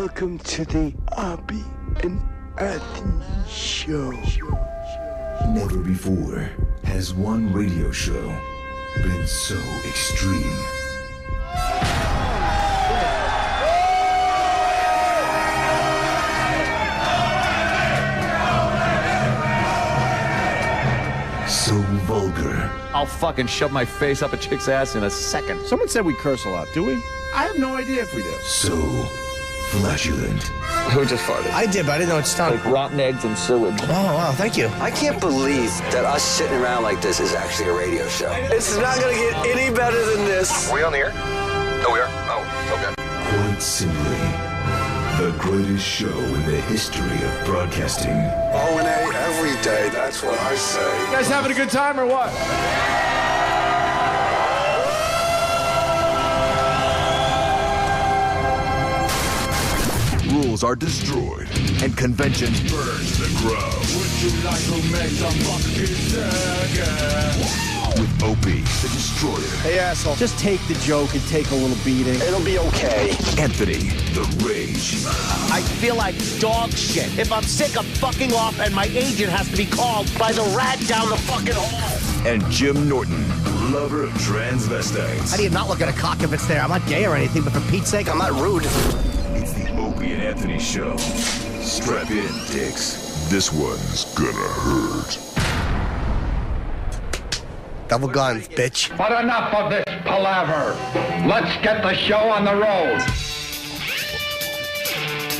Welcome to the Opie and Anthony Show. Never before has one radio show been so extreme. So vulgar. I'll fucking shove my face up a chick's ass in a second. Someone said we curse a lot, do we? I have no idea if we do. So flatulent. Who just farted? I did, but I didn't know it stunk. Like rotten eggs and sewage. Oh, wow, thank you. I can't believe that us sitting around like this is actually a radio show. It's not going to get any better than this. Are we on the air? No, we are? Oh, okay. Quite simply, the greatest show in the history of broadcasting. O&A every day, that's what I say. You guys having a good time or what? Rules are destroyed, and conventions burn to the ground. Would you like to make some fucking with Opie, the Destroyer. Hey, asshole. Just take the joke and take a little beating. It'll be okay. Anthony, the Rage. I feel like dog shit. If I'm sick, I'm fucking off, and my agent has to be called by the rat down the fucking hall. And Jim Norton, lover of transvestites. How do you not look at a cock if it's there? I'm not gay or anything, but for Pete's sake, I'm not rude. It's the Opie and Anthony Show. Strap in, dicks. This one's gonna hurt. Double guns, bitch. But enough of this palaver. Let's get the show on the road.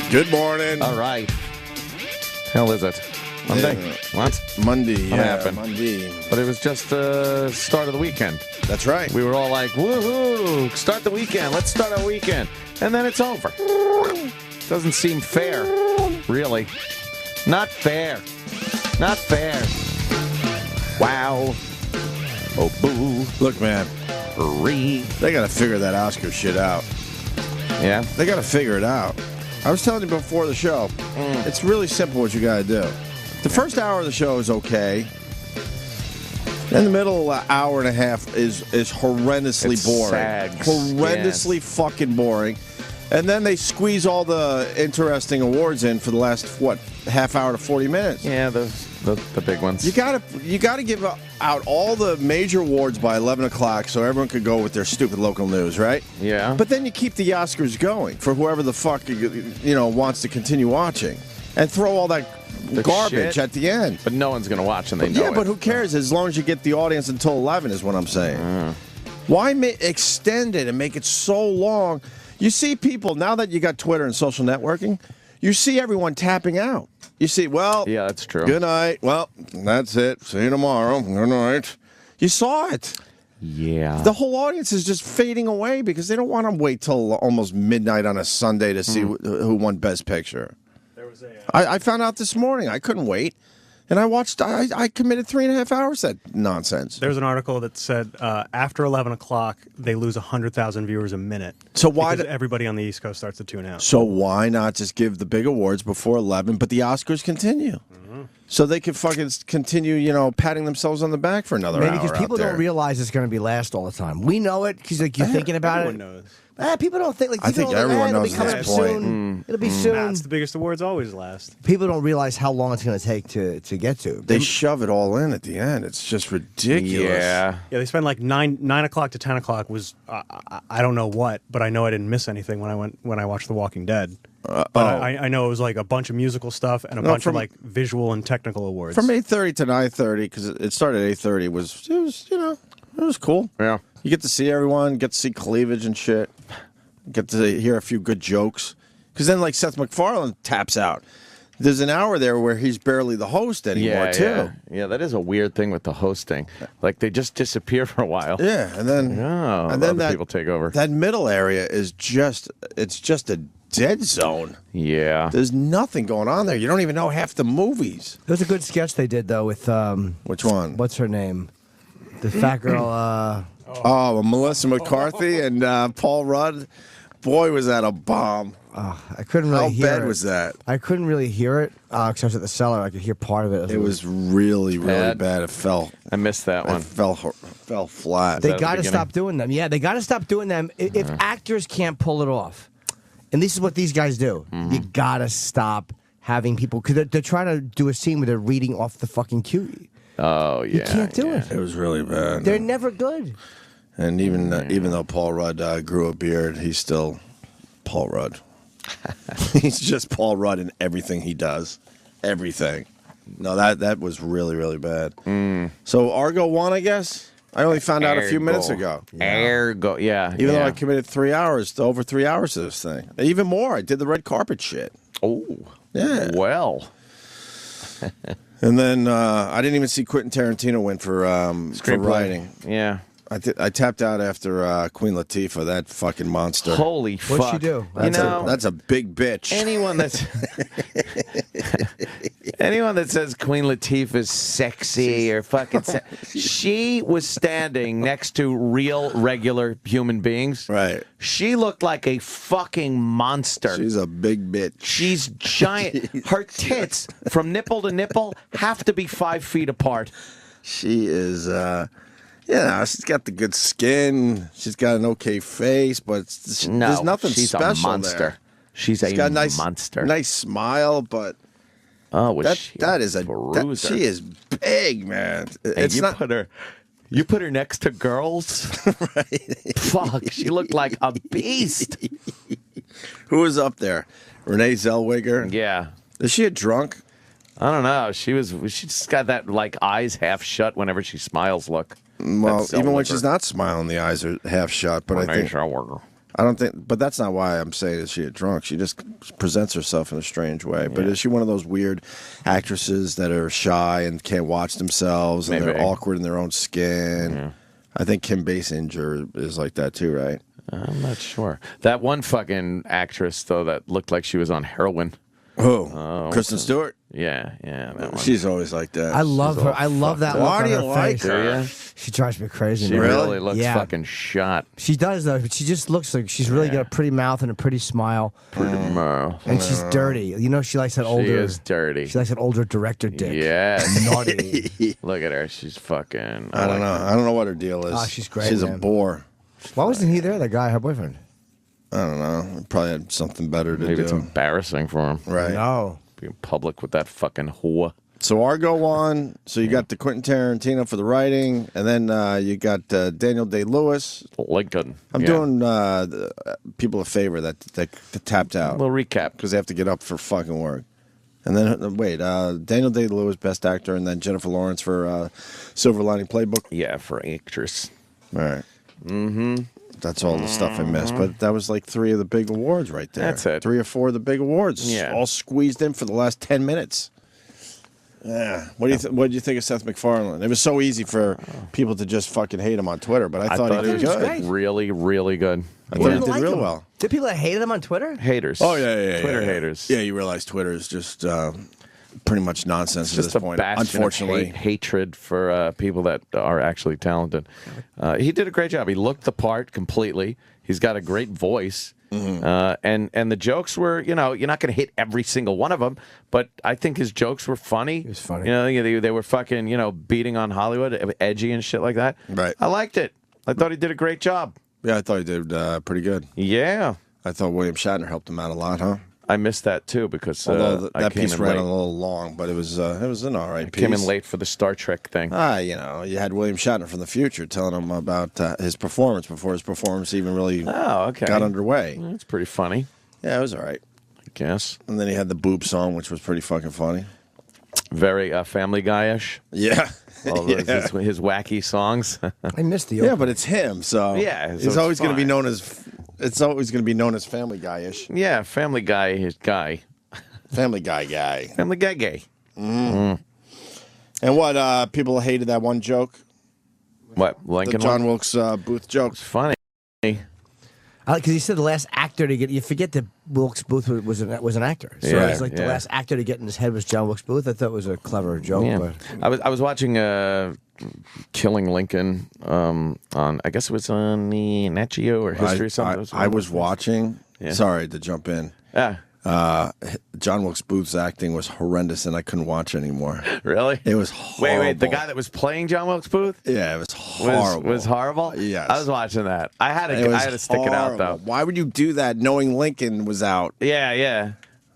Good morning. All right. Hell is it? Monday? Yeah. What? Monday, What yeah, happened? Monday. But it was just the start of the weekend. That's right. We were all like, woohoo, start the weekend. Let's start our weekend. And then it's over. Doesn't seem fair. Really. Not fair. Not fair. Wow. Oh, boo. Look, man, they got to figure that Oscar shit out. Yeah? They got to figure it out. I was telling you before the show, it's really simple what you got to do. The first hour of the show is okay. In the middle hour and a half is horrendously It boring. sags. Horrendously fucking boring. And then they squeeze all the interesting awards in for the last, half hour to 40 minutes. Yeah, the big ones. You gotta give out all the major awards by 11 o'clock so everyone could go with their stupid local news, right? Yeah. But then you keep the Oscars going for whoever the fuck wants to continue watching, and throw all that The garbage shit. at the end. But no one's going to watch and they know Yeah, but it. who cares? As long as you get the audience until 11 is what I'm saying. Why extend it and make it so long? You see people, now that you got Twitter and social networking, you see everyone tapping out. You see, Yeah, that's true. good night. Well, that's it. See you tomorrow. Good night. You saw it. Yeah. The whole audience is just fading away because they don't want to wait till almost midnight on a Sunday to see who won Best Picture. I found out this morning. I couldn't wait. And I watched, I committed 3.5 hours to that nonsense. There was an article that said after 11 o'clock, they lose 100,000 viewers a minute. So why because everybody on the East Coast starts to tune out. So why not just give the big awards before 11, but the Oscars continue? So they can fucking continue, patting themselves on the back for another hour. Maybe because people out there. don't realize it's going to be last all the time. We know it because you're thinking about Everyone it. knows. People don't think. I think everyone it'll knows be at coming this up point. soon. It'll be soon. Nah, it's the biggest awards always last. People don't realize how long it's going to take to get to. They shove it all in at the end. It's just ridiculous. Yeah. Yeah, they spend like 9 o'clock to 10 o'clock was I don't know what, but I know I didn't miss anything when I watched The Walking Dead. But I know it was like a bunch of musical stuff and a bunch of like visual and technical awards. From 8:30 to 9:30, because it started at 8:30, it was cool. Yeah. You get to see everyone, get to see cleavage and shit, get to hear a few good jokes. Because then, like, Seth MacFarlane taps out. There's an hour there where he's barely the host anymore, too. Yeah, that is a weird thing with the hosting. Like, they just disappear for a while. Yeah, and then other people take over. That middle area is just a dead zone. Yeah. There's nothing going on there. You don't even know half the movies. There was a good sketch they did though with Which one? what's her name, the fat girl. Melissa McCarthy and Paul Rudd. Boy, was that a bomb. I couldn't really hear it. How bad was that? I couldn't really hear it because I was at the cellar. I could hear part of it. It was really, really Bad. bad. It fell. I missed that one. It fell flat. They that at the got to beginning? stop doing them. Yeah, they got to stop doing them. If actors can't pull it off, And this is what these guys do. Mm-hmm. You gotta stop having people because they're trying to do a scene where they're reading off the fucking cue. Oh yeah, You can't do it. It was really bad. They're never good. And even though Paul Rudd grew a beard, he's still Paul Rudd. He's just Paul Rudd in everything he does. Everything. No, that was really, really bad. So Argo won, I guess? I only found out a few minutes ago. Ergo, yeah. Even though I committed 3 hours, to over 3 hours to this thing. Even more, I did the red carpet shit. Oh. Yeah. Well. And then I didn't even see Quentin Tarantino win for writing. Yeah. I tapped out after Queen Latifah, that fucking monster. Holy fuck. What'd she do? That's a big bitch. Anyone that says Queen Latifah is sexy or fucking she was standing next to real, regular human beings. Right. She looked like a fucking monster. She's a big bitch. She's giant. Her tits, from nipple to nipple, have to be 5 feet apart. She is, she's got the good skin. She's got an okay face, but there's nothing she's special a monster. there. She's She's got a monster. nice smile, but that is she is big, man. And you put her next to girls. Right. Fuck, she looked like a beast. Who was up there? Renee Zellweger. Yeah. Is she a drunk? I don't know. She just got that like eyes half shut whenever she smiles. Look. Well, even when she's not smiling, the eyes are half shut. But I don't think. But that's not why I'm saying is she a drunk. She just presents herself in a strange way. But is she one of those weird actresses that are shy and can't watch themselves and they're awkward in their own skin? Yeah. I think Kim Basinger is like that too, right? I'm not sure. That one fucking actress though that looked like she was on heroin. Oh, Kristen Stewart. Yeah, that one. She's always like that. I love her. I love that look Why on do you her like face. her? She drives me crazy. She man. really looks fucking shot. She does though, but she just looks like she's really got a pretty mouth and a pretty smile. And she's dirty. You know, she likes that older. She is dirty. She likes that older director dick. Yeah, naughty. Look at her. She's fucking. I don't know. I don't know what her deal is. Oh, she's great. She's man. a bore. Why wasn't he there? That guy, her boyfriend. I don't know. Probably had something better to do. Maybe it's embarrassing for him. Right. No. Be in public with that fucking whore. So Argo won. So you got the Quentin Tarantino for the writing, and then you got Daniel Day-Lewis. Lincoln. I'm doing people a favor that tapped out. A little recap because they have to get up for fucking work. And then Daniel Day-Lewis, Best Actor, and then Jennifer Lawrence for Silver Lining Playbook. Yeah, for actress. All right. Mm-hmm. That's all the stuff I missed, but that was like 3 of the big awards right there. That's it. 3 or 4 of the big awards. Yeah. All squeezed in for the last 10 minutes. Yeah. What did you think of Seth MacFarlane? It was so easy for people to just fucking hate him on Twitter, but I thought he did good. Really, really good. I thought he did real well. Did people that hated him on Twitter? Haters. Oh yeah. Twitter haters. Yeah, you realize Twitter is just pretty much nonsense It's at just this a point. bastion Unfortunately, of hatred for people that are actually talented. He did a great job. He looked the part completely. He's got a great voice. Mm-hmm. And the jokes were, you're not going to hit every single one of them, but I think his jokes were funny. He was funny. They were fucking, beating on Hollywood, edgy and shit like that. Right. I liked it. I thought he did a great job. Yeah, I thought he did pretty good. Yeah. I thought William Shatner helped him out a lot, huh? I missed that too because although I that came piece in ran late. a little long, but it was an all right piece. Came in late for the Star Trek thing. You had William Shatner from the future telling him about his performance before his performance even really got underway. That's pretty funny. Yeah, it was all right, I guess. And then he had the boob song, which was pretty fucking funny. Very Family Guy-ish. Yeah. All his wacky songs. I missed the Yeah, but it's him, so he's so always it's going to be fine. known as. It's always going to be known as Family Guy-ish. Yeah, Family Guy, his guy. Family Guy. Family Guy gay. And what, people hated that one joke? What, Lincoln? The John Wilkes Booth joke. It's funny. Because he said the last actor to get, you forget that Wilkes Booth was an actor. So Yeah, it's like the last actor to get in his head was John Wilkes Booth. I thought it was a clever joke. Yeah. But I was watching Killing Lincoln on, I guess it was on the Nat Geo or History or something. I was watching. Yeah. Sorry to jump in. John Wilkes Booth's acting was horrendous, and I couldn't watch anymore. Really? It was horrible. Wait, the guy that was playing John Wilkes Booth? Yeah, it was horrible. Was horrible? Yes. I was watching that. I had to stick it out, though. Why would you do that knowing Lincoln was out? Yeah.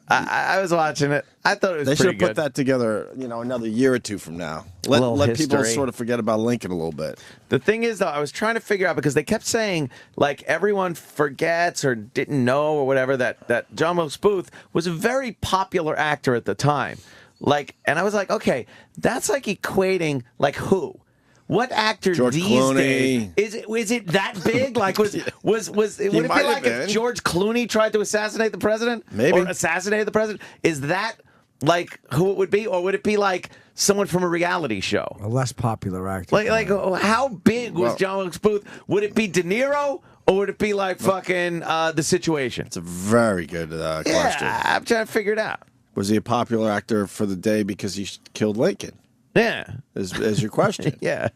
I was watching it. I thought it was They pretty should have put good. that together, another year or two from now. Let people history. sort of forget about Lincoln a little bit. The thing is, though, I was trying to figure out, because they kept saying, like, everyone forgets or didn't know or whatever that John Wilkes Booth was a very popular actor at the time. Like, and I was like, okay, that's like equating, like, who? What actor George these Clooney. days is it that big? Like, would it be like if George Clooney tried to assassinate the president? Maybe. Or assassinated the president? Is that like who it would be, or would it be like someone from a reality show? A less popular actor. Like how big was John Wilkes Booth? Would it be De Niro, or would it be like fucking The Situation? It's a very good question. Yeah, I'm trying to figure it out. Was he a popular actor for the day because he killed Lincoln? Yeah, is your question? Yeah.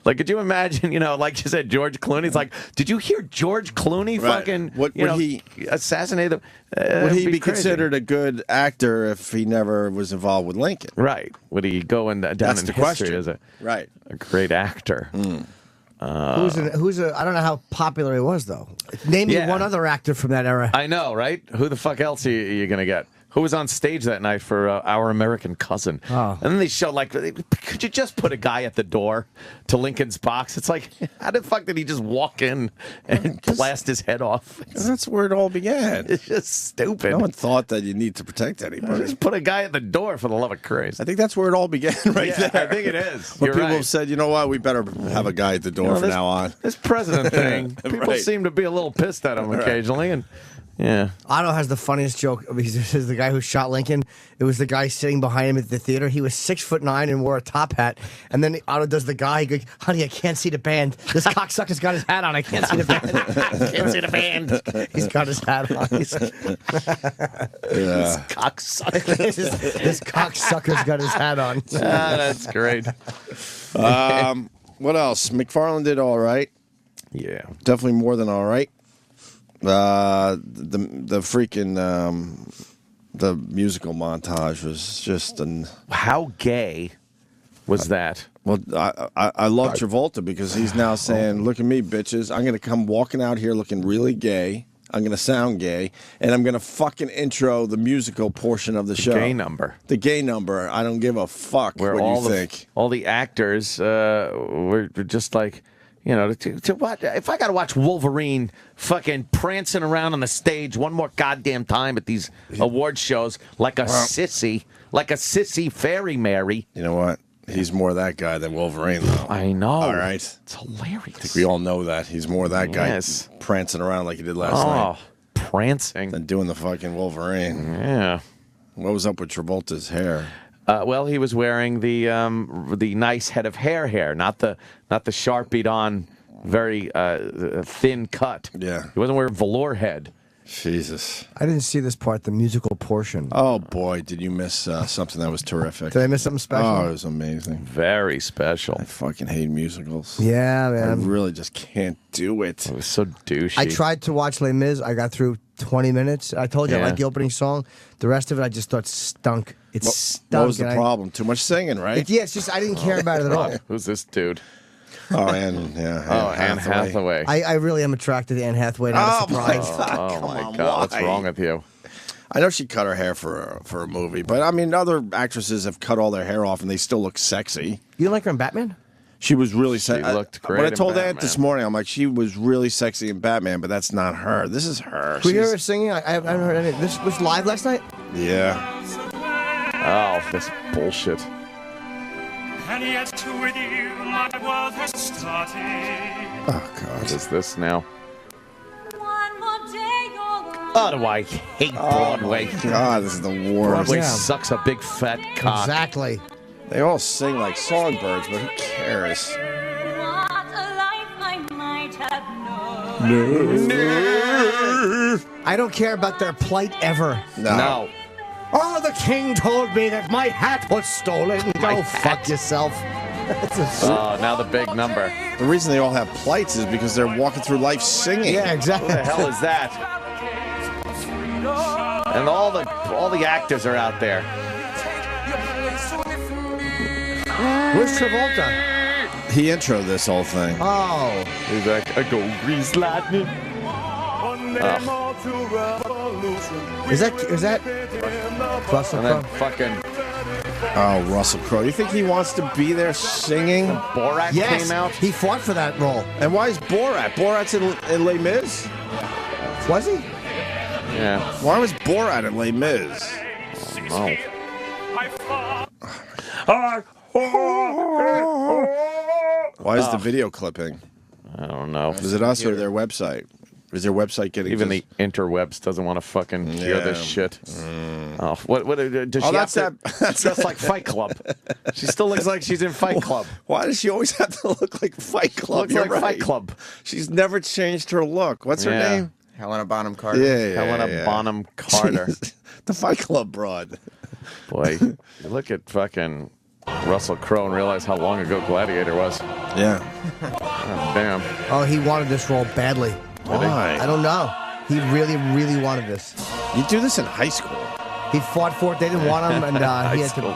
Like, could you imagine, like you said, George Clooney's like, did you hear George Clooney fucking Would he assassinate them? Would he be considered a good actor if he never was involved with Lincoln? Right. Would he go down That's in the history question. as a Right. great actor? Who's a? I don't know how popular he was though. Name me one other actor from that era. I know, right? Who the fuck else are you going to get? Who was on stage that night for Our American Cousin? Oh. And then they showed, like, could you just put a guy at the door to Lincoln's box? It's like, how the fuck did he just walk in and blast his head off? That's where it all began. It's just stupid. No one thought that you need to protect anybody. Just put a guy at the door, for the love of Christ. I think that's where it all began right there. I think it is. When You're people right. said, you know what, we better have a guy at the door from now on. This president thing, people Right. seem to be a little pissed at him occasionally, and yeah. Otto has the funniest joke. This is the guy who shot Lincoln. It was the guy sitting behind him at the theater. He was 6'9" and wore a top hat. And then Otto does the guy. He goes, "Honey, I can't see the band. This cocksucker's got his hat on. I can't see the band. I can't see the band. He's got his hat on. This cocksucker. this cocksucker's got his hat on. That's great. What else? McFarlane did all right. Yeah. Definitely more than all right. The freaking the musical montage was just how gay was that? Well, I love Travolta because he's now saying, "Look at me, bitches! I'm gonna come walking out here looking really gay. I'm gonna sound gay, and I'm gonna fucking intro the musical portion of the show. Gay number. The gay number. I don't give a fuck Where what all you think. all the actors were just like, to watch. If I got to watch Wolverine fucking prancing around on the stage one more goddamn time at these award shows like a sissy fairy Mary. You know what? He's more that guy than Wolverine, though. I know. All right. It's hilarious. I think we all know that. He's more that guy prancing around like he did last night. Prancing. Than doing the fucking Wolverine. Yeah. What was up with Travolta's hair? Well, he was wearing the nice head of hair, not the Sharpied on, very thin cut. Yeah. He wasn't wearing velour head. Jesus. I didn't see this part, the musical portion. Oh, boy, did you miss something that was terrific. Did I miss something special? Oh, it was amazing. Very special. I fucking hate musicals. Yeah, man. I really just can't do it. It was so douchey. I tried to watch Les Mis. I got through 20 minutes. I told you I Yeah. like the opening song. The rest of it, I just thought stunk. It stunk. What was the and problem? Too much singing, right? Yeah, it's just I didn't care about it at all. Who's this dude? Oh, Anne Hathaway. I really am attracted to Anne Hathaway. Not surprised. Oh my God! What's wrong with you? I know she cut her hair for a movie, but I mean, other actresses have cut all their hair off and they still look sexy. You don't like her in Batman? She was really sexy. She looked great When I in told Aunt Batman. this morning, I'm like, she was really sexy in Batman, but that's not her. This is her. Can we hear She's- her singing? I haven't heard any. This was live last night? Yeah. Oh, this bullshit. And yet with you my world was starting. Oh, God. What is this now? One more day Oh, do I hate Broadway? God, this is the worst. Broadway sucks a big fat cock. Exactly. They all sing like songbirds, but who cares? What a life I might have known. I don't care about their plight ever. No. Oh, the king told me that my hat was stolen. My Go hat. fuck yourself. Oh, now the big number. The reason they all have plights is because they're walking through life singing. Yeah, Who exactly. the hell is that? And all the actors are out there. Where's Travolta? He introed this whole thing. Oh. He's like, I go grease lightning. Is that Russell And then Crowe? fucking Oh, Russell Crowe. You think he wants to be there singing? Borat Yes, came out. he fought for that role. And why is Borat? Borat's in Les Mis? Was he? Yeah. Why was Borat in Les Mis? Oh. Why is the video clipping? I don't know. Is it us or their website? Is their website getting Even the interwebs doesn't want to fucking hear this shit. Oh, what does she that's have to, that's just like Fight Club. She still looks like she's in Fight Club. Why does she always have to look like Fight Club? Looks You're like right. Fight Club. She's never changed her look. What's her Yeah. name? Helena Bonham Carter. Yeah, Helena Bonham Carter. The Fight Club broad. Boy, you look at fucking Russell Crowe and realize how long ago Gladiator was. Yeah. Oh, damn. Oh, he wanted this role badly. Why? I don't know. He really, really wanted this. You do this in high school. He fought for it. They didn't want him, and he had to. The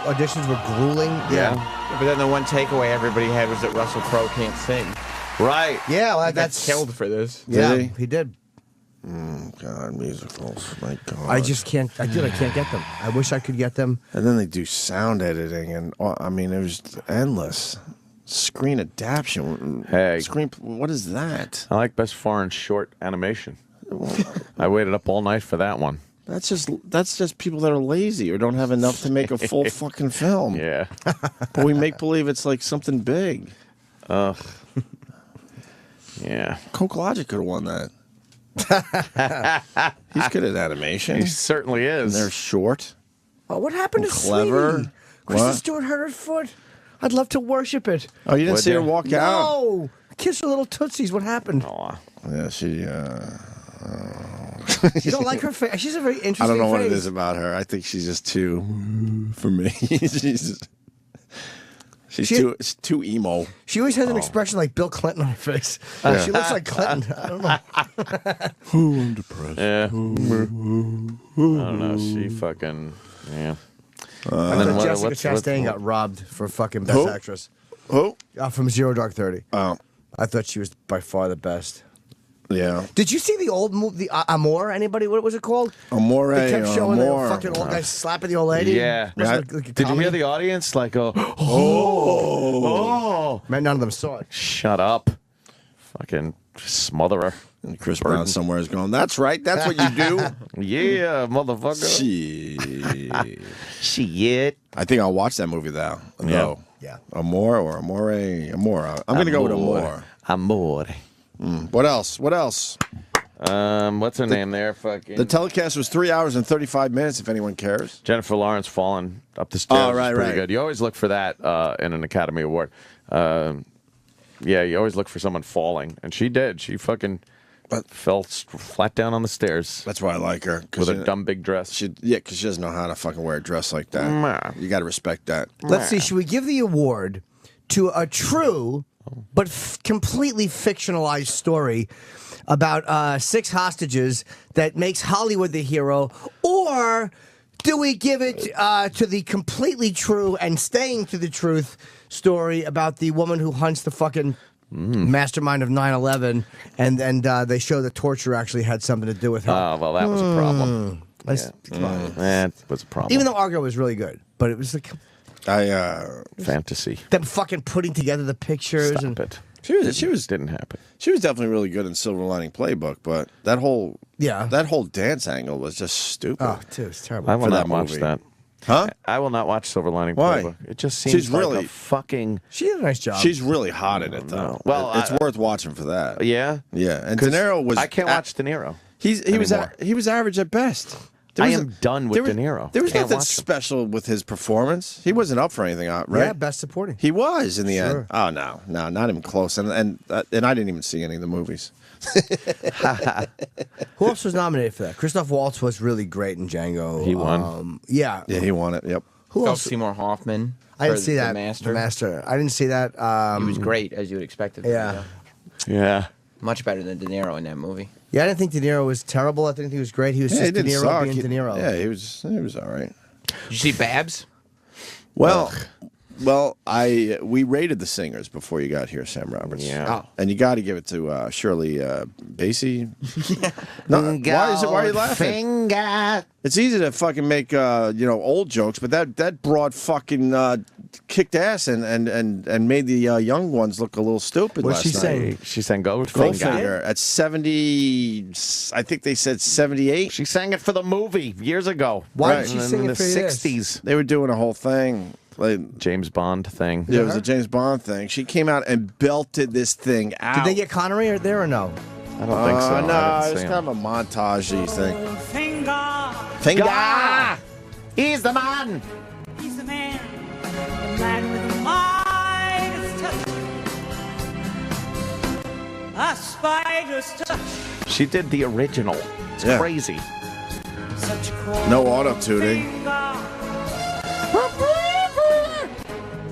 auditions were grueling. Yeah, but then the one takeaway everybody had was that Russell Crowe can't sing. Right. Yeah, well, He got that's killed for this. Yeah, Did he did. God, musicals. My God. I just can't. I can't get them. I wish I could get them. And then they do sound editing, and I mean, it was endless. Screen adaptation. Hey. Screen. What is that? I like Best Foreign Short Animation. I waited up all night for that one. That's just people that are lazy or don't have enough to make a full fucking film. Yeah. But we make believe it's like something big. Ugh. Yeah. Coke Logic could have won that. He's good at animation. He certainly And is. they're short. Oh, what happened to Clever. Sweetie? Kristen What? Stewart hurt her foot. I'd love to worship it. Oh, you didn't Would see her you? walk out? No, kiss her little tootsies. What happened? Aw. Yeah, she. You don't like her face? She's a very interesting. I don't know what it face. is about her. I think she's just too for me. she's too emo. She always has an expression like Bill Clinton on her face. She looks like Clinton. I don't know. I'm depressed. Yeah. I don't know. She fucking. Yeah. I then thought what- Jessica what's- Chastain got robbed for fucking Best Who? Actress Who? from Zero Dark 30. Oh, I thought she was by far the best. yeah. Did you see the old movie, the Amor? Anybody? What was it called? Amore. They kept showing Amore. the fucking old guy slapping the old lady. Yeah. Was Yeah. it like a Did you hear comedy? the audience? Like, oh. Man, none of them saw it. Shut up. Fucking smother her. And Chris Brown somewhere is going, that's right. That's what you do. Yeah, motherfucker. Shit. I think I'll watch that movie, though. No. Yeah. Amore or Amore? Amore. I'm going to go with Amore. Amore. What else? What else? What's her name there? Fucking The telecast was 3 hours and 35 minutes, if anyone cares. Jennifer Lawrence falling up the stairs. Oh, right, is pretty right. good. You always look for that in an Academy Award. Yeah, you always look for someone falling, and she did. She fucking fell flat down on the stairs. That's why I like her. With a dumb big dress. Because she doesn't know how to fucking wear a dress like that. You got to respect that. Let's see. Should we give the award to a true but completely fictionalized story about 6 hostages that makes Hollywood the hero, or do we give it to the completely true and staying to the truth story about the woman who hunts the fucking mastermind of 9/11, and they show that torture actually had something to do with her? Oh, well, that was a problem. Come on. That was a problem. Even though Argo was really good, but it was like fantasy. them fucking putting together the pictures. Stop and it. She was didn't happen. She was definitely really good in Silver Lining Playbook, but that whole dance angle was just stupid. Oh, dude, it's terrible. I will for not that watch movie. that. Huh? I will not watch Silver Lining Why? Playbook. It just seems She's like really- a fucking. She did a nice job. She's really hot in it, though. Well, it's worth watching for that. Yeah? Yeah, and De Niro was. I can't watch De Niro. He was anymore. he was average at best. I am done with there was- De Niro. There was Can't nothing watch him. special with his performance. He wasn't up for anything, right? Yeah, best supporting. He was in the Sure. end. Oh no, not even close. And I didn't even see any of the movies. Who else was nominated for that? Christoph Waltz was really great in Django. He won. Yeah. Yeah, he won it. Yep. Who Philip else? Seymour Hoffman. I didn't for see that. The Master. The Master. I didn't see that. He was great, as you would expect him to be, Yeah. Yeah. Much better than De Niro in that movie. Yeah, I didn't think De Niro was terrible. I think he was great. He was just De Niro being De Niro. Yeah, he was all right. Did you see Babs? Well, we rated the singers before you got here, Sam Roberts. Yeah. And you got to give it to Shirley Bassey. No, why are you laughing? Finger. It's easy to fucking make old jokes, but that broad fucking kicked ass and made the young ones look a little stupid. What's last she night. sang? She sang Goldfinger at 70. I think they said 78. She sang it for the movie years ago. Why Right. did she in sing the it for this? 60s. They were doing a whole thing. Like, James Bond thing. yeah, it was a James Bond thing. She came out and belted this thing out. Did they get Connery there or no? I don't think so. No, I didn't it's see kind him. of a montage-y thing. Finger. Ah! He's the man. He's the man. The man with the Midas touch. A spider's touch. She did the original. It's Yeah. crazy. Such cold No auto-tuning. finger.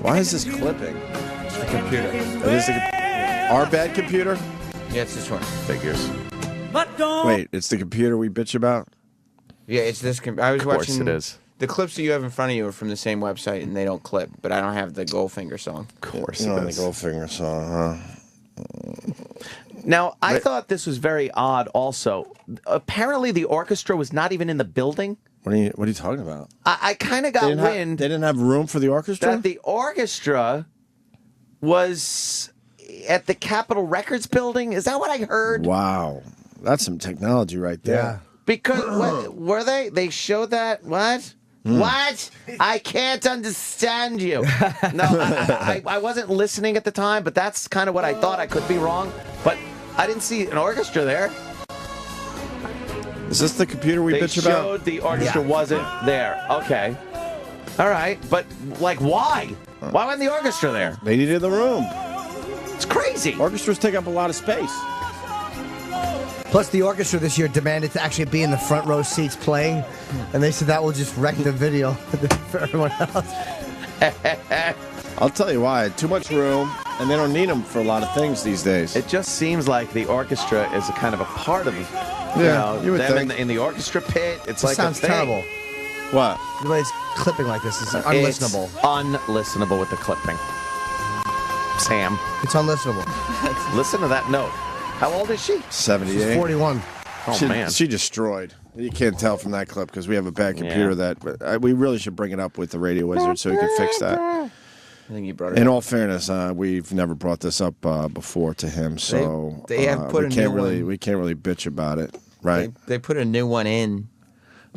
Why is this clipping? It's the computer. Our bad computer? Yeah, it's this one. Figures. But don't. Wait, it's the computer we bitch about? Yeah, it's this. I was Of course watching. it is. The clips that you have in front of you are from the same website, and they don't clip. But I don't have the Goldfinger song. Of course You know it the is. Goldfinger song, huh? Now, I thought this was very odd also. Apparently, the orchestra was not even in the building. What are you talking about? I kind of got wind They didn't have room for the orchestra? that the orchestra was at the Capitol Records building. Is that what I heard? Wow. That's some technology right there. Because were they? They showed that what? What? I can't understand you. No, I wasn't listening at the time, but that's kind of what I thought. I could be wrong, but I didn't see an orchestra there. Is this the computer we They bitch showed about? the orchestra wasn't there. Okay. All right, but like why? Why wasn't the orchestra there? They needed the room. It's crazy. Orchestras take up a lot of space. Plus, the orchestra this year demanded to actually be in the front row seats playing, and they said that will just wreck the video for everyone else. I'll tell you why. Too much room, and they don't need them for a lot of things these days. It just seems like the orchestra is a kind of a part of, you would them think. in the orchestra pit. It's like sounds a thing. terrible. What? The way it's clipping like this is unlistenable. It's unlistenable with the clipping. Sam, It's unlistenable. listen to that note. How old is she? 78. 41. Oh, she, man. she destroyed. You can't tell from that clip because we have a bad computer we really should bring it up with the Radio Wizard so he can fix that. I think you brought it In up. all fairness, we've never brought this up before to him, so They have put we a can't new really one. we can't really bitch about it, right? They put a new one in.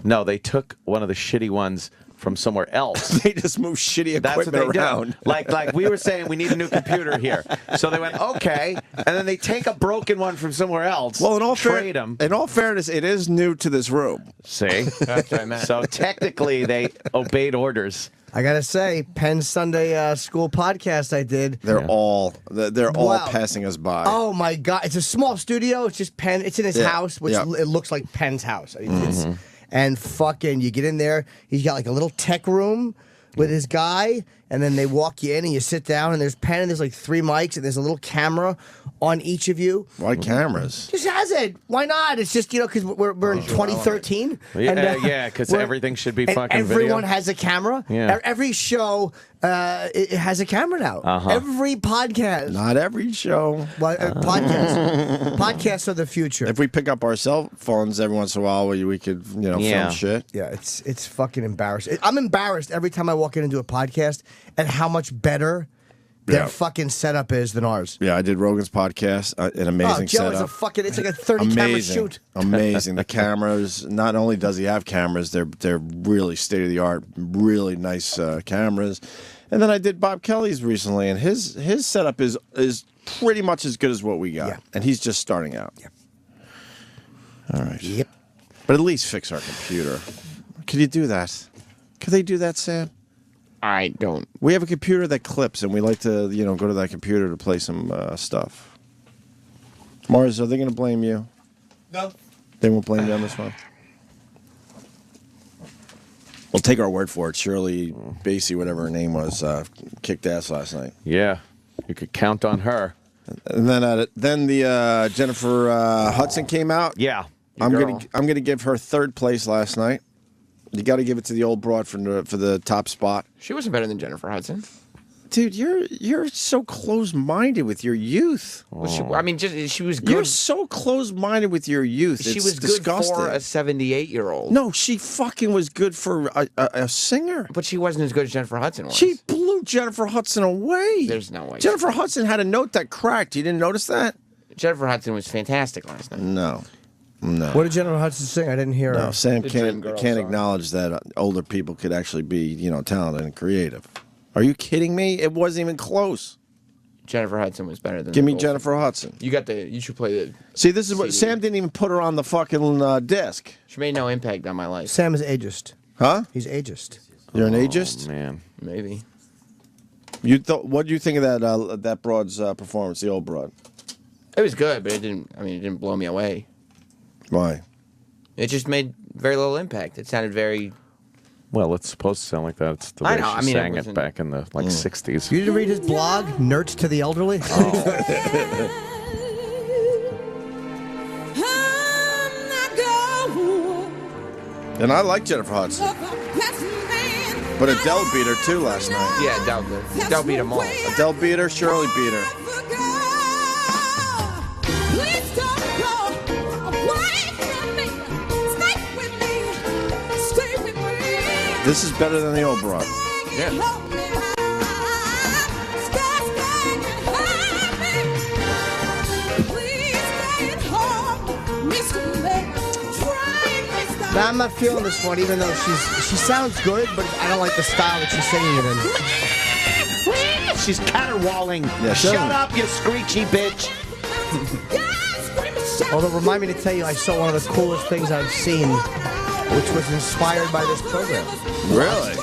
No, they took one of the shitty ones from somewhere else. They just move shitty That's what equipment they around. do. Like we were saying, we need a new computer here. So they went, okay, and then they take a broken one from somewhere else. Well, trade them. in all fairness, it is new to this room. See, That's what I meant. so technically they obeyed orders. I gotta say, Penn Sunday School podcast I did. They're all Wow. passing us by. Oh my God! It's a small studio. It's just Penn. It's in his Yeah. house, which Yeah. it looks like Penn's house. And fucking, you get in there. He's got like a little tech room with his guy, and then they walk you in, and you sit down, and there's Penn, and there's like 3 mics, and there's a little camera on each of you. Why cameras? Just has it. Why not? It's just, because we're in 2013. Yeah, because we're- everything should be and fucking everyone video. has a camera. Yeah. Every show it has a camera now. Every podcast. Not every show. Well, podcasts. Podcasts are the future. If we pick up our cell phones every once in a while, we could Yeah. film shit. Yeah, it's fucking embarrassing. I'm embarrassed every time I walk in and do a podcast at how much better their Yeah. fucking setup is than ours. Yeah, I did Rogan's podcast. An amazing Oh, Joe setup. is a fucking. It's like a 30 camera Amazing, shoot. amazing. The cameras. Not only does he have cameras, they're really state of the art, really nice cameras. And then I did Bob Kelly's recently, and his setup is pretty much as good as what we got. Yeah. And he's just starting out. Yep. All right. Yep. But at least fix our computer. Could you do that? Could they do that, Sam? I don't. We have a computer that clips, and we like to, go to that computer to play some stuff. Mars, are they going to blame you? No. They won't blame you on this one? We'll take our word for it. Shirley Bassey, whatever her name was, kicked ass last night. Yeah, you could count on her. And then the Jennifer Hudson came out. Yeah, I'm gonna give her third place last night. You got to give it to the old broad for the top spot. She wasn't better than Jennifer Hudson. Dude, you're so close-minded with your youth. Well, she was good. You're so close-minded with your youth. She It's was disgusting. good for a 78-year-old. No, she fucking was good for a singer. But she wasn't as good as Jennifer Hudson was. She blew Jennifer Hudson away. There's no way. Jennifer Hudson had a note that cracked. You didn't notice that? Jennifer Hudson was fantastic last night. No. What did Jennifer Hudson sing? I didn't hear No, her. Sam can't acknowledge that older people could actually be, talented and creative. Are you kidding me? It wasn't even close. Jennifer Hudson was better than. Give me Jennifer Hudson. You should play the. See, this is what CD. Sam didn't even put her on the fucking disc. She made no impact on my life. Sam is ageist. Huh? He's ageist. You're an ageist, man. Maybe. What do you think of that broad's performance? The old broad. It was good, but it didn't blow me away. Why? It just made very little impact. It sounded very. Well, it's supposed to sound like that. It's the I way know, she I mean, sang it it wasn't- back in the 60s. You didn't read his blog, Nerds to the Elderly? And I like Jennifer Hudson. But Adele beat her too last night. Yeah, Adele did. Adele beat them all. Adele beat her, Shirley beat her. This is better than the old broad. Yeah. Nah, I'm not feeling this one, even though she sounds good, but I don't like the style that she's singing it in. She's caterwauling. Yeah, Shut sure. up, you screechy bitch. Although, remind me to tell you, I saw one of the coolest things I've seen, which was inspired by this program. Really?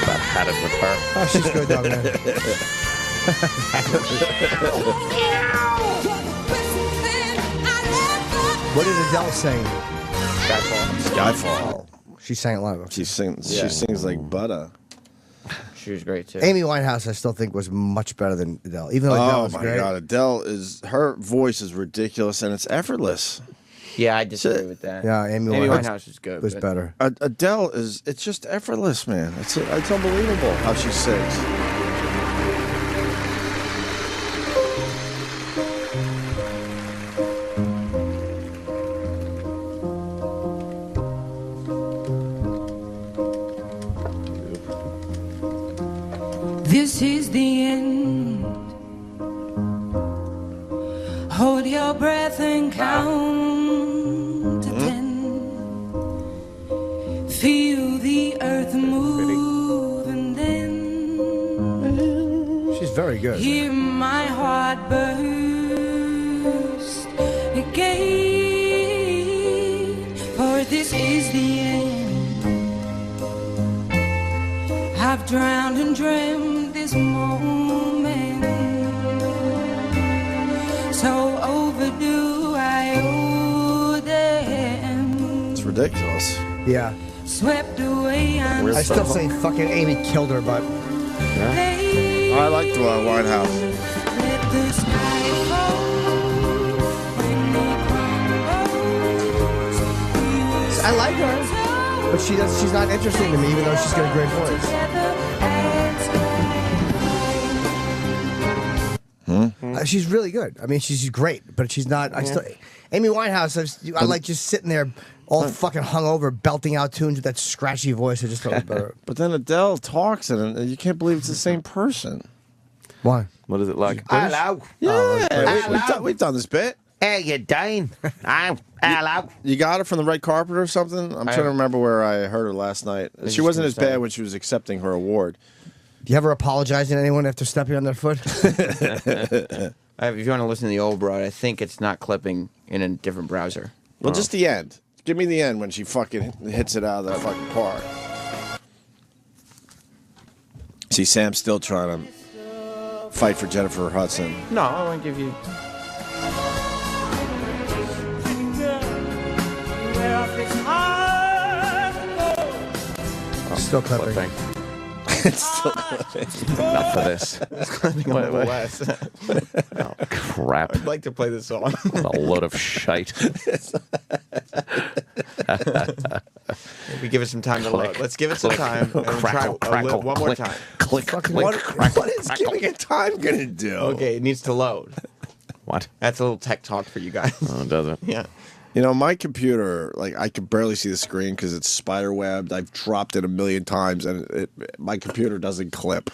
About had it with her. Oh, she's good, though, man. What did Adele sing? Skyfall. She sang it live. She sings like butter. She was great too. Amy Winehouse, I still think, was much better than Adele. Even though Adele Oh was my great. God, Adele her voice is ridiculous and it's effortless. Yeah, I disagree with that. Yeah, Amy Winehouse was good. was but- better. Adele it's just effortless, man. It's unbelievable how she sings. This is the end. Hold your breath and count to 10. Feel the earth move and then She's very good. hear my heart burst again. For this is the end. I've drowned and dreamt this moment, so overdue I owe them. It's ridiculous. Yeah. Swept away, I'm I still say fucking Amy killed her, but I like the Winehouse. let the sky fall when it crumbles. I like her. But she's not interesting to me, even though she's got a great voice. She's really good. I mean, she's great, but she's not. Amy Winehouse. I like just sitting there, all fucking hungover, belting out tunes with that scratchy voice. I just thought it was better. But then Adele talks and you can't believe it's the same person. Why? What is it like? Hello. Yeah, we've done this bit. How you doing? Hello. You got her from the red carpet or something? I'm trying to remember where I heard her last night. She just wasn't gonna as say- bad when she was accepting her award. Do you ever apologize to anyone after stepping on their foot? If you want to listen to the old broad, I think it's not clipping in a different browser. Well, just the end. Give me the end when she fucking hits it out of the fucking park. See, Sam's still trying to fight for Jennifer Hudson. No, I won't give you. Still clipping. It's still clipping. Enough of this. It's clipping a little less. Oh, crap. I'd like to play this song. What a load of shite. Maybe give it some time to load. Let's give it some time. And Crackle, try crackle, one more time. Click, What crackle, is crackle. giving it time going to do? Okay, it needs to load. What? That's a little tech talk for you guys. Oh, does it? Yeah. You know, my computer, like, I can barely see the screen because it's spider webbed. I've dropped it a million times, and my computer doesn't clip.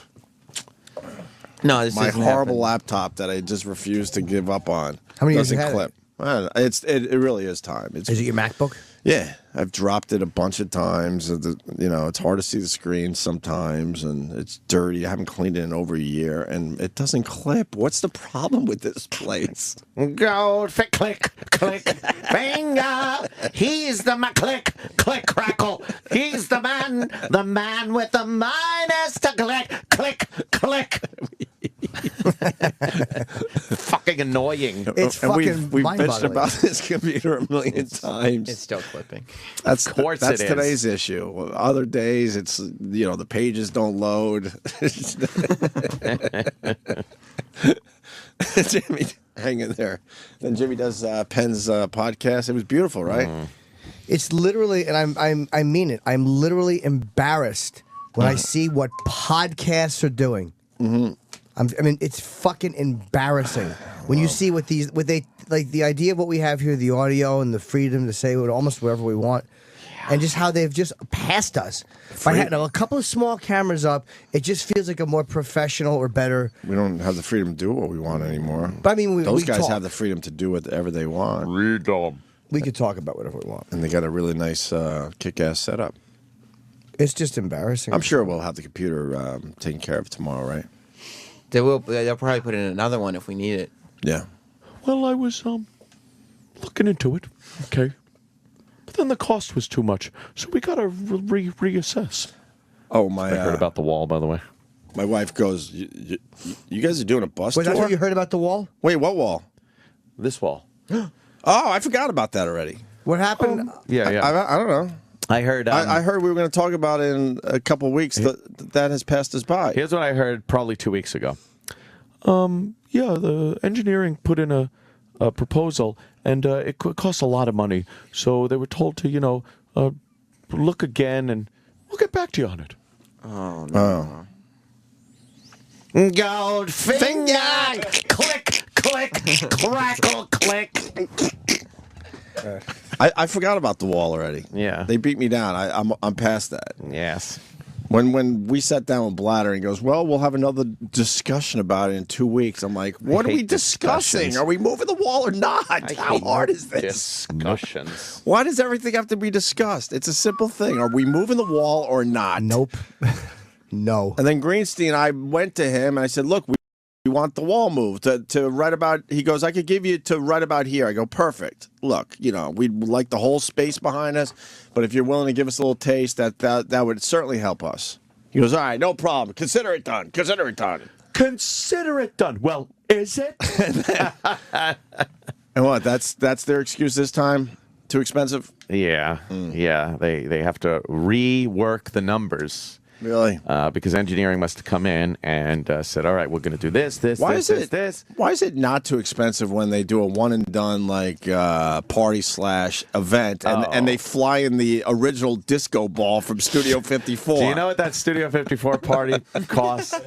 No, this my doesn't horrible happen. laptop that I just refuse to give up on. How many years doesn't you had clip. Well, it really is time. Is it your MacBook? Yeah, I've dropped it a bunch of times. You know, it's hard to see the screen sometimes, and it's dirty. I haven't cleaned it in over a year, and it doesn't clip. What's the problem with this place? Goldfish, click, click, finger. He's the click, click, crackle. He's the man with the minus to click, click, click. Fucking annoying. It's And fucking we've bitched mind-boggling. about this computer a million times. It's still clipping. That's Of course that's it is. today's issue. Other days, it's the pages don't load. Jimmy, hang in there. Then Jimmy does Penn's podcast. It was beautiful, right? It's literally, and I mean it. I'm literally embarrassed when I see what podcasts are doing. Mm-hmm. I mean, it's fucking embarrassing when you see what they like. The idea of what we have here, the audio and the freedom to say almost whatever we want, and just how they've just passed us. By having a couple of small cameras up, it just feels like a more professional or better. We don't have the freedom to do what we want anymore. But I mean, those we guys talk. have the freedom to do whatever they want. Freedom. We could talk about whatever we want. And they got a really nice kick-ass setup. It's just embarrassing. I'm sure we'll have the computer taken care of tomorrow, right? They'll probably put in another one if we need it. Yeah. Well, I was looking into it. Okay. But then the cost was too much, so we got to reassess. Oh, I heard about the wall, by the way. My wife goes, you guys are doing a bus Wait, tour? that's what you heard about the wall? Wait, what wall? This wall. Oh, I forgot about that already. What happened? Yeah. I don't know. I heard. I heard we were going to talk about it in a couple of weeks. That has passed us by. Here's what I heard probably 2 weeks ago. Yeah, the engineering put in a proposal, and it cost a lot of money. So they were told to, look again, and we'll get back to you on it. Oh, no. Goldfinger, click, click, crackle, click. I forgot about the wall already. Yeah. They beat me down. I'm past that. Yes. When we sat down with Blatter and he goes, well, we'll have another discussion about it in 2 weeks. I'm like, what are we hate discussing? discussions. Are we moving the wall or not? How hard is this? Discussions. Why does everything have to be discussed? It's a simple thing. Are we moving the wall or not? Nope. No. And then Greenstein, I went to him and I said, look, we want the wall moved to right about, he goes, I could give you to right about here. I go, perfect. Look, we'd like the whole space behind us, but if you're willing to give us a little taste, that would certainly help us. He goes, all right, no problem. Consider it done. Consider it done. Consider it done. Well, is it? And what? That's their excuse this time? Too expensive? Yeah. Yeah. They have to rework the numbers. Really? Because engineering must have come in and said, all right, we're going to do this. Why is it not too expensive when they do a one and done like party/event and they fly in the original disco ball from Studio 54? Do you know what that Studio 54 party costs?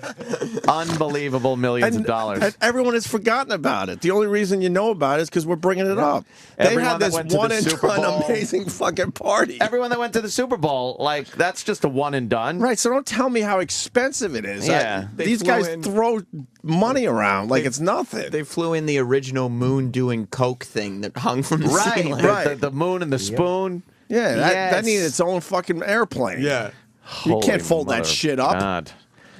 Unbelievable millions of dollars. And everyone has forgotten about it. The only reason you know about it is because we're bringing it up. Everyone They had that this went to the one and Super done Bowl- amazing fucking party. Everyone that went to the Super Bowl, like, that's just a one and done. Right, so don't tell me how expensive it is. Yeah. These guys throw money around like it's nothing. They flew in the original moon doing coke thing that hung from the ceiling. Right. The moon and the spoon. Yeah, that needed its own fucking airplane. Yeah. You Holy can't fold mother that of shit up. God.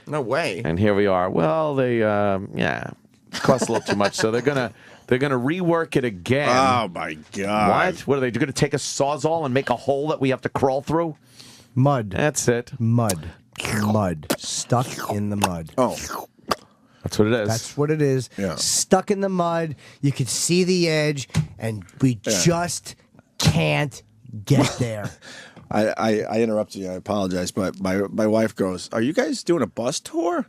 No way. And here we are. Well, they, it costs a little too much, so they're gonna rework it again. Oh my God! What are they going to take a sawzall and make a hole that we have to crawl through? Mud. That's it. Mud. mud. Stuck in the mud. Oh. That's what it is. That's what it is. Yeah. Stuck in the mud. You can see the edge, and we just can't get there. I interrupted you. I apologize, but my wife goes, "Are you guys doing a bus tour?"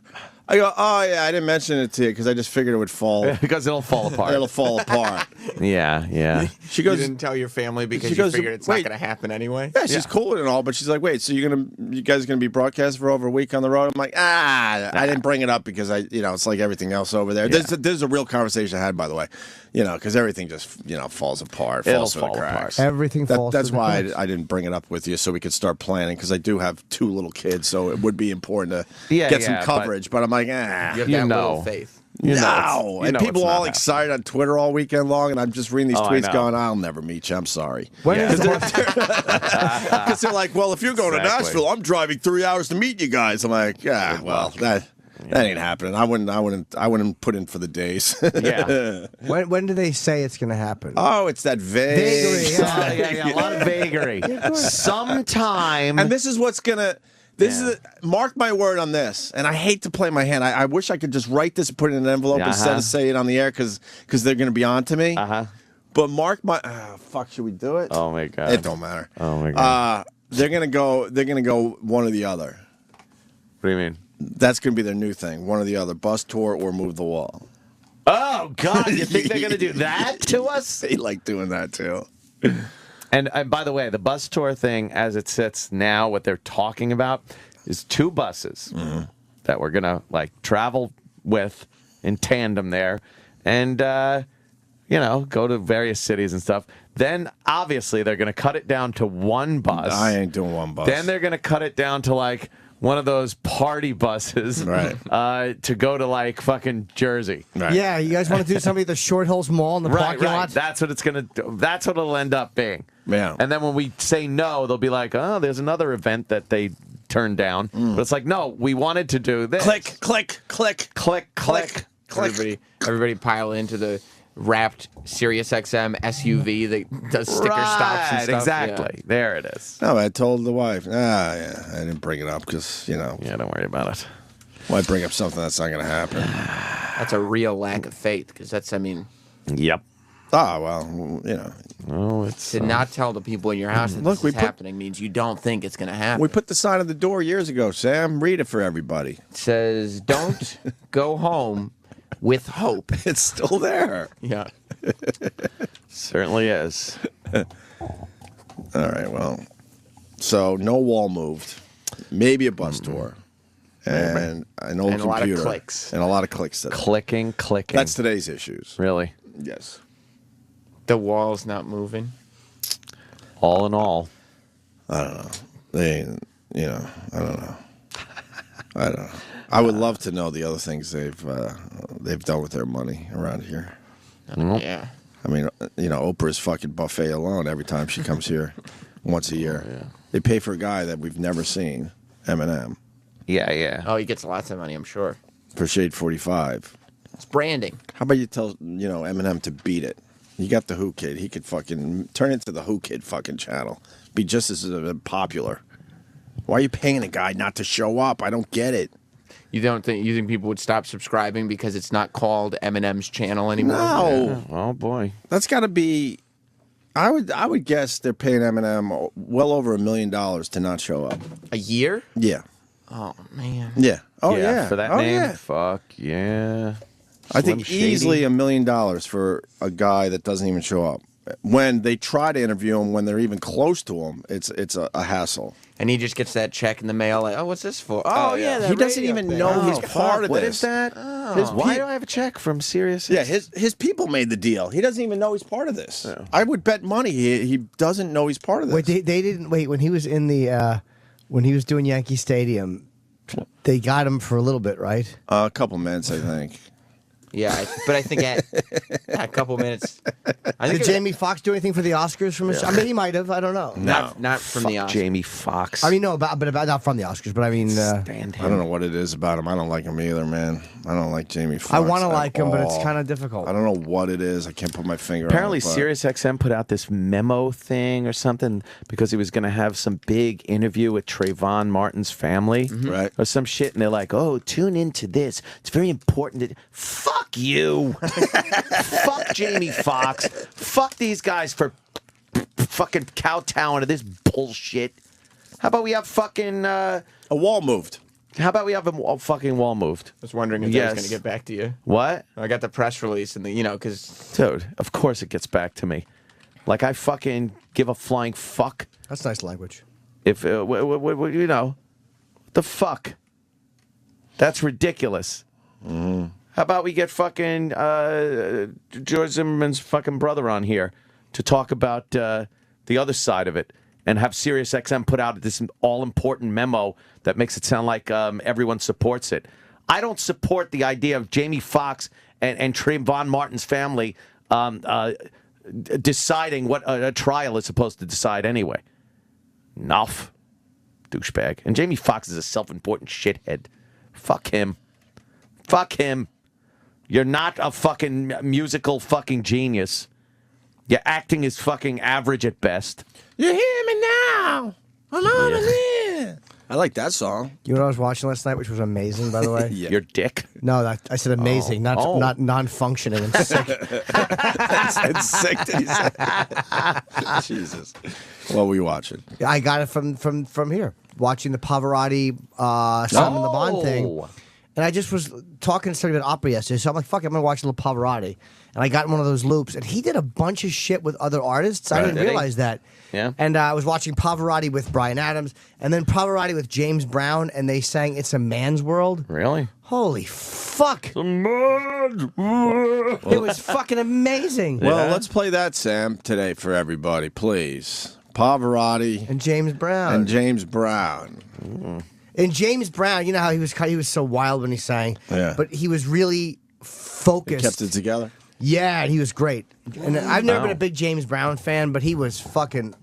I go, "Oh yeah, I didn't mention it to you because I just figured it would fall because it'll fall apart. It'll fall apart." Yeah. She goes, You didn't tell your family because she you goes, figured it's "Wait." not going to happen anyway? Yeah, she's cool and all, but she's like, "Wait, so you guys gonna be broadcast for over a week on the road?" I'm like, I didn't bring it up because it's like everything else over there. Yeah. There's a real conversation I had, by the way, because everything just falls apart, It'll falls through the fall cracks. apart. Everything falls That's through the why cracks. I didn't bring it up with you so we could start planning because I do have 2 little kids, so it would be important to get some coverage. But I'm like, You have You that know. little faith. no, and people it's all not excited on Twitter all weekend long, and I'm just reading these Oh, I tweets know. going, "I'll never meet you. I'm sorry." When is the Because they're like, "Well, if you're going to Exactly. Nashville, I'm driving 3 hours to meet you guys." I'm like, "Yeah, well, that ain't happening. I wouldn't put in for the days." Yeah. when do they say it's going to happen? Oh, it's that vague. Vagary, yeah, a lot of vagary. Sometime. And this is what's gonna. Mark my word on this, and I hate to play my hand. I wish I could just write this and put it in an envelope instead of say it on the air because they're going to be on to me. But mark my fuck. Should we do it? Oh my god. It don't matter. Oh my god. They're gonna go one or the other. What do you mean? That's gonna be their new thing. One or the other. Bus tour or move the wall. Oh god, you think they're gonna do that to us? They like doing that too. And by the way, the bus tour thing, as it sits now, what they're talking about is 2 buses that we're gonna travel with in tandem there, and go to various cities and stuff. Then obviously they're gonna cut it down to 1 bus. I ain't doing 1 bus. Then they're gonna cut it down to one of those party buses, right? To go to fucking Jersey. Right. Yeah, you guys want to do something at the Short Hills Mall in the parking lot? That's what it's gonna do. That's what it'll end up being. Yeah. And then when we say no, they'll be like, "Oh, there's another event that they turned down." But it's like, no, we wanted to do this. Click, click, click, click, click, click. Everybody pile into the wrapped SiriusXM SUV that does sticker stops and stuff. Exactly. Yeah. There it is. No, I told the wife. Yeah, I didn't bring it up because Yeah, don't worry about it. Why bring up something that's not going to happen? That's a real lack of faith because Yep. Oh, well, Oh, it's to not tell the people in your house that Look, this is happening means you don't think it's going to happen. We put the sign on the door years ago, Sam. Read it for everybody. It says, "Don't go home with hope." It's still there. Yeah. Certainly is. All right, well, so no wall moved. Maybe a bus tour. And an old And a computer. lot of clicks. And a lot of clicks today. Clicking. That's today's issues. Really? Yes. The wall's not moving. All in all. I don't know. I don't know. I don't know. I would love to know the other things they've done with their money around here. Yeah. I mean, Oprah's fucking buffet alone every time she comes here once a year. Yeah. They pay for a guy that we've never seen, Eminem, Yeah. Oh, he gets lots of money, I'm sure. for Shade 45. It's branding. How about you tell, Eminem to beat it? You got the Who Kid. He could fucking turn into the Who Kid fucking channel. Be just as popular. Why are you paying a guy not to show up? I don't get it. You think people would stop subscribing because it's not called Eminem's channel anymore? No. Oh boy. That's got to be. I would guess they're paying Eminem well over $1 million to not show up. A year? Yeah. Oh man. Yeah. Oh yeah. For that oh, name. Yeah. Fuck yeah. I think Slim Shady. easily $1 million for a guy that doesn't even show up. When they try to interview him, when they're even close to him, it's a hassle. And he just gets that check in the mail. Like, oh, what's this for? Oh, yeah. that He doesn't radio even thing. know Oh, he's part of What this. is that? Oh. Why do I have a check from Sirius? Yeah, his people made the deal. He doesn't even know he's part of this. I would bet money he doesn't know he's part of this. Wait, they didn't wait when he was in the when he was doing Yankee Stadium. They got him for a little bit, right? A couple minutes, I think. Yeah, but I think at a couple minutes. Did Jamie Foxx do anything for the Oscars from his? I mean, he might have. I don't know. Not from the Oscars. Jamie Foxx. I mean, no, but not from the Oscars. But I mean, I don't know what it is about him. I don't like him either, man. I don't like Jamie Foxx. I want to like him, but it's all. kind of difficult. I don't know what it is. I can't put my finger Apparently, on it. SiriusXM put out this memo thing or something because he was going to have some big interview with Trayvon Martin's family, Right. or some shit, and they're like, "Oh, tune into this. It's very important." Fuck you. Fuck Jamie Foxx. Fuck these guys for fucking kowtowing to this bullshit. How about we have fucking a wall moved? How about we have a fucking wall moved? I was wondering if I was going to get back to you. What? I got the press release and because dude, of course it gets back to me. Like I fucking give a flying fuck. That's nice language. If you know, the fuck. That's ridiculous. How about we get fucking George Zimmerman's fucking brother on here to talk about the other side of it, and have SiriusXM put out this all-important memo that makes it sound like everyone supports it. I don't support the idea of Jamie Foxx and Trayvon Martin's family deciding what a trial is supposed to decide anyway. Enough, douchebag. And Jamie Foxx is a self-important shithead. Fuck him. Fuck him. You're not a fucking musical fucking genius. Your acting is fucking average at best. You hear me now? I'm on it. I like that song. You know what I was watching last night, which was amazing, by the way? Your dick? No, I said amazing, not non-functioning and sick. I said sick, did he say? Jesus. What were you watching? I got it from here, watching the Pavarotti Simon Le Bon thing. And I just was talking to somebody about opera yesterday, so I'm like, fuck it, I'm going to watch a little Pavarotti. And I got in one of those loops, and he did a bunch of shit with other artists. I didn't realize that. Yeah. And I was watching Pavarotti with Bryan Adams, and then Pavarotti with James Brown, and they sang It's a Man's World. Really? Holy fuck. It's a man's world. It was fucking amazing. Well, let's play that, Sam, today for everybody, please. Pavarotti. And James Brown. And James Brown. And James Brown, you know how he was so wild when he sang, Yeah. but he was really focused. He kept it together. Yeah, and he was great. And I've never been a big James Brown fan, but he was fucking.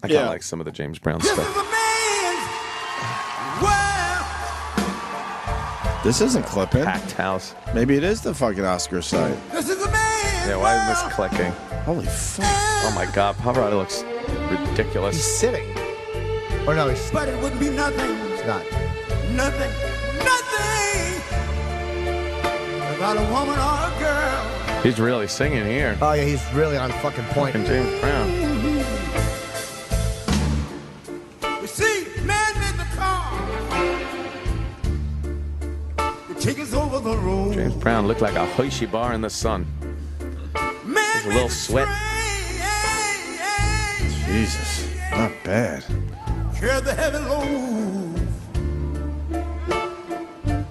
I kind of like some of the James Brown stuff. This isn't clipping. Packed house. Maybe it is the fucking Oscar site. Yeah, why is this clicking? Holy fuck. Oh my god, Pavarotti looks ridiculous. He's sitting. Or no, he's. But it would be nothing. It's not. Nothing. Nothing. Without a woman or a girl. He's really singing here. Oh yeah, he's really on fucking point. And James Brown. You see, man made the car. The chickens over the road. James Brown looked like a Hershey bar in the sun. There's a little sweat. Jesus. Not bad. Carry the heavy load.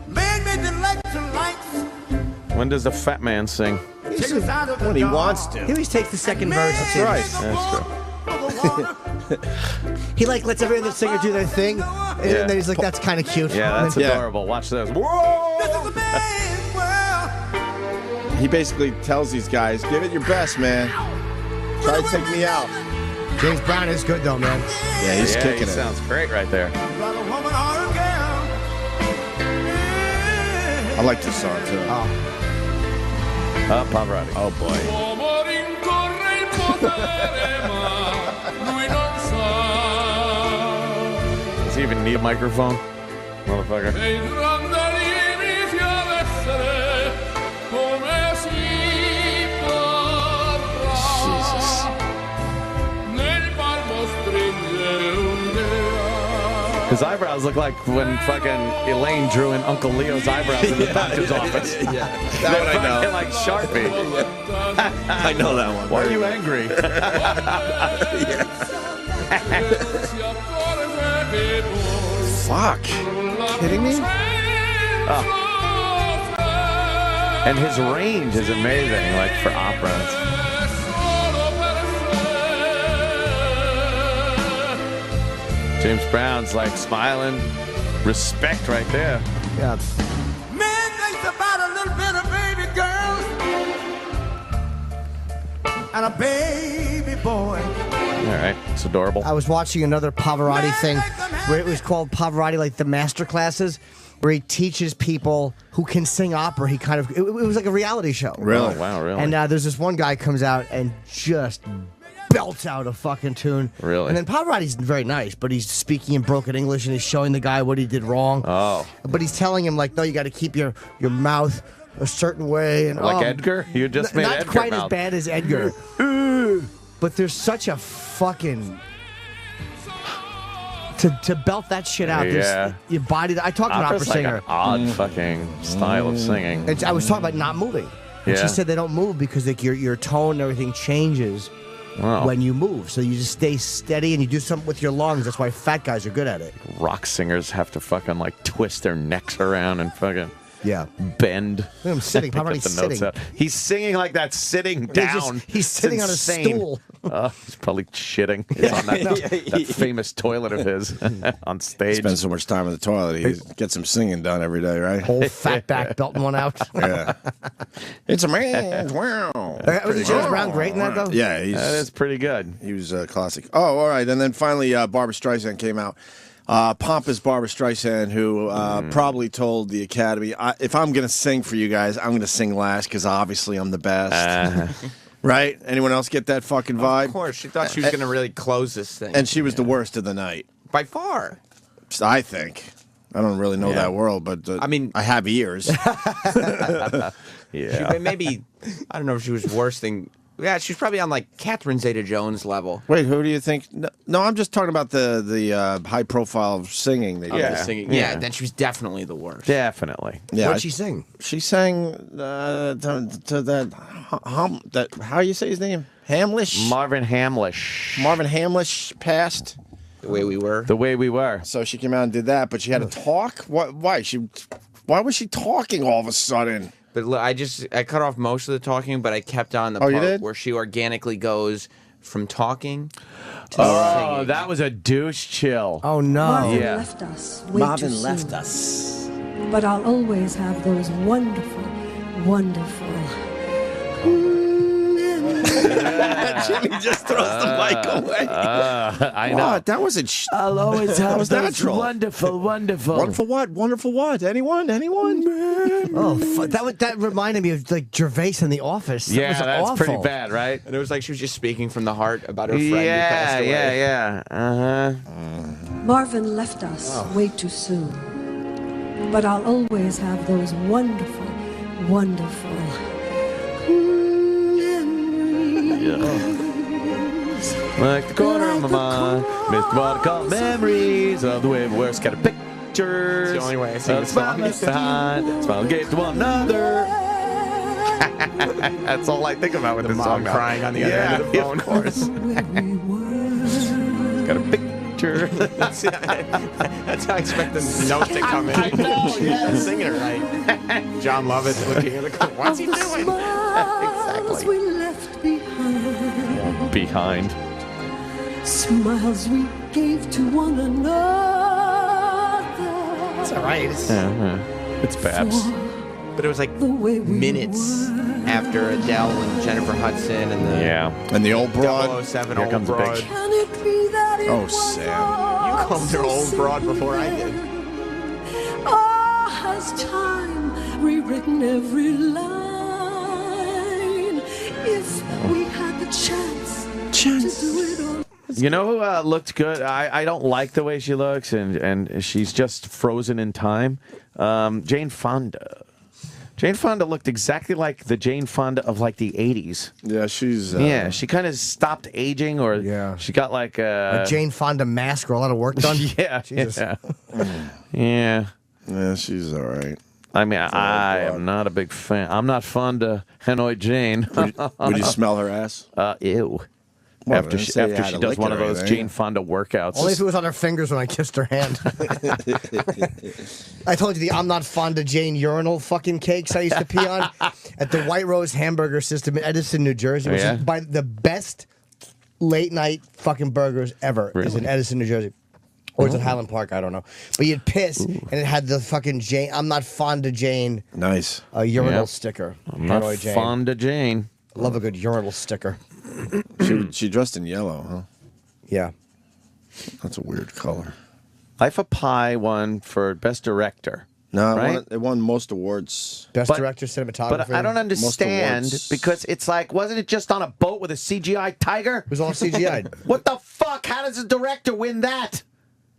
Man made the electric lights. When does the fat man sing? When he wants to. He always takes the second verse. That's right. That's true. He like lets every other singer do their thing, and then he's like, "That's kind of cute." Yeah, that's And then- adorable. Watch this. Whoa! He basically tells these guys, give it your best, man. Try to take me out. James Brown is good though, man. Yeah, he's Yeah, kicking he it. sounds great right there. I like this song, too. Pavarotti. Oh, boy. Does he even need a microphone? Motherfucker. Jesus. His eyebrows look like when fucking Elaine drew in Uncle Leo's eyebrows in the doctor's office. That one I know. Like Sharpie. I know that one. Why are you angry? Fuck. Kidding me? And his range is amazing, like for opera. James Brown's like smiling. Respect right there. Yeah. Man thinks about a little bit of baby girl. and a baby boy. All right, it's adorable. I was watching another Pavarotti thing where it was called Pavarotti, like the master classes, where he teaches people who can sing opera. It was like a reality show. Really? Oh, wow, really? And there's this one guy comes out and just belts out a fucking tune. Really? And then Pavarotti's very nice, but he's speaking in broken English and he's showing the guy what he did wrong. Oh. But he's telling him, like, no, you got to keep your mouth a certain way. And, Like Edgar? You just made not Edgar quite mouth. as bad as Edgar. But there's such a fucking... To belt that shit out, Yeah. your body... I talked to an opera Opera's like singer. an odd fucking style of singing. And I was talking about not moving. And Yeah. she said they don't move because like your tone and everything changes Wow. when you move. So you just stay steady and you do something with your lungs. That's why fat guys are good at it. Rock singers have to fucking like twist their necks around and fucking Yeah. bend. Look at him sitting. to get Pavarotti's the notes sitting. out. He's singing like that sitting down. He's It's sitting on a insane. stool. He's probably shitting. It's on that famous toilet of his on stage. Spends so much time in the toilet. He gets some singing done every day, right? Old fat back belting one out. Yeah. It's a man's world. Was James Brown great in that, though? Yeah, That is pretty good. he was a classic. Oh, all right. And then finally, Barbra Streisand came out. Pompous Barbra Streisand, who probably told the Academy, if I'm going to sing for you guys, I'm going to sing last because obviously I'm the best. Right? Anyone else get that fucking vibe? Of course, she thought she was going to really close this thing. And she was the worst of the night. By far. I think. I don't really know Yeah. that world, but I mean- I have ears. Yeah. Maybe, I don't know if she was worse than... Yeah, she's probably on like Catherine Zeta-Jones level. Wait, who do you think? No, I'm just talking about the high profile singing they did. The singing. Yeah, then she was definitely the worst. Definitely. Yeah, What'd she sing? She sang to that, that. How you say his name? Hamlish. Marvin Hamlish. Marvin Hamlish passed. The way we were. The way we were. So she came out and did that, but she had to talk. Why? Why was she talking all of a sudden? But look, I cut off most of the talking, but I kept on the Oh, you part did? where she organically goes from talking to Oh, singing. that was a douche chill. Oh, no. Marvin Yeah. left us way too soon. us. But I'll always have those wonderful, wonderful. Jimmy just throws the mic away. I know. What? That wasn't. I'll always have was those natural. wonderful, wonderful. Wonderful what? Wonderful what? Anyone? Oh, that reminded me of like Gervais in The Office. That Yeah, was that's awful. pretty bad, right? And it was like she was just speaking from the heart about her friend who passed away. Yeah. Uh-huh. Marvin left us way too soon. But I'll always have those wonderful, wonderful memories. Like the corner of my mind, missed what I call memories of the way we were. Got a pictures. It's the only way I sing of the song. left behind. Smile and gave to one another. That's all I think about with The this mom song. now. crying on the other end of the phone. Of course. Got a picture. That's how I expect the note to come in. I know, yes. Singing it right. John Lovett looking at the what's he doing? Smiles we left behind. Behind. Smiles we gave to one another. It's all right. It's Babs. But it was like The way we minutes after Adele and Jennifer Hudson and the Yeah. And the old broad. 007 Here old comes the broad. big- Can it be that it Oh, was Sam. You called her so old broad before I did. Or has time rewritten every line? If we had the chance to do it all. You know who looked good? I don't like the way she looks, and she's just frozen in time. Jane Fonda. Jane Fonda looked exactly like the Jane Fonda of like the 80s. Yeah, she's. Yeah, she kind of stopped aging, or she got like A Jane Fonda mask or a lot of work done. yeah, Jesus. yeah, yeah. Yeah, she's all right. I mean, I am not a big fan. I'm not fond of Hanoi Jane. Would you smell her ass? Ew. Well, after I she, didn't say you after had she to does lick one it of or those anything. Jane Fonda workouts. Only if it was on her fingers when I kissed her hand. I told you I'm not fond of Jane urinal fucking cakes I used to pee on at the White Rose Hamburger System in Edison, New Jersey, which Yeah? is by the best late night fucking burgers ever. Is in Really? Edison, New Jersey. Or it's at Highland Park, I don't know. But you'd piss, and it had the fucking Jane. I'm not fond of Jane. Nice. A urinal Yep. sticker. I'm not Hanoi Jane. fond of Jane. Love a good urinal sticker. She dressed in yellow, huh? Yeah. That's a weird color. Life of Pi won for Best Director. No, right? it won most awards. Best director, cinematographer. But I don't understand because it's like, wasn't it just on a boat with a CGI tiger? It was all CGI. What the fuck? How does a director win that?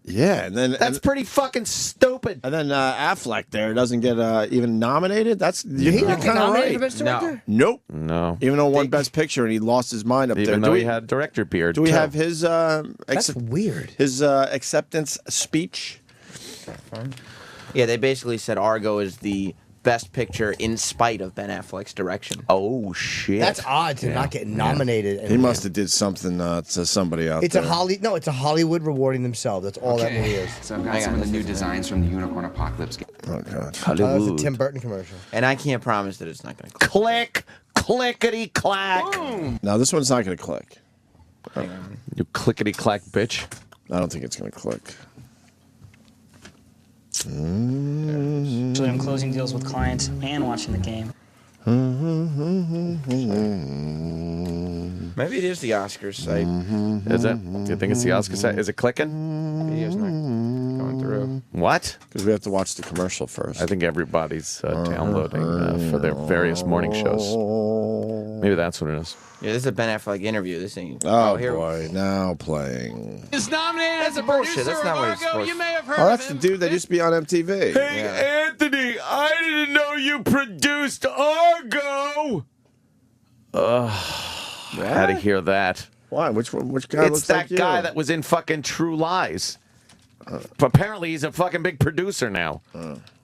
Yeah, and then That's pretty fucking stupid. And then Affleck there doesn't get even nominated. That's you're He kind got of nominated right. for Best Director? Nope. No. Even though won Best Picture and he lost his mind up there. Even though he had director beard. Do we too. have his? That's weird. His acceptance speech. Yeah, they basically said Argo is the best picture in spite of Ben Affleck's direction. Oh shit! That's odd to not get nominated. He must have did something to somebody out It's there. it's a Hollywood rewarding themselves. That's all that movie is. So I've got some of the new designs from the Unicorn Apocalypse game. Oh god. That was a Tim Burton commercial. And I can't promise that it's not going to click, clickety clack. No, this one's not going to click. You clickety clack bitch. I don't think it's going to click. Actually, I'm closing deals with clients and watching the game. Maybe it is the Oscars site. Is it? Do you think it's the Oscar site? Is it clicking? Video's not going through. What? Because we have to watch the commercial first. I think everybody's downloading for their various morning shows. Maybe that's what it is. Yeah, this is a Ben Affleck interview. This ain't. Oh, here. boy, now playing. Is nominated as a bullshit. producer That's not of what it's Argo. supposed You may have heard Oh, that's of the him. dude that used to be on MTV. Hey, Anthony, I didn't know you produced Argo. Had to hear that. Why? Which one? Which guy It's looks that like you? guy that was in fucking True Lies. Apparently, he's a fucking big producer now.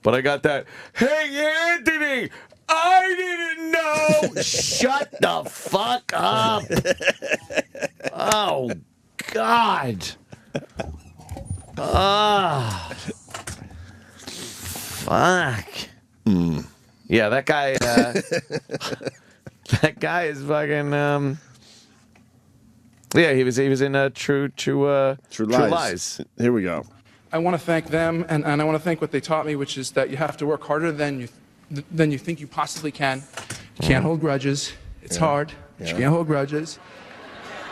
But I got that. Hey, Anthony, I didn't know. Shut the fuck up. Oh, God. Fuck. Yeah, that guy. That guy is fucking. Yeah, he was in True Lies. Here we go. I want to thank them, and I want to thank what they taught me, which is that you have to work harder than you think you possibly can. You can't hold grudges. It's hard, but you can't hold grudges.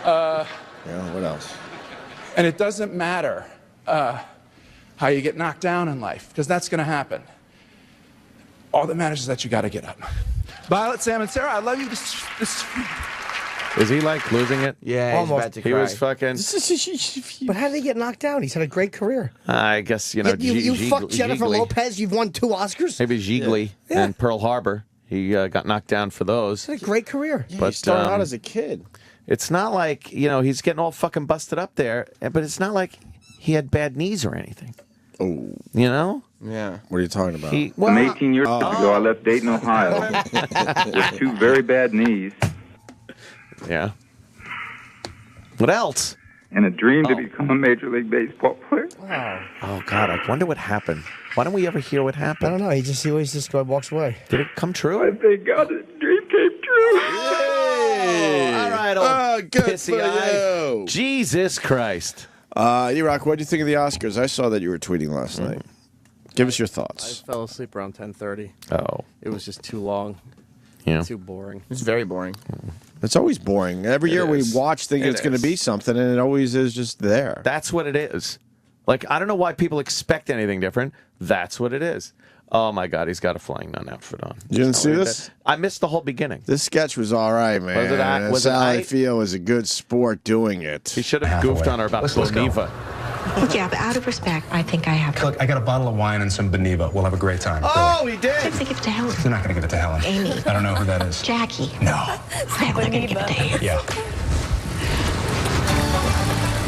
Yeah, what else? And it doesn't matter how you get knocked down in life, because that's going to happen. All that matters is that you got to get up. Violet, Sam, and Sarah, I love you. Is he like losing it? Yeah, he's about to He cry. was fucking. But how did he get knocked down? He's had a great career. I guess you know. You fucked Jennifer Gigli. Lopez. You've won 2 Oscars. Maybe Gigli and Pearl Harbor. He got knocked down for those. He's had a great career. Yeah, he started out as a kid. It's not like he's getting all fucking busted up there, but it's not like he had bad knees or anything. Oh, Yeah. What are you talking about? Some 18 years ago, I left Dayton, Ohio, with 2 very bad knees. Yeah. What else? And a dream to become a Major League Baseball player. Oh God, I wonder what happened. Why don't we ever hear what happened? I don't know. He always just walks away. Did it come true? I thank God the dream came true. All right, old good pissy for eye. you. Jesus Christ. E-Rock, what do you think of the Oscars? I saw that you were tweeting last night. Give us your I thoughts. fell asleep around 10:30. Oh. It was just too long. Yeah. Too boring. It's very boring. It's always boring. Every year we watch thinking it's going to be something, and it always is just there. That's what it is. Like, I don't know why people expect anything different. That's what it is. Oh, my God, he's got a flying nun outfit on. You didn't see this? I missed the whole beginning. This sketch was all right, man. Was it Sally Field was a good sport doing it. He should have goofed on her about Boniva. Yeah, but out of respect, I think I have to. Look, I got a bottle of wine and some Boniva. We'll have a great time. Oh, he did. Let's give it to Helen. They're not going to give it to Helen. Amy. I don't know who that is. Jackie. No. I'm not going to give it to you. Yeah.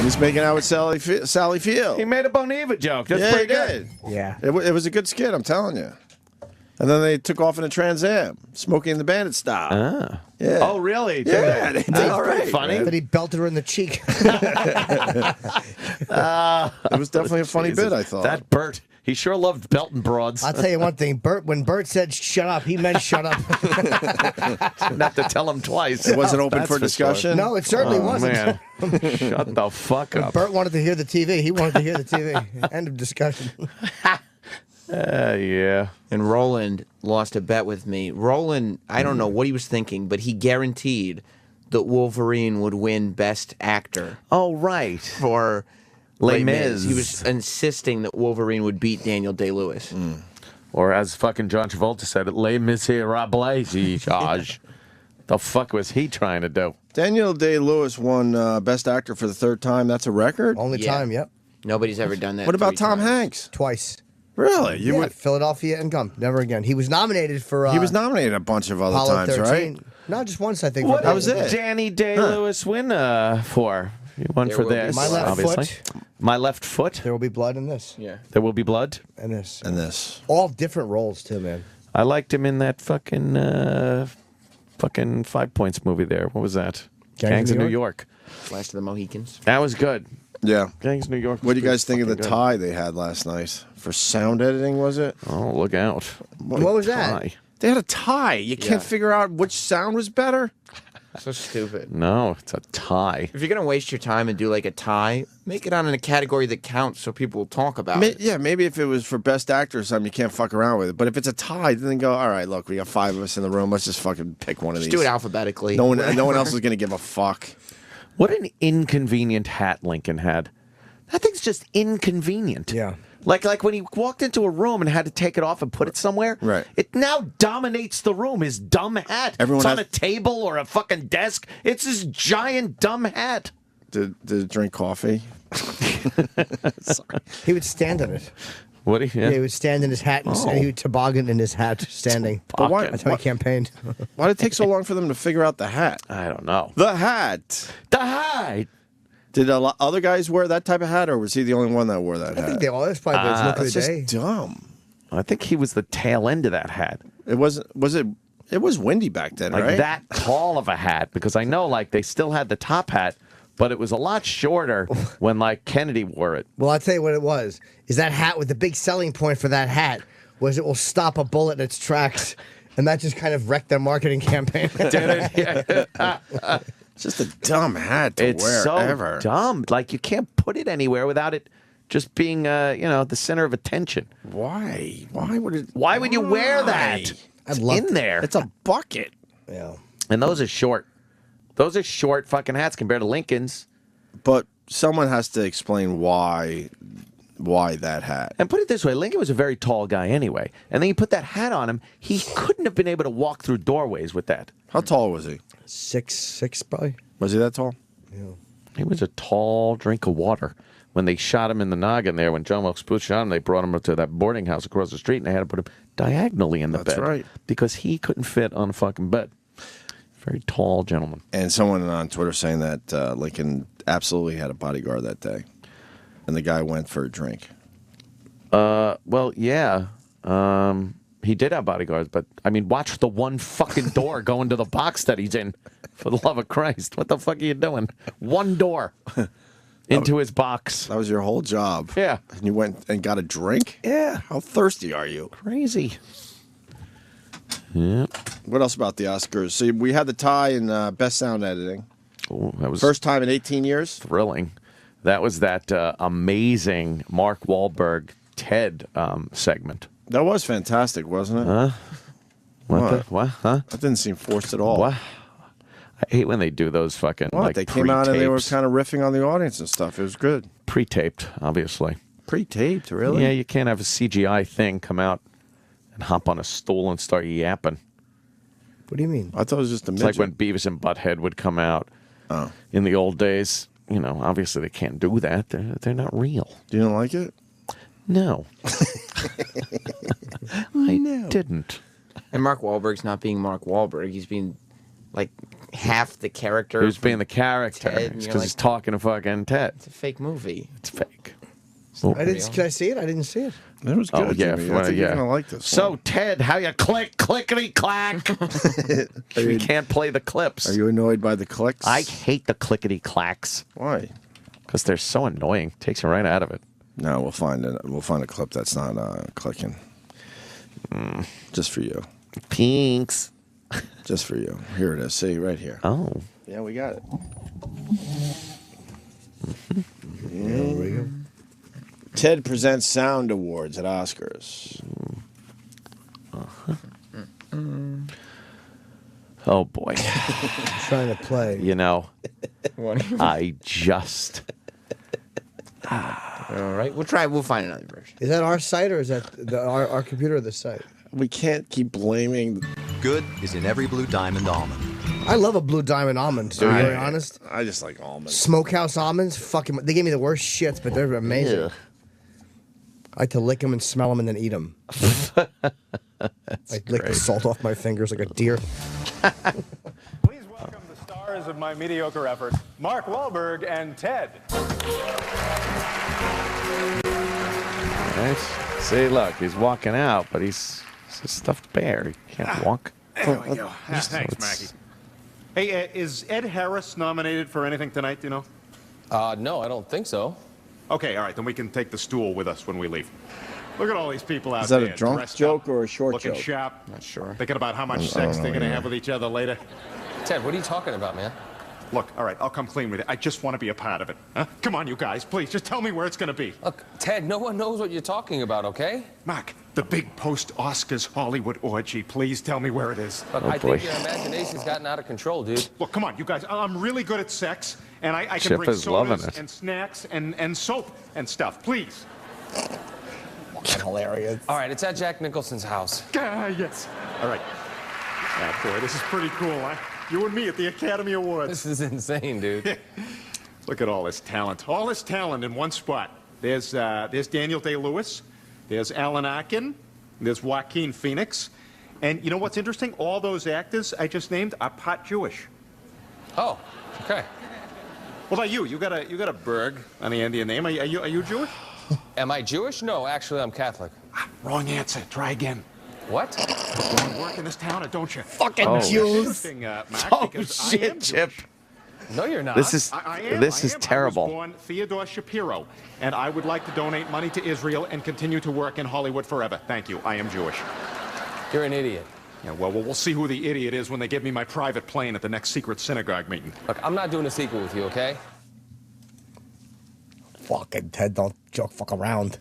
He's making out with Sally Field. He made a Boniva joke. That's yeah, pretty he good. did. Yeah. It was a good skit, I'm telling you. And then they took off in a Trans Am, Smokey and the Bandit style. Ah. Yeah. Oh, really? Yeah, they did all right. Funny. That he belted her in the cheek. It was definitely a funny bit, I thought. That Bert, he sure loved belting broads. I'll tell you one thing. When Bert said shut up, he meant shut up. Didn't have to tell him twice. It wasn't open That's for discussion? No, it certainly wasn't. Man. Shut the fuck up. Bert wanted to hear the TV. He wanted to hear the TV. End of discussion. Yeah. And Roland lost a bet with me. Roland, I don't know what he was thinking, but he guaranteed that Wolverine would win Best Actor. Oh, right. For Les Les Mis. Mis. He was insisting that Wolverine would beat Daniel Day-Lewis. Or as fucking John Travolta said, Les Miserables, George. The fuck was he trying to do? Daniel Day-Lewis won Best Actor for the third time. That's a record? Only time, yep. Nobody's ever done that. What about 3 Tom times. Hanks? Twice. Really? You Yeah, would... Philadelphia and Gump. Never again. He was nominated for... he was nominated a bunch of other Apollo times, 13. right? No, just once, I think. What for did Apollo. Danny Day-Lewis win for? He won There for Will Be this, My Left obviously. Foot. My Left Foot. There Will Be Blood in this. Yeah. There Will Be Blood. And this. And this. All different roles, too, man. I liked him in that fucking 5 Points movie there. What was that? Gangs of New York. Last of the Mohicans. That was good. Yeah. Gangs of New York. What do you guys think of the fucking good. tie they had last night? For sound editing, was it? Oh, look out. What was that? Tie. They had a tie. You can't figure out which sound was better? So stupid. No, it's a tie. If you're going to waste your time and do like a tie, make it on a category that counts so people will talk about it. Yeah, maybe if it was for Best Actor or something, you can't fuck around with it. But if it's a tie, then go, all right, look, we got 5 of us in the room. Let's just fucking pick one of Just these. do it alphabetically. No one else is going to give a fuck. What an inconvenient hat Lincoln had. That thing's just inconvenient. Yeah. Like when he walked into a room and had to take it off and put it somewhere. Right. It now dominates the room. His dumb hat. Everyone it's on has- a table or a fucking desk. It's his giant dumb hat. Did it drink coffee? He would stand in it. What do you? Yeah, he would stand in his hat and Oh. he would toboggan in his hat standing. But why- That's how he campaigned. Why did it take so long for them to figure out the hat? I don't know. The hat. The hat. Did other guys wear that type of hat, or was he the only one that wore that I hat? think they all. That's probably the look of That's the just day. dumb. I think he was the tail end of that hat. It wasn't. Was it? It was windy back then, Like right? that tall of a hat, because I know like they still had the top hat, but it was a lot shorter when like Kennedy wore it. Well, I'll tell you what it was. Is that hat with the big selling point for that hat was it will stop a bullet in its tracks. And that just kind of wrecked their marketing campaign. It's just a dumb hat to It's wear so ever. dumb. Like you can't put it anywhere without it just being, the center of attention. Why? Why would it? Why would you wear that? It's in there. It's a bucket. Yeah. And those are short. Those are short fucking hats compared to Lincoln's. But someone has to explain why that hat. And put it this way, Lincoln was a very tall guy anyway. And then you put that hat on him, he couldn't have been able to walk through doorways with that. How tall was he? 6'6", probably. Was he that tall? Yeah. He was a tall drink of water. When they shot him in the noggin there, when John Wilkes Booth shot him, they brought him to that boarding house across the street, and they had to put him diagonally in the That's bed. right. Because he couldn't fit on a fucking bed. Very tall gentleman. And someone on Twitter saying that Lincoln absolutely had a bodyguard that day. And the guy went for a drink. Well, yeah. He did have bodyguards, but, I mean, watch the one fucking door going to the box that he's in. For the love of Christ. What the fuck are you doing? One door into his box. That was your whole job. Yeah. And you went and got a drink? Yeah. How thirsty are you? Crazy. Yeah. What else about the Oscars? So we had the tie in Best Sound Editing. Oh, that was First time in 18 years? thrilling. That was that amazing Mark Wahlberg TED segment. That was fantastic, wasn't it? Huh? What? What? Huh? That didn't seem forced at all. What? I hate when they do those fucking What? like They came out and they were pre-tapes. kind of riffing on the audience and stuff. It was good. Pre-taped, obviously. Pre-taped, really? Yeah, you can't have a CGI thing come out and hop on a stool and start yapping. What do you mean? I thought it was just a It's midget. like when Beavis and Butthead would come out in the old days. You know, obviously they can't do that. They're not real. You don't like it? No. I didn't. And Mark Wahlberg's not being Mark Wahlberg. He's being like half the character. Who's from being the character? Ted, and Because you're he's like, talking to fucking Ted. It's a fake movie. It's fake. Can I see it? I didn't see it. It was good, Oh, yeah. Jimmy. I well, think yeah. you're going to like this So, one. Ted, how you clickety clack? You can't play the clips. Are you annoyed by the clicks? I hate the clickety clacks. Why? Because they're so annoying. Takes you right out of it. No, we'll find a clip that's not clicking. Just for you. Pinks. Just for you. Here it is. See, right here. Oh. Yeah, we got it. There we go. Ted presents Sound Awards at Oscars. Oh boy. Trying to play. You know, I just. All right, we'll try. We'll find another version. Is that our site or is that our computer or the site? We can't keep blaming. Good is in every Blue Diamond almond. I love a Blue Diamond almond, to be very honest. I just like almonds. Smokehouse almonds, fucking. They gave me the worst shits, but they're amazing. Ugh. I like to lick them and smell them and then eat them. I lick the salt off my fingers like a deer. Please welcome the stars of my mediocre effort, Mark Wahlberg and Ted. Right. See, look, he's walking out, but he's a stuffed bear. He can't walk. There we go. So Thanks, it's- Mackie. Hey, is Ed Harris nominated for anything tonight, do you know? No, I don't think so. Okay, all right, then we can take the stool with us when we leave. Look at all these people out Is that there. a drunk dressed joke up, or a short looking joke? sharp. Not sure. Thinking about how much I sex don't they're know, going to yeah. have with each other later. Ted, what are you talking about, man? Look, all right, I'll come clean with it. I just want to be a part of it. Huh? Come on, you guys, please, just tell me where it's going to be. Look, Ted, no one knows what you're talking about, okay? Mark, the big post-Oscars Hollywood orgy. Please tell me where it is. Look, I think your imagination's gotten out of control, dude. Look, come on, you guys. I'm really good at sex, and I can Chip bring is loving sodas it. and snacks and soap and stuff. Please. Fucking hilarious. All right, it's at Jack Nicholson's house. Ah, yes. All right. Ah, boy, this is pretty cool, huh? You and me at the Academy Awards. This is insane, dude. Look at all this talent. All this talent in one spot. There's Daniel Day-Lewis. There's Alan Arkin. There's Joaquin Phoenix. And you know what's interesting? All those actors I just named are part Jewish. Oh, okay. What about you? You got a Berg on the end of your name. Are you Jewish? Am I Jewish? No, actually, I'm Catholic. Wrong answer. Try again. What? You want to work in this town or don't you? Fucking It's Jews. interesting, Mac, Oh because I am shit, Chip. Jewish. No, you're not. This is I am. this I is am. terrible. I was born Theodore Shapiro, and I would like to donate money to Israel and continue to work in Hollywood forever. Thank you. I am Jewish. You're an idiot. Yeah, well, we'll see who the idiot is when they give me my private plane at the next secret synagogue meeting. Look, I'm not doing a sequel with you, okay? Fucking Ted, don't fuck around.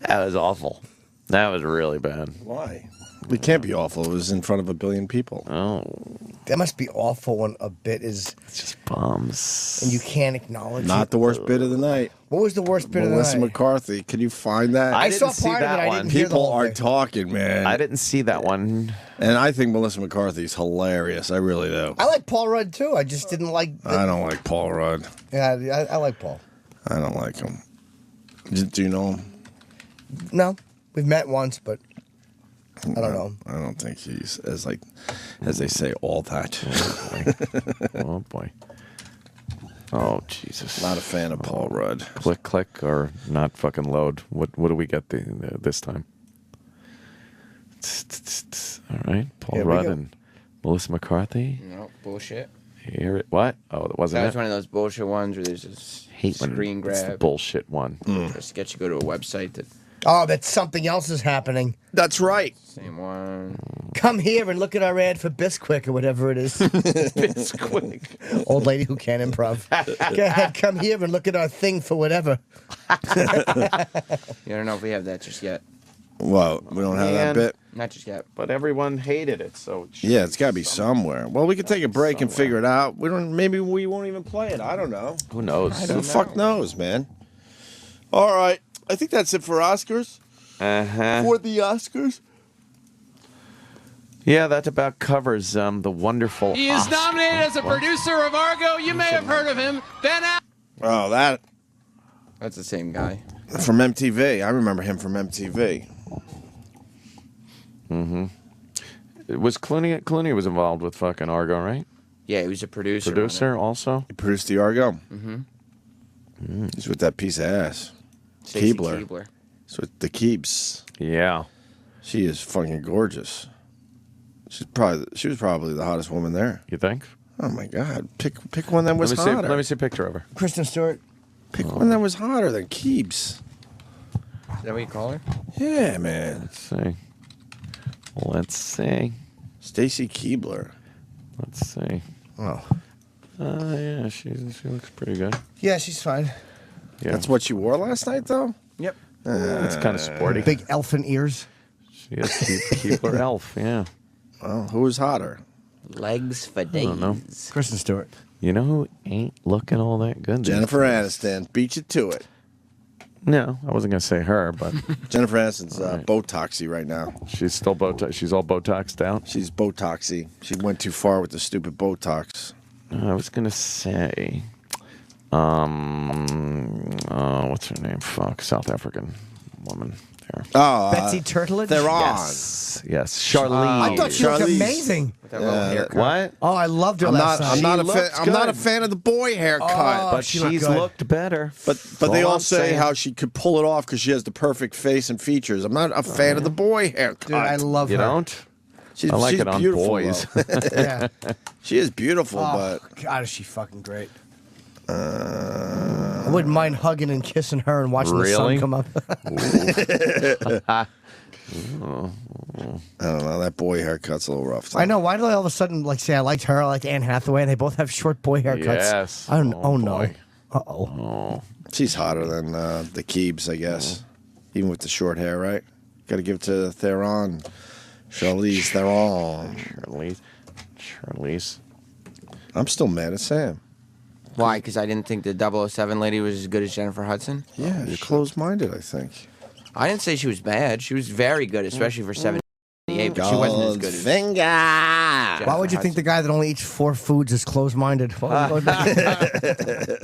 That was awful. That was really bad. Why? It can't be awful. It was in front of 1 billion people. Oh, That must be awful when a bit is it's just bombs. and you can't acknowledge Not it. the worst bit of the night. What was the worst bit Melissa of the night? McCarthy. Can you find that? I didn't saw see part of that it. I one. didn't hear the People whole are thing. talking, man. I didn't see that one. And I think Melissa McCarthy's hilarious. I really do. I like Paul Rudd too. I just didn't like. I don't like Paul Rudd. Yeah, I like Paul. I don't like him. Do you know him? No, we've met once, but I don't know. I don't think he's as they say, all that. Oh boy. Oh Jesus. Not a fan of Paul Rudd. Click or not fucking load. What do we get this time? All right, Paul Here we Rudd go. and Melissa McCarthy. No, bullshit. Here it what? Oh, it wasn't That was it? one of those bullshit ones where there's this Hate when screen it's the grab. bullshit one. Just get you to go to a website that Oh, that something else is happening. That's right. same one. Come here and look at our ad for Bisquick or whatever it is. Bisquick. Old lady who can't improv. Go ahead, come here and look at our thing for whatever. You don't know if we have that just yet. Well, we don't have Man. that bit. Not just yet. But everyone hated it, so it should Yeah, it's got to be somewhere. Well, we could take a break and figure it out. We don't. Maybe we won't even play it. I don't know. Who knows? Who the fuck knows, man? All right, I think that's it for Oscars. Uh-huh. For the Oscars. Yeah, that about covers the wonderful. He is Oscar. nominated as a What? producer of Argo. You may have heard of him. Ben Affleck. Oh, That's the same guy. from MTV. I remember him from MTV. Mm-hmm. Was Clooney? Clooney was involved with fucking Argo, right? Yeah, he was a producer. Producer also. He produced the Argo. Mm-hmm. He's with that piece of ass. Stacey Keebler. Keebler. He's with the Keebs. Yeah. She is fucking gorgeous. She was probably the hottest woman there. You think? Oh my God! Pick one that was let me hotter. let me see a picture of her. Kristen Stewart. Pick one that was hotter than Keebs. Is that what you call her? Yeah, man. Let's see. Let's see. Stacy Keebler. Let's see. Oh. Yeah, she looks pretty good. Yeah, she's fine. Yeah. That's what you wore last night, though. Yep. It's kind of sporty. Big elfin ears. She is Keebler elf. Yeah. Well, who was hotter? Legs for days. I don't know. Kristen Stewart. You know who ain't looking all that good? Jennifer Aniston. Beat you to it. No, I wasn't going to say her, but Jennifer Aniston's Botoxy right now. She's still Botox. She's all Botoxed out. She's Botoxy. She went too far with the stupid Botox. I was going to say, what's her name? Fuck, South African woman there. Oh, Betsy Turtledge? They're on. Yes, Charlize. I thought she looked amazing. What? Oh, I loved her I'm last not. night. I'm not a fan of the boy haircut. Oh, but she looked she's good. looked better. But they all say how she could pull it off because she has the perfect face and features. I'm not a fan of the boy haircut. Dude, I love You her. don't? She's, I like she's it on beautiful, boys. though. Yeah. She is beautiful, Oh, but God, is she fucking great. I wouldn't mind hugging and kissing her and watching the sun Really? come up. I don't know. That boy haircut's a little rough. I know. Why do I all of a sudden like say I liked her, I liked Anne Hathaway, and they both have short boy haircuts? Yes. I don't. Oh, no. boy. Uh-oh. She's hotter than the Keebs, I guess. Even with the short hair, right? Got to give it to Theron. Charlize Theron. Charlize. I'm still mad at Sam. Why? Because I didn't think the 007 lady was as good as Jennifer Hudson? Yeah, you're closed-minded, I think. I didn't say she was bad. She was very good, especially for 78, but she wasn't as good as Finger. Jennifer Why would you think the guy that only eats 4 foods is closed-minded? She wasn't as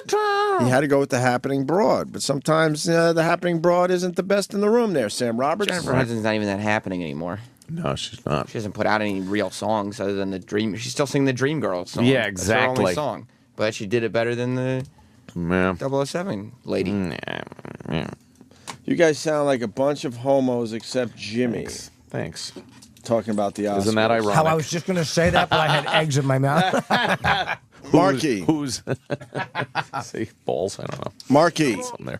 good. He had to go with the happening broad, but sometimes the happening broad isn't the best in the room there, Sam Roberts. Jennifer Hudson's not even that happening anymore. No, she's not. She hasn't put out any real songs other than the Dream. She's still singing the Dream Girl song. Yeah, That's her only exactly. song. But she did it better than the 007 lady. You guys sound like a bunch of homos except Jimmy. Thanks. Talking about the Oscars. Isn't that ironic? How I was just going to say that, but I had eggs in my mouth. Marky. Who's see balls? I don't know. Marky. Something there.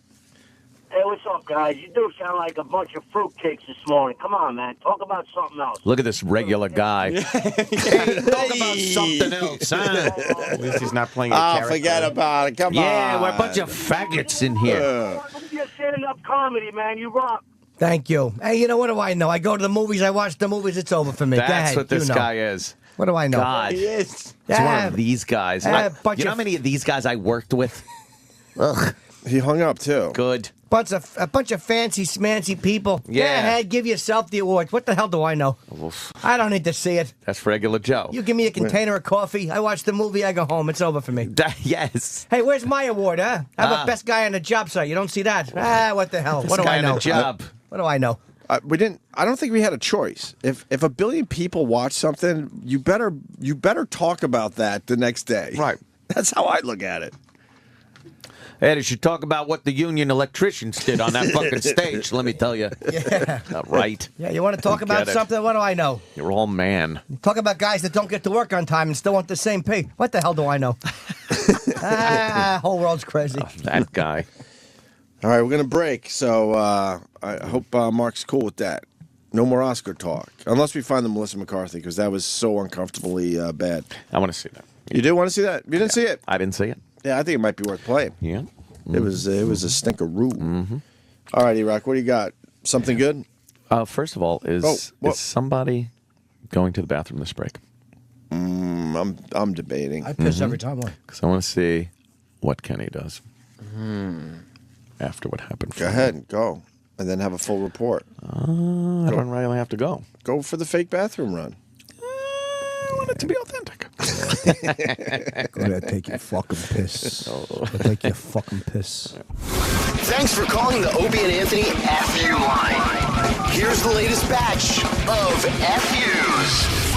Hey, what's up, guys? You do sound like a bunch of fruitcakes this morning. Come on, man. Talk about something else. Look at this regular guy. Hey, talk about something else, huh? At least he's not playing a Oh, character. forget about it. Come on. Yeah, we're a bunch of faggots in here. You're stand-up comedy, man. You rock. Thank you. Hey, you know, what do I know? I go to the movies, I watch the movies, it's over for me. Go That's ahead, what this you know. guy is. What do I know? God. He is. It's Yeah. one of these guys. Yeah, I- bunch you know of- how many of these guys I worked with? Ugh. He hung up, too. Good. A bunch of fancy, smancy people. Yeah. Go ahead, give yourself the award. What the hell do I know? Oof. I don't need to see it. That's regular Joe. You give me a container of coffee, I watch the movie, I go home. It's over for me. Yes. Hey, where's my award, huh? How about best guy on the job site? You don't see that? What the hell? What do guy I on know? the job. What do I know? We didn't. I don't think we had a choice. If a billion people watch something, you better talk about that the next day. Right. That's how I look at it. Hey, they should talk about what the union electricians did on that fucking stage, let me tell you. Yeah. Not right. Yeah, you want to talk about Get it. something? What do I know? You're all man. Talk about guys that don't get to work on time and still want the same pay. What the hell do I know? Whole world's crazy. That guy. All right, we're gonna break. So I hope Mark's cool with that. No more Oscar talk, unless we find the Melissa McCarthy, because that was so uncomfortably bad. I want to see that. You do want to see that? You didn't see it? I didn't see it. Yeah, I think it might be worth playing. Yeah. It was a stinkeroo. Mm-hmm. All right, E-Rock, what do you got? Something good? First of all, is somebody going to the bathroom this break? I'm debating. I piss every time. Why? Because I want to see what Kenny does after what happened. Go ahead, go, and then have a full report. I don't really have to go. Go for the fake bathroom run. I want it to be authentic. Go ahead, take your fucking piss. Go take your fucking piss. Thanks for calling the Opie and Anthony FU line. Here's the latest batch of FUs.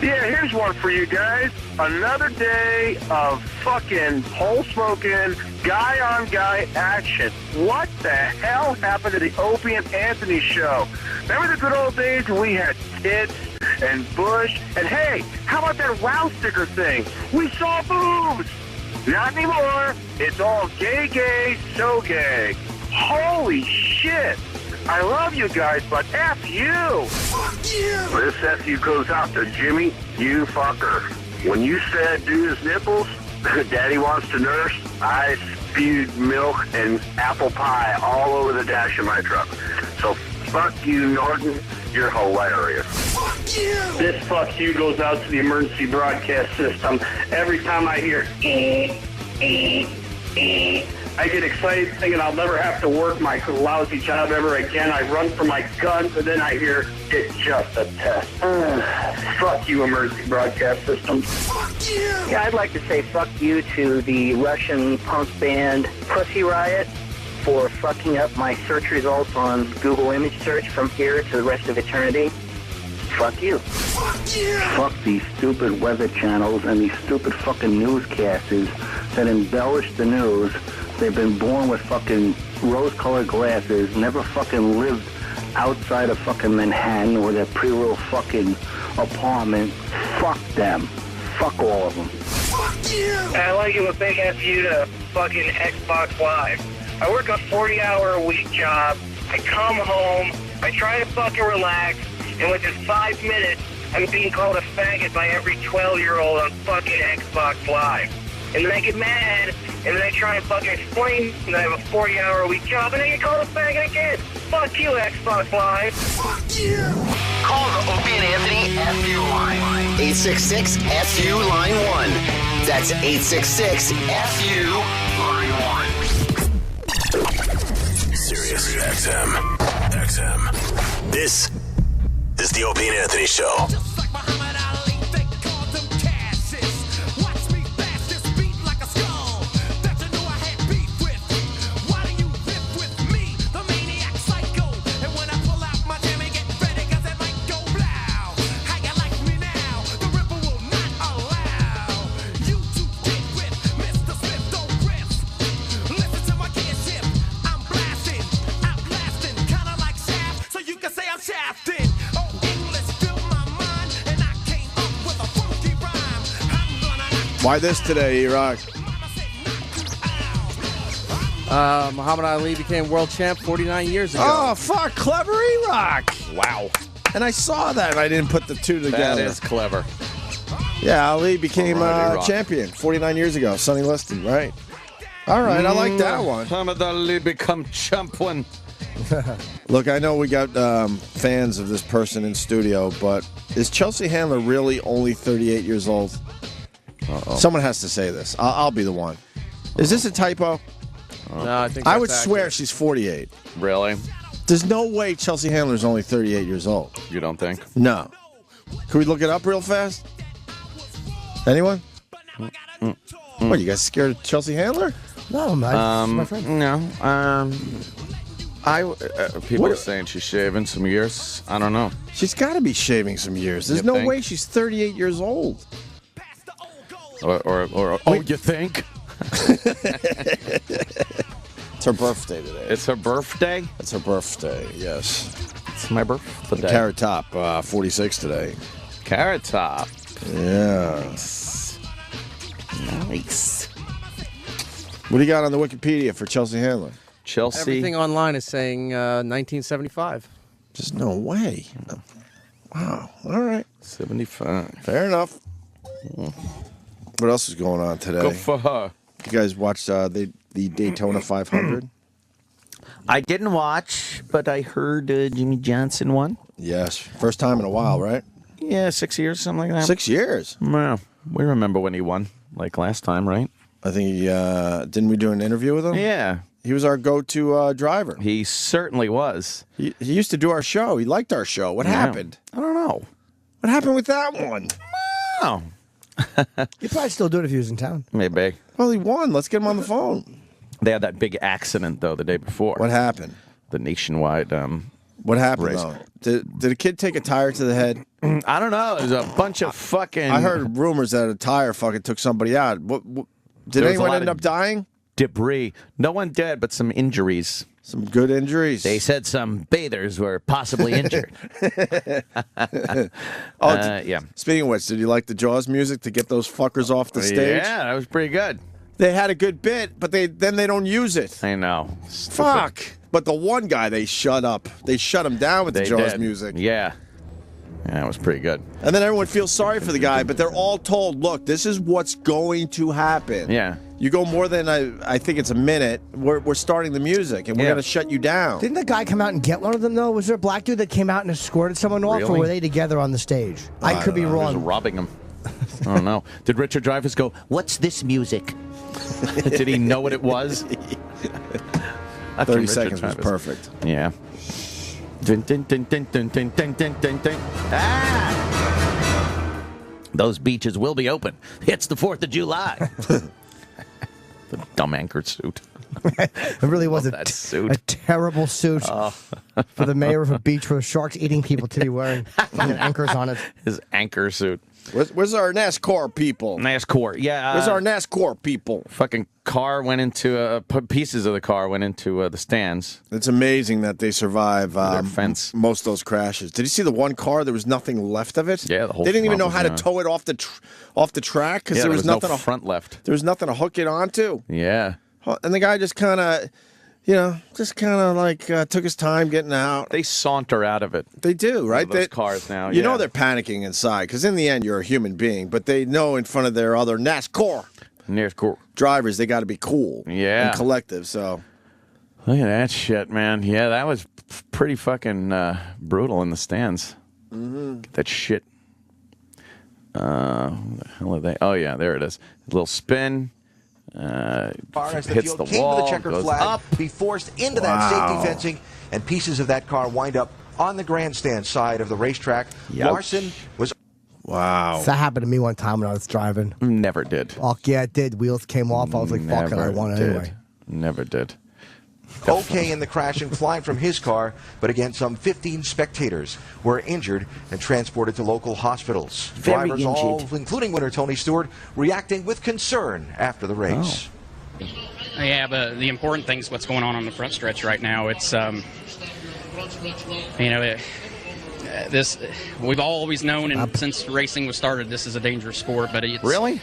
Yeah, here's one for you guys. Another day of fucking hole-smoking, guy-on-guy action. What the hell happened to the Opie and Anthony show? Remember the good old days when we had tits and bush? And hey, how about that wow sticker thing? We saw boobs! Not anymore. It's all gay, so gay. Holy shit! I love you guys, but F you! Fuck you! This FU goes out to Jimmy, you fucker. When you said do his nipples, Daddy wants to nurse, I spewed milk and apple pie all over the dash of my truck. So fuck you, Norton. You're hilarious. This fuck you goes out to the emergency broadcast system. Every time I hear I get excited thinking I'll never have to work my lousy job ever again. I run for my guns, and then I hear, it's just a test. Fuck you, emergency broadcast system. Yeah, I'd like to say fuck you to the Russian punk band Pussy Riot for fucking up my search results on Google image search from here to the rest of eternity. Fuck you. Fuck these stupid weather channels and these stupid fucking newscasters that embellish the news. They've been born with fucking rose-colored glasses, never fucking lived outside of fucking Manhattan or their pre-roll fucking apartment. Fuck them. Fuck all of them. I like it with big F you to fucking Xbox Live. I work a 40-hour-a-week job. I come home. I try to fucking relax. And within 5 minutes, I'm being called a faggot by every 12-year-old on fucking Xbox Live. And then I get mad, and then I try and fucking explain that I have a 40-hour-a-week job, and I get called a faggot again. Fuck you, Xbox Live. Fuck you. Call the Opie and Anthony FU line. 866-FU line 1. That's 866-FU line 1. Sirius XM. This is the Opie and Anthony Show. Why this today, E-Rock? Muhammad Ali became world champ 49 years ago. Oh, fuck. Clever E-Rock. Wow. And I saw that, and I didn't put the two together. That is clever. Yeah, Ali became Alrighty, champion 49 years ago. Sonny Liston, right? All right, I like that one. Muhammad Ali become champion. Look, I know we got fans of this person in studio, but is Chelsea Handler really only 38 years old? Uh-oh. Someone has to say this. I'll be the one. Is this a typo? No, I think I that's would swear accurate. she's 48. Really? There's no way Chelsea Handler's only 38 years old. You don't think? No. Can we look it up real fast? Anyone? What, you guys scared of Chelsea Handler? No, man. My friend. No. People are saying she's shaving some years. I don't know. She's got to be shaving some years. There's no way she's 38 years old. Or you think? It's her birthday today. It's her birthday? It's her birthday, yes. It's my birthday. Carrot Top, 46 today. Carrot Top. Yeah. Nice. What do you got on the Wikipedia for Chelsea Handler? Chelsea. Everything online is saying 1975. There's no way. Wow. All right. 75. Fair enough. What else is going on today? Go for her. You guys watched the Daytona 500? I didn't watch, but I heard Jimmy Johnson won. Yes. First time in a while, right? Yeah, 6 years, something like that. 6 years? Well, we remember when he won, like last time, right? I think he, didn't we do an interview with him? Yeah. He was our go-to driver. He certainly was. He used to do our show. He liked our show. What happened? I don't know. What happened with that one? Oh. You'd probably still do it if he was in town. Maybe. Well, he won. Let's get him on the phone. They had that big accident, though, the day before. What happened? The nationwide What happened, race. though? Did a kid take a tire to the head? I don't know. There's a bunch of fucking... I heard rumors that a tire fucking took somebody out. What did There was a anyone lot end of up dying? Debris. No one dead, but some injuries. Some good injuries. They said some bathers were possibly injured. Yeah. Speaking of which, did you like the Jaws music to get those fuckers off the stage? Yeah, that was pretty good. They had a good bit, but then they don't use it. I know. Fuck. But the one guy, they shut up. They shut him down with the Jaws music. Yeah. Yeah, it was pretty good. And then everyone feels sorry for the guy, but they're all told, look, this is what's going to happen. Yeah. You go more than I think it's a minute. We're starting the music, and we're gonna shut you down. Didn't the guy come out and get one of them though? Was there a black dude that came out and escorted someone off, or Really? were they together on the stage? I could be He was wrong. robbing him. I don't know. Did Richard Dreyfuss go, "What's this music"? Did he know what it was? 30 seconds was perfect. Yeah. Dun, dun, dun, dun, dun, dun, dun, dun, dun, dun. Ah! Those beaches will be open. It's the 4th of July. The dumb anchor suit. It really was that suit. a terrible suit for the mayor of a beach where sharks eating people to be wearing fucking anchors on it. His anchor suit. Where's our NASCAR people? NASCAR, yeah. Where's our NASCAR people? Fucking car went into pieces of the car went into the stands. It's amazing that they survive fence. most of those crashes. Did you see the one car? There was nothing left of it. Yeah, the whole They didn't even front know how was to gone. tow it off the track because Yeah, there was nothing no front left. There was nothing to hook it onto. Yeah. And the guy just kind of, took his time getting out. They saunter out of it. They do, right? Those cars now. You know they're panicking inside because in the end you're a human being, but they know in front of their other NASCAR drivers they got to be cool, and collective. So look at that shit, man. Yeah, that was pretty fucking brutal in the stands. Mm-hmm. Get that shit. Who the hell are they? Oh yeah, there it is. A little spin. Far as the Hits field the came wall, to the checkered goes flag, up. be forced into that safety fencing, and pieces of that car wind up on the grandstand side of the racetrack. Yep. Larson was. Wow. That happened to me one time when I was driving. Never did. Oh, yeah, it did. Wheels came off. I was like, fuck it, I want it anyway. Never did. Okay in the crash and flying from his car, but again, some 15 spectators were injured and transported to local hospitals. Very Drivers, injured. all, including winner Tony Stewart, reacting with concern after the race. Yeah, but the important thing is what's going on the front stretch right now. It's, this we've always known, and since racing was started, this is a dangerous sport. But it's really.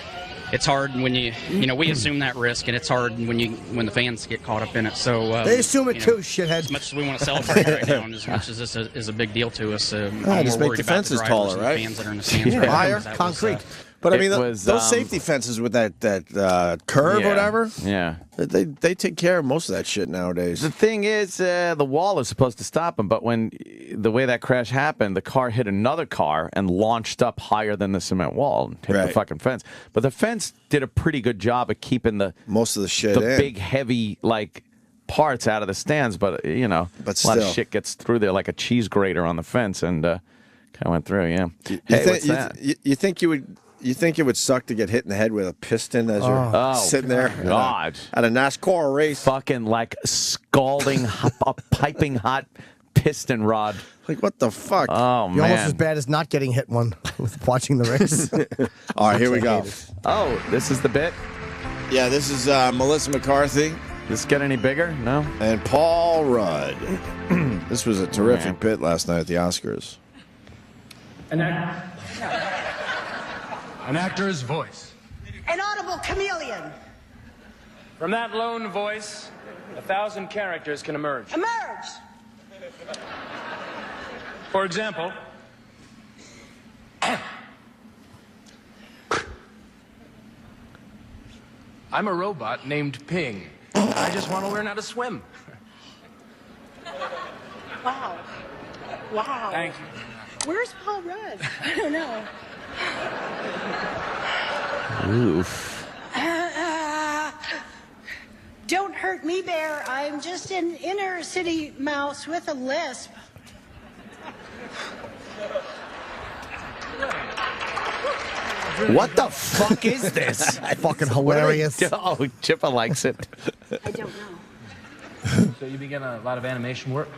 It's hard when we assume that risk, and it's hard when the fans get caught up in it. So They assume it too, shithead. As much as we want to celebrate right now, and as much as this is a big deal to us, I'm just more make worried the about fences drivers taller, and right? the fans that are in the stands. Yeah. right now, Higher, 'cause that concrete. was, But I mean, It was, those safety fences with that curve or whatever, Yeah. they take care of most of that shit nowadays. The thing is, the wall is supposed to stop him, but when the way that crash happened, the car hit another car and launched up higher than the cement wall and hit the Right. fucking fence. But the fence did a pretty good job of keeping most of the shit the in. big, heavy, parts out of the stands. But, But a lot of still. shit gets through there like a cheese grater on the fence and kind of went through, yeah. You Hey, think, what's that? You think you would? You think it would suck to get hit in the head with a piston as you're Oh, sitting there God. at a NASCAR race? Fucking scalding, a piping hot piston rod. Like, what the fuck? Oh, You're almost man. as bad as not getting hit one with watching the race. All right, here we go. Oh, this is the bit? Yeah, this is Melissa McCarthy. This get any bigger? No. And Paul Rudd. This was a terrific bit last night at the Oscars. An actor's voice. An audible chameleon. From that lone voice, 1,000 characters can emerge. Emerge. For example, I'm a robot named Ping. I just want to learn how to swim. Wow. Wow. Thank you. Where's Paul Rudd? I don't know. Oof. Don't hurt me, Bear. I'm just an inner city mouse with a lisp. What the fuck is this? Fucking hilarious. Oh, Chippa likes it. I don't know. So you begin a lot of animation work?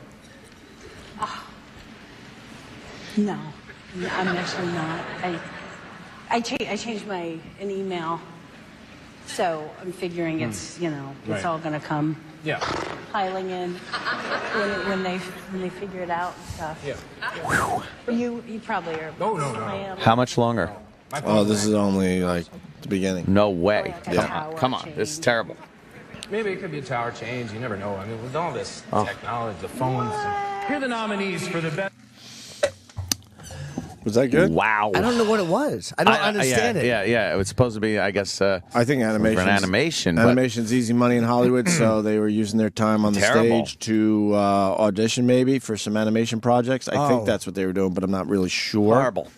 No, I'm actually not. I changed an email, so I'm figuring it's it's Right. all gonna come Yeah. piling in when they figure it out and stuff. Yeah. You probably are. No. I am. How much longer? Oh, this is only like the beginning. No way. Oh, yeah, Come on. This is terrible. Maybe it could be a tower change. You never know. I mean, with all this Oh. technology, the phones. Here are the nominees for the best. Was that good? Wow. I don't know what it was. I don't understand it. Yeah. It was supposed to be, I guess. I think animation. For an animation. but- Animation's easy money in Hollywood, so they were using their time on the Terrible. stage to audition maybe for some animation projects. I think Oh. that's what they were doing, but I'm not really sure. Horrible.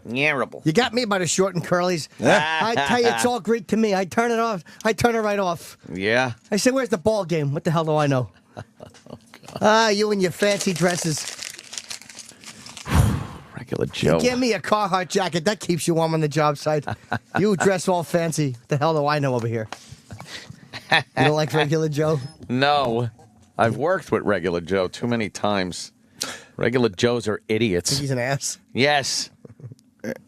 Terrible. You got me by the short and curlies. Yeah. I tell you, it's all Greek to me. I turn it off. I turn it right off. Yeah. I say, where's the ball game? What the hell do I know? You and your fancy dresses. Regular Joe. Give me a Carhartt jacket. That keeps you warm on the job site. You dress all fancy. What the hell do I know over here? You don't like regular Joe? No. I've worked with Regular Joe too many times. Regular Joes are idiots. He's an ass. Yes.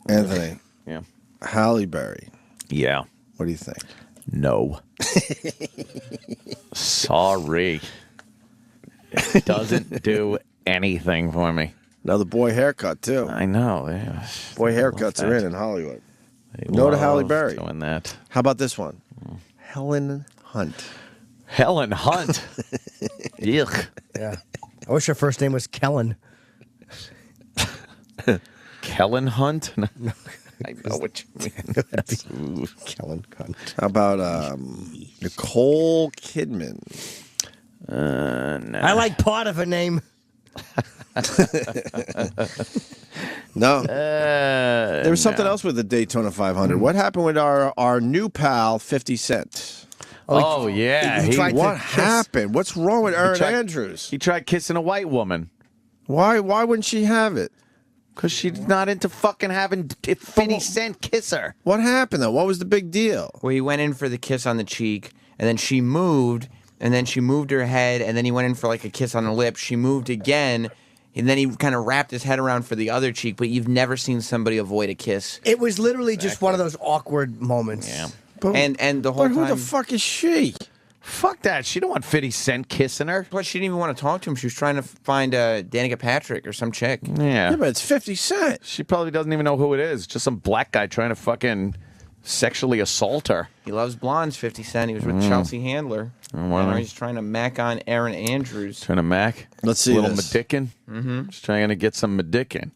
Anthony. Yeah. Halle Berry. Yeah. What do you think? No. Sorry. It doesn't do anything for me. Now the boy haircut too. I know. Yeah. Boy haircuts are in Hollywood. No to Halle love Berry. Doing that. How about this one? Helen Hunt. Helen Hunt. Yuck. Yeah. I wish her first name was Kellen. Kellen Hunt? I know what you mean. Kellen Hunt. How about Nicole Kidman? No. I like part of her name. No. There was something else with the Daytona 500. What happened with our new pal, 50 Cent? Oh, yeah. What happened? What's wrong with Erin tried- Andrews? He tried kissing a white woman. Why wouldn't she have it? Because she's not into fucking having 50 Cent kiss her. What happened, though? What was the big deal? Well, he went in for the kiss on the cheek, and then she moved, and then she moved her head, and then he went in for like a kiss on the lip. She moved again, and then he kind of wrapped his head around for the other cheek, but you've never seen somebody avoid a kiss. It was literally just one of those awkward moments. Yeah. But, And the whole but who time... the fuck is she? Fuck that. She don't want 50 Cent kissing her. Plus, she didn't even want to talk to him. She was trying to find Danica Patrick or some chick. Yeah. Yeah, but it's 50 Cent. She probably doesn't even know who it is. Just some black guy trying to fucking sexually assault her. He loves blondes, 50 Cent. He was with Chelsea Handler. Well, Now he's trying to mac on Erin Andrews. Trying to mac. Let's see Little this. Medickin. Mm-hmm. She's trying to get some Medickin.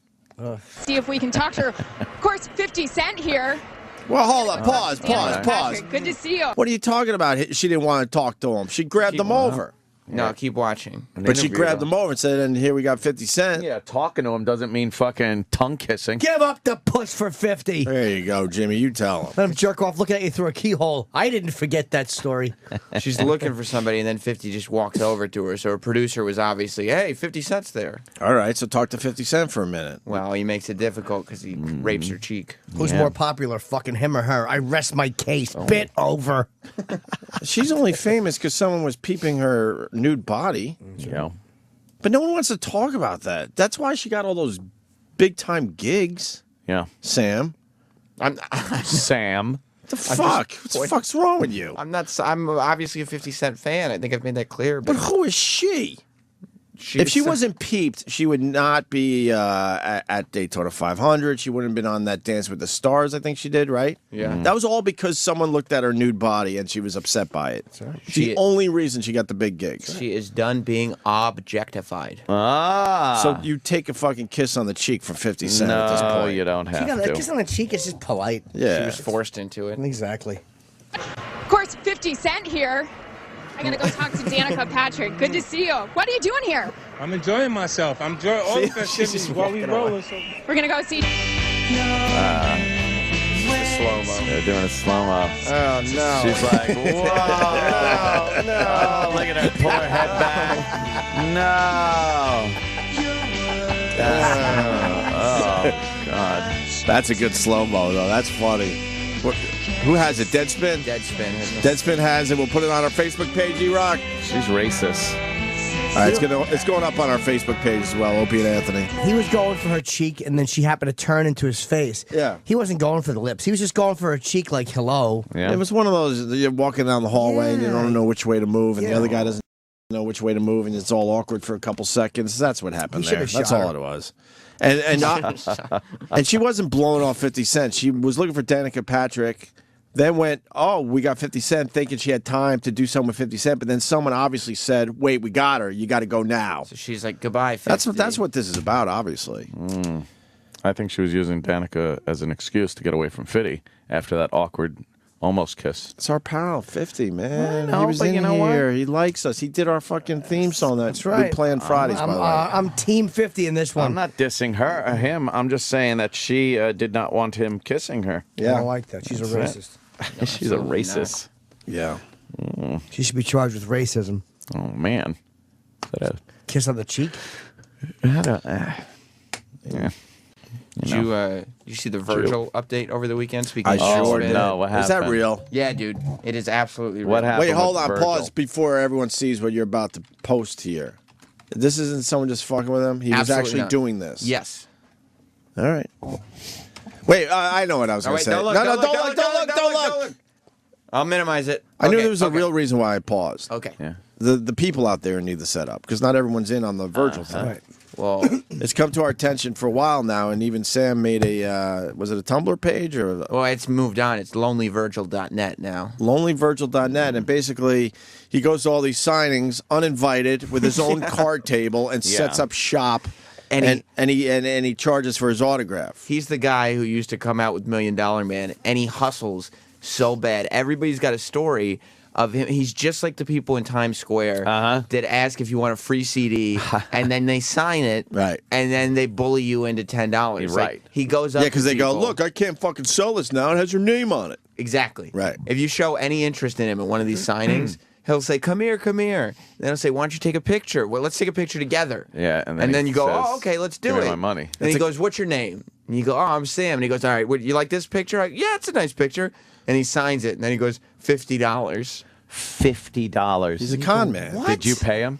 See if we can talk to her. Of course, 50 Cent here. Well, hold up. Pause. Patrick, good to see you. What are you talking about? She didn't want to talk to him. She grabbed him over. No, keep watching. But she grabbed him over and said, and here we got 50 Cent. Yeah, talking to him doesn't mean fucking tongue kissing. Give up the puss for 50. There you go, Jimmy. You tell him. Let him jerk off looking at you through a keyhole. I didn't forget that story. She's looking for somebody, and then 50 just walks over to her. So her producer was obviously, hey, 50 Cent's there. All right, so talk to 50 Cent for a minute. Well, he makes it difficult because he rapes her cheek. Who's more popular, fucking him or her? I rest my case. Bit over. She's only famous because someone was peeping her nude body. Yeah. But no one wants to talk about that. That's why she got all those big-time gigs, Yeah. Sam. Sam. What the fuck? What the fuck's wrong with you? I'm obviously a 50 Cent fan. I think I've made that clear. But who is she? She's If she wasn't peeped, she would not be at Daytona 500. She wouldn't have been on that Dance with the Stars, I think she did, right? Yeah. That was all because someone looked at her nude body and she was upset by it. That's right. She- The only reason she got the big gigs. She is done being objectified. Ah. So you take a fucking kiss on the cheek for 50 Cent at this No, point. you don't She have got a to. kiss on the cheek is just polite. Yeah. She was forced into it. Exactly. Of course, 50 Cent here. I gotta go talk to Danica Patrick. Good to see you. What are you doing here? I'm enjoying myself. I'm enjoying all the festivities while we rolling. So. We're gonna go see. Slow-mo. They're doing a slow-mo. Oh, no. She's like, whoa. no. Oh, look at her. Pull her head back. No. Oh, God. That's a good slow-mo, though. That's funny. What, who has it? Deadspin? Deadspin. Deadspin has it. We'll put it on our Facebook page, E-Rock. She's racist. All right, it's going up on our Facebook page as well, Opie and Anthony. He was going for her cheek, and then she happened to turn into his face. Yeah. He wasn't going for the lips. He was just going for her cheek like, hello. Yeah. It was one of those, you're walking down the hallway and you don't know which way to move, and the other guy doesn't know which way to move, and it's all awkward for a couple seconds. That's what happened He there. should've That's shot all her. it was. And she wasn't blowing off 50 Cent. She was looking for Danica Patrick, then went, oh, we got 50 Cent, thinking she had time to do something with 50 Cent, but then someone obviously said, wait, we got her. You got to go now. So she's like, goodbye, 50. That's what this is about, obviously. I think she was using Danica as an excuse to get away from Fitty after that awkward almost kiss. It's our pal, 50, man. No, he was but in you know what? here. He likes us. He did our fucking theme song. That's right. We play on Fridays, by the way. I'm Team 50 in this one. I'm not dissing her or him. I'm just saying that she did not want him kissing her. I don't like that. She's a racist. She's a racist. Yeah. She should be charged with racism. Oh, man. Kiss on the cheek? Yeah. Did you see the Virgil update over the weekend? Speaking I of sure Spin? did. No, what Is that happened? real? Yeah, dude. It is absolutely real. What happened? Wait, hold with on. Virgil? Pause before everyone sees what you're about to post here. This isn't someone just fucking with him. He was Absolutely actually not. doing this. Yes. All right. Wait, I know what I was going to say. Don't look, No, don't don't look. look. I'll minimize it. I knew Okay, there was a okay. real reason why I paused. Okay. Yeah. The people out there need the setup because not everyone's in on the Virgil thing. Right. Well, It's come to our attention for a while now, and even Sam made a was it a Tumblr page or it's moved on. It's lonelyvirgil.net now. lonelyvirgil.net, and basically he goes to all these signings uninvited with his own card table and sets up shop, And he charges for his autograph. He's the guy who used to come out with $1 Million Man, and he hustles so bad. Everybody's got a story of him. He's just like the people in Times Square that ask if you want a free CD, and then they sign it, Right. and then they bully you into $10. You're Like, right. he goes up. Yeah, because to they go, people- look, I can't fucking sell this now. It has your name on it. Exactly. Right. If you show any interest in him at one of these signings, he'll say, "Come here, come here." Then he'll say, "Why don't you take a picture?" Well, let's take a picture together. Yeah, and then he you go, says, "Oh, okay, let's do "Give me it." my money. And he goes, "What's your name?" And you go, "Oh, I'm Sam." And he goes, "All right, you like this picture?" Yeah, it's a nice picture. And he signs it, and then he goes, $50. $50. He's a con man. What? Did you pay him?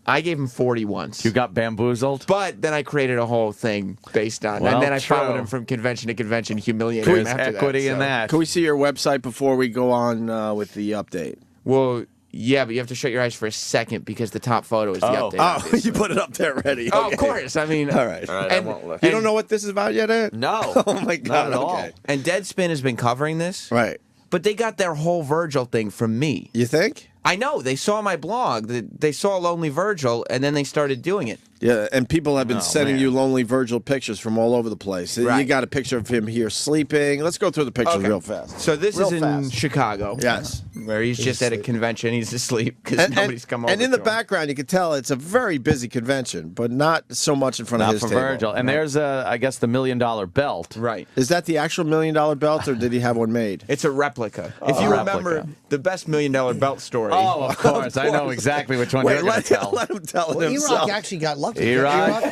I gave him 40 once. You got bamboozled? But then I created a whole thing based on, Well, and then I true. followed him from convention to convention, humiliating him There's after equity that. in that. Can we see your website before we go on with the update? Well, yeah, but you have to shut your eyes for a second because the top photo is the update. Oh, obviously. you put it up there already. Oh, Okay. of course. I mean, All right. and, You don't know what this is about yet, Ed? No. Oh, my God. Not at all. Okay. And Deadspin has been covering this. Right. But they got their whole Virgil thing from me. You think? I know. They saw my blog. They saw Lonely Virgil, and then they started doing it. Yeah, and people have been Oh, sending man. you Lonely Virgil pictures from all over the place. You Right. got a picture of him here sleeping. Let's go through the pictures Okay. real fast. So this Real is in fast. Chicago. Yes. Where he's just at a convention. He's asleep because nobody's come over. And in the to him. background, you can tell it's a very busy convention, but not so much in front of Not his for table. Virgil. And there's, I guess, the $1 Million belt. Right. Is that the actual $1 Million belt, or did he have one made? It's a replica. If you remember the best $1 Million belt story. Oh, of course. I know exactly which one Wait, you're going to tell. let him tell it Well, himself. E-Rock actually got lucky. E-Rock?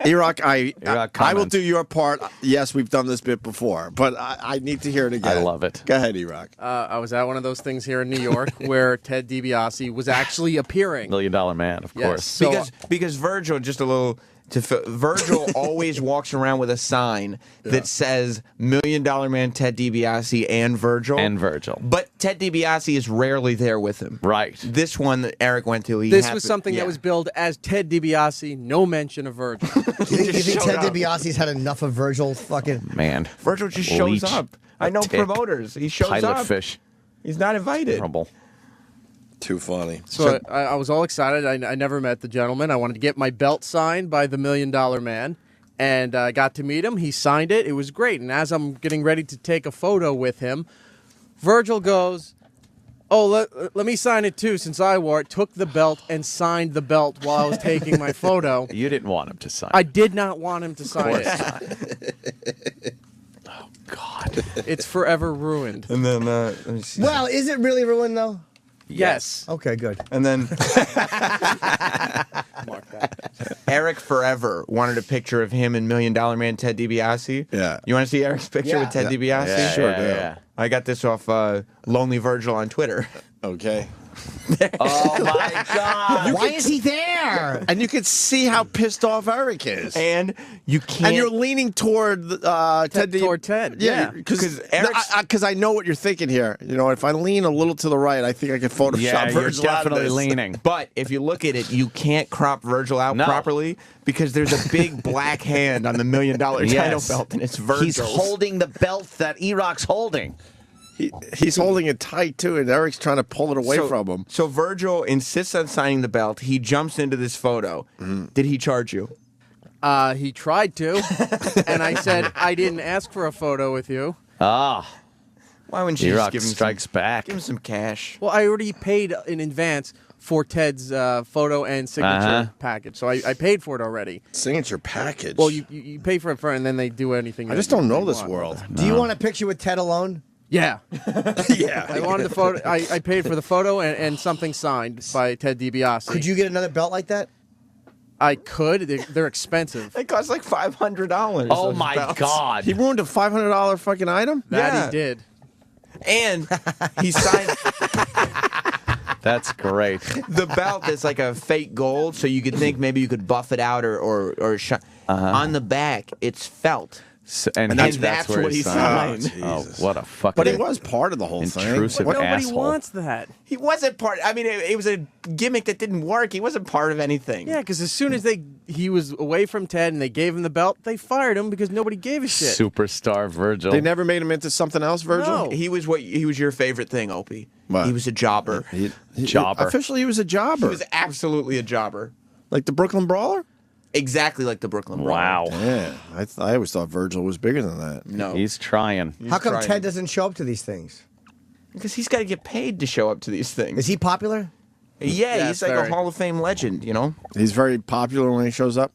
E-Rock, I will comment. do your part. Yes, we've done this bit before, but I need to hear it again. I love it. Go ahead, E-Rock. I was at one of those things here in New York where Ted DiBiase was actually appearing. $1 Million Man, of Yes. course. So, because Virgil, just a little. Virgil always walks around with a sign that says $1 Million Man Ted DiBiase and Virgil. And Virgil. But Ted DiBiase is rarely there with him. Right. This one that Eric went to, this was something that was billed as Ted DiBiase, no mention of Virgil. You think Ted DiBiase's had enough of Virgil fucking... Man. Virgil just shows Leech. up. I know Tip. promoters. He shows Pilot up. fish. He's not invited. Trouble. Too funny. So I was all excited. I never met the gentleman. I wanted to get my belt signed by the $1 Million Man, and I got to meet him. He signed it. It was great. And as I'm getting ready to take a photo with him, Virgil goes, "Oh, let me sign it too, since I wore it." Took the belt and signed the belt while I was taking my photo. You didn't want him to sign. I did not want him to sign it. Oh, God. It's forever ruined. And then, let me see. Well, is it really ruined, though? Yes. Okay, good. And then Eric Forever wanted a picture of him and $1 Million Man Ted DiBiase. Yeah. You want to see Eric's picture with Ted DiBiase? Yeah, Sure yeah, do. yeah. I got this off Lonely Virgil on Twitter. Okay. Oh, my God. Why is he there? And you can see how pissed off Eric is. And you can't. And you're leaning toward Ted. Toward Ted. Yeah, Yeah. because 'Cause Eric's- because I know what you're thinking here. You know, if I lean a little to the right, I think I can Photoshop Yeah, you're Virgil out of definitely this. leaning. But if you look at it, you can't crop Virgil out No. properly because there's a big black hand on the $1 Million title Yes. belt, and it's Virgil's. He's holding the belt that E-Rock's holding. He's holding it tight too, and Eric's trying to pull it away from him. So Virgil insists on signing the belt. He jumps into this photo. Did he charge you? He tried to, and I said I didn't ask for a photo with you. Ah. Why wouldn't you just E-Rock give him strikes back. Give him some cash. Well, I already paid in advance for Ted's photo and signature package, so I paid for it already. Signature package? Well, you pay for it first, and then they do anything. I just don't know this world. Do you want a picture with Ted alone? Yeah. Yeah. I wanted the photo. I paid for the photo and something signed by Ted DiBiase. Could you get another belt like that? I could. They're expensive. They cost like $500. Oh those my belts. God. He ruined a $500 fucking item? That he did. And he signed That's great. the belt that's like a fake gold, so you could think maybe you could buff it out or on the back, it's felt. So, and that's where what he signed. Oh, what a fucking But he was part of the whole thing. intrusive Nobody asshole. wants that. He wasn't part. I mean, it was a gimmick that didn't work. He wasn't part of anything. Yeah, because as soon as he was away from Ted and they gave him the belt, they fired him because nobody gave a shit. Superstar Virgil. They never made him into something else, Virgil? No. He was your favorite thing, Opie. What? He was a jobber. Jobber. Officially, he was a jobber. He was absolutely a jobber. Like the Brooklyn Brawler? Exactly like the Brooklyn Brawler. Wow. Yeah. I always thought Virgil was bigger than that. No. He's trying. How come trying. Ted doesn't show up to these things? Because he's got to get paid to show up to these things. Is he popular? Yeah, he's like very. a Hall of Fame legend, you know? He's very popular when he shows up.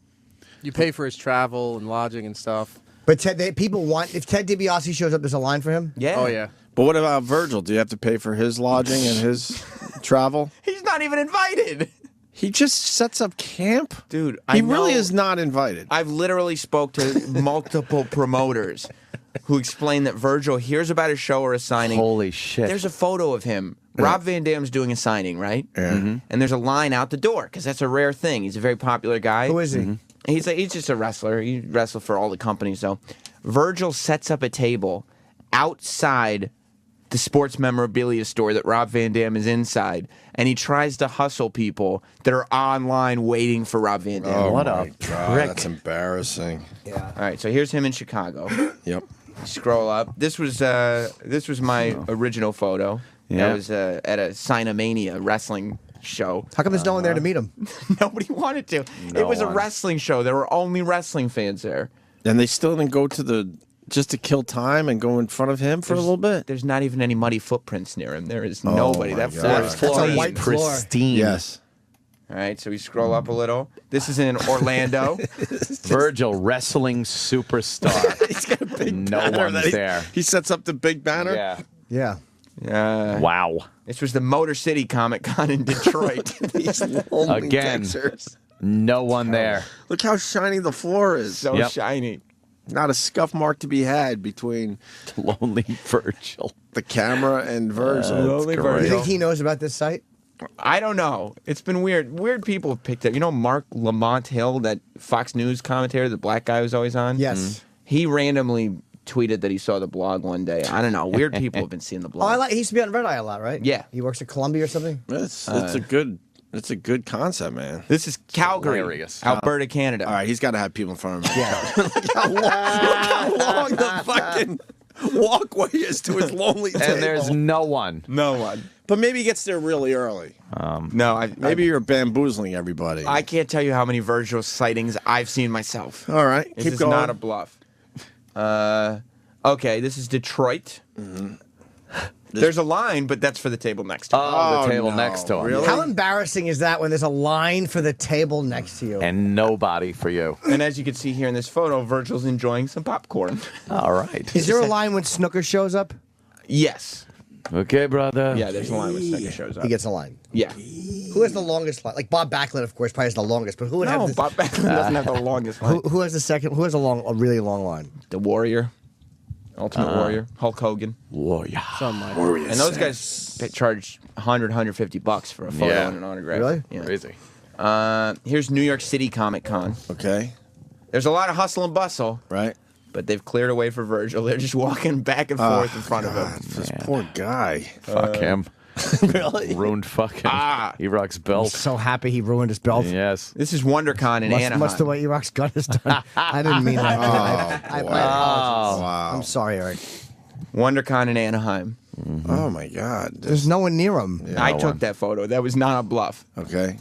You pay for his travel and lodging and stuff. But Ted, people want if Ted DiBiase shows up, there's a line for him. Yeah. Oh, yeah. But what about Virgil? Do you have to pay for his lodging and his travel? He's not even invited. He just sets up camp? Dude, He really is not invited. I've literally spoke to multiple promoters who explain that Virgil hears about a show or a signing. Holy shit. There's a photo of him. Rob Van Dam's doing a signing, right? Yeah. Mm-hmm. And there's a line out the door because that's a rare thing. He's a very popular guy. Who is he? Mm-hmm. He's just a wrestler. He wrestles for all the companies. So Virgil sets up a table outside the sports memorabilia store that Rob Van Dam is inside, and he tries to hustle people that are online waiting for Rob Van Dam. Oh, What my a God, prick. that's embarrassing. Yeah. All right, so here's him in Chicago. Yep. Scroll up. This was my original photo. Yeah. That was at a Sinomania wrestling show. How come there's no one there to meet him? Nobody wanted to. No It was a one. wrestling show. There were only wrestling fans there. And they still didn't go to just to kill time and go in front of him for a little bit? There's not even any muddy footprints near him. There is nobody. my That God. floor is That's a clean. white floor. Pristine. Yes. All right, so we scroll up a little. This is in Orlando. Virgil, wrestling superstar. He's got a big No banner one's that he- there. He sets up the big banner? Yeah. Yeah. Wow. This was the Motor City Comic Con in Detroit. These lonely Again. pictures. No one there. Look how shiny the floor is. So Yep. shiny. Not a scuff mark to be had between Lonely Virgil. the camera and Virgil. Lonely Do you Virgil. think he knows about this site? I don't know. It's been weird. Weird people have picked up. You know Mark Lamont Hill, that Fox News commentator, the black guy who's always on? Yes. He randomly tweeted that he saw the blog one day. I don't know. Weird people have been seeing the Oh, I blog. like. He used to be on Red Eye a lot, right? Yeah. He works at Columbia or something. It's a good concept, man. This is Calgary, Hilarious. Alberta, Canada. All right, he's got to have people in front of him. Yeah. Look how long the fucking walkway is to his lonely table. And there's no one. No one. But maybe he gets there really early. No, Maybe you're bamboozling everybody. I can't tell you how many Virgil sightings I've seen myself. All right, This keep is going. not a bluff. Okay, this is Detroit. There's a line, but that's for the table next to him. Oh, the Oh, table no. next to him. Really? How embarrassing is that when there's a line for the table next to you? And nobody for you. And as you can see here in this photo, Virgil's enjoying some popcorn. All right. Is there a line when Snooker shows up? Yes. Okay, brother. Yeah, there's a line when Snooker shows up. He gets a line. Yeah. Who has the longest line? Like Bob Backlund, of course, probably has the longest. But who would have No, this? Bob Backlund doesn't have the longest line. Who has the second? Who has a really long line? The Warrior. Ultimate Warrior. Hulk Hogan. Warrior. And those guys charge $100, $150 for a photo Yeah. and an autograph. Really? Yeah. Crazy. Here's New York City Comic Con. Okay, There's a lot of hustle and bustle, right? but they've cleared away for Virgil. They're just walking back and forth in front of him. This poor guy. Fuck him. Really? Ruined fucking E-Rock's I'm belt. so happy he ruined his belt. Yes. This is WonderCon in Anaheim. Must the way E-Rock's gun is done. I didn't mean that. I boy. apologize. Wow. I'm sorry, Eric. WonderCon in Anaheim. Oh my God. There's no one near him. I took that photo. That was not a bluff. Okay.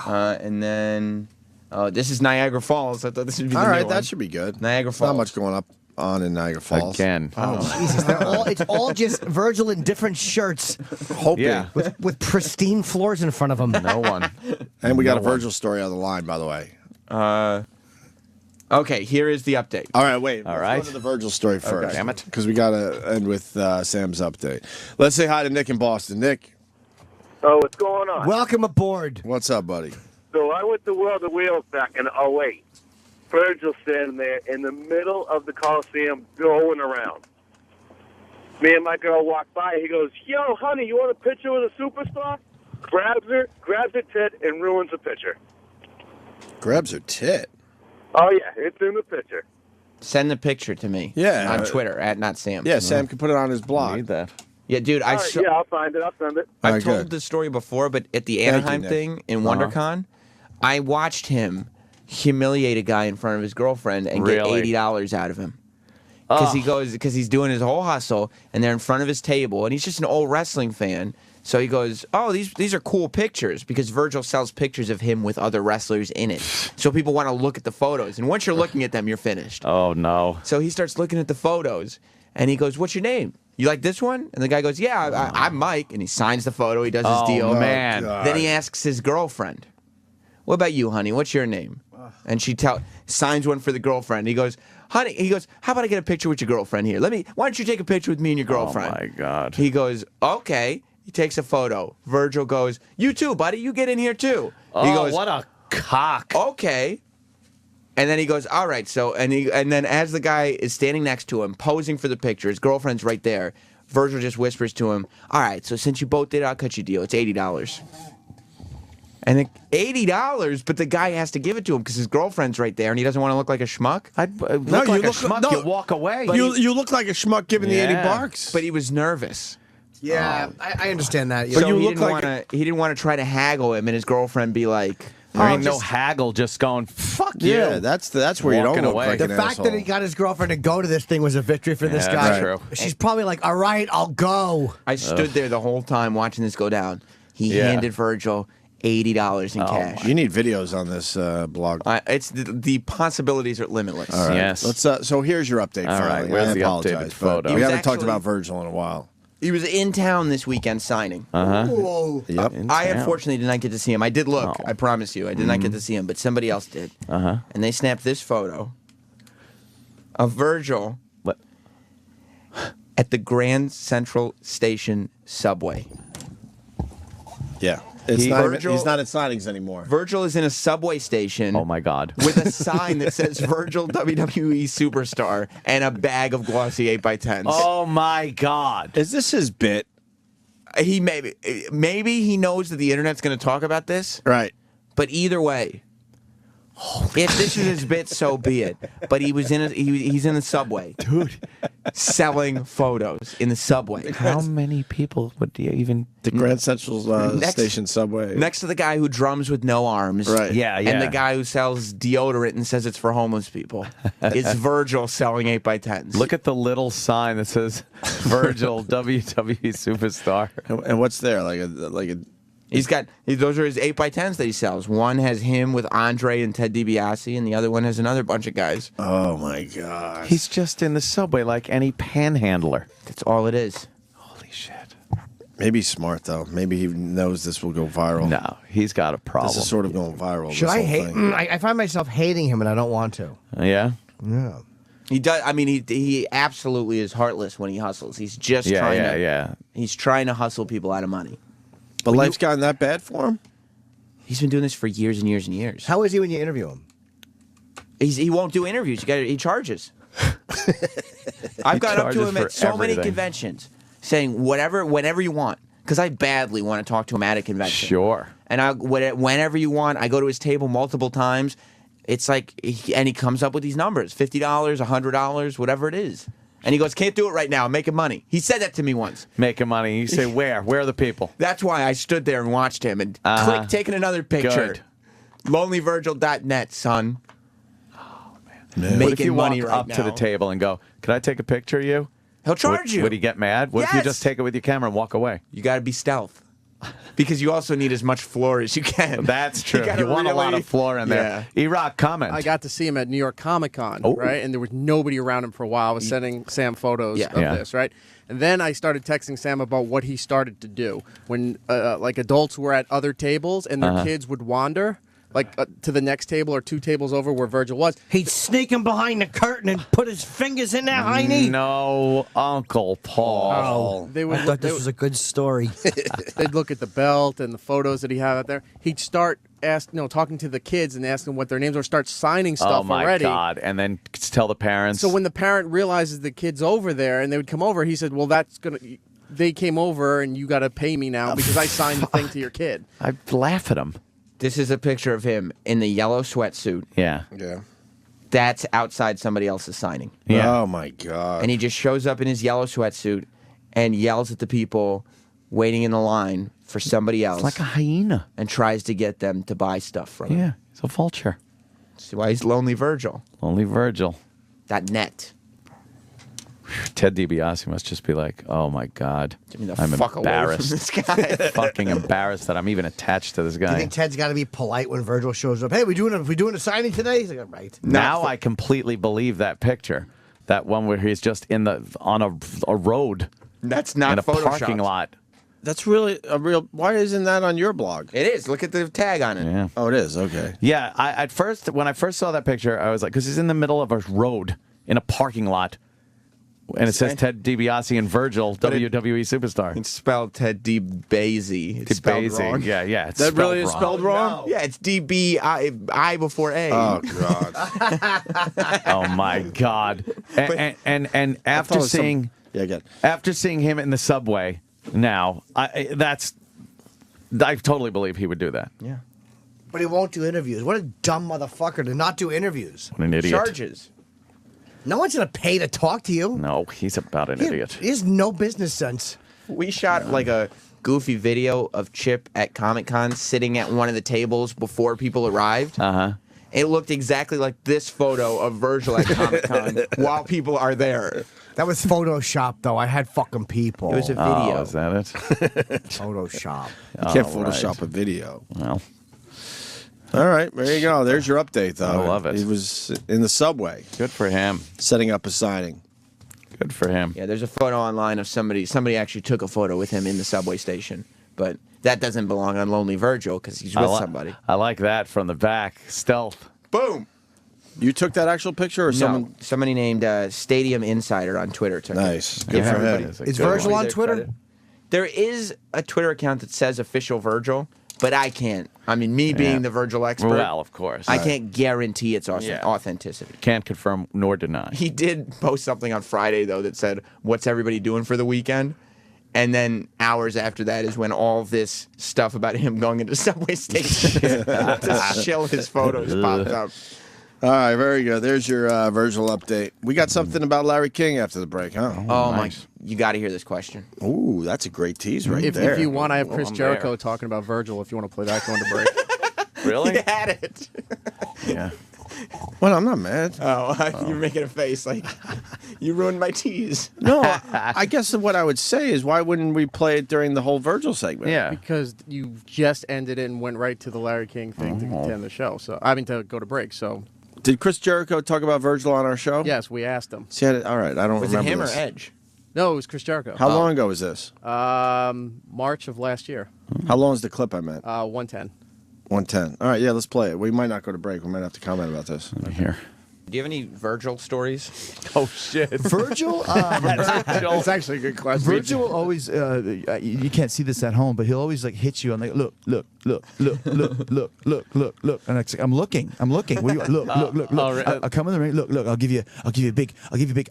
And then Oh, this is Niagara Falls. I thought this would be the All new right, one. that should be good. Niagara Falls. Not much going up on in Niagara Falls. Again. Oh, Jesus. It's all just Virgil in different shirts. Hoping. Yeah. With pristine floors in front of him. No one. And we got a Virgil story on the line, by the way. Okay, here is the update. All right, wait. All Let's right. go to the Virgil story first. Damn it. Because we got to end with Sam's update. Let's say hi to Nick in Boston. Nick, Oh, what's going on? Welcome aboard. what's up, buddy? So I went to World of Wheels back in 2008. Virgil standing there in the middle of the Coliseum going around. Me and my girl walk by. He goes, "Yo, honey, you want a picture with a superstar?" Grabs her tit, and ruins the picture. Grabs her tit. Oh, yeah, it's in the picture. Send the picture to me. Yeah. On Twitter, @NotSam. Yeah, Sam can put it on his blog. Need that. Yeah, dude, All right, yeah, I'll find it. I'll send it. All I've right, told good. this story before, but at the Thank you, Anaheim Nick. thing in WonderCon, I watched him humiliate a guy in front of his girlfriend and get Really? $80 out of him. Because he's doing his whole hustle, and they're in front of his table, and he's just an old wrestling fan. So he goes, "Oh, these are cool pictures," because Virgil sells pictures of him with other wrestlers in it. So people want to look at the photos, and once you're looking at them, you're finished. Oh, no. So he starts looking at the photos, and he goes, "What's your name? You like this one?" And the guy goes, "Yeah, I'm Mike." And he signs the photo. He does his Oh, deal. man. Then he asks his girlfriend, "What about you, honey? What's your name?" And she signs one for the girlfriend. He goes, "Honey," he goes, "How about I get a picture with your girlfriend here? Why don't you take a picture with me and your girlfriend?" Oh, my God. He goes, "Okay." He takes a photo. Virgil goes, "You too, buddy. You get in here too." Oh, He goes, what a cock. "Okay." And then he goes, "All right." So and then as the guy is standing next to him, posing for the picture, his girlfriend's right there. Virgil just whispers to him, "All right, so since you both did it, I'll cut you a deal. It's $80." And $80, but the guy has to give it to him because his girlfriend's right there, and he doesn't want to look like a schmuck. I'd look like a schmuck. You walk away. You look like a schmuck giving the $80. But he was nervous. Yeah, I understand that. So Yeah. he didn't want to try to haggle him, and his girlfriend be like, There ain't no haggle, just going, fuck you. Yeah, that's where you don't Walking look away. like The an fact asshole. that he got his girlfriend to go to this thing was a victory for this Yeah, guy. that's true. She's probably like, "All right, I'll go." I stood there the whole time watching this go down. He Yeah. handed Virgil $80 in cash. You need videos on this blog. It's the possibilities are limitless. All right. Yes. Let's. So here's your update. All right, Farley. where's I the apologize, updated but photo? We He was haven't talked actually- about Virgil in a while. He was in town this weekend signing. Whoa. Yep. I unfortunately did not get to see him. I did look. Oh. I promise you. I did not get to see him, but somebody else did. Uh-huh. And they snapped this photo of Virgil What? at the Grand Central Station subway. Yeah. It's not even, Virgil- he's not at signings anymore. Virgil is in a subway station. Oh, my God. With a sign that says Virgil WWE Superstar and a bag of glossy 8x10s. Oh, my God. Is this his bit? He maybe he knows that the internet's going to talk about this. Right. But either way, if this is his bit, so be it. But he was he's in the subway, Dude. selling photos in the subway. How many people would you even... The Grand Central Next- Station subway. Next to the guy who drums with no arms. Right. Yeah, yeah. And the guy who sells deodorant and says it's for homeless people. It's Virgil selling 8x10s. Look at the little sign that says Virgil WWE Superstar. And what's there? Like a. He's got those are his 8x10s that he sells. One has him with Andre and Ted DiBiase, and the other one has another bunch of guys. Oh my God. He's just in the subway like any panhandler. That's all it is. Holy shit. Maybe he's smart though. Maybe he knows this will go viral. No, he's got a problem. This is sort of going viral. Should this I whole hate? thing. I find myself hating him, and I don't want to. Yeah? Yeah. He does. I mean, he absolutely is heartless when he hustles. He's just Yeah, trying yeah, to. yeah. He's trying to hustle people out of money. But life's gotten that bad for him? He's been doing this for years and years and years. How is he when you interview him? He won't do interviews. He charges. I've got up to charges him for at so many everything. conventions, saying whenever you want, because I badly want to talk to him at a convention. Sure. And whenever you want, I go to his table multiple times. It's like, and he comes up with these numbers: $50, $100, whatever it is. And he goes, "Can't do it right now. I'm making money." He said that to me once. Making money. You say, where? Where are the people? That's why I stood there and watched him and click taking another picture. Good. LonelyVirgil.net, son. Man. Making What if you money walk right up now. to the table and go, "Can I take a picture of you?" He'll charge you. Would he get mad? What if you Yes. just take it with your camera and walk away? You got to be stealth. because you also need as much floor as you can. That's true. gotta You want a lot of floor in there. E-Rock, comment. I got to see him at New York Comic Con, right? And there was nobody around him for a while. I was sending Sam photos of this, right? And then I started texting Sam about what he started to do when, like, adults were at other tables and their kids would wander, like, to the next table or 2 tables over where Virgil was. He'd sneak him behind the curtain and put his fingers in there, Heine. No, Uncle Paul. They would I thought this was a good story. They'd look at the belt and the photos that he had out there. He'd start talking to the kids and asking what their names were, start signing stuff Oh, my already. God. And then tell the parents. So when the parent realizes the kid's over there and they would come over, he said, well, they came over and you got to pay me now because I signed the thing to your kid. I laugh at him. This is a picture of him in the yellow sweatsuit. Yeah. That's outside somebody else's signing. Yeah. Oh, my God. And he just shows up in his yellow sweatsuit and yells at the people waiting in the line for somebody else. It's like a hyena. And tries to get them to buy stuff from him. Yeah, he's a vulture. That's why he's Lonely Virgil. Lonely Virgil. That net. Ted DiBiase must just be like, oh, my God. Give me the I'm fuck away from embarrassed. this guy. Fucking embarrassed that I'm even attached to this Do you guy. think Ted's got to be polite when Virgil shows up? Hey, we doing a signing today? He's like, right. Now I completely believe that picture. That one where he's just on a road. That's not in a photoshopped. parking lot. That's really a real. Why isn't that on your blog? It is. Look at the tag on it. Yeah. Oh, it is. Okay. Yeah. When I first saw that picture, I was like, because he's in the middle of a road in a parking lot, and it says Ted DiBiase and Virgil, WWE superstar. It's spelled Ted DiBiase. It's spelled wrong. Yeah. It's That really is wrong. spelled wrong. Yeah, it's D-B-I before A. Oh God. Oh my God. And after seeing after seeing him in the subway now, I totally believe he would do that. Yeah. But he won't do interviews. What a dumb motherfucker to not do interviews. What an idiot. Charges. No one's going to pay to talk to you. No, he's about an idiot. He has no business sense. We shot like a goofy video of Chip at Comic-Con sitting at one of the tables before people arrived. Uh-huh. It looked exactly like this photo of Virgil at Comic-Con while people are there. That was Photoshop, though. I had fucking people. It was a video. Oh, is that it? Photoshop. You can't All Photoshop right. a video. Well, all right, there you go. There's your update, though. I love it. He was in the subway. Good for him. Setting up a signing. Good for him. Yeah, there's a photo online of somebody actually took a photo with him in the subway station. But that doesn't belong on Lonely Virgil because he's with somebody. I like that from the back. Stealth. Boom. You took that actual picture, or someone? Somebody named Stadium Insider on Twitter took Nice. it. Good for him. Everybody's a Is good Virgil one. on Twitter? There is a Twitter account that says official Virgil, but I can't. I mean, me being the Virgil expert, Well, of course. I can't guarantee its authenticity. Can't confirm nor deny. He did post something on Friday, though, that said, "What's everybody doing for the weekend?" And then hours after that is when all this stuff about him going into subway stations to shill his photos popped up. All right, very good. There's your Virgil update. We got something about Larry King after the break, huh? Oh, my. You got to hear this question. Ooh, that's a great tease right If there. you want, I have Chris I'm Jericho there. talking about Virgil if you want to play that going to break. Really? You had it. Yeah. Well, I'm not mad. Oh, you're making a face like you ruined my tease. No, I guess what I would say is why wouldn't we play it during the whole Virgil segment? Yeah. Because you just ended it and went right to the Larry King thing to end the show. So I mean, to go to break. So Did Chris Jericho talk about Virgil on our show? yes, we asked him. See, all right, I don't Was it remember him this. or Edge? No, it was Chris Jericho. How long ago was this? March of last year. How long is the clip I meant? 110. 110. All right, yeah, let's play it. We might not go to break. We might have to comment about this. Here. Do you have any Virgil stories? Oh, shit. Virgil? It's actually a good question. Virgil will always, you can't see this at home, but he'll always like hit you and like, look. And I'm looking. What do you, look. I'll come in the ring. Look. I'll give you a big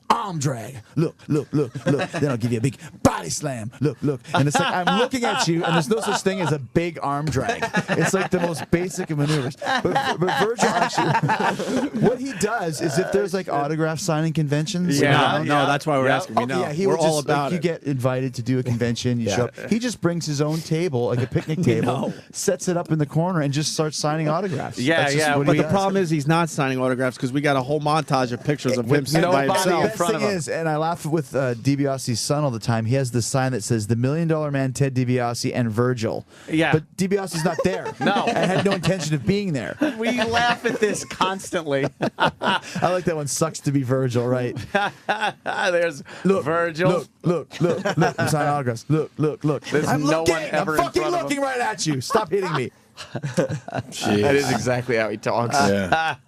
arm drag. Look. Then I'll give you a big body slam. Look. And it's like I'm looking at you, and there's no such thing as a big arm drag. It's like the most basic of maneuvers. But Virgil actually, what he does is if there's like autograph signing conventions. Yeah, no, that's why we're asking me now. Yeah, he we're would all just, about like, you get invited to do a convention. You show up. He just brings his own table, like a picnic table, sets it up in the corner, and just starts signing autographs. That's just what But he the does. problem is he's not signing autographs because we got a whole montage of pictures of him sitting by The himself. best thing is, and I laugh with DiBiase's son all the time. He has this sign that says "The $1 Million Man, Ted DiBiase, and Virgil." Yeah. but DiBiase's not there. No, and had no intention of being there. We laugh at this constantly. I like that one. Sucks to be Virgil, right? There's Virgil. Look. I'm signing autographs. Look. There's I'm no looking. one ever I'm in fucking front of him. looking right at you. Stop hitting me. That is exactly how he talks.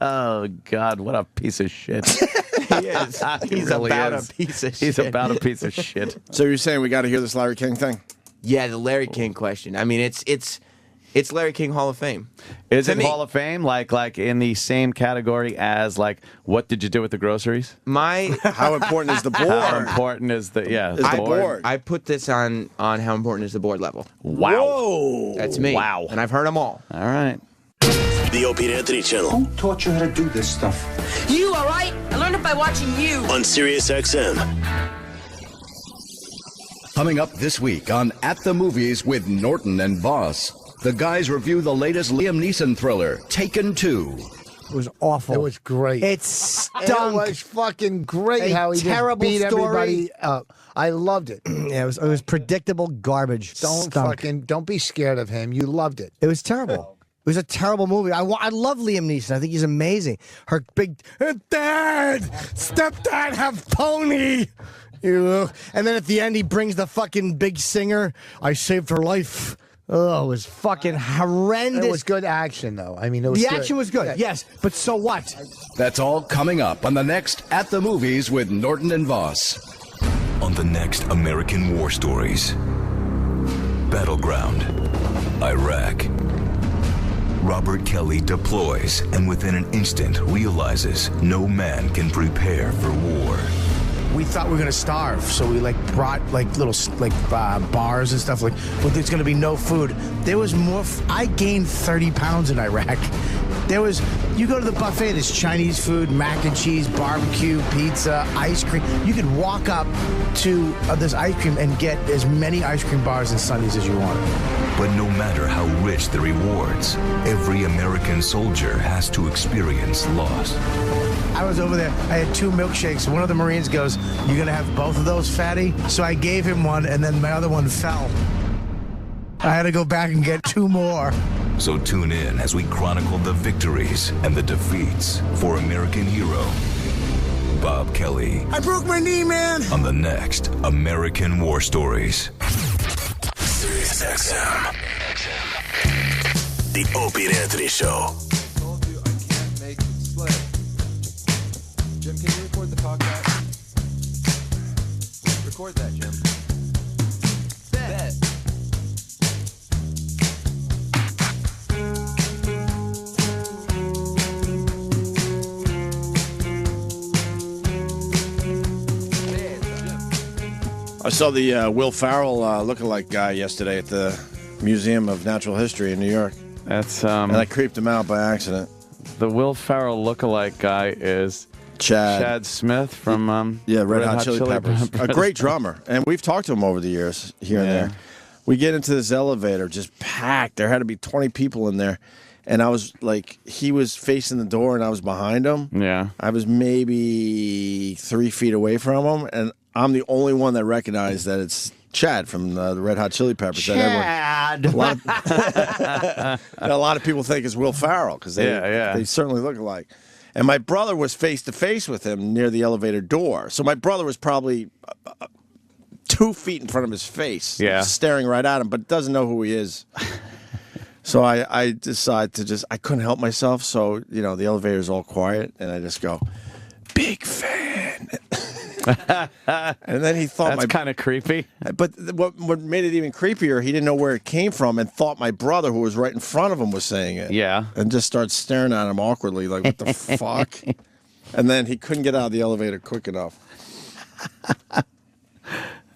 Oh God, what a piece of shit. He is. He's really about is. a piece of He's shit. about a piece of shit. So you're saying we got to hear this Larry King thing? Yeah, the Larry King question. I mean, it's Larry King Hall of Fame. Is To it me. Hall of Fame like in the same category as like what did you do with the groceries? How important is the board? How important is the board? I put this on how important is the board level. Wow. Whoa. That's me. Wow. And I've heard them all. All right. The Opie and Anthony Channel Who taught you how to do this stuff? You, all right? I learned it by watching you. on Sirius XM. Coming up this week on At the Movies with Norton and Voss. The guys review the latest Liam Neeson thriller, Taken 2. It was awful. It was great. It stunk. It was fucking great A how he terrible just beat story. everybody up. I loved it. Yeah, it was predictable garbage. Don't be scared of him. You loved it. It was terrible. It was a terrible movie. I love Liam Neeson. I think he's amazing. Her big dad, stepdad have pony. And then at the end, he brings the fucking big singer. I saved her life. Oh, it was fucking horrendous. It was good action, though. I mean, it was the good. action was good. Yeah. Yes, but so what? That's all coming up on the next At the Movies with Norton and Voss. On the next American War Stories. Battleground, Iraq. Robert Kelly deploys and within an instant realizes no man can prepare for war. We thought we were gonna starve, so we brought little bars and stuff. But there's gonna be no food. There was more. I gained 30 pounds in Iraq. You go to the buffet. There's Chinese food, mac and cheese, barbecue, pizza, ice cream. You could walk up to this ice cream and get as many ice cream bars and sundaes as you wanted. But no matter how rich the rewards, every American soldier has to experience loss. I was over there. I had 2 milkshakes. One of the Marines goes, "You gonna have both of those, fatty?" So I gave him one, and then my other one fell. I had to go back and get 2 more. So tune in as we chronicle the victories and the defeats for American hero Bob Kelly I broke my knee, man. on the next American War Stories. Sirius XM. The Opie and Anthony Show. Jim, can you record the talk back? Record that, Jim. Bet. I saw the Will Ferrell lookalike guy yesterday at the Museum of Natural History in New York. That's and I creeped him out by accident. The Will Ferrell lookalike guy is Chad Smith from Red Hot Chili Peppers. A great drummer, and we've talked to him over the years here and there. We get into this elevator, just packed. There had to be 20 people in there, and I was like, he was facing the door, and I was behind him. Yeah, I was maybe 3 feet away from him, and I'm the only one that recognized that it's Chad from the Red Hot Chili Peppers. Chad. A lot of people think it's Will Ferrell because they certainly look alike. And my brother was face to face with him near the elevator door. So my brother was probably 2 feet in front of his face, staring right at him, but doesn't know who he is. So I decided to I couldn't help myself. So, the elevator's all quiet, and I just go, big fan. And then he thought that's kind of creepy. But what made it even creepier, he didn't know where it came from and thought my brother, who was right in front of him, was saying it. Yeah. And just started staring at him awkwardly, like, what the fuck? And then he couldn't get out of the elevator quick enough.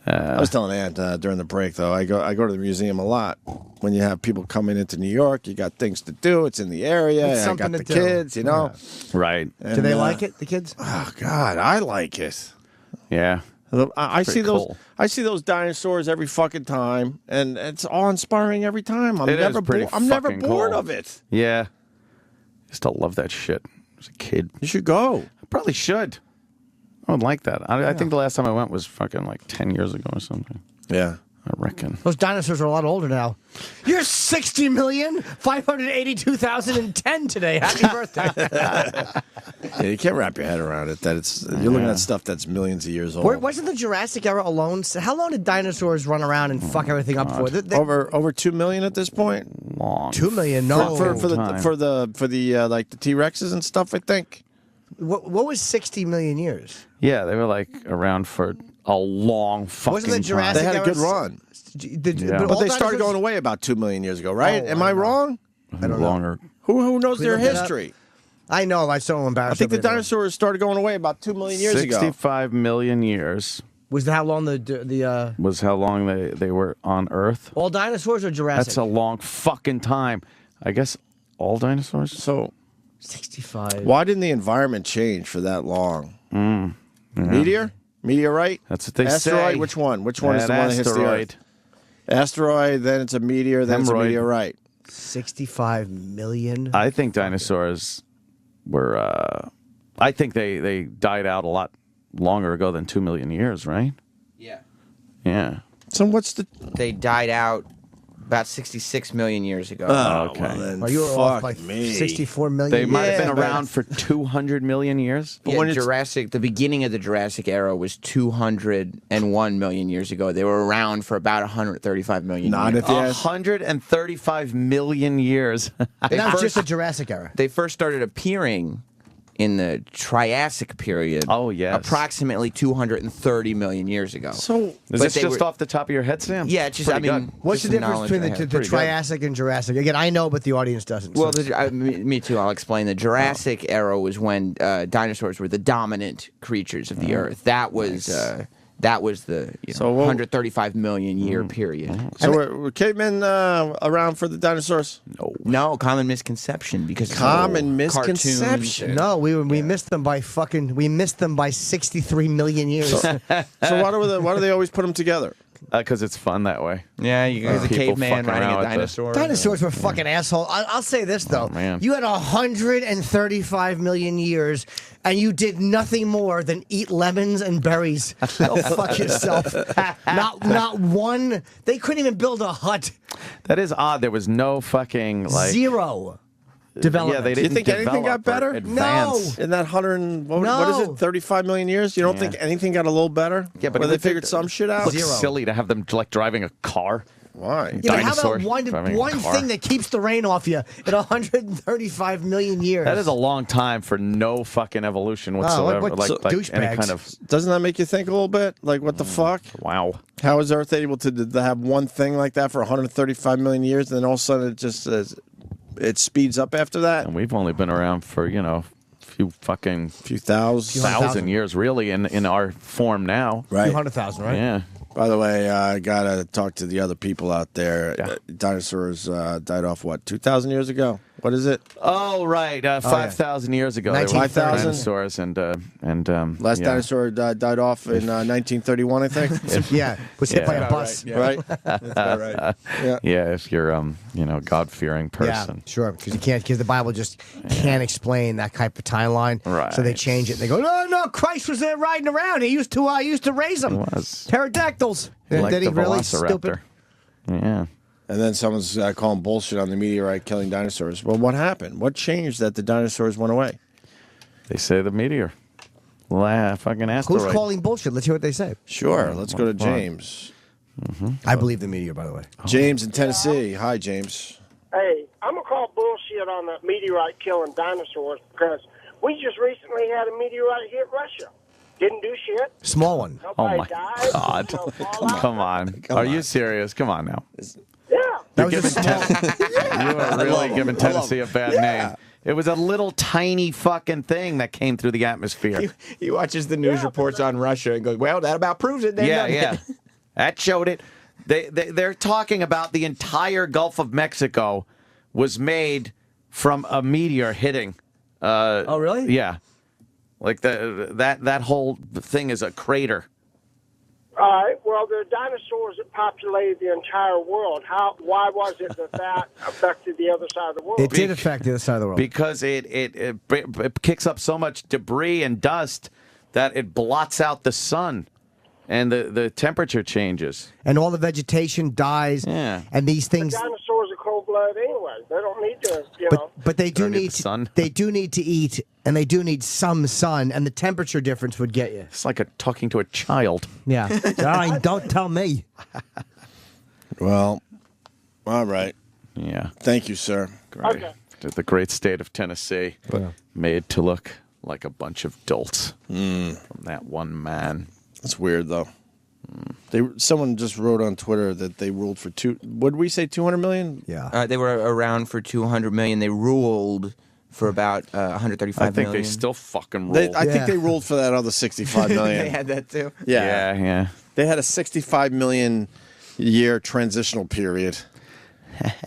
I was telling Aunt during the break, though, I go to the museum a lot. When you have people coming into New York, you got things to do. It's in the area. It's I something got the to do. kids, you know. Right. And, Do they like it, the kids? Oh God, I like it. Yeah. I see Pretty those. cool. I see those dinosaurs every fucking time, and it's awe inspiring every time. I'm It is never pretty I'm never fucking bored cool. of it. Yeah. I still love that shit. As a kid. You should go. I probably should. I would like that. I think the last time I went was fucking like 10 years ago or something. Yeah. I reckon. Those dinosaurs are a lot older now. You're 60,582,010 today. Happy birthday. Yeah, you can't wrap your head around it. That you're looking at stuff that's millions of years old. Wasn't the Jurassic era alone? How long did dinosaurs run around and fuck everything up for? Over 2 million at this point. Long. 2 million? No. For the like the T-Rexes and stuff. I think. What was 60 million years? Yeah, they were like around for a long fucking Wasn't the Jurassic They had a era good run. Yeah. But they started going away about 2 million years ago, right? Oh, Am I wrong? I don't know. Longer. Who knows Can we their look that up? history? I know. I'm so embarrassed. I think the over it. dinosaurs started going away about 2 million years ago. 65 million years Was that how long the was how long they were on Earth. all dinosaurs or Jurassic? That's a long fucking time. I guess all dinosaurs. So 65. why didn't the environment change for that long? Yeah. Meteor? Meteorite? That's what they Asteroid? say. Which one? Which one is the That one that hits the asteroid. Earth? Asteroid, then it's a meteor, then it's a Hemorrhoid. meteorite. 65 million. I think dinosaurs were. I think they died out a lot longer ago than 2 million years, right? Yeah. Yeah. So what's the? They died out about 66 million years ago. Okay. Well then, Are you off by fuck me. 64 million? They might have Yeah, been around for 200 million years. Yeah, when it's- the beginning of the Jurassic era was 201 million years ago. They were around for about 135 million Not years. if you ask. 135 million years. And that was just the Jurassic era. They first started appearing in the Triassic period. Oh, yes. Approximately 230 million years ago. So Is But this they just were- off the top of your head, Sam? Yeah, it's just, Pretty I mean, good. What's just the difference knowledge between I the have. Pretty good. Triassic and Jurassic? Again, I know, but the audience doesn't. Well, so. me too. I'll explain. The Jurassic era was when dinosaurs were the dominant creatures of the Earth. That was the So what- 135 million year period. So were cavemen around for the dinosaurs? No, common misconception because of Common cartoons misconception. and- No, we missed them by 63 million years. So why do they always put them together? Because it's fun that way. Yeah, you guys a People caveman fucking riding around a with the- dinosaur. Dinosaurs were fucking assholes. I'll say this though: man. you had 135 million years, and you did nothing more than eat lemons and berries. Go fuck yourself. Not one. They couldn't even build a hut. That is odd. There was no fucking like Zero development. Yeah, they Do you didn't. think anything got develop or better? advance. In that 100, and- what is No. it, 35 million years? You don't think anything got a little better? Yeah, but Where it they would figured take- some shit out? Looks silly to have them like driving a car. Why? Yeah, but how Dinosaur about driving a one car. thing that keeps the rain off you in 135 million years? That is a long time for no fucking evolution whatsoever. what like any douchebags. kind of Doesn't that make you think a little bit? Like, what the fuck? wow. How is Earth able to have one thing like that for 135 million years, and then all of a sudden it just it speeds up after that? And we've only been around for a few thousand. thousand years, really, in our form now. Right. 200,000, right? Yeah. By the way, I gotta talk to the other people out there. Dinosaurs died off 2,000 years ago? What is it? Oh, right. 5,000 years ago. There were 5,000? dinosaurs and Last yeah. dinosaur died off in 1931, I think. Yeah, was hit by a Yeah. bus. Right? That's about right. Yeah. Yeah, if you're God-fearing person. Yeah, sure, because the Bible just can't explain that type of timeline. Right. So they change it. They go, no, Christ was there riding around. He used to raise them. He was. Pterodactyls. Like Did he the really? Velociraptor. Stupid. Yeah. And then someone's calling bullshit on the meteorite killing dinosaurs. Well, what happened? What changed that the dinosaurs went away? They say the meteor. Fucking asteroid. Who's calling bullshit? Let's hear what they say. Sure. Let's go to James. I believe the meteor, by the way. James in Tennessee. Hi, James. Hey, I'm going to call bullshit on the meteorite killing dinosaurs because we just recently had a meteorite hit Russia. Didn't do shit. Small one. Oh, Nobody my died. God. No fallout. Come on. Are you serious? Come on now. Yeah. That was a small. You are really giving Tennessee a bad name. It was a little tiny fucking thing that came through the atmosphere. He watches the news reports on Russia and goes, well, that about proves it. Then, Yeah, doesn't yeah. it?" That showed it. They're talking about the entire Gulf of Mexico was made from a meteor hitting. Oh, really? Yeah. Like that whole thing is a crater. All right. Well, the dinosaurs that populated the entire world. Why was it that affected the other side of the world? It did affect the other side of the world. Because it kicks up so much debris and dust that it blots out the sun, and the temperature changes. And all the vegetation dies. Yeah. And these things. The dinosaurs are cold-blooded anyway. They don't need to, But they do need sun. They do need to eat, and they do need some sun, and the temperature difference would get you. It's like talking to a child. Yeah. Don't tell me. Well, all right. Yeah. Thank you, sir. Great. Okay. The great state of Tennessee, made to look like a bunch of dolts from that one man. That's weird, though. Someone just wrote on Twitter that they ruled for what did we say, 200 million? Yeah. They were around for 200 million. They ruled for about 135 I think million. they still fucking ruled. I think they ruled for that other 65 million. They had that too. Yeah. They had a 65 million year transitional period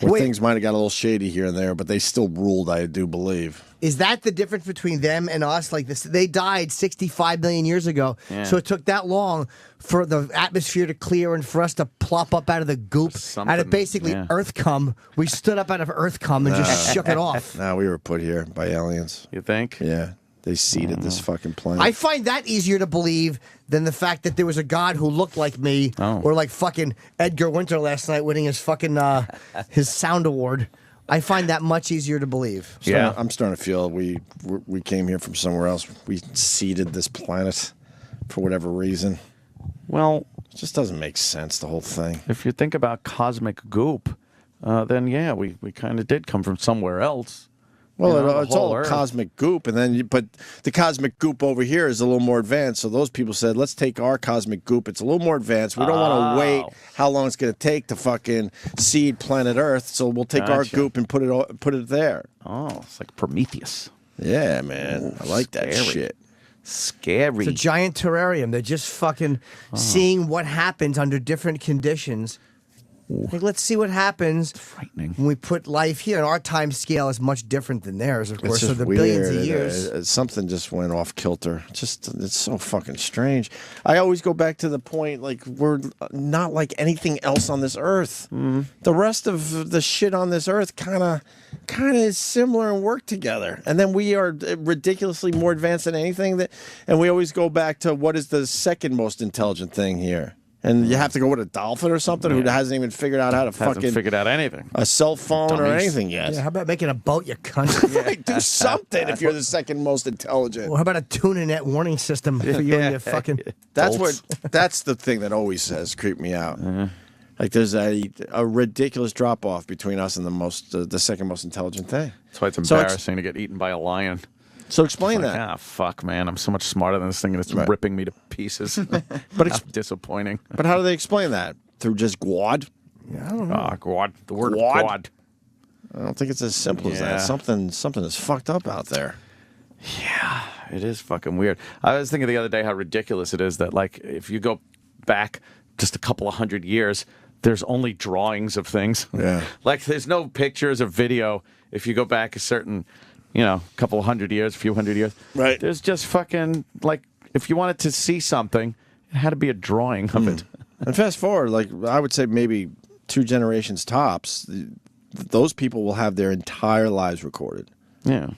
where things might have got a little shady here and there, but they still ruled, I do believe. Is that the difference between them and us? Like this, they died 65 million years ago, so it took that long for the atmosphere to clear and for us to plop up out of the goop, out of basically Earth cum. We stood up out of Earth cum and just shook it off. No, we were put here by aliens. You think? Yeah, they seeded this fucking planet. I find that easier to believe than the fact that there was a god who looked like me, or like fucking Edgar Winter last night winning his fucking his sound award. I find that much easier to believe. I'm starting to feel we came here from somewhere else. We seeded this planet for whatever reason. Well, it just doesn't make sense, the whole thing. If you think about cosmic goop, then we kind of did come from somewhere else. Well, it's all Earth. cosmic goop, and then but the cosmic goop over here is a little more advanced. So those people said, let's take our cosmic goop. It's a little more advanced. We don't want to wait how long it's going to take to fucking seed planet Earth. So we'll take our goop and put it there. Oh, it's like Prometheus. Yeah, man, I like that shit. Scary. It's a giant terrarium. They're just fucking seeing what happens under different conditions. Like, let's see what happens when we put life here. And our time scale is much different than theirs, of course. It's So just they're weird. billions of years. Something just went off kilter. It's so fucking strange. I always go back to the point, like, we're not like anything else on this earth. The rest of the shit on this earth kind of is similar and work together. And then we are ridiculously more advanced than anything. And we always go back to what is the second most intelligent thing here. And you have to go with a dolphin or something who hasn't even figured out how to Hasn't figured out anything. a cell phone or Dummies. anything yet. Yeah, how about making a boat, you cunt? Right, do something if you're the second most intelligent. Well, how about a tuna net warning system for you and your fucking... That's the thing that always has creeped me out. Like there's a ridiculous drop off between us and the second most intelligent thing. That's why it's embarrassing to get eaten by a lion. So explain It's like, that. Ah, fuck, man. I'm so much smarter than this thing, and it's ripping me to pieces. But it's disappointing. But how do they explain that? Through just GWAD? Yeah, I don't know. GWAD. The word GWAD? GWAD. I don't think it's as simple as that. Yeah. Something is fucked up out there. Yeah, it is fucking weird. I was thinking the other day how ridiculous it is that, like, if you go back just a couple of 100 years, there's only drawings of things. Yeah. Like, there's no pictures or video if you go back a certain, couple of 100 years, a few hundred years. Right. There's just fucking, like, if you wanted to see something, it had to be a drawing of it. And fast forward, like, I would say maybe 2 generations tops, those people will have their entire lives recorded. Yeah.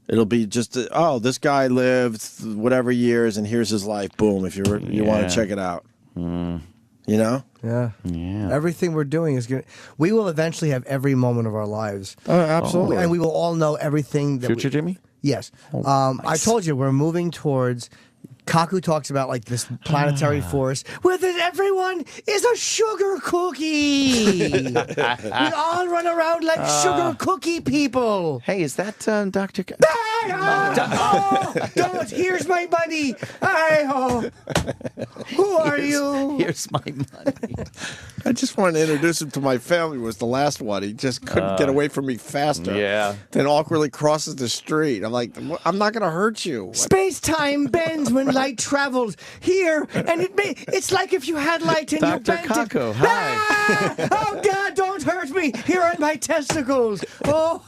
It'll be just, this guy lived whatever years, and here's his life. Boom, if you want to check it out. You know? Yeah. Yeah. Everything we're doing is going to... We will eventually have every moment of our lives. Oh, absolutely. And we will all know everything that Future Jimmy? Yes. I told you, we're moving towards... Kaku talks about like this planetary force where everyone is a sugar cookie. We all run around like sugar cookie people. Hey, is that Dr. Don't! Here's my money. Who are you? Here's my money. I just wanted to introduce him to my family. Was the last one. He just couldn't get away from me faster. Yeah. Then awkwardly crosses the street. I'm like, I'm not going to hurt you. Space time bends when light travels here, and it's like if you had light and you Dr. bent Kako, it. hi. Ah! Oh, God, don't hurt me. Here are my testicles. Oh.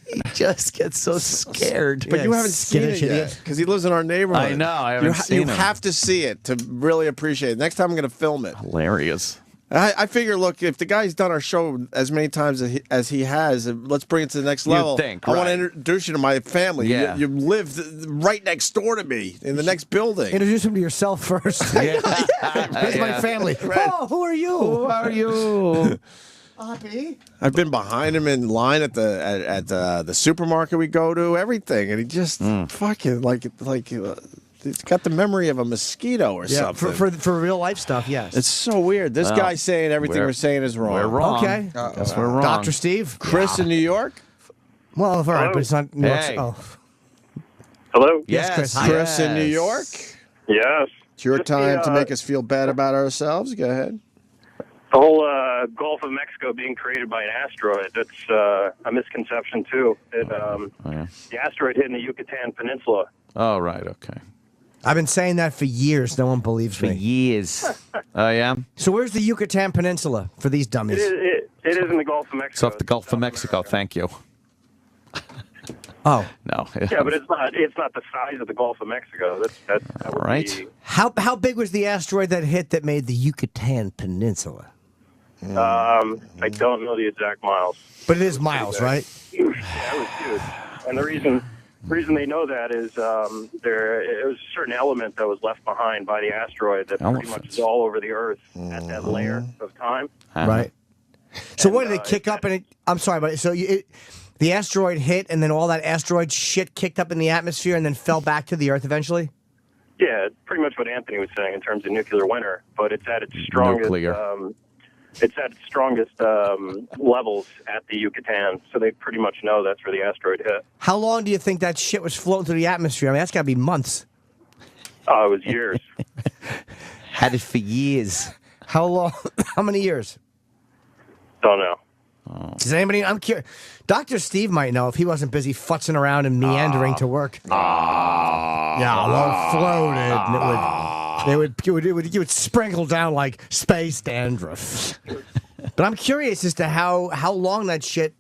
He just gets so scared. But you haven't seen it yet because he lives in our neighborhood. I know, I haven't seen You him. have to see it to really appreciate it. Next time I'm going to film it. Hilarious. I figure, look, if the guy's done our show as many times as he has, let's bring it to the next You'd level. think, I want to right. introduce you to my family. Yeah. You live right next door to me in the next building. Introduce him to yourself first. Here's my family. Oh, who are you? Who are you? Poppy. I've been behind him in line at the supermarket we go to, everything, and he just fucking like it's got the memory of a mosquito or something. For real life stuff, yes. It's so weird. This Well, guy's saying everything we're saying is wrong. We're wrong. Okay. Guess we're wrong. Dr. Steve? Chris in New York? Well, all right, but it's not New York. Hey. Oh. Hello? Yes, Chris. Hi. Chris in New York? Yes. It's your Just time the, to make us feel bad about ourselves. Go ahead. The whole Gulf of Mexico being created by an asteroid, that's a misconception, too. The asteroid hit in the Yucatan Peninsula. Oh, right, okay. I've been saying that for years. No one believes me. Years. Oh, yeah? So where's the Yucatan Peninsula for these dummies? It is in the Gulf of Mexico. It's off the Gulf of Mexico, thank you. Oh. No. Yeah, but it's not the size of the Gulf of Mexico. That would Right. be, How big was the asteroid that hit that made the Yucatan Peninsula? I don't know the exact miles. But it is miles, right? Yeah, it was huge. And the reason they know that is it was a certain element that was left behind by the asteroid that pretty much is all over the Earth at that layer of time. Right. So what did it kick up? And I'm sorry, but so the asteroid hit, and then all that asteroid shit kicked up in the atmosphere, and then fell back to the Earth eventually. Yeah, pretty much what Anthony was saying in terms of nuclear winter, but it's at its strongest. It's at its strongest levels at the Yucatan, so they pretty much know that's where the asteroid hit. How long do you think that shit was floating through the atmosphere? I mean, that's got to be months. Oh, it was years. Had it for years. How long? How many years? Don't know. Does anybody? I'm curious. Dr. Steve might know if he wasn't busy futzing around and meandering to work. Yeah, well, floated. And it would sprinkle down like space dandruff. But I'm curious as to how long that shit.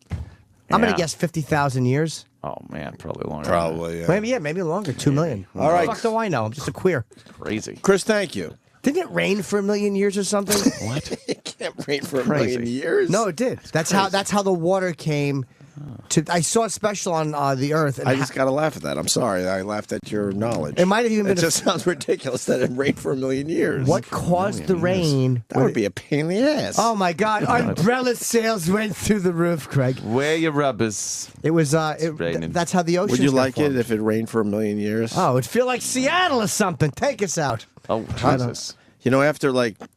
I'm gonna guess 50,000 years. Oh man, probably longer. Probably, yeah. Maybe longer. 2 million. All right. What the fuck do I know? I'm just a queer. Crazy. Chris, thank you. Didn't it rain for 1 million years or something? What? It can't rain for a million years. No, it did. That's how the water came. I saw a special on the Earth. And I just got to laugh at that. I'm sorry. I laughed at your knowledge. It might have even been. It just sounds ridiculous that it rained for 1 million years. What caused the rain? That would be a pain in the ass. Oh my God! Umbrella sales went through the roof, Craig. Wear your rubbers. It was. raining. That's how the ocean. Would you like it if it rained for 1 million years? Oh, it'd feel like Seattle or something. Take us out. Oh, Jesus. You know, after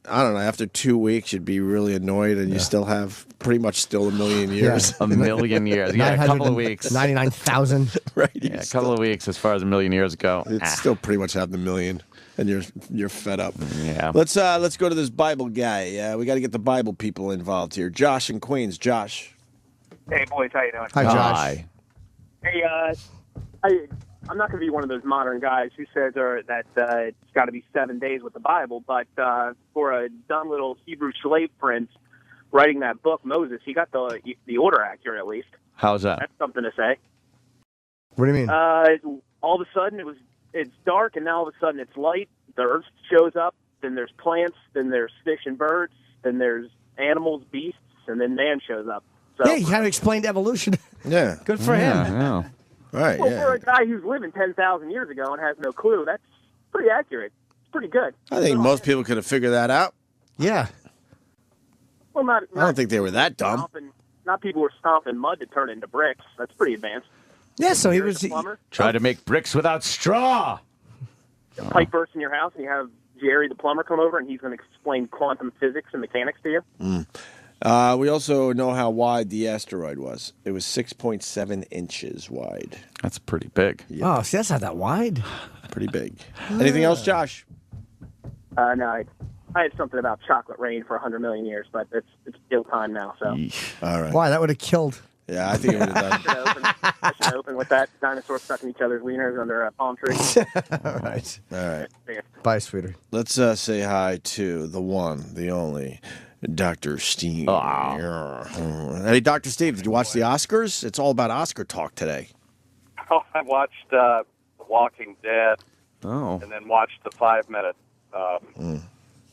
after 2 weeks, you'd be really annoyed, and you still have pretty much still 1 million years. A million years. Yeah, a couple of weeks. 99,000. Right. Yeah, a couple of weeks as far as 1 million years ago. It's still pretty much have the million, and you're fed up. Yeah. Let's go to this Bible guy. We got to get the Bible people involved here. Josh in Queens. Josh. Hey, boys, how you doing? Hi, Josh. Hi. Hey, I'm not going to be one of those modern guys who says that it's got to be 7 days with the Bible, but for a dumb little Hebrew slave prince writing that book, Moses, he got the order accurate at least. How's that? That's something to say. What do you mean? All of a sudden it's dark, and now all of a sudden it's light. The earth shows up. Then there's plants. Then there's fish and birds. Then there's animals, beasts, and then man shows up. So, Yeah, he kind of explained evolution. Yeah. Good for him. Yeah. Right. well, Yeah. for a guy who's living 10,000 years ago and has no clue, that's pretty accurate. It's pretty good. I think most people could have figured that out. Yeah. Well, not I don't think they were that dumb. Not people were stomping mud to turn into bricks. That's pretty advanced. Yeah, so he You're was. the plumber. Try to make bricks without straw. A pipe bursts in your house, and you have Jerry the plumber come over, and he's going to explain quantum physics and mechanics to you. We also know how wide the asteroid was. It was 6.7 inches wide. That's pretty big. Oh, see, that's not that wide. Pretty big. Anything else, Josh? No, I had something about chocolate rain for 100 million years, but it's ill time now. So All right. Why? That would have killed. Yeah, I think it would have done. I should open with that dinosaur sucking each other's wieners under a palm tree. All right. All right. Bye, sweeter. Let's say hi to the one, the only, Dr. Steve. Hey, Dr. Steve, did you watch the Oscars? It's all about Oscar talk today. Oh, I watched Walking Dead. Oh. And then watched the 5-minute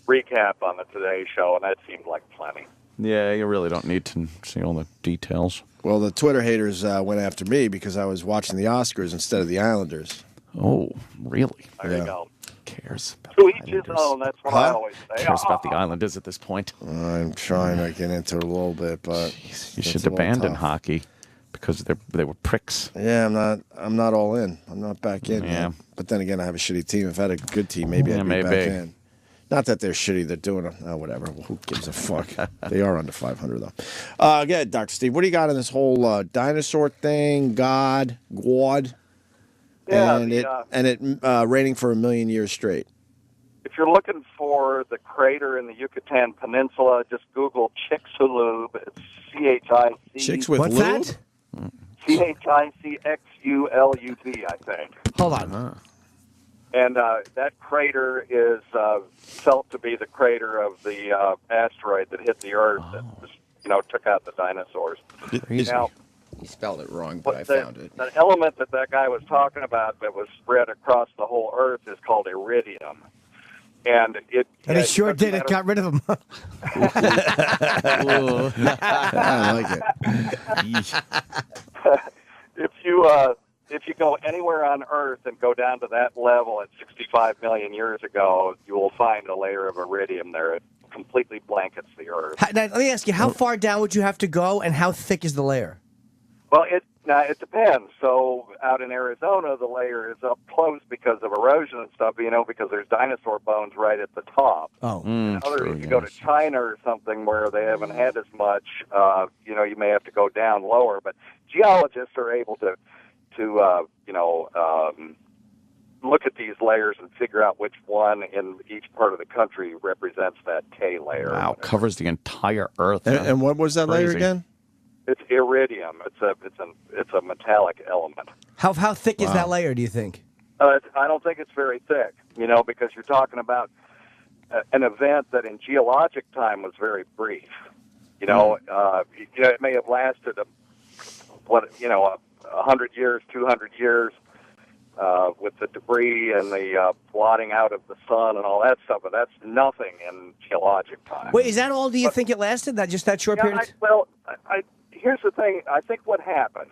recap on the Today Show, and that seemed like plenty. Yeah, you really don't need to see all the details. Well, the Twitter haters went after me because I was watching the Oscars instead of the Islanders. Oh, really? There you go. Cares about To each his own, that's what I Huh? always say. cares about the Islanders at this point. I'm trying to get into it a little bit, but You it's should a little abandon tough. hockey because they were pricks. Yeah, I'm not all in. I'm not back in. Yeah. Yet. But then again, I have a shitty team. If I had a good team, maybe I'd be maybe. back in. Not that they're shitty. They're doing it. Oh, whatever. Who gives a fuck? They are under 500, though. Yeah, Dr. Steve, what do you got in this whole dinosaur thing, God, Yeah, and the, it raining for 1 million years straight? If you're looking for the crater in the Yucatan Peninsula, just Google Chicxulub. It's C-H-I-C. Chicks with What's lube? that? C-H-I-C-X-U-L-U-B, I think. Hold on. And that crater is felt to be the crater of the asteroid that hit the Earth that just, took out the dinosaurs. Now, He spelled it wrong, but I the, found it. the element that guy was talking about that was spread across the whole Earth is called iridium. And it sure did. It got rid of him. I like it. If you go anywhere on Earth and go down to that level at 65 million years ago, you will find a layer of iridium there. It completely blankets the Earth. Now, let me ask you, how far down would you have to go, and how thick is the layer? Well, it depends. So out in Arizona, the layer is up close because of erosion and stuff, because there's dinosaur bones right at the top. Oh. If you go to China or something where they haven't had as much, you may have to go down lower. But geologists are able to look at these layers and figure out which one in each part of the country represents that K layer. Wow, covers the entire Earth. And what was that layer Crazy. again? It's iridium. It's a metallic element. How thick is that layer, do you think? I don't think it's very thick, because you're talking about an event that in geologic time was very brief. It may have lasted 100 years, 200 years, with the debris and the blotting out of the sun and all that stuff, but that's nothing in geologic time. Wait, is that all? Do you think it lasted? That short period? Here's the thing. I think what happened,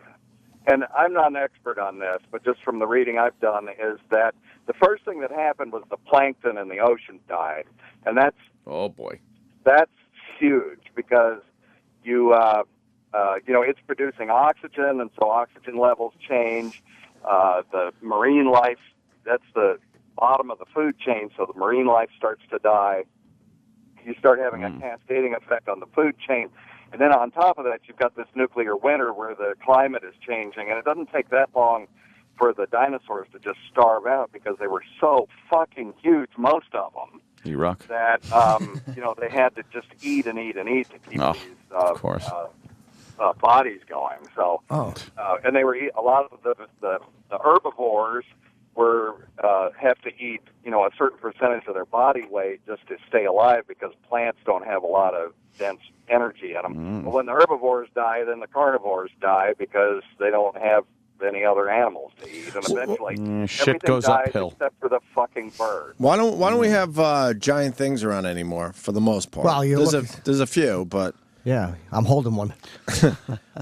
and I'm not an expert on this, but just from the reading I've done, is that the first thing that happened was the plankton in the ocean died, and that's huge because it's producing oxygen, and so oxygen levels change. The marine life, that's the bottom of the food chain, so the marine life starts to die. You start having a cascading effect on the food chain. And then on top of that, you've got this nuclear winter where the climate is changing. And it doesn't take that long for the dinosaurs to just starve out because they were so fucking huge, most of them. You rock. That, they had to just eat and eat and eat to keep these of course. bodies going. So, and they were a lot of the herbivores have to eat, a certain percentage of their body weight just to stay alive because plants don't have a lot of dense energy in them. But when the herbivores die, then the carnivores die because they don't have any other animals to eat, and eventually shit everything goes dies uphill. except for the fucking bird. Why don't we have giant things around anymore for the most part? Well, there's a few, but yeah, I'm holding one.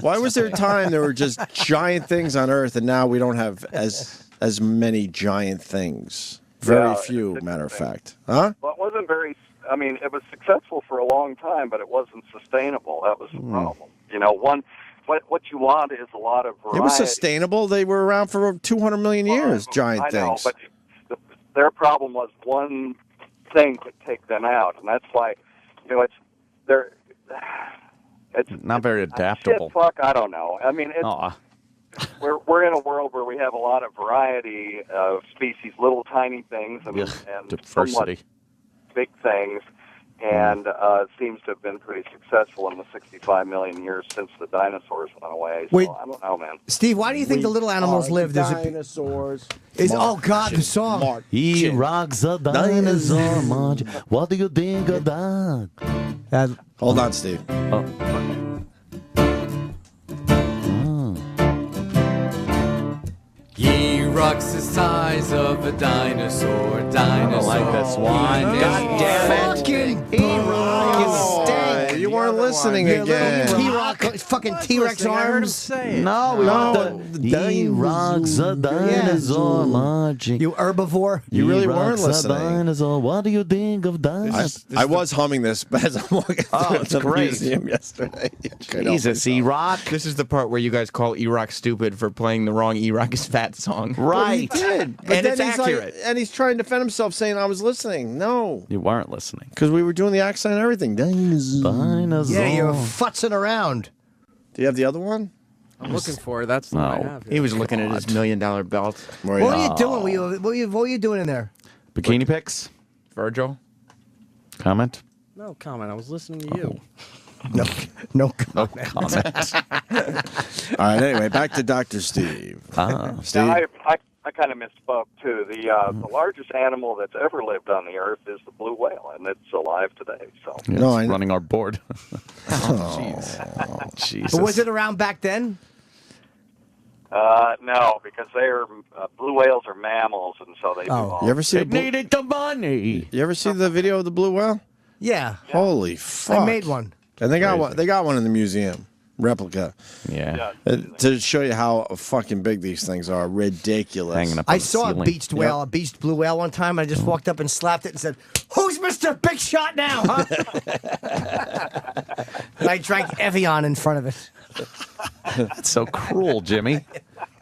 Why was there a time there were just giant things on Earth, and now we don't have as many giant things? Very few, matter of fact. Huh? Well, it wasn't very. I mean, it was successful for a long time, but it wasn't sustainable. That was the problem. What you want is a lot of variety. It was sustainable. They were around for 200 million years, giant I know, things. but their problem was one thing could take them out, and that's why, it's not very adaptable. Shit, fuck, I don't know. I mean, we're in a world where we have a lot of variety of species, little tiny things and somewhat diversity, big things, and it seems to have been pretty successful in the 65 million years since the dinosaurs went away. So Wait. I don't know, man. Steve, why do you think the little animals live? There's dinosaurs. oh God, the song. He rocks a dinosaur, Marge. What do you think of that? Hold on, Steve. He rocks the size of a dinosaur. Dinosaur. I don't like this one. God damn it. You weren't listening again. T-Rock, fucking T-Rex arms. No, we want the he rocks a dinosaur, Margie. You herbivore. You really He weren't rocks a listening. dinosaur. What do you think of dinosaurs? I was humming this as I'm walking through it's the great. museum yesterday. Jesus, E-Rock. This is the part where you guys call E-Rock stupid for playing the wrong E-Rock is fat song. Well, he did. But And then it's he's like- accurate. and he's trying to defend himself saying I was listening. No. You weren't listening. Because we were doing the accent and everything. Dinosaur. Yeah, you're futzing around. Do you have the other one? I'm looking for it. That's the one I have. He was looking at his $1 million belt. What were you doing? What were you doing in there? Bikini pics? Virgil? Comment? No comment. I was listening to you. No comment. All right, anyway, back to Dr. Steve. Steve? Now, I kind of misspoke, too. The largest animal that's ever lived on the Earth is the blue whale, and it's alive today. So Yeah, No, it's I- running our board. Oh, Jesus. But was it around back then? no, because they're blue whales are mammals, and so they do all. You ever see It needed the money. You ever see the video of the blue whale? Yeah. Holy fuck! I made one. And they got one. They got one in the museum, replica. Yeah. To show you how fucking big these things are, ridiculous. Hanging up I saw a beached whale, a beached blue whale one time. I just walked up and slapped it and said, "Who's Mr. Big Shot now?" Huh? And I drank Evian in front of it. That's so cruel, Jimmy.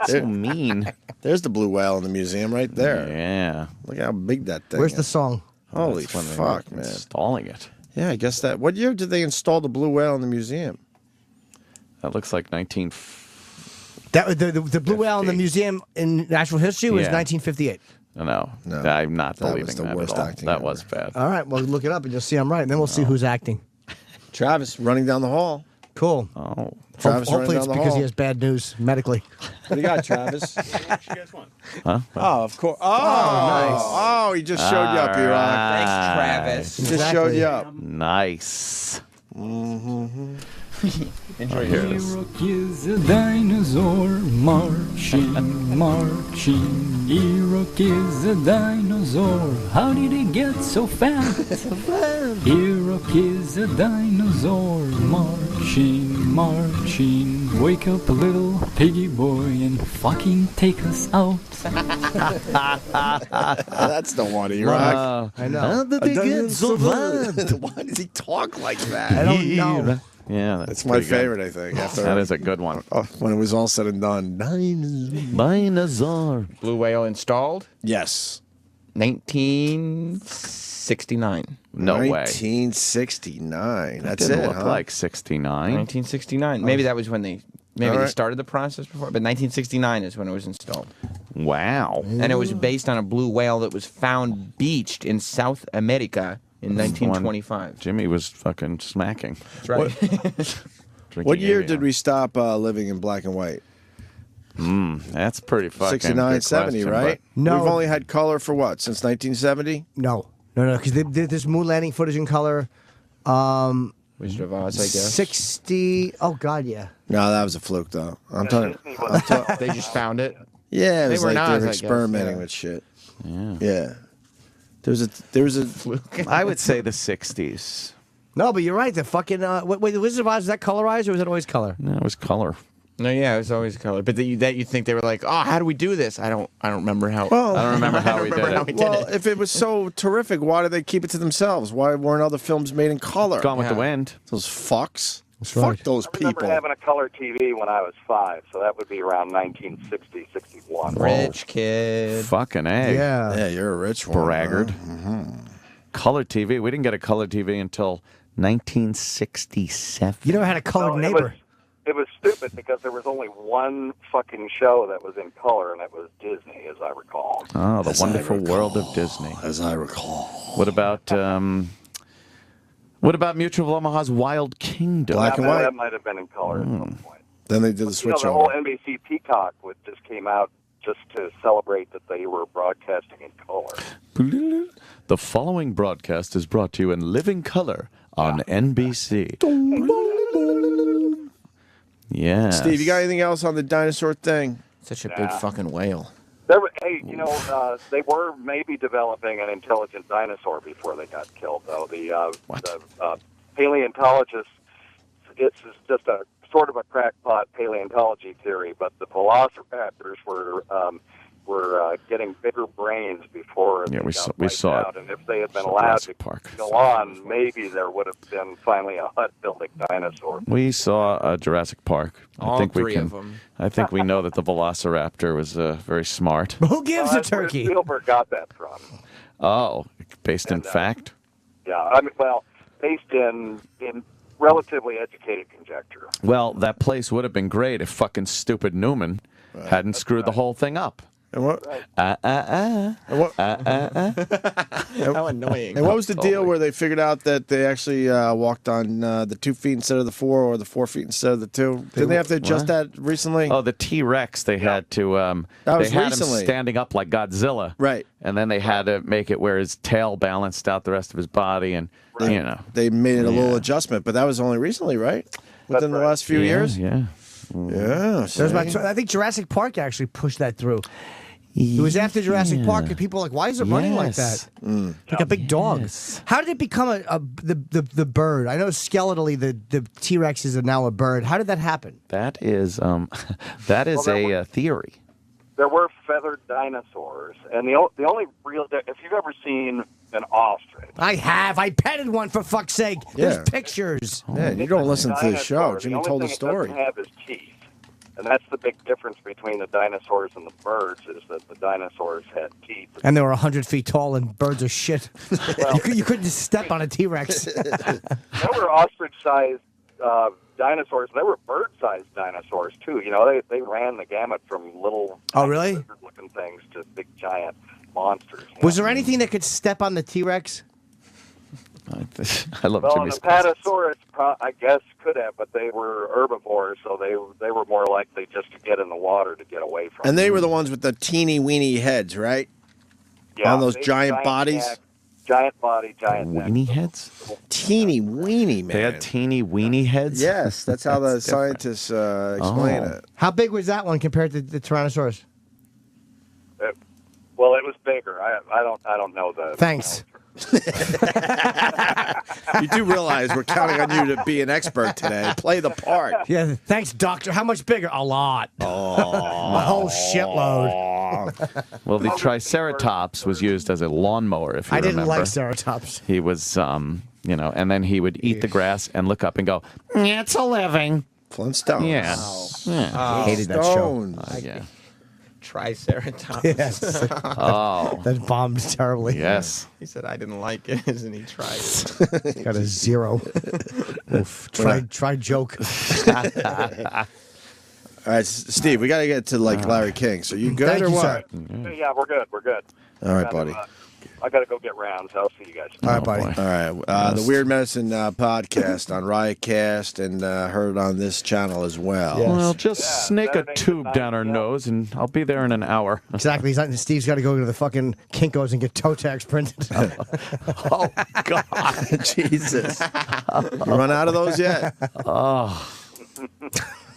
So mean. There's the blue whale in the museum right there. Yeah. Look how big that thing Where's is. the song? Holy That's when they fuck, were man. installing it. Yeah, I guess that. What year did they install the blue whale in the museum? That looks like 19... That the blue whale in the museum in natural history was Yeah. 1958. No, No, I'm not that was believing the that worst at all. acting That ever. was bad. All right, well, look it up and you'll see I'm right. And then we'll see who's acting. Travis running down the hall. Cool. Oh. Travis Hopefully running it's down the because hall. he has bad news medically. What do you got, Travis? Huh? Oh, of course. Oh, nice. Oh, he just showed you up, All E-Rock. right. Thanks, Travis. He just showed you up. Nice. Enjoy yours. E-Rock is a dinosaur marching, marching. E-Rock is a dinosaur. How did he get so fat? E-Rock is a dinosaur marching, marching. Wake up, little piggy boy, and fucking take us out. That's the one, E-Rock. I know. How did he get so bad? Why does he talk like that? I don't know. Yeah, That's my favorite, I think. After That is a good one. when it was all said and done. Dinosaur. Blue whale installed? Yes. 1969. No way. 1969. That's Didn't it, look huh? like 69. 1969. Maybe that was when they All they right. started the process before, but 1969 is when it was installed. Wow. And it was based on a blue whale that was found beached in South America in 1925. Jimmy was fucking smacking. That's right. What year did we stop living in black and white? That's pretty fucking 69, good 70, question, right? No. We've only had color for what, since 1970? No, because they did this moon landing footage in color. Wizard of Oz, I guess. 60. Oh, God, yeah. No, that was a fluke, though. They just found it. Yeah, it They was were like Nas, they I were guess, experimenting yeah. with shit. Yeah. Yeah. There was a fluke. I would say the 60s. No, but you're right. The fucking wait, the Wizard of Oz, is that colorized or was it always color? No, it was color. No, yeah, it was always color. But that you think they were like, oh, how do we do this? I don't remember how. Well, I don't remember how we did it. Well, if it was so terrific, why did they keep it to themselves? Why weren't other films made in color? Gone with the Wind. Those fucks. That's Fuck right. those I remember people. having a color TV when I was 5, so that would be around 1960, 61. Rich kid. Fucking A. Yeah. Yeah, you're a rich one. Braggart. Huh? Color TV. We didn't get a color TV until 1967. You never had a colored Well, neighbor. It was stupid because there was only one fucking show that was in color, and it was Disney, as I recall. Oh, the As I wonderful recall. world of Disney. As I recall. What about What about Mutual of Omaha's Wild Kingdom? That might have been in color at some point. Then they did the switch the whole NBC Peacock just came out just to celebrate that they were broadcasting in color. The following broadcast is brought to you in living color on NBC. Yeah. Steve, you got anything else on the dinosaur thing? Such a big fucking whale. Hey, they were maybe developing an intelligent dinosaur before they got killed, though. The paleontologists, it's just a sort of a crackpot paleontology theory, but the velociraptors were getting bigger brains before they got wiped out. And if they had been allowed to go on, maybe there would have been finally a hut-building dinosaur. We saw Jurassic Park. All three of them. I think we know that the Velociraptor was very smart. Who gives a turkey? Where Spielberg got that from. Oh, based in fact? Yeah, based in relatively educated conjecture. Well, that place would have been great if fucking stupid Newman hadn't screwed the whole thing up. And what? How annoying. And what was the deal where they figured out that they actually walked on the 2 feet instead of the 4, or the 4 feet instead of the 2? Didn't they have to adjust that recently? Oh, the T-Rex, they had to... That was they had recently. him standing up like Godzilla. Right. And then they had to make it where his tail balanced out the rest of his body, and, They made it a little adjustment, but that was only recently, right? Within the last few years? Yeah. Yeah. I think Jurassic Park actually pushed that through. It was after Jurassic Park, and people were like, "Why is it running like that? Like a big dog?" How did it become the bird? I know skeletally the T-Rex is now a bird. How did that happen? That is a theory. There were feathered dinosaurs, and the only real... If you've ever seen an ostrich... I have. I petted one, for fuck's sake. Yeah. There's pictures. Yeah, you don't listen to the show. Jimmy told the story. The only thing it doesn't have is teeth. And that's the big difference between the dinosaurs and the birds, is that the dinosaurs had teeth. And they were 100 feet tall, and birds are shit. You couldn't just step on a T-Rex. There were ostrich-sized dinosaurs. There were bird-sized dinosaurs, too. They ran the gamut from little lizard-looking things to big, giant monsters. Was there anything that could step on the T-Rex? I love Jimmy's the Apatosaurus, I guess, could have, but they were herbivores, so they were more likely just to get in the water to get away from. And they were the ones with the teeny weeny heads, right? Yeah, on those giant bodies. Giant body, giant weenie heads. Teeny weeny, man. They had teeny weenie heads. Yes, that's how the scientists explain it. How big was that one compared to the Tyrannosaurus? Well, it was bigger. I don't know the. Thanks. You do realize we're counting on you to be an expert today. Play the part. Yeah, thanks, doctor. How much bigger? A lot. Oh, a whole shitload. Well, the Triceratops was used as a lawnmower, if you remember. I didn't like Ceratops. He was, and then he would eat the grass and look up and go, "It's a living." Flintstones. Yeah. I hated that show. Yeah. Triceratops. Yes. Oh. That bombed terribly. Yes. He said I didn't like it, and he tried. Got a 0. Oof. Try joke. All right, Steve, we got to get to Larry King. So you good Thank or you, what? sir. Yeah, we're good. We're good. All right, buddy. I got to go get rounds. I'll see you guys. All right, buddy. All right. The Weird Medicine podcast on Riotcast, and heard on this channel as well. Yes. Well, just snake a tube down our nose, and I'll be there in an hour. Exactly. Steve's got to go to the fucking Kinko's and get toe tags printed. Oh, God. Jesus. You run out of those yet? Oh.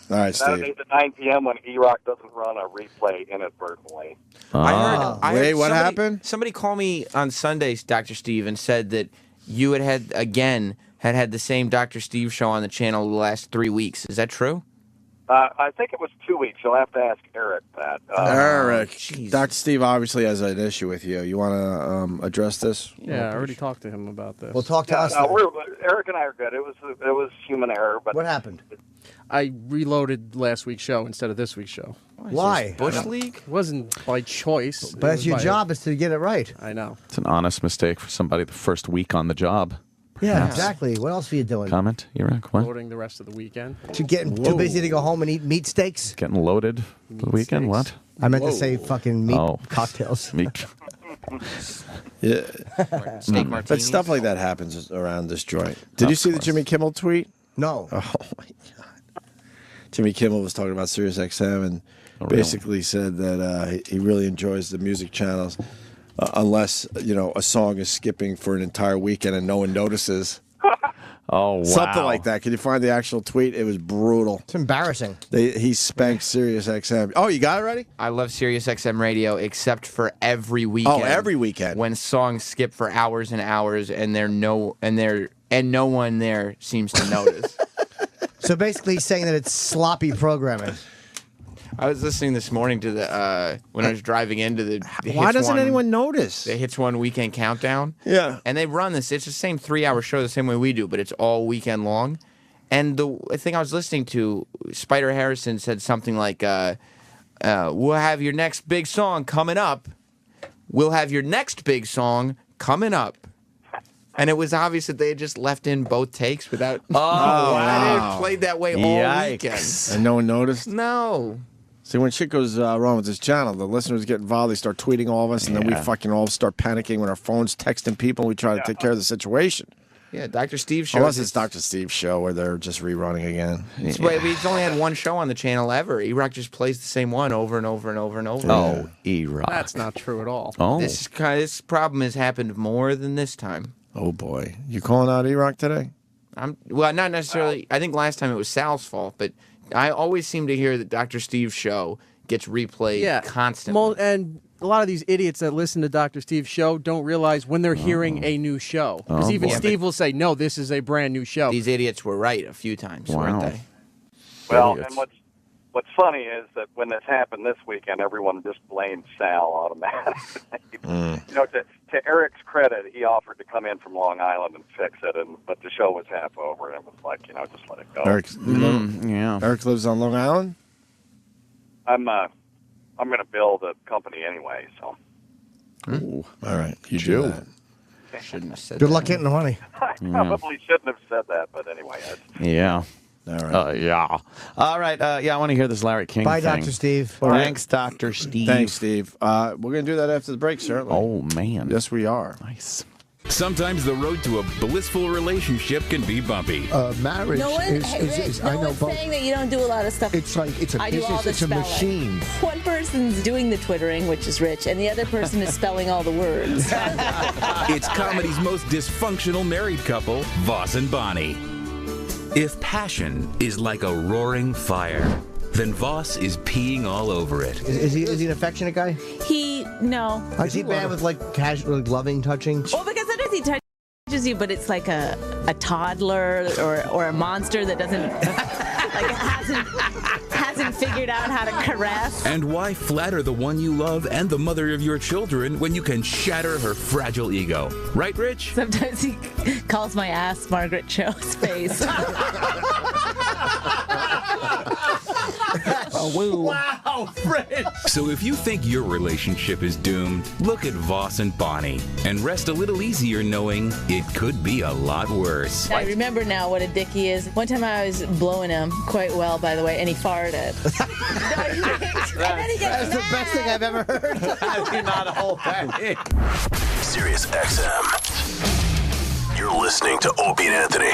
All right, Steve. Saturdays at 9 p.m. when E-Rock doesn't run a replay inadvertently. I heard Wait, what somebody, happened? Somebody called me on Sundays, Dr. Steve, and said that you had the same Dr. Steve show on the channel the last 3 weeks. Is that true? I think it was 2 weeks. You'll have to ask Eric that. Eric, Dr. Steve obviously has an issue with you. You want to address this? Yeah, I already talked to him about this. Well, talk to us. Eric and I are good. It was human error, but What happened? I reloaded last week's show instead of this week's show. Why? Bush League? It wasn't by choice. But that's your job is to get it right. I know. It's an honest mistake for somebody the first week on the job. Yeah, exactly. What else are you doing? Comment, Eric? What? Loading the rest of the weekend. Getting too busy to go home and eat meat steaks? Getting loaded for the weekend? What? I meant to say fucking meat Oh. cocktails. Meat. Yeah. Steak martinis. But stuff like that happens around this joint. Did you see the Jimmy Kimmel tweet? No. Oh my God. Jimmy Kimmel was talking about Sirius XM and basically said that he really enjoys the music channels unless, a song is skipping for an entire weekend and no one notices. Oh, wow. Something like that. Can you find the actual tweet? It was brutal. It's embarrassing. He spanked Sirius XM. Oh, you got it ready? I love Sirius XM radio except for every weekend. Oh, every weekend. When songs skip for hours and hours and no one there seems to notice. So basically he's saying that it's sloppy programming. I was listening this morning to the when I was driving into the Why doesn't anyone notice? The Hits One Weekend Countdown. Yeah. And they run this. It's the same 3-hour show the same way we do, but it's all weekend long. And the thing I was listening to, Spider Harrison said something like, we'll have your next big song coming up. We'll have your next big song coming up. And it was obvious that they had just left in both takes without... wow. It played that way all weekend. And no one noticed? No. See, when shit goes wrong with this channel, the listeners get involved. They start tweeting all of us, and then we fucking all start panicking when our phones texting people. We try to take care of the situation. Yeah, Dr. Steve's show. Unless it's Dr. Steve's show where they're just rerunning again. He's only had one show on the channel ever. E-Rock just plays the same one over and over and over and over. Oh, E-Rock. That's not true at all. Oh. This problem has happened more than this time. Oh, boy. You calling out E-Rock today? Well, not necessarily. I think last time it was Sal's fault, but I always seem to hear that Dr. Steve's show gets replayed constantly. And a lot of these idiots that listen to Dr. Steve's show don't realize when they're hearing a new show. Because even Steve will say, no, this is a brand new show. These idiots were right a few times, weren't they? Well, and what's funny is that when this happened this weekend, everyone just blamed Sal automatically. To Eric's credit, he offered to come in from Long Island and fix it, but the show was half over, and it was like, just let it go. Eric lives on Long Island? I'm going to build a company anyway, so. Ooh, all right, you do that. Shouldn't have said Good luck getting the money. I probably shouldn't have said that, but anyway. Yeah. All right. Yeah. All right. I want to hear this Larry King Bye, thing. Dr. Steve. Thanks, Dr. Steve. Thanks, Steve. We're going to do that after the break, certainly. Oh, man. Yes, we are. Nice. Sometimes the road to a blissful relationship can be bumpy. Marriage No one, is no one's saying that you don't do a lot of stuff. It's like it's a I do all business. the It's a spelling. machine. One person's doing the twittering, which is Rich, and the other person is spelling all the words. It's comedy's most dysfunctional married couple, Voss and Bonnie. If passion is like a roaring fire, then Voss is peeing all over it. Is he an affectionate guy? No. Is he bad with casual, loving touching? Well, because sometimes he touches you, but it's like a toddler or a monster that doesn't hasn't figured out how to caress. And why flatter the one you love and the mother of your children when you can shatter her fragile ego? Right, Rich? Sometimes he calls my ass Margaret Cho's face. Wow, Rich! So if you think your relationship is doomed, look at Voss and Bonnie and rest a little easier knowing it could be a lot worse. I remember now what a dick he is. One time I was blowing him quite well, by the way, and he farted. That's the best thing I've ever heard. I do not hold that in. Sirius XM. You're listening to Opie and Anthony.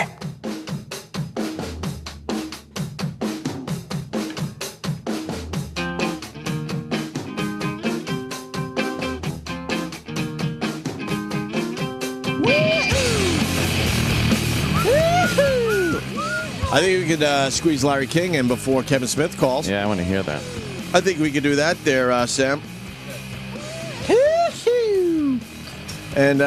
I think we could squeeze Larry King in before Kevin Smith calls. Yeah, I want to hear that. I think we could do that there, Sam. And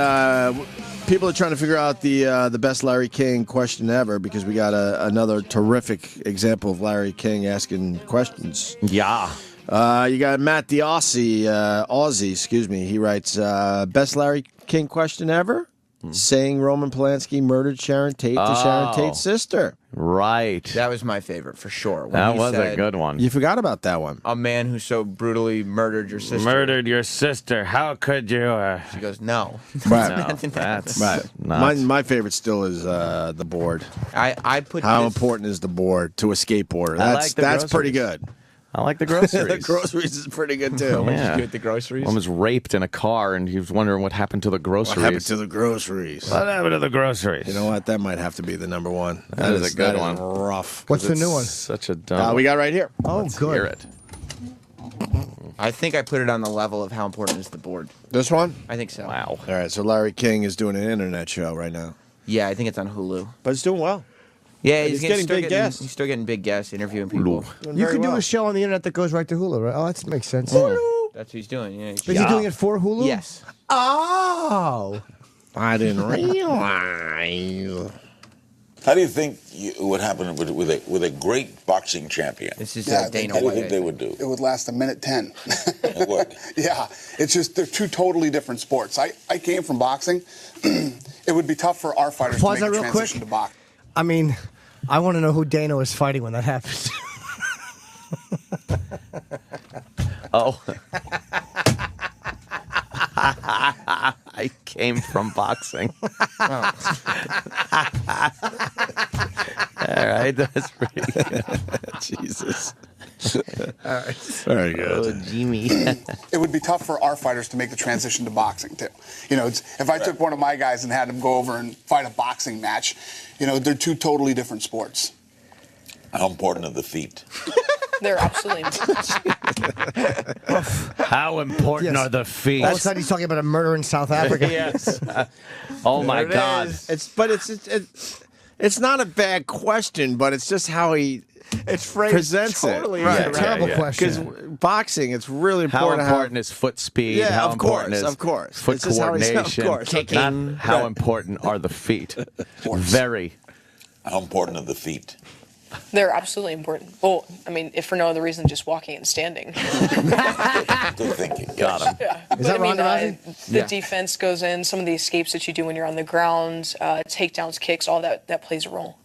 people are trying to figure out the best Larry King question ever because we got another terrific example of Larry King asking questions. Yeah. You got Matt the Aussie, excuse me. He writes, best Larry King question ever? Saying Roman Polanski murdered Sharon Tate to Sharon Tate's sister. Right. That was my favorite, for sure. When That he was a said, good one. You forgot about that one. A man who so brutally murdered your sister. Murdered your sister. How could you? She goes, no. Right. That's right. My favorite still is the board. I put How this- important is the board to a skateboarder? I That's like the that's groceries. pretty good. I like the groceries. The groceries is pretty good too. Yeah. Good at the groceries. One was raped in a car, and he was wondering what happened to the groceries. What happened to the groceries? What happened to the groceries? You know what? That might have to be the number one. That is a good one. Rough. What's the new one? Such a dumb. We got right here. Oh, Let's good. hear it. I think I put it on the level of how important is the board. This one? I think so. Wow. All right. So Larry King is doing an internet show right now, Yeah, I think it's on Hulu. but it's doing well. Yeah, He's getting still big guests. He's still getting big guests, interviewing people. You could do a show on the internet that goes right to Hulu, right? Oh, that makes sense. That's what he's doing. Yeah. Is he doing it for Hulu? Yes. Oh. I didn't realize. How do you think it would happen with a great boxing champion? This is Dana White. How do you think they would do? It would last a minute 10. It would. Yeah, it's just they're two totally different sports. I came from boxing. It would be tough for our fighters Pause to make that a real transition quick. to boxing. I mean, I want to know who Dana is fighting when that happens. Oh. I came from boxing. All right, that's pretty good. Jesus. All right. Very good. Oh, Jimmy. It would be tough for our fighters to make the transition to boxing too. You know, if I took one of my guys and had him go over and fight a boxing match, you know, they're two totally different sports. How important are the feet? They're absolutely How important are the feet? All of a sudden, he's talking about a murder in South Africa. Yes. Oh my There it God. is. It's not a bad question, but it's just how he presents totally it. Right, a terrible question. Because boxing, it's really How important. important is foot speed? Yeah, how of important course, is of course. foot It's just how he's- of coordination? course, okay. Not how Right. important are the feet. Very. How important are the feet? they're absolutely important. Well, I mean, if for no other reason, just walking and standing. Good thinking. Got him. Yeah. Is that Ronda Rousey? The Yeah. defense goes in. Some of the escapes that you do when you're on the ground, takedowns, kicks, all that plays a role.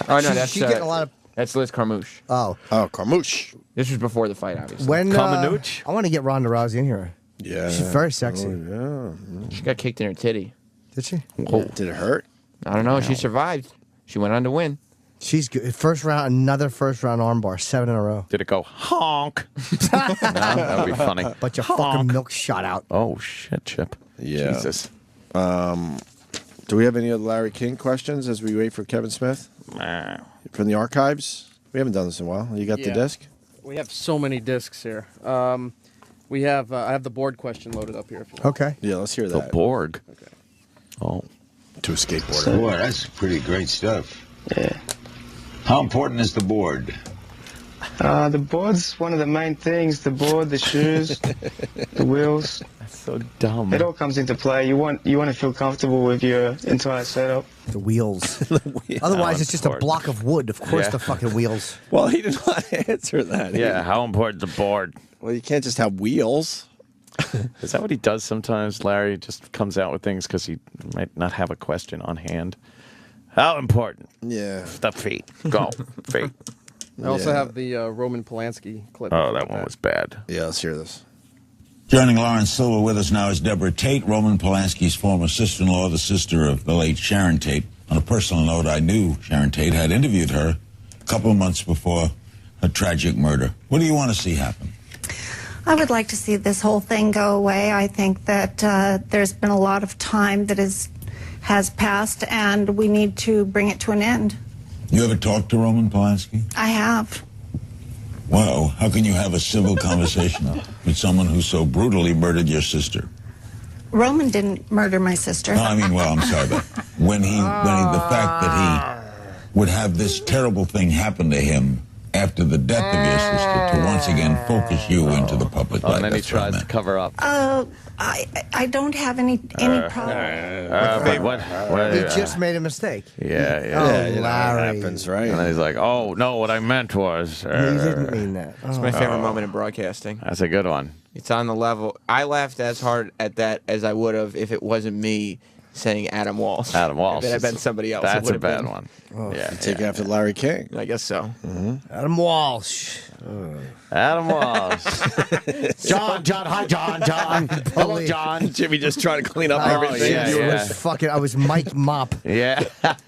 Oh no, that's She's getting a lot of. that's Liz Carmouche. Oh, Carmouche. This was before the fight, obviously. when Kamenuch? I want to get Ronda Rousey in here. Yeah. She's very sexy. She got kicked in her titty. Did she? Did it hurt? I don't know. She survived. She went on to win. She's good. First round, another first round armbar, 7 in a row. Did it go honk? No, that would be funny. But your Honk. fucking milk shot out. Oh shit, Chip. Yeah. Jesus. Do we have any other Larry King questions as we wait for Kevin Smith from the archives? We haven't done this in a while. You got the Yeah. disc? We have so many discs here. We have I have the board question loaded up here. If you want. Okay. Yeah, let's hear The that. Borg. Okay. Oh. To a skateboarder. Boy, that's pretty great stuff. Yeah. How important is the board? The board's one of the main things. The board, the shoes, the wheels. That's so dumb. It all comes into play. You want to feel comfortable with your entire setup. The wheels. Otherwise, it's just a block of wood. Of course, Yeah. the fucking wheels. Well, he didn't want to answer that. Yeah, how important is the board? Well, you can't just have wheels. Is that what he does sometimes, Larry? Just comes out with things because he might not have a question on hand. How important? Yeah. The feet. Go. Feet. I also Yeah. have the Roman Polanski clip. Oh, that one was bad. Yeah, let's hear this. Joining Lawrence Silver with us now is Deborah Tate, Roman Polanski's former sister-in-law, the sister of the late Sharon Tate. On a personal note, I knew Sharon Tate, had interviewed her a couple of months before her tragic murder. What do you want to see happen? I would like to see this whole thing go away. I think that there's been a lot of time that has passed, and we need to bring it to an end. You ever talked to Roman Polanski? I have. Wow, how can you have a civil conversation with someone who so brutally murdered your sister? Roman didn't murder my sister. No, I mean, well, I'm sorry, but when the fact that he would have this terrible thing happen to him after the death of your sister to once again focus you into the public light. And then he That's what I tries to meant. cover up. I don't have any problem. But what? He just made a mistake. Yeah, yeah. Oh, Yeah, you know, Larry. it happens, right? And then he's like, oh, no, what I meant was... He didn't mean that. It's my favorite moment in broadcasting. That's a good one. It's on the level. I laughed as hard at that as I would have if it wasn't me saying Adam Walsh. Adam Walsh. If it had been somebody else. it That's would a have bad been. one. Yeah, Take after Larry King. I guess so. Adam Walsh. Adam Walsh. John. Hi, John. Hello, John. Jimmy just trying to clean up Oh, everything. yeah. I was Mike Mop. Yeah.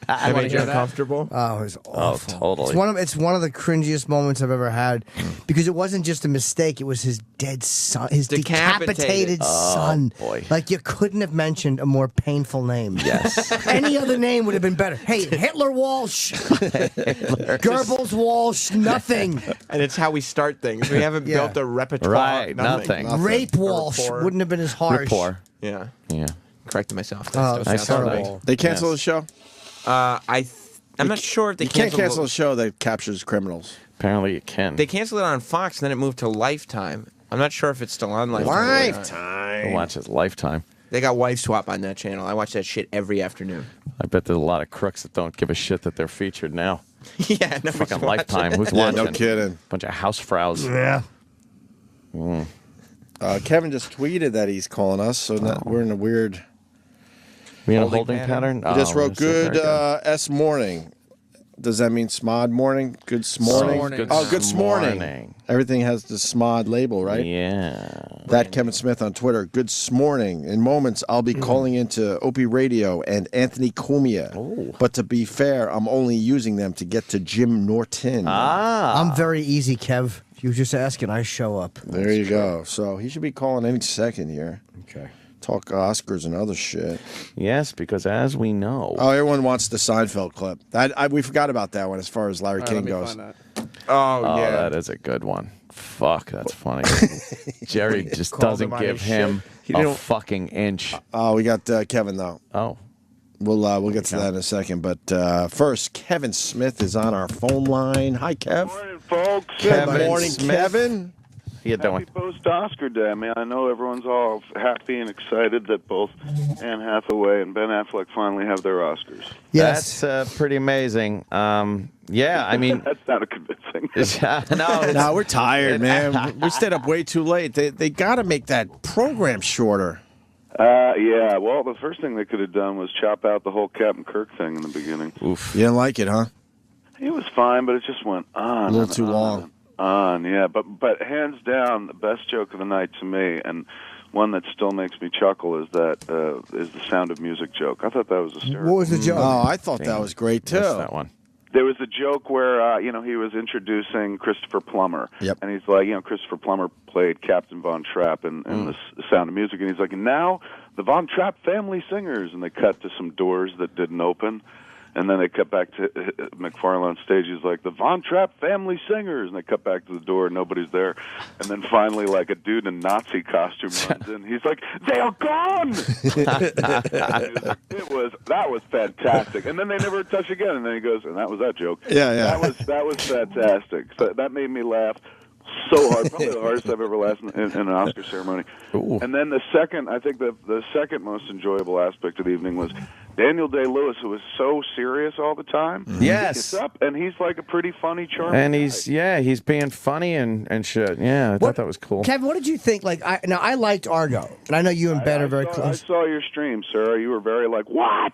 I made you uncomfortable. Oh, it was awful. Oh, totally. It's one of the cringiest moments I've ever had because it wasn't just a mistake; it was his dead son, his decapitated son. Boy. Like you couldn't have mentioned a more painful name. Yes. Any other name would have been better. Hey, Hitler Walsh, Goebbels Walsh, nothing. And it's how we start things. We haven't built a repertoire. Right, nothing. Rape Walsh wouldn't have been as harsh. Rapport. Yeah. Yeah. Corrected myself. Oh, That still sounds terrible. right. They cancel the show? I'm not sure if they You can't canceled cancel a show that captures criminals. Apparently you can. They canceled it on Fox, and then it moved to Lifetime. I'm not sure if it's still on Lifetime. I'll watch it Lifetime. They got Wife Swap on that channel. I watch that shit every afternoon. I bet there's a lot of crooks that don't give a shit that they're featured now. Yeah, no, Fucking Lifetime. Who's Yeah, watching? no kidding. Bunch of housefraus. Yeah. Kevin just tweeted that he's calling us, so we're in a weird. We in a Holding holding pattern? He just wrote that's very good S morning. Does that mean smod morning? Good smorning? Good Oh, good smorning. smorning. Everything has the smod label, right? Yeah. That Kevin Smith on Twitter. Good smorning. In moments, I'll be calling into Opie Radio and Anthony Cumia. But to be fair, I'm only using them to get to Jim Norton. I'm very easy, Kev. You just ask and I show up. There you go. So he should be calling any second here. Okay. Talk Oscars and other shit. Yes, because as we know. Oh, everyone wants the Seinfeld clip. We forgot about that one as far as Larry King goes. Oh, yeah. That is a good one. Fuck, that's funny. Jerry just Called doesn't him on give his him shit. a fucking inch. Oh, we got Kevin, though. Oh. We'll get to that in a second. But first, Kevin Smith is on our phone line. Hi, Kev. Morning, folks. Good morning, Smith. Kevin. How you doing? Happy post-Oscar day. I mean, I know everyone's all happy and excited that both Anne Hathaway and Ben Affleck finally have their Oscars. Yes. That's pretty amazing. Yeah, I mean. That's not convincing. No, we're tired, man. We stayed up way too late. They got to make that program shorter. Yeah, well, the first thing they could have done was chop out the whole Captain Kirk thing in the beginning. Oof. You didn't like it, huh? It was fine, but it just went on. A little too long. Yeah. But hands down, the best joke of the night to me, and one that still makes me chuckle, is the Sound of Music joke. I thought that was hysterical. What was the joke? Oh, I thought that was great, too. Missed that one. There was a joke where, he was introducing Christopher Plummer. Yep. And he's like, Christopher Plummer played Captain Von Trapp in the Sound of Music. And he's like, and now the Von Trapp family singers. And they cut to some doors that didn't open. And then they cut back to McFarlane on stage. He's like, the Von Trapp family singers. And they cut back to the door, and nobody's there. And then finally, like, a dude in a Nazi costume runs in. He's like, they are gone! That was fantastic. And then they never touch again. And then he goes, and that was that joke. Yeah. That was fantastic. So that made me laugh so hard. Probably the hardest I've ever laughed in an Oscar ceremony. Ooh. And then the second most enjoyable aspect of the evening was Daniel Day-Lewis, who was so serious all the time. Yes. He gets up, and he's like a pretty funny, charming And guy. he's being funny and shit. Yeah, I thought that was cool. Kevin, what did you think? Like, I liked Argo, and I know you and Ben are very I close. saw your stream, sir. You were very like, what?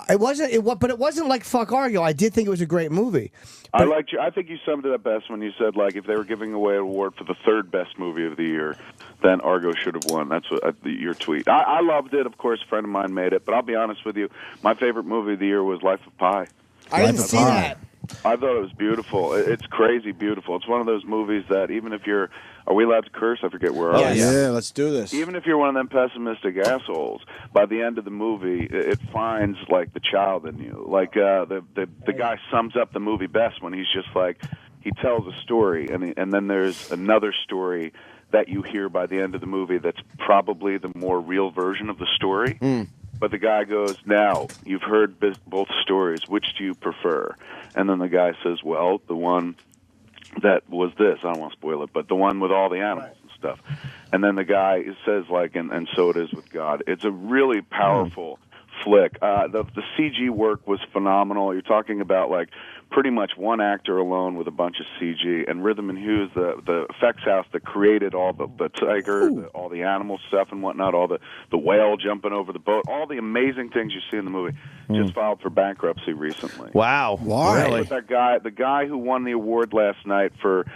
But it wasn't like fuck Argo. I did think it was a great movie. I liked you. I think you summed it up best when you said, like, if they were giving away an award for the third best movie of the year, then Argo should have won. That's what your tweet. I loved it. Of course, a friend of mine made it. But I'll be honest with you, my favorite movie of the year was Life of Pi. I didn't see that. I thought it was beautiful. It's crazy beautiful. It's one of those movies that even if you're... Are we allowed to curse? I forget where are we? Yeah, let's do this. Even if you're one of them pessimistic assholes, by the end of the movie, it finds, like, the child in you. Like, the guy sums up the movie best when he's just like... He tells a story, and then there's another story that you hear by the end of the movie that's probably the more real version of the story. But the guy goes, now, you've heard both stories. Which do you prefer? And then the guy says, well, the one that was this. I don't want to spoil it, but the one with all the animals and stuff. And then the guy says, like, and so it is with God. It's a really powerful flick. The CG work was phenomenal. You're talking about, like, pretty much one actor alone with a bunch of CG. And Rhythm and Hughes, the effects house that created all the tiger, all the animal stuff and whatnot, all the whale jumping over the boat, all the amazing things you see in the movie, just filed for bankruptcy recently. Wow. Why? Really? That guy, the guy who won the award last night for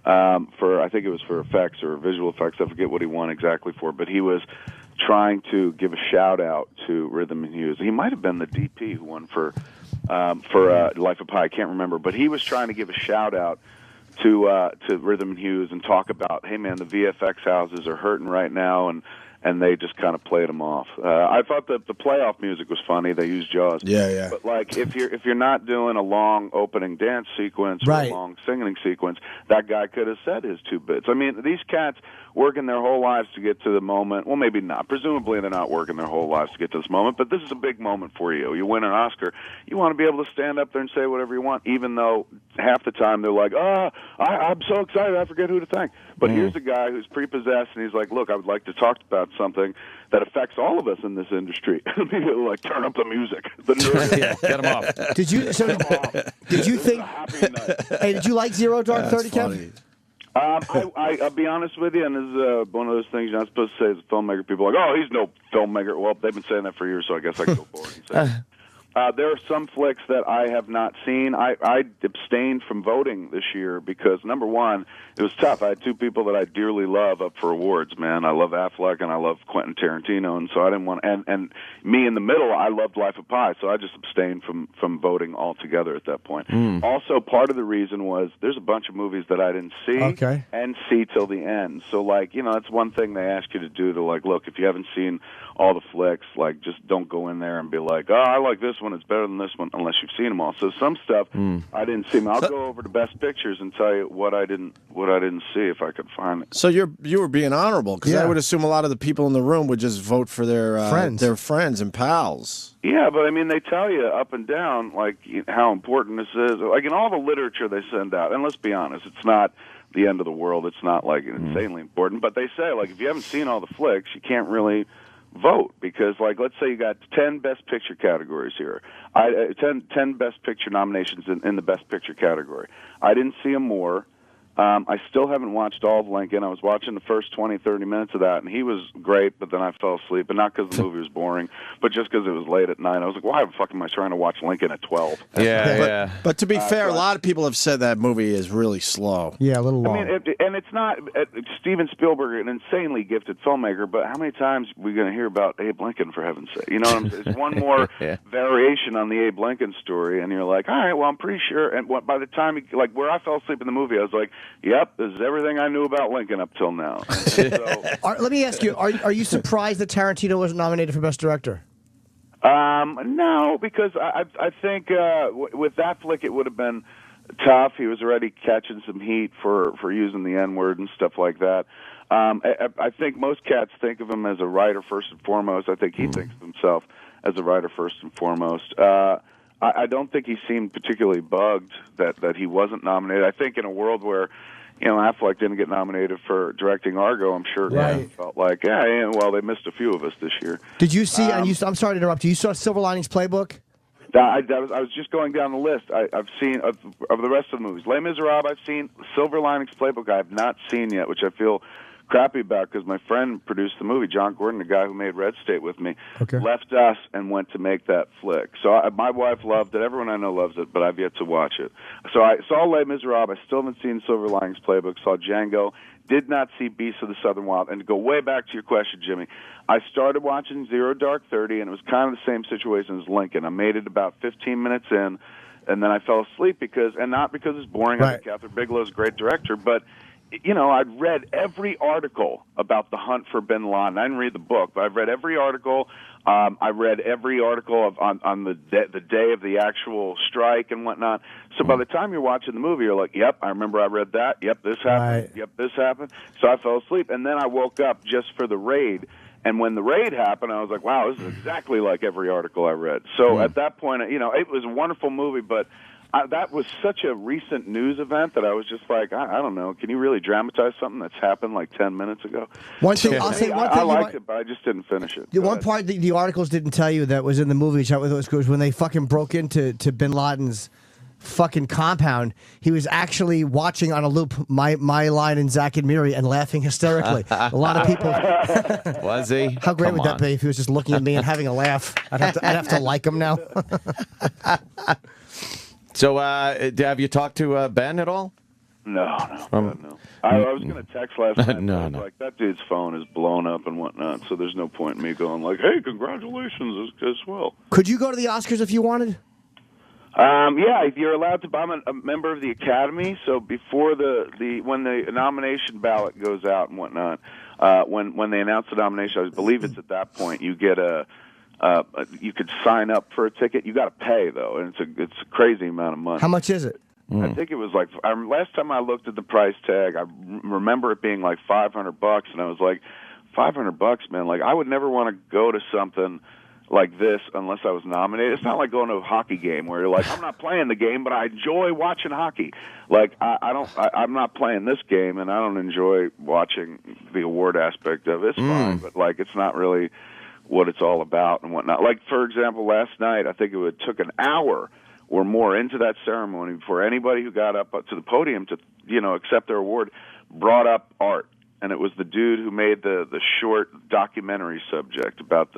I think it was for effects or visual effects. I forget what he won exactly for, but he was trying to give a shout out to Rhythm and Hughes. He might have been the DP who won for Life of Pi. I can't remember, but he was trying to give a shout out to Rhythm and Hughes and talk about, hey man, the VFX houses are hurting right now, and they just kind of played them off. I thought that the playoff music was funny. They used Jaws. Yeah. But like, if you're not doing a long opening dance sequence or a long singing sequence, that guy could have said his 2 bits. I mean, these cats working their whole lives to get to the moment. Well, maybe not. Presumably, they're not working their whole lives to get to this moment. But this is a big moment for you. You win an Oscar. You want to be able to stand up there and say whatever you want, even though half the time they're like, I'm so excited, I forget who to thank. But here's a guy who's prepossessed, and he's like, look, I would like to talk about something that affects all of us in this industry. Like, turn up the music. Get him off. Did you think? Hey, did you like Zero Dark 30, Kevin? I'll be honest with you, and this is one of those things you're not supposed to say as a filmmaker. People are like, oh, he's no filmmaker. Well, they've been saying that for years, so I guess I can go forward and say there are some flicks that I have not seen. I abstained from voting this year because, number one, it was tough. I had 2 people that I dearly love up for awards, man. I love Affleck and I love Quentin Tarantino, and so I didn't want – and me in the middle, I loved Life of Pi, so I just abstained from voting altogether at that point. Also, part of the reason was there's a bunch of movies that I didn't see and see till the end. So, like, you know, that's one thing they ask you to do to, like, look, if you haven't seen all the flicks, like, just don't go in there and be like, oh, I like this one, it's better than this one, unless you've seen them all. So some stuff I didn't see. I'll go over to Best Pictures and tell you what I didn't see if I could find it. So you were being honorable, because I would assume a lot of the people in the room would just vote for their friends and pals. Yeah, but I mean, they tell you up and down like how important this is. Like in all the literature they send out, and let's be honest, it's not the end of the world. It's not like insanely important. But they say, like, if you haven't seen all the flicks, you can't really vote, because, like, let's say you got 10 Best Picture categories here. 10 Best Picture nominations in the Best Picture category. I didn't see them more. I still haven't watched all of Lincoln. I was watching the first 20, 30 minutes of that, and he was great, but then I fell asleep, and not because the movie was boring, but just because it was late at night. I was like, why the fuck am I trying to watch Lincoln at 12? But to be fair, a lot of people have said that movie is really slow. Yeah, a little long. I mean, and it's not Steven Spielberg, an insanely gifted filmmaker, but how many times are we going to hear about Abe Lincoln, for heaven's sake? You know what I'm saying? It's one more variation on the Abe Lincoln story, and you're like, all right, well, I'm pretty sure. And by the time, like, where I fell asleep in the movie, I was like, yep, this is everything I knew about Lincoln up till now. Let me ask you, are you surprised that Tarantino wasn't nominated for Best Director? No, because I think with that flick it would have been tough. He was already catching some heat for using the N-word and stuff like that. I think most cats think of him as a writer first and foremost. I think he thinks of himself as a writer first and foremost. I don't think he seemed particularly bugged that he wasn't nominated. I think in a world where, you know, Affleck didn't get nominated for directing Argo, I'm sure he felt like, well, they missed a few of us this year. Did you see, I'm sorry to interrupt you, saw Silver Linings Playbook? I was just going down the list. I've seen, of the rest of the movies, Les Miserables I've seen, Silver Linings Playbook I have not seen yet, which I feel crappy about because my friend produced the movie. John Gordon, the guy who made Red State with me, left us and went to make that flick. So my wife loved it. Everyone I know loves it, but I've yet to watch it. So I saw Les Miserables. I still haven't seen Silver Linings Playbook. Saw Django. Did not see Beasts of the Southern Wild. And to go way back to your question, Jimmy, I started watching Zero Dark 30, and it was kind of the same situation as Lincoln. I made it about 15 minutes in, and then I fell asleep not because it's boring. I think Catherine Bigelow's a great director, but you know, I'd read every article about the hunt for bin Laden. I didn't read the book, but I've read every article. I read every article on the day of the actual strike and whatnot. So by the time you're watching the movie, you're like, yep, I remember I read that. Yep, this happened. Yep, this happened. So I fell asleep, and then I woke up just for the raid. And when the raid happened, I was like, wow, this is exactly like every article I read. So at that point, you know, it was a wonderful movie, but that was such a recent news event that I was just like, I don't know. Can you really dramatize something that's happened like 10 minutes ago? One thing, I'll say one thing. I liked it, but I just didn't finish it. The one part the articles didn't tell you that was in the movie, was when they fucking broke into bin Laden's fucking compound, he was actually watching on a loop my line in Zack and Miri and laughing hysterically. A lot of people. Was he? How great Come would that on. be if he was just looking at me and having a laugh? I'd have to like him now. So, have you talked to Ben at all? No. I was going to text last night. No, but I was like, that dude's phone is blown up and whatnot, so there's no point in me going like, hey, congratulations as well. Could you go to the Oscars if you wanted? Yeah, you're allowed to. I'm a member of the Academy, so before when the nomination ballot goes out and whatnot, when they announce the nomination, I believe it's at that point you get you could sign up for a ticket. You got to pay though, and it's a crazy amount of money. How much is it? I think it was like last time I looked at the price tag, I remember it being like $500, and I was like, $500, man. Like I would never want to go to something like this unless I was nominated. It's not like going to a hockey game where you're like, I'm not playing the game, but I enjoy watching hockey. Like I'm not playing this game, and I don't enjoy watching the award aspect of it. It's fine, but like it's not really what it's all about and whatnot. Like for example, last night I think it took an hour or more into that ceremony before anybody who got up to the podium to accept their award brought up art, and it was the dude who made the short documentary subject about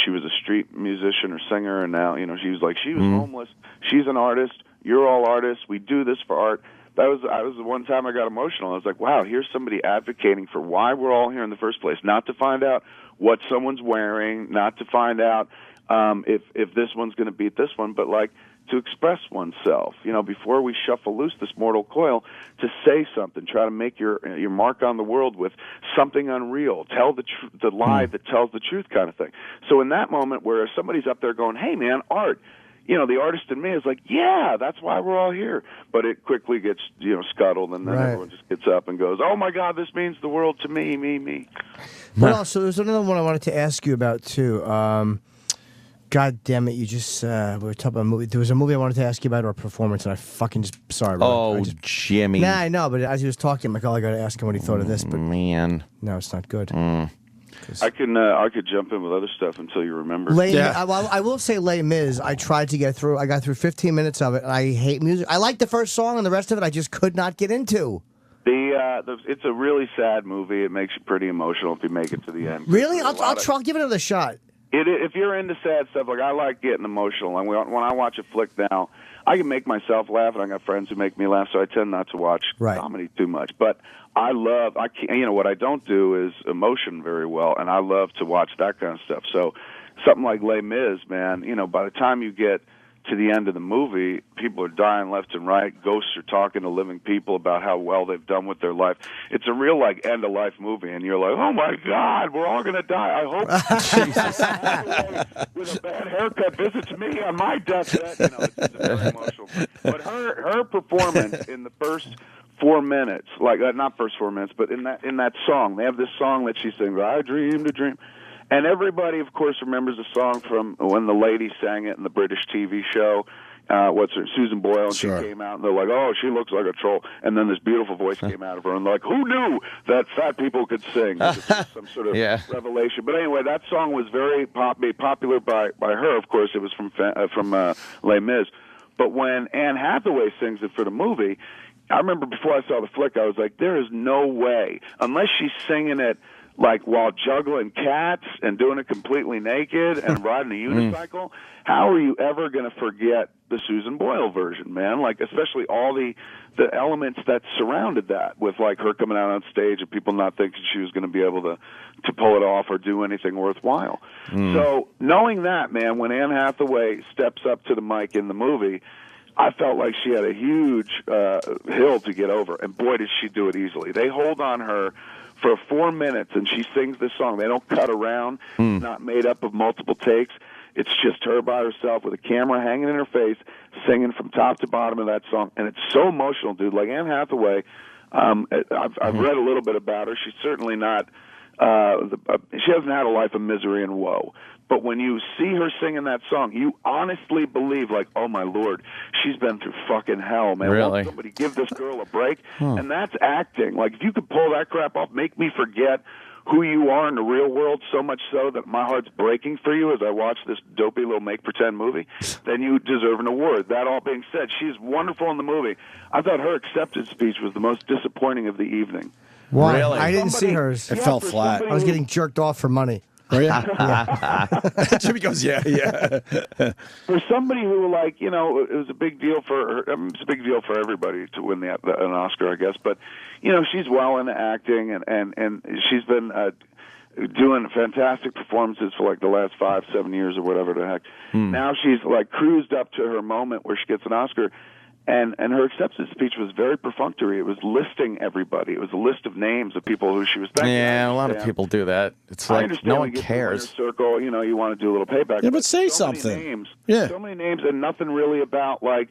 she was a street musician or singer, and now she was homeless. She's an artist. You're all artists. We do this for art. I was the one time I got emotional. I was like, wow, here's somebody advocating for why we're all here in the first place, not to find out what someone's wearing, not to find out if this one's going to beat this one, but like to express oneself, before we shuffle loose this mortal coil, to say something, try to make your mark on the world with something unreal, tell the lie that tells the truth kind of thing. So in that moment where somebody's up there going, hey man, art, the artist in me is like, yeah, that's why we're all here. But it quickly gets, scuttled, and then everyone just gets up and goes, oh my God, this means the world to me. Well, also, there's another one I wanted to ask you about too. God damn it! You just we were talking about a movie. There was a movie I wanted to ask you about, or a performance, and I fucking sorry. Oh, Jimmy. Nah, I know, but as he was talking, I'm like, I got to ask him what he thought of this. But man, no, it's not good. I could jump in with other stuff until you remember. I will say Les Mis. I tried to get through. I got through 15 minutes of it, and I hate music. I like the first song, and the rest of it I just could not get into. It's a really sad movie. It makes you pretty emotional if you make it to the end. Really? I'll try. I'll give it another shot. If you're into sad stuff, like I like getting emotional, and when I watch a flick now, I can make myself laugh, and I got friends who make me laugh, so I tend not to watch comedy too much. But what I don't do is emotion very well, and I love to watch that kind of stuff. So something like Les Mis, man, by the time you get to the end of the movie, people are dying left and right. Ghosts are talking to living people about how well they've done with their life. It's a real end-of-life movie, and you're like, oh, my God, we're all going to die. I hope with a bad haircut visits me on my deathbed. It's very emotional. But her performance in the first 4 minutes, not first 4 minutes, but in that song, they have this song that she sings, I dreamed a dream. And everybody, of course, remembers the song from when the lady sang it in the British TV show. Susan Boyle, and she came out, and they're like, oh, she looks like a troll. And then this beautiful voice came out of her, and like, who knew that fat people could sing? This was some sort of revelation. But anyway, that song was very made popular by her. Of course, it was from Les Mis. But when Anne Hathaway sings it for the movie, I remember before I saw the flick, I was like, there is no way, unless she's singing it like while juggling cats and doing it completely naked and riding a unicycle, how are you ever going to forget the Susan Boyle version, man? Like, especially all the elements that surrounded that, with like her coming out on stage and people not thinking she was going to be able to pull it off or do anything worthwhile. So knowing that, man, when Anne Hathaway steps up to the mic in the movie, I felt like she had a huge hill to get over, and boy, did she do it easily. They hold on her for 4 minutes, and she sings this song. They don't cut around. It's not made up of multiple takes. It's just her by herself with a camera hanging in her face, singing from top to bottom of that song. And it's so emotional, dude. Like Anne Hathaway, I've read a little bit about her. She's certainly not, she hasn't had a life of misery and woe. But when you see her singing that song, you honestly believe, like, oh, my Lord, she's been through fucking hell, man. Really? Won't somebody give this girl a break? And that's acting. Like, if you could pull that crap off, make me forget who you are in the real world, so much so that my heart's breaking for you as I watch this dopey little make-pretend movie, then you deserve an award. That all being said, she's wonderful in the movie. I thought her acceptance speech was the most disappointing of the evening. Why? I didn't see hers. It fell flat. I was getting jerked off for money. Oh, yeah? Jimmy goes, yeah. For somebody who, like, you know, it was a big deal for her. I mean, it's a big deal for everybody to win an Oscar, I guess. But, you know, she's well into acting, and she's been doing fantastic performances for, like, the last 5-7 years or whatever the heck. Now she's, like, cruised up to her moment where she gets an Oscar. And her acceptance speech was very perfunctory. It was listing everybody. It was a list of names of people who she was thanking. Yeah, a lot of people do that. It's like no one cares. Circle, you know, you want to do a little payback. Yeah, but say something. Many names, yeah, so many names, and nothing really about like,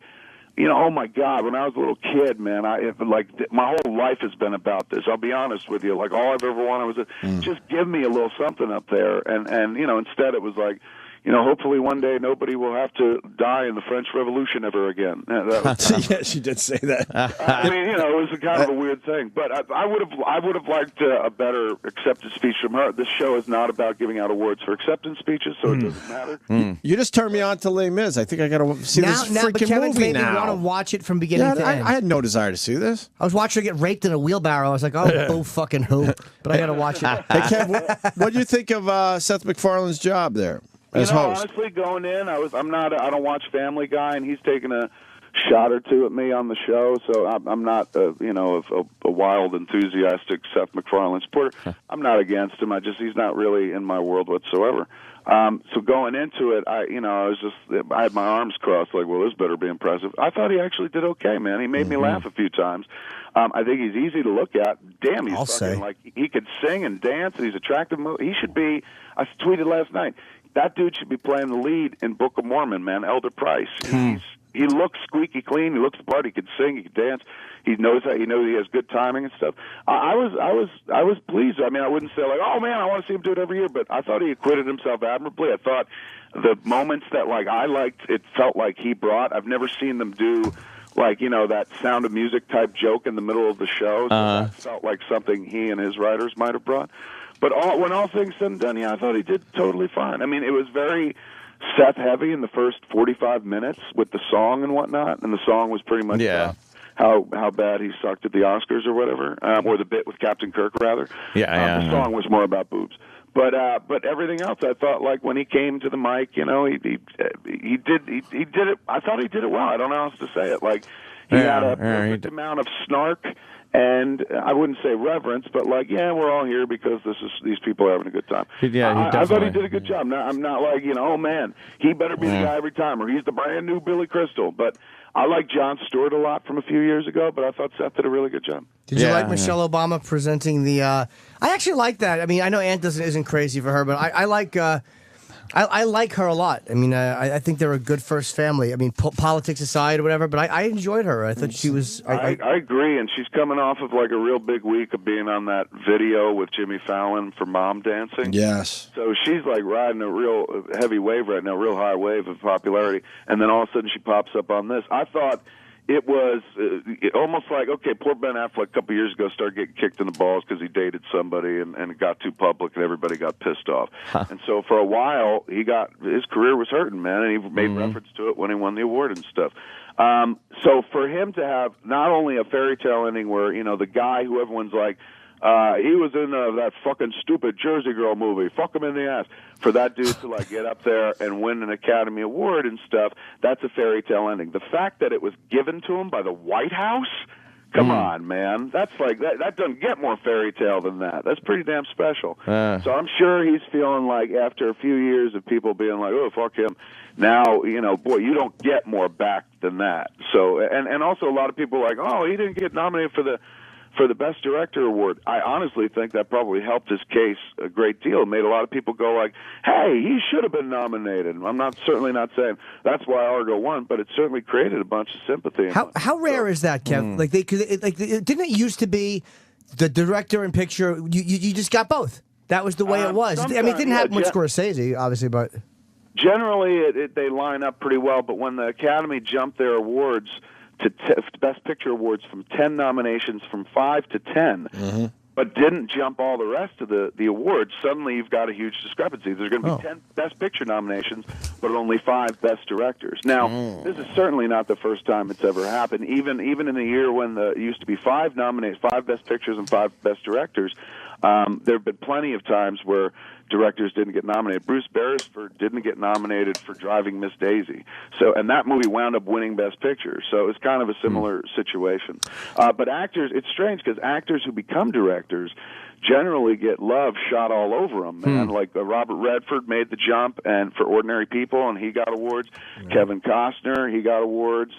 you know. Oh my God! When I was a little kid, man, my whole life has been about this. I'll be honest with you. Like all I've ever wanted was just give me a little something up there, and you know, instead it was like, you know, hopefully one day nobody will have to die in the French Revolution ever again. Yeah, she did say that. I mean, you know, it was kind of a weird thing, but I would have liked a better acceptance speech from her. This show is not about giving out awards for acceptance speeches, so it doesn't matter. You just turned me on to Les Mis. I think I got to see this but freaking Kevin's movie made me want to watch it from beginning to end. I had no desire to see this. I was watching her get raped in a wheelbarrow. I was like, oh, boo fucking who? But I got to watch it. Hey, Kev, what do you think of Seth MacFarlane's job there? As you know, host. honestly, going in, I don't watch Family Guy, and he's taken a shot or two at me on the show, so I'm not, you know, a wild, enthusiastic Seth MacFarlane supporter. I'm not against him. He's not really in my world whatsoever. So going into it, I had my arms crossed, like, well, this better be impressive. I thought he actually did okay, man. He made me laugh a few times. I think he's easy to look at. Damn, he's like he could sing and dance, and he's attractive. He should be. I tweeted last night. That dude should be playing the lead in Book of Mormon, man. Elder Price. He looks squeaky clean. He looks the part. He can sing. He can dance. He knows that. He knows he has good timing and stuff. I was pleased. I mean, I wouldn't say like, oh man, I want to see him do it every year, but I thought he acquitted himself admirably. I thought the moments that like I liked, it felt like he brought. I've never seen them do like, you know, that Sound of Music type joke in the middle of the show. So that felt like something he and his writers might have brought. But when all things said and done, yeah, I thought he did totally fine. I mean, it was very Seth heavy in the first 45 minutes with the song and whatnot, and the song was pretty much how bad he sucked at the Oscars or whatever, or the bit with Captain Kirk rather. The song was more about boobs. But everything else, I thought, like when he came to the mic, you know, he did it. I thought he did it well. I don't know how else to say it. Like he had a perfect amount of snark. And I wouldn't say reverence, but like, yeah, we're all here because these people are having a good time. Yeah, I thought he did a good job. I'm not like, you know, oh man, he better be the guy every time, or he's the brand new Billy Crystal. But I like Jon Stewart a lot from a few years ago, but I thought Seth did a really good job. Did you like Michelle Obama presenting the? I actually like that. I mean, I know Ant isn't crazy for her, but I like. I like her a lot. I mean, I think they're a good first family. I mean, politics aside or whatever, but I enjoyed her. I thought she was... I agree, and she's coming off of like a real big week of being on that video with Jimmy Fallon for Mom Dancing. Yes. So she's like riding a real heavy wave right now, real high wave of popularity, and then all of a sudden she pops up on this. I thought... It was almost like, okay, poor Ben Affleck a couple years ago started getting kicked in the balls because he dated somebody and it got too public and everybody got pissed off. And so for a while, his career was hurting, man, and he made reference to it when he won the award and stuff. So for him to have not only a fairy tale ending where, you know, the guy who everyone's like, he was in that fucking stupid Jersey Girl movie. Fuck him in the ass. For that dude to like get up there and win an Academy Award and stuff, that's a fairy tale ending. The fact that it was given to him by the White House, come on, man. That's like that doesn't get more fairy tale than that. That's pretty damn special. So I'm sure he's feeling like after a few years of people being like, oh, fuck him. Now, you know, boy, you don't get more back than that. So and also a lot of people are like, oh, he didn't get nominated for the Best Director award. I honestly think that probably helped his case a great deal. It made a lot of people go like, hey, he should have been nominated. I'm certainly not saying that's why Argo won, but it certainly created a bunch of sympathy. How rare is that, Kev? Like didn't it used to be the director and picture, you just got both. That was the way it was. I mean, it didn't happen with Scorsese, obviously, but... Generally, they line up pretty well, but when the Academy jumped their awards to Best Picture awards from 10 nominations from 5 to 10, but didn't jump all the rest of the awards, suddenly you've got a huge discrepancy. There's going to be 10 Best Picture nominations, but only 5 Best Directors. Now, this is certainly not the first time it's ever happened. Even in a year when it used to be 5 Best Pictures and 5 Best Directors, there have been plenty of times where directors didn't get nominated. Bruce Beresford didn't get nominated for Driving Miss Daisy. And that movie wound up winning Best Picture. So it's kind of a similar situation. But actors, it's strange because actors who become directors generally get love shot all over them, man. Like Robert Redford made the jump and for Ordinary People, and he got awards. Kevin Costner, he got awards.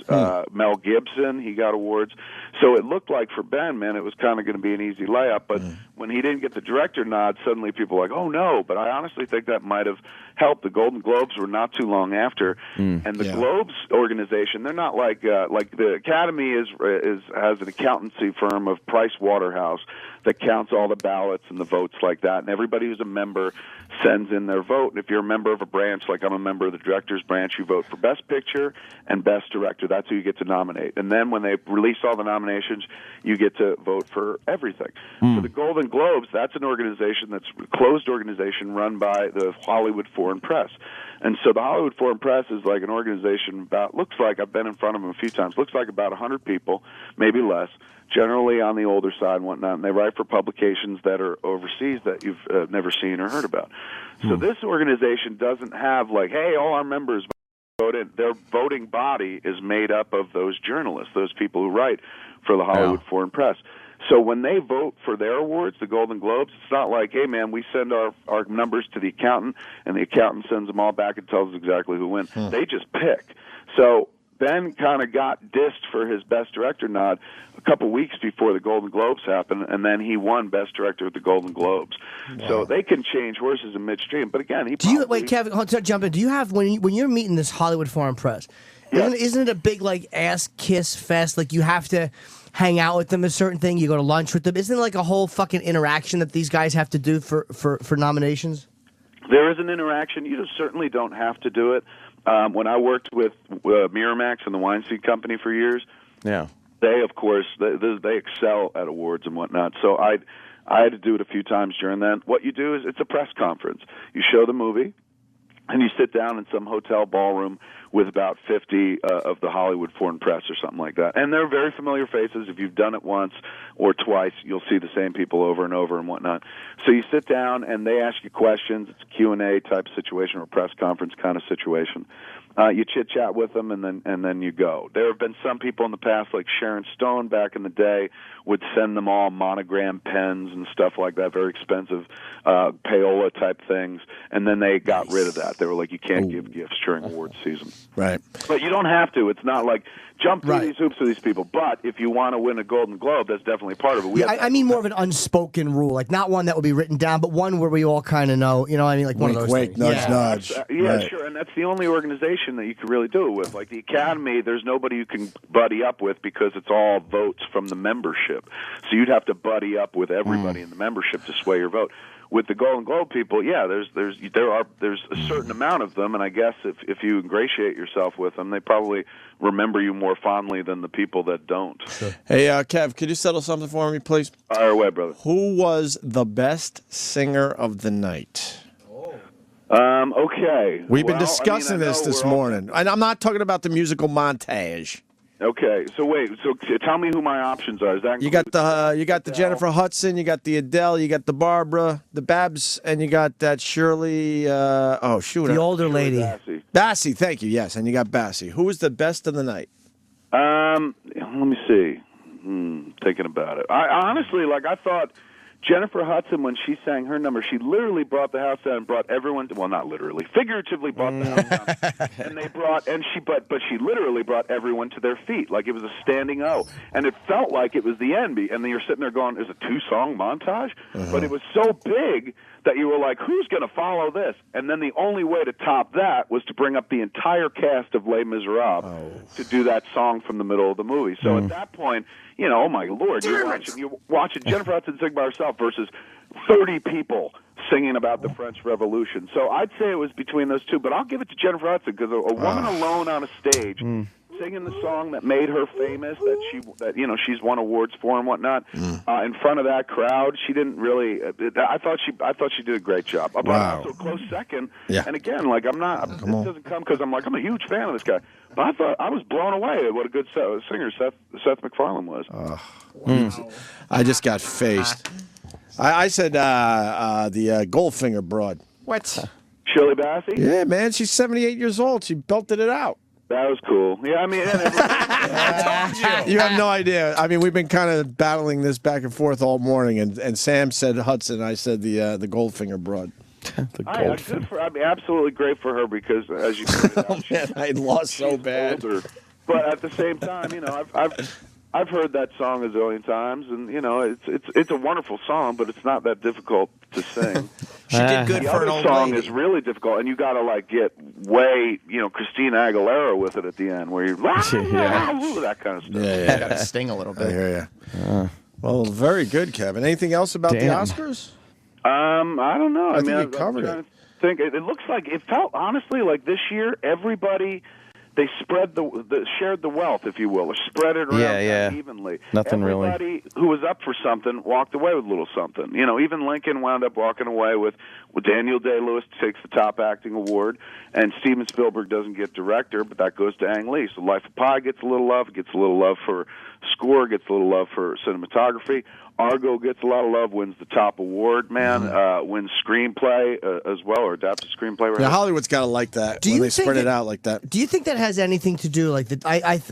Mel Gibson, he got awards. So it looked like for Ben, man, it was kind of going to be an easy layup. But when he didn't get the director nod, suddenly people were like, oh, no. But I honestly think that might have helped. The Golden Globes were not too long after. And the Globes organization, they're not like the Academy has an accountancy firm of Price Waterhouse that counts all the ballots and the votes like that. And everybody who's a member sends in their vote. And if you're a member of a branch, like I'm a member of the director's branch, you vote for Best Picture and Best Director. That's who you get to nominate. And then when they release all the nominations, you get to vote for everything. So the Golden Globes, that's an organization that's a closed organization run by the Hollywood Foreign Press. And so the Hollywood Foreign Press is like an organization looks like, I've been in front of them a few times, looks like about 100 people, maybe less, generally on the older side and whatnot, and they write for publications that are overseas that you've never seen or heard about. So this organization doesn't have like, hey, all our members voted. Their voting body is made up of those journalists, those people who write for the Hollywood Foreign Press. So when they vote for their awards, the Golden Globes, it's not like, hey, man, we send our numbers to the accountant, and the accountant sends them all back and tells us exactly who wins. They just pick. So Ben kind of got dissed for his Best Director nod a couple weeks before the Golden Globes happened, and then he won Best Director at the Golden Globes. So they can change horses in midstream. But again, wait, Kevin, hold on, jump in. Do you have when you're meeting this Hollywood Foreign Press? Isn't it a big like ass kiss fest? Like you have to hang out with them a certain thing. You go to lunch with them. Isn't it like a whole fucking interaction that these guys have to do for nominations? There is an interaction. You certainly don't have to do it. When I worked with Miramax and the Weinstein Company for years, they, of course, they excel at awards and whatnot. So I had to do it a few times during that. What you do is it's a press conference. You show the movie, and you sit down in some hotel ballroom with about 50 of the Hollywood Foreign Press or something like that. And they're very familiar faces. If you've done it once or twice, you'll see the same people over and over and whatnot. So you sit down, and they ask you questions. It's a Q&A type situation or a press conference kind of situation. You chit-chat with them, and then you go. There have been some people in the past, like Sharon Stone back in the day, would send them all monogram pens and stuff like that, very expensive payola-type things, and then they got rid of that. They were like, you can't give gifts during awards season. Right. But you don't have to. It's not like jump through these hoops with these people. But if you want to win a Golden Globe, that's definitely part of it. I mean more of an unspoken rule, like not one that will be written down, but one where we all kind of know, you know what I mean? Like one of those things. Nudge. Sure, and that's the only organization that you can really do it with. Like the Academy, there's nobody you can buddy up with because it's all votes from the membership. So you'd have to buddy up with everybody in the membership to sway your vote. With the Golden Globe people, there's a certain amount of them, and I guess if you ingratiate yourself with them, they probably remember you more fondly than the people that don't. Hey, Kev, could you settle something for me, please? Fire away, brother. Who was the best singer of the night? Okay. We've been discussing this morning, and I'm not talking about the musical montage. Okay, so wait. So tell me who my options are. Is that you got the Jennifer Hudson, you got the Adele, you got the Barbara, the Babs, and you got that Shirley. The older lady, Bassey. Thank you. Yes, and you got Bassey. Who was the best of the night? Let me see. Thinking about it. I honestly, I thought Jennifer Hudson, when she sang her number, she literally brought the house down and brought everyone. Well, not literally, figuratively brought the house down. And she literally brought everyone to their feet, like it was a standing O. And it felt like it was the end. And then you're sitting there going, "Is a 2-song montage?" But it was so big that you were like, "Who's going to follow this?" And then the only way to top that was to bring up the entire cast of Les Miserables to do that song from the middle of the movie. So at that point, oh my Lord, you're watching Jennifer Hudson sing by herself versus 30 people singing about the French Revolution. So I'd say it was between those two, but I'll give it to Jennifer Hudson because a woman alone on a stage singing the song that made her famous, that she's won awards for and whatnot, in front of that crowd, she didn't really. I thought she did a great job. But also a close second. Yeah. And again, like it doesn't come because I'm a huge fan of this guy. But I was blown away at what a good singer Seth MacFarlane was. I just got faced. I said the Goldfinger broad. What? Shirley Bassey? Yeah, man, she's 78 years old. She belted it out. That was cool. Yeah, I mean, you have no idea. I mean, we've been kind of battling this back and forth all morning, and Sam said Hudson, I said the Goldfinger broad. Absolutely great for her because, as you pointed out, man, I lost so bad. Older. But at the same time, I've heard that song a zillion times, and it's a wonderful song, but it's not that difficult to sing. She did good the for an other old song lady. is really difficult, and you got to get way Christina Aguilera with it at the end, where you're that kind of stuff. Yeah. Got to sting a little I bit. hear you. Well, very good, Kevin. Anything else about the Oscars? I don't know. I think mean, you covered I'm trying to think. It looks like it felt honestly like this year everybody. They spread shared the wealth, if you will, or spread it around evenly. Nothing really. Everybody who was up for something walked away with a little something. Even Lincoln wound up walking away with Daniel Day-Lewis takes the top acting award, and Steven Spielberg doesn't get director, but that goes to Ang Lee. So Life of Pi gets a little love, gets a little love for score, gets a little love for cinematography. Argo gets a lot of love, wins the top award, wins screenplay as well, or adapted screenplay. Yeah, Hollywood's got to like that when they spread it out like that. Do you think that has anything to do, like,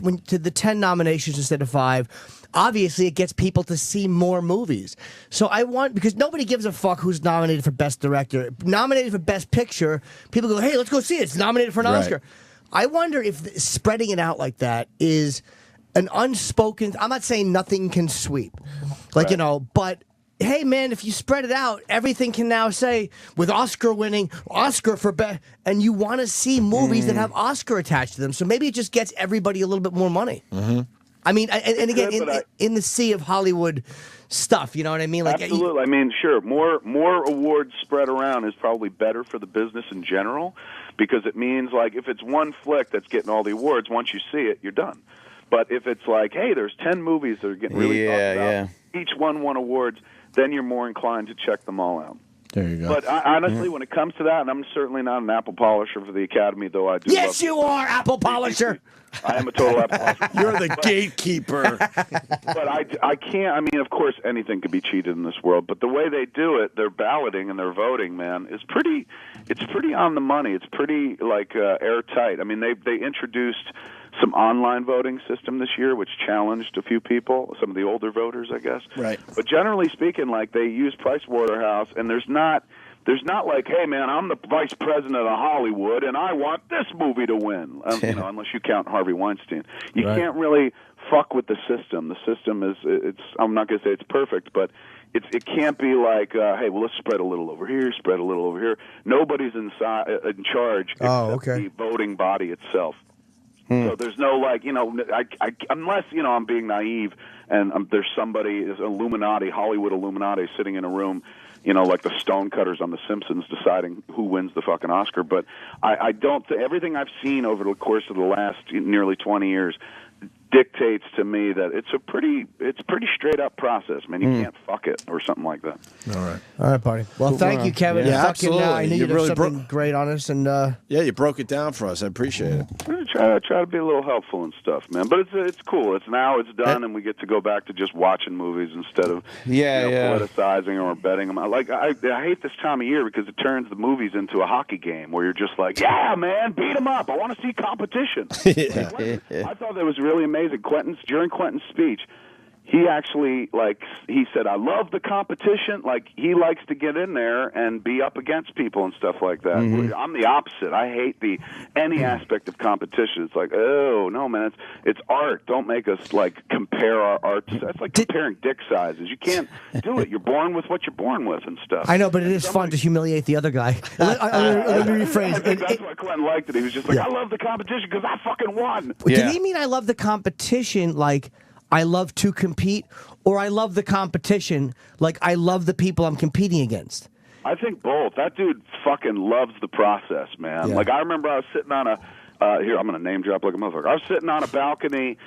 when to the 10 nominations instead of 5, obviously it gets people to see more movies. So because nobody gives a fuck who's nominated for Best Director. Nominated for Best Picture, people go, hey, let's go see it. It's nominated for an Oscar. I wonder if spreading it out like that is an unspoken, I'm not saying nothing can sweep, but hey, man, if you spread it out, everything can now say, with Oscar winning, Oscar for best, and you want to see movies that have Oscar attached to them. So maybe it just gets everybody a little bit more money. I mean, and again, in the sea of Hollywood stuff, you know what I mean? Like, absolutely. I mean, sure, more awards spread around is probably better for the business in general, because it means, like, if it's one flick that's getting all the awards, once you see it, you're done. But if it's like, hey, there's 10 movies that are getting really talked about, each one won awards, then you're more inclined to check them all out. There you go. But honestly, when it comes to that, and I'm certainly not an apple polisher for the Academy, though I do. Yes, you are, apple polisher. I am a total apple polisher. You're the gatekeeper. But I can't. I mean, of course, anything can be cheated in this world. But the way they do it, their balloting and their voting, man, is pretty. It's pretty on the money. It's pretty airtight. I mean, they introduced some online voting system this year, which challenged a few people, some of the older voters, I guess. Right. But generally speaking, like, they use Pricewaterhouse, and there's not like, hey, man, I'm the vice president of Hollywood, and I want this movie to win. Unless you count Harvey Weinstein, you can't really fuck with the system. The system is I'm not going to say it's perfect, but it can't be like, hey, well, let's spread a little over here, spread a little over here. Nobody's in charge except the voting body itself. So there's no, like, unless, I'm being naive and there's somebody, is Illuminati, Hollywood Illuminati, sitting in a room, like the Stonecutters on The Simpsons, deciding who wins the fucking Oscar. But I don't think everything I've seen over the course of the last nearly 20 years dictates to me that it's a pretty straight up process, man. You can't fuck it or something like that. All right, buddy. Well, thank you, Kevin. Yeah, absolutely. I knew You you'd have really something great on us, and yeah, you broke it down for us. I appreciate it. Try to be a little helpful and stuff, man. But it's cool. It's done, and we get to go back to just watching movies instead of politicizing or betting them. Like, I hate this time of year because it turns the movies into a hockey game where you're just like, yeah, man, beat them up. I want to see competition. I thought that was really amazing. During Quentin's speech, he actually, he said, I love the competition. Like, he likes to get in there and be up against people and stuff like that. I'm the opposite. I hate any aspect of competition. It's like, oh, no, man, it's art. Don't make us, compare our art. That's like comparing dick sizes. You can't do it. You're born with what you're born with and stuff. I know, but it is fun to humiliate the other guy. Let me rephrase. That's why Quentin liked it. He was just like, I love the competition because I fucking won. Did he mean I love the competition like I love to compete, or I love the competition like I love the people I'm competing against? I think both. That dude fucking loves the process, man. Yeah. Like, I remember I was sitting on Here, I'm going to name drop like a motherfucker. I was sitting on a balcony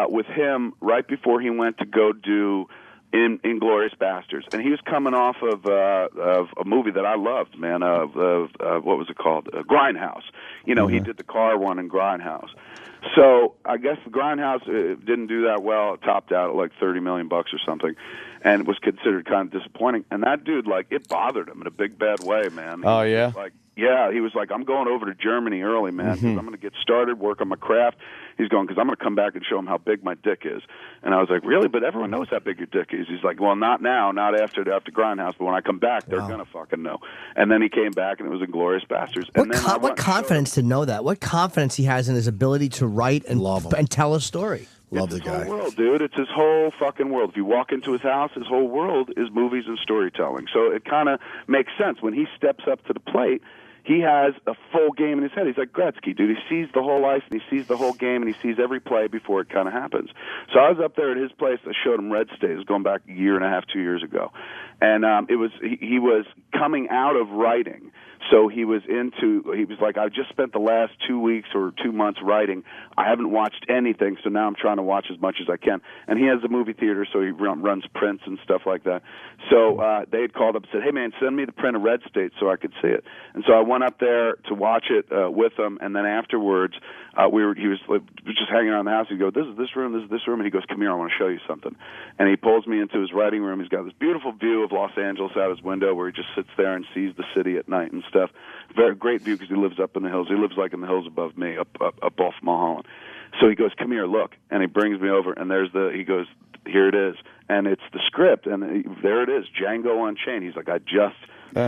with him right before he went to go do Inglourious Basterds, and he was coming off of a movie that I loved, man. What was it called? Grindhouse. You know, he did the car one in Grindhouse. So I guess the Grindhouse didn't do that well. It topped out at like $30 million or something, and it was considered kind of disappointing. And that dude, like, it bothered him in a big bad way, man. Oh yeah. He was like, I'm going over to Germany early, man, because I'm going to get started, work on my craft. He's going, because I'm going to come back and show him how big my dick is. And I was like, really? But everyone knows how big your dick is. He's like, well, not now, not after Grindhouse, but when I come back, they're going to fucking know. And then he came back, and it was Inglourious Basterds. What confidence to know that? What confidence he has in his ability to write and tell a story? Love the guy. It's his whole world, dude. It's his whole fucking world. If you walk into his house, his whole world is movies and storytelling. So it kind of makes sense. When he steps up to the plate, he has a full game in his head. He's like Gretzky, dude. He sees the whole ice, and he sees the whole game, and he sees every play before it kind of happens. So I was up there at his place. I showed him Red State. It was going back a year and a half, 2 years ago. And he was coming out of writing. So he was like, I just spent the last 2 weeks or 2 months writing. I haven't watched anything, so now I'm trying to watch as much as I can. And he has a movie theater, so he runs prints and stuff like that. So they had called up and said, hey, man, send me the print of Red State so I could see it. And so I went up there to watch it with him, and then afterwards, he was just hanging around the house. He'd go, this is this room, and he goes, come here, I want to show you something. And he pulls me into his writing room. He's got this beautiful view of Los Angeles out his window where he just sits there and sees the city at night and stuff. Very great view because he lives up in the hills. He lives like in the hills above me, up off Mulholland. So he goes, come here, look. And he brings me over, and he goes, here it is. And it's the script, and there it is, Django Unchained. He's like, I just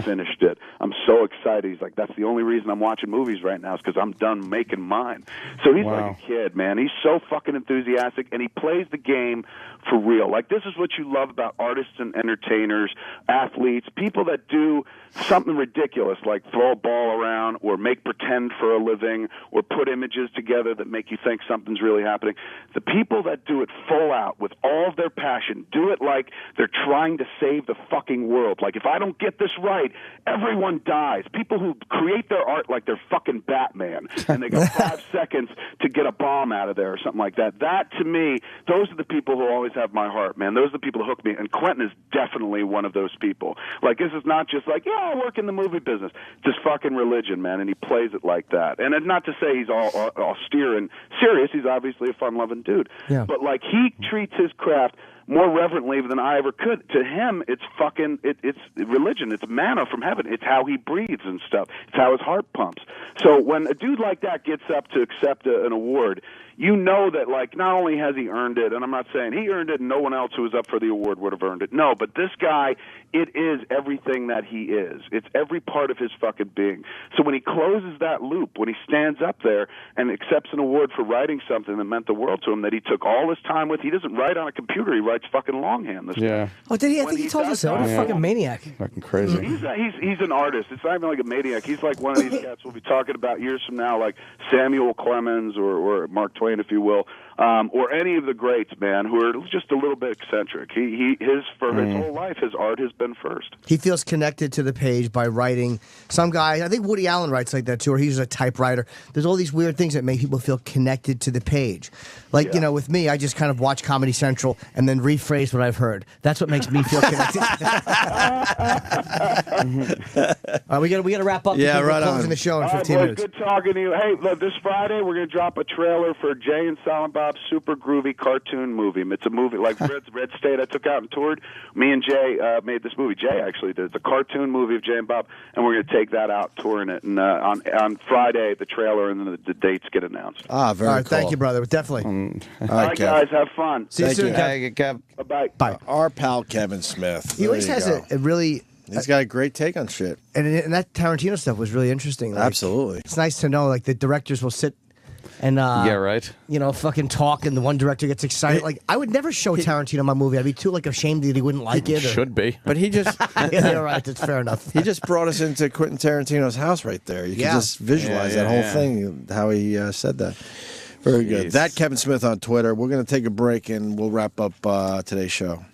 finished it. I'm so excited. He's like, that's the only reason I'm watching movies right now is because I'm done making mine. So he's like a kid, man. He's so fucking enthusiastic, and he plays the game for real. Like, this is what you love about artists and entertainers, athletes, people that do something ridiculous like throw a ball around or make pretend for a living or put images together that make you think something's really happening. The people that do it full out with all of their passion, do it like they're trying to save the fucking world. Like, if I don't get this right, everyone dies. People who create their art like they're fucking Batman and they got 5 seconds to get a bomb out of there or something like that. That, to me, those are the people who always have my heart, man. Those are the people who hook me, and Quentin is definitely one of those people. Like, this is not just like, yeah, I work in the movie business. It's his fucking religion, man, and he plays it like that. And not to say he's all austere and serious. He's obviously a fun-loving dude. Yeah. But, like, he treats his craft more reverently than I ever could. To him, it's fucking, it's religion. It's manna from heaven. It's how he breathes and stuff. It's how his heart pumps. So when a dude like that gets up to accept an award, you know that, like, not only has he earned it, and I'm not saying he earned it and no one else who was up for the award would have earned it. No, but this guy, it is everything that he is. It's every part of his fucking being. So when he closes that loop, when he stands up there and accepts an award for writing something that meant the world to him, that he took all his time with, he doesn't write on a computer, he writes fucking longhand. Yeah. Oh, did he? I think he told us so. What a fucking maniac. Fucking crazy. He's an artist. It's not even like a maniac. He's like one of these cats we'll be talking about years from now, like Samuel Clemens or Mark Twain, if you will, or any of the greats, man, who are just a little bit eccentric. His whole life, his art has been first. He feels connected to the page by writing. Some guy, I think Woody Allen writes like that too, or he's a typewriter. There's all these weird things that make people feel connected to the page. Like, you know, with me, I just kind of watch Comedy Central and then rephrase what I've heard. That's what makes me feel connected. We got to wrap up. Yeah, right we're closing the show in 15 minutes. Good talking to you. Hey, look, this Friday we're going to drop a trailer for Jay and Silent Bob's super groovy cartoon movie. It's a movie like Red State I took out and toured. Me and Jay made this movie. Jay actually did. It's a cartoon movie of Jay and Bob, and we're going to take that out, touring it. And on Friday, the trailer and then the dates get announced. Very All right, cool. thank you, brother. Definitely. All right, guys, have fun. See you soon, Kev. Bye-bye. Bye. Our pal Kevin Smith. He always has a really... He's got a great take on shit. And that Tarantino stuff was really interesting. Like, absolutely. It's nice to know, like, the directors will sit and, you know, fucking talk, and the one director gets excited. Like, I would never show Tarantino my movie. I'd be too, like, ashamed that he wouldn't like it. Should be. But he just... Yeah, you're right. That's fair enough. He just brought us into Quentin Tarantino's house right there. You can just visualize that whole thing, how he said that. Very good. That Kevin Smith on Twitter. We're going to take a break, and we'll wrap up today's show.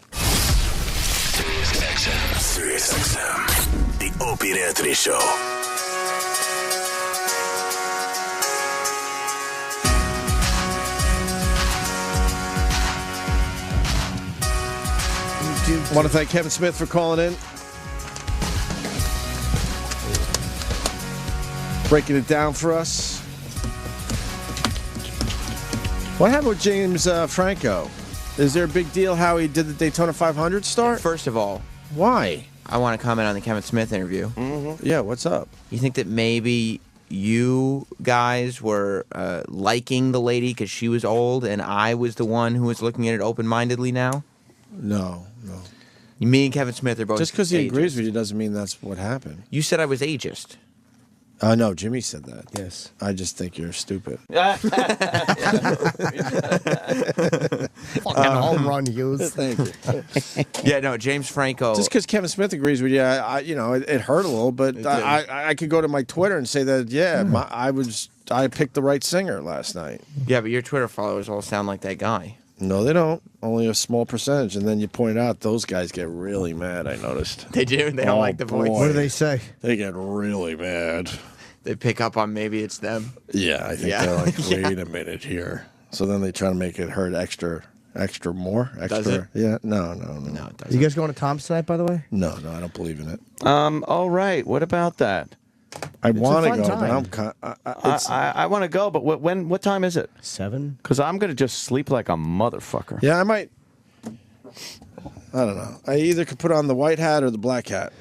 Sirius XM, the Opie and Anthony Show. I want to thank Kevin Smith for calling in. Breaking it down for us. What happened with James Franco? Is there a big deal how he did the Daytona 500 start? First of all, why? I want to comment on the Kevin Smith interview. Mm-hmm. Yeah, what's up? You think that maybe you guys were liking the lady because she was old and I was the one who was looking at it open-mindedly now? No. Me and Kevin Smith are both Just because he ageist. agrees with you doesn't mean that's what happened. You said I was ageist. No, Jimmy said that. Yes. I just think you're stupid. Fucking home run, Hughes. Thank you. Yeah, no, James Franco. Just because Kevin Smith agrees with you, it hurt a little, but I could go to my Twitter and say that, I picked the right singer last night. Yeah, but your Twitter followers all sound like that guy. No, they don't. Only a small percentage. And then you point out those guys get really mad, I noticed. They do? They don't like the voice? What do they say? They get really mad. They pick up on maybe it's them. Yeah, I think they're like, wait a minute here. So then they try to make it hurt extra more. Does it? Yeah, no. No, it doesn't. You guys going to Tom's tonight, by the way? No, I don't believe in it. All right. What about that? I want to fun go, time. but I want to go, but what time is it? 7. Because I'm going to just sleep like a motherfucker. Yeah, I might. I don't know. I either could put on the white hat or the black hat.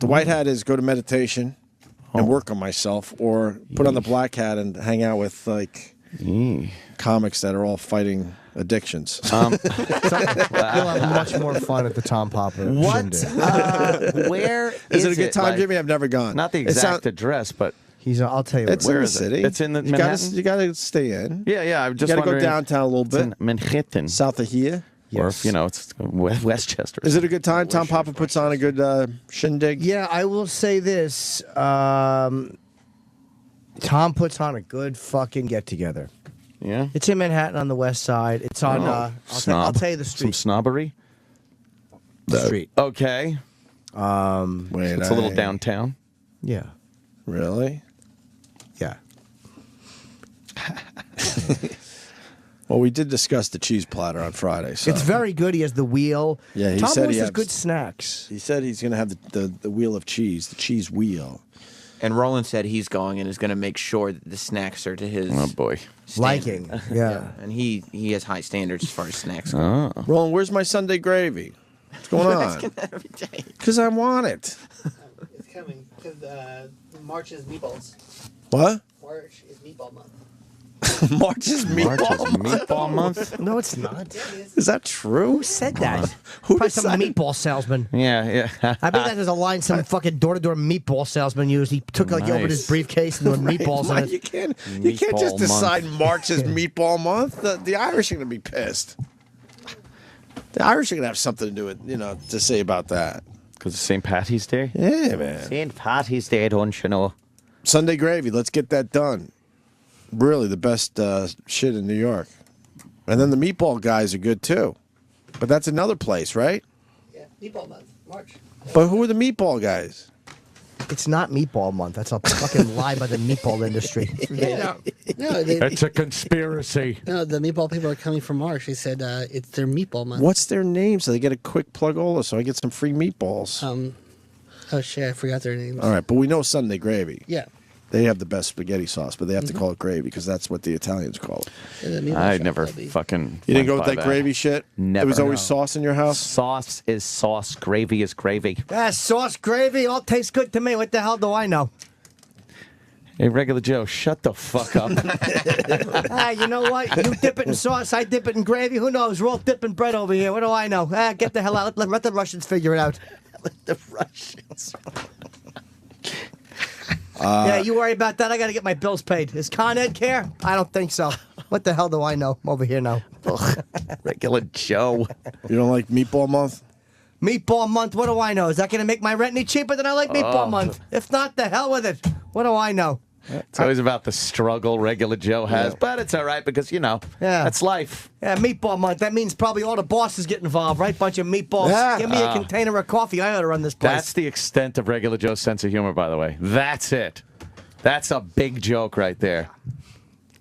The white hat is go to meditation and work on myself, or put on the black hat and hang out with comics that are all fighting addictions. You'll have much more fun at the Tom Popper. Where is it a good time, Jimmy? I've never gone. Not the exact address, but I'll tell you. It's where in the is city. It's in the Manhattan. You got to stay in. Yeah. I'm just You got to go wondering- downtown a little It's bit. in Manhattan, south of here. or if, it's Westchester. Is it a good time? Tom Papa puts on a good shindig. Yeah, I will say this. Tom puts on a good fucking get together. Yeah, it's in Manhattan on the west side. It's on. I'll tell you the Some street. snobbery. The street. Okay. Wait, it's a little downtown. Yeah. Really? Yeah. Well, we did discuss the cheese platter on Friday. So. It's very good. He has the wheel. Yeah, he Tom said always he has has good snacks. He said he's going to have the wheel of cheese, the cheese wheel. And Roland said he's going and is going to make sure that the snacks are to his liking. Yeah. And he has high standards as far as snacks go. Roland, where's my Sunday gravy? What's going on? Because I want it. It's coming because March is meatballs. What? March is meatball month. March is meatball month? No, it's not. Is that true? Who said that? Who Probably some decided? meatball salesman. Yeah. I bet that is a line some fucking door-to-door meatball salesman used. He took he opened his briefcase and there were meatballs in Mike, it. you can't just decide March is meatball month. The Irish are going to be pissed. The Irish are going to have something to do with, to say about that. Because of St. Patty's Day? Yeah, man. St. Patty's Day, don't you know? Sunday gravy. Let's get that done. Really, the best shit in New York. And then the meatball guys are good, too. But that's another place, right? Yeah, meatball month, March. But who are the meatball guys? It's not meatball month. That's a fucking lie by the meatball industry. No, It's a conspiracy. No, the meatball people are coming from March. They said it's their meatball month. What's their name so they get a quick plug-ola so I get some free meatballs? Oh shit, I forgot their names. All right, but we know Sunday gravy. Yeah. They have the best spaghetti sauce, but they have to call it gravy because that's what the Italians call it. I never fucking. You didn't go went with by that gravy shit? Never. It was always sauce in your house? Sauce is sauce. Gravy is gravy. Sauce gravy all tastes good to me. What the hell do I know? Hey, Regular Joe, shut the fuck up. You know what? You dip it in sauce, I dip it in gravy. Who knows? We're all dipping bread over here. What do I know? Get the hell out. Let the Russians figure it out. Let the Russians. Yeah, you worry about that. I got to get my bills paid. Is Con Ed care? I don't think so. What the hell do I know? I'm over here now. Regular Joe. You don't like meatball month? Meatball month, what do I know? Is that going to make my rent any cheaper than I like meatball month? If not, the hell with it. What do I know? It's always about the struggle Regular Joe has, but it's all right because, that's life. Yeah, meatball month. That means probably all the bosses get involved, right? Bunch of meatballs. Yeah. Give me a container of coffee. I ought to run this place. That's the extent of Regular Joe's sense of humor, by the way. That's it. That's a big joke right there.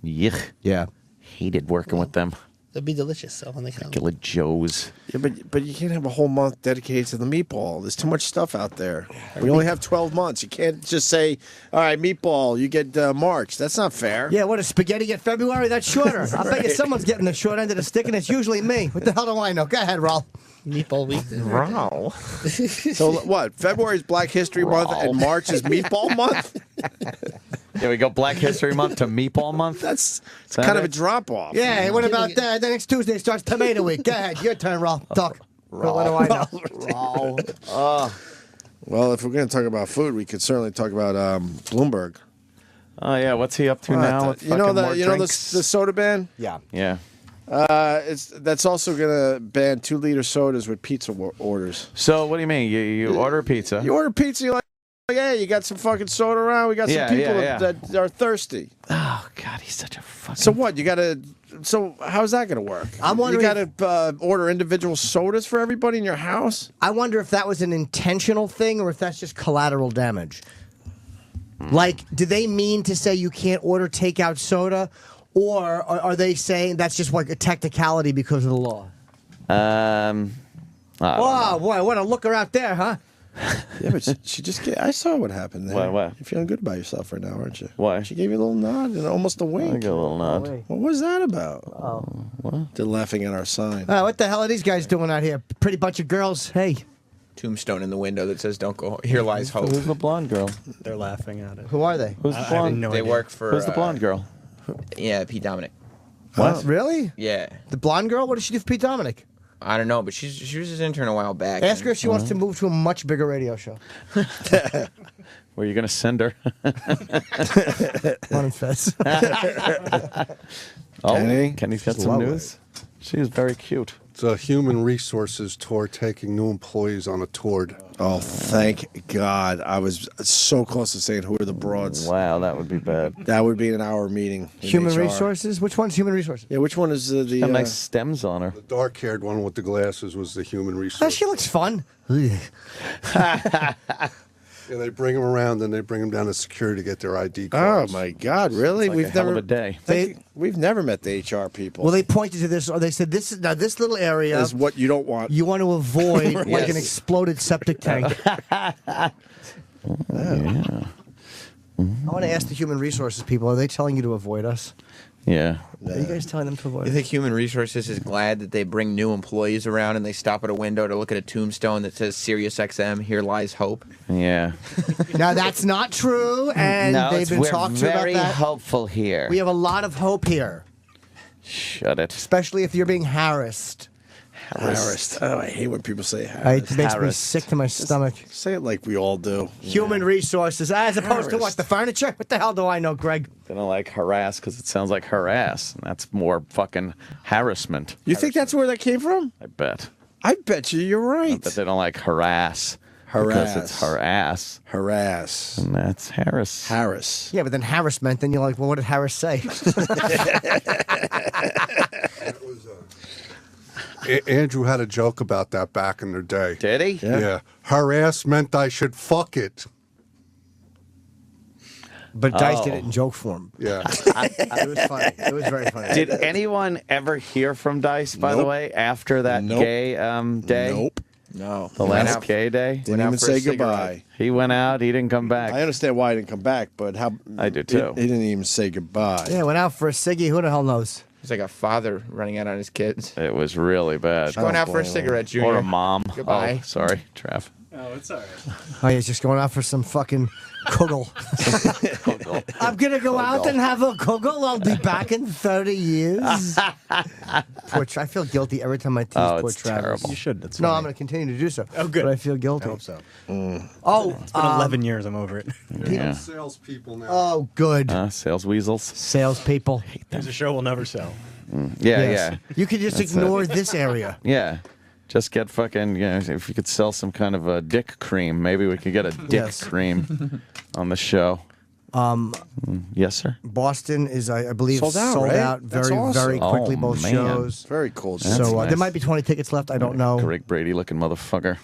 Yuck. Yeah. Hated working with them. They'll be delicious. So when they come, Regular Joes. Yeah, but you can't have a whole month dedicated to the meatball. There's too much stuff out there. We only have 12 months. You can't just say, all right, meatball, you get March. That's not fair. Yeah, what, does spaghetti get February? That's shorter. I bet you someone's getting the short end of the stick, and it's usually me. What the hell do I know? Go ahead, Raul. Meatball week. Wow. So what? February is Black History Month and March is Meatball Month? Yeah, we go Black History Month to Meatball Month? That's kind of a drop-off. Yeah, what about that? The next Tuesday starts Tomato Week. Go ahead, your turn, Raul. Talk. What do I know? Raul. Well, if we're going to talk about food, we could certainly talk about Bloomberg. Oh, yeah. What's he up to now? With You know fucking the more the drinks? soda ban? Yeah. Yeah. That's also going to ban 2-liter sodas with pizza orders. So what do you mean? You order a pizza? You order pizza, you're like, hey, you got some fucking soda around? We got some people that are thirsty. Oh, God, he's such a fucking... So what? You got to... So how's that going to work? I'm wondering You got to order individual sodas for everybody in your house? I wonder if that was an intentional thing or if that's just collateral damage. Like, do they mean to say you can't order takeout soda, or are they saying that's just like a technicality because of the law? Wow, boy, what a looker out there, huh? Yeah, but she just I saw what happened there. What? You're feeling good about yourself right now, aren't you? Why? She gave you a little nod and almost a wink. I got a little nod. What was that about? Oh. What? They're laughing at our sign. What the hell are these guys doing out here? Pretty bunch of girls. Hey. Tombstone in the window that says "Don't go." Here lies hope. Who's the blonde girl? They're laughing at it. Who are they? Who's the blonde? They work for. Who's the blonde girl? Yeah, Pete Dominic. What? Really? Yeah. The blonde girl? What did she do for Pete Dominic? I don't know, but she was his intern a while back. Ask her if she wants to move to a much bigger radio show. Where are you going to send her? On Fez. Kenny's got some Lovely. news. She was very cute. It's a human resources tour taking new employees on a tour. Oh, thank God. I was so close to saying who are the broads. Wow, that would be bad. That would be an hour meeting. in Human HR. Resources? Which one's Human Resources? Yeah, which one is the... Got nice stems on her. The dark-haired one with the glasses was the human Oh, resources. she looks fun. Yeah, they bring them around, and they bring them down to security to get their ID cards. Oh, my God, really? It's like a hell of a day. We've never met the HR people. Well, they pointed to this, or they said, this little area is what you don't want. You want to avoid like Yes. an exploded septic tank. Yeah. I want to ask the Human Resources people, are they telling you to avoid us? Yeah. Are you guys telling them to avoid You us? think Human Resources is glad that they bring new employees around and they stop at a window to look at a tombstone that says Sirius XM, here lies hope? Yeah. Now, that's not true, and they've been talking about very that. hopeful here. We have a lot of hope here, Shut it. especially if you're being harassed. Harassed. Oh, I hate when people say harassed. It makes me sick to my stomach. Say it like we all do. Human Resources, as opposed to what, the furniture? What the hell do I know, Greg? They don't like harass because it sounds like harass. And that's more fucking harassment. You think that's where that came from? I bet. I bet you're right. But they don't like harass. Because it's harass. Harass. And that's Harris. Harris. Yeah, but then harassment, then you're like, well, what did Harris say? Andrew had a joke about that back in the day. Did he? Yeah. Harass meant I should fuck it. But Dice did it in joke form. Yeah. It was funny. It was very funny. Did anyone ever hear from Dice, by the way, after that gay day? Nope. No. The last gay day? Didn't even say goodbye. He went out. He didn't come back. I understand why he didn't come back, but how... I do, too. He didn't even say goodbye. Yeah, went out for a ciggy. Who the hell knows? He's like a father running out on his kids. It was really bad. Just going out for a cigarette, Junior. Or a mom. Goodbye. Oh, sorry, Trav. Oh, it's all right. Oh, he's just going out for some fucking kugel. I'm going to go out and have a kugel. I'll be back in 30 years. Poor I feel guilty every time I tease poor it's Travis. terrible. You should. That's No, funny. I'm going to continue to do so. Oh, good. But I feel guilty. I hope so. Oh, It's been 11 years. I'm over it. Yeah. Salespeople now. Oh, good. Sales weasels. Salespeople. There's a show we'll never sell. Yeah, Yes. You could just That's ignore it. this area. Yeah. Just get fucking, if you could sell some kind of a dick cream, maybe we could get a dick Yes. cream on the show. Yes, sir. Boston is, I believe, Sold out, right? That's very, awesome. very quickly, Oh, both man. shows. Very cool. That's So nice. there might be 20 tickets left. I don't know. Greg Brady looking motherfucker.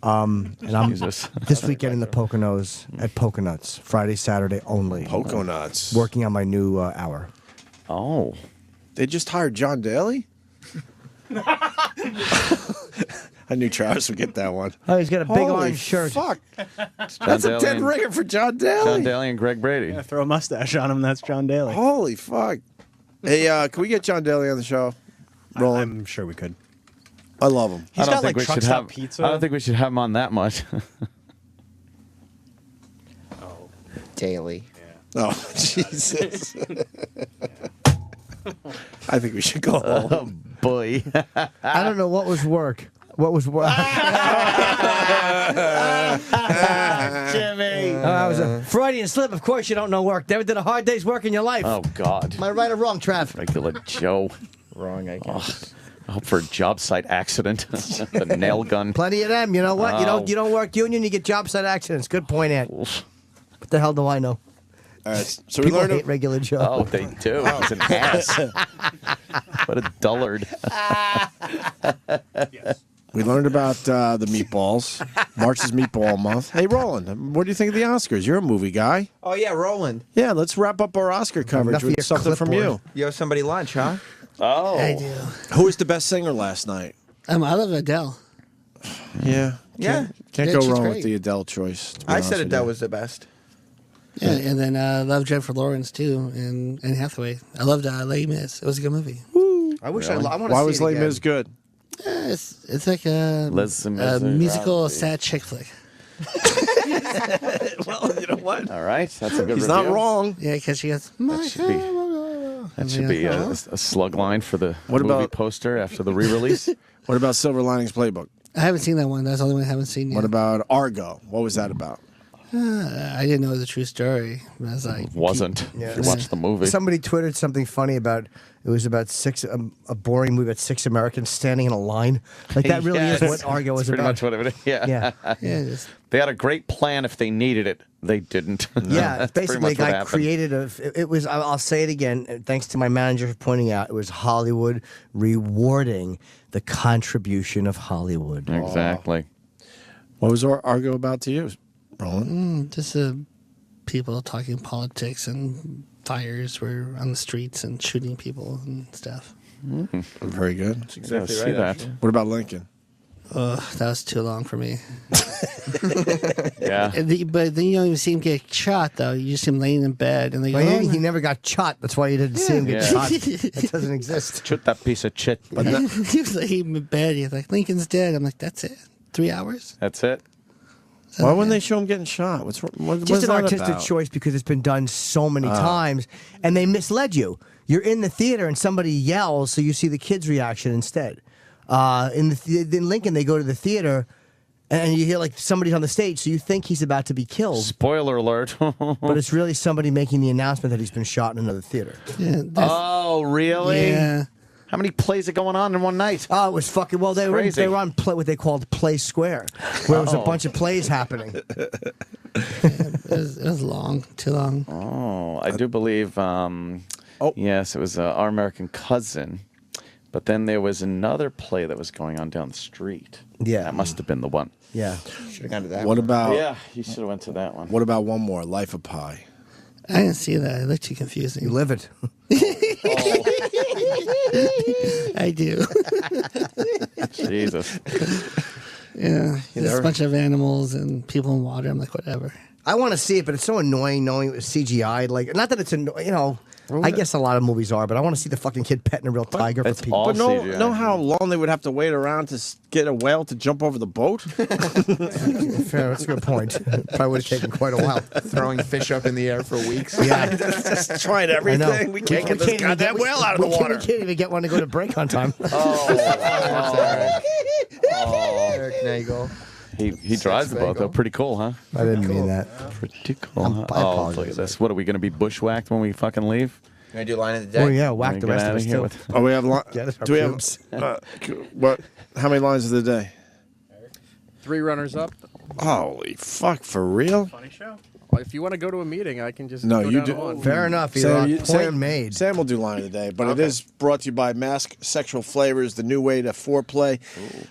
And I'm Jesus. this weekend in the Poconos at Poconuts, Friday, Saturday only. Poconuts. Working on my new hour. Oh. They just hired John Daly? I knew Travis would get that one. Oh, he's got a big Holy orange shirt. Fuck. John That's a Daly dead and- ringer for John Daly. John Daly and Greg Brady. Yeah, throw a mustache on him. That's John Daly. Holy fuck. Hey, can we get John Daly on the show? Roland? I'm sure we could. I love him. He's got like we truck should stop have. pizza. I don't think we should have him on that much. Daily. Oh, Jesus. I think we should go home. Oh, boy. I don't know what was work. What was work? Jimmy. I was a Freudian slip. Of course, you don't know work. Never did a hard day's work in your life. Oh, God. Am I right or wrong, Trav? Regular Joe. Wrong, I guess. I hope for a job site accident. The nail gun. Plenty of them. You know what? Oh. You don't work union, you get job site accidents. Good point, Ed. What the hell do I know? All right, so we People learned. hate regular Joe. Oh, they do. He's an ass. What a dullard. We learned about the meatballs. March is Meatball Month. Hey, Roland, what do you think of the Oscars? You're a movie guy. Oh, yeah, Roland. Yeah, let's wrap up our Oscar coverage Enough of with your something from you. clipboard. You owe somebody lunch, huh? Oh. I do. Who was the best singer last night? I love Adele. Yeah. Yeah. Can't Yeah, go she's wrong great. with the Adele choice. to be I honest said with Adele you. was the best. Yeah, and then I love Jennifer Lawrence too, and Anne Hathaway. I loved Les Mis. It was a good movie. I wish Really? I want to Why see was it Les again. Mis good? It's like a Les musical Miserables. sad chick flick. Well, you know what? All right. That's a good He's review. not wrong. Yeah, because she goes. That should be, that should be a slug line for the What movie about- poster after the re-release. What about Silver Linings Playbook? I haven't seen that one. That's the only one I haven't seen yet. What about Argo? What was that about? I didn't know it was a true story. I was like, Wasn't. If you watch the movie. Somebody twittered something funny about it was about a boring movie about 6 Americans standing in a line. Like that really Yes. is what Argo That's was pretty about. much what it is. Yeah. Yeah. yeah, just, They had a great plan if they needed it. They didn't. Yeah, That's pretty basically, much the what guy happened. created it was. I'll say it again. Thanks to my manager for pointing out, it was Hollywood rewarding the contribution of Hollywood. Exactly. What was Argo about to you, Roland? just people talking politics and fires were on the streets and shooting people and stuff. Very good. That's exactly right. See that. What about Lincoln? That was too long for me. Yeah. But then you don't even see him get shot, though. You just see him laying in bed, and they Well, go, he never got shot. That's why you didn't see him get Yeah. shot. That doesn't exist. Shoot that piece of shit. But he was laying in bed. He's like, Lincoln's dead. I'm like, that's it. 3 hours? That's it. Why wouldn't they show him getting shot? What's Just what's an that artistic about? choice because it's been done so many times, and they misled you. You're in the theater and somebody yells, so you see the kid's reaction instead. In Lincoln, they go to the theater, and you hear like somebody's on the stage, so you think he's about to be killed, Spoiler alert. but it's really somebody making the announcement that he's been shot in another theater. Yeah, Oh, really? yeah. How many plays are going on in one night? Oh, it was fucking well. They crazy. were on what they called Play Square, where it was a Oh. bunch of plays happening. It was long, too long. Oh, I do believe. Yes, it was Our American Cousin. But then there was another play that was going on down the street. Yeah. That must have been the one. Yeah. Should have gone to that. What about Yeah, you should have went to that one. what about one more? Life of Pi. I didn't see that. It looked too confusing. You live it. I do. Jesus. Yeah. There's a bunch of animals and people in water. I'm like, whatever. I want to see it, but it's so annoying knowing it was CGI. Like, not that it's I guess a lot of movies are, but I want to see the fucking kid petting a real tiger It's for people. all But CGI. know how long they would have to wait around to get a whale to jump over the boat? Fair, that's a good point. Probably would have taken quite a while. Throwing fish up in the air for weeks. Yeah. Just trying I know. everything. We can't get this even goddamn get- whale out of the we can't- water. We can't even get one to go to break on time. Eric Nagel. He drives the boat, though. Pretty cool, huh? I didn't mean that. Pretty cool. Huh? I Oh, apologize. look at this. What, are we going to be bushwhacked when we fucking leave? Can I do line of the day? Oh, yeah, whack the Get rest out of us, here too. with- Oh, we have Get us our do we have pubes. what? How many lines of the day? 3 runners up. Holy fuck! For real? Funny show. Well, if you want to go to a meeting, I can just No, go you down do. to one. Fair enough. Point made. Sam will do line of the day, but it Okay. is brought to you by Mask Sexual Flavors, the new way to foreplay.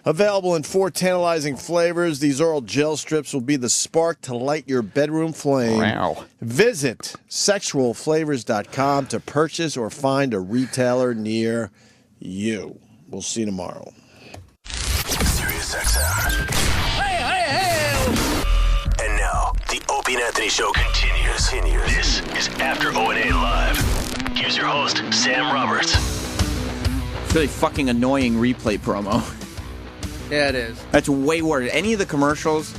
Available in 4 tantalizing flavors. These oral gel strips will be the spark to light your bedroom flame. Wow. Visit sexualflavors.com to purchase or find a retailer near you. We'll see you tomorrow. Sirius XM. And now, the Opie and Anthony Show continues. This is After O&A Live. Here's your host, Sam Roberts. It's really fucking annoying replay promo. Yeah, it is. That's way worse. Any of the commercials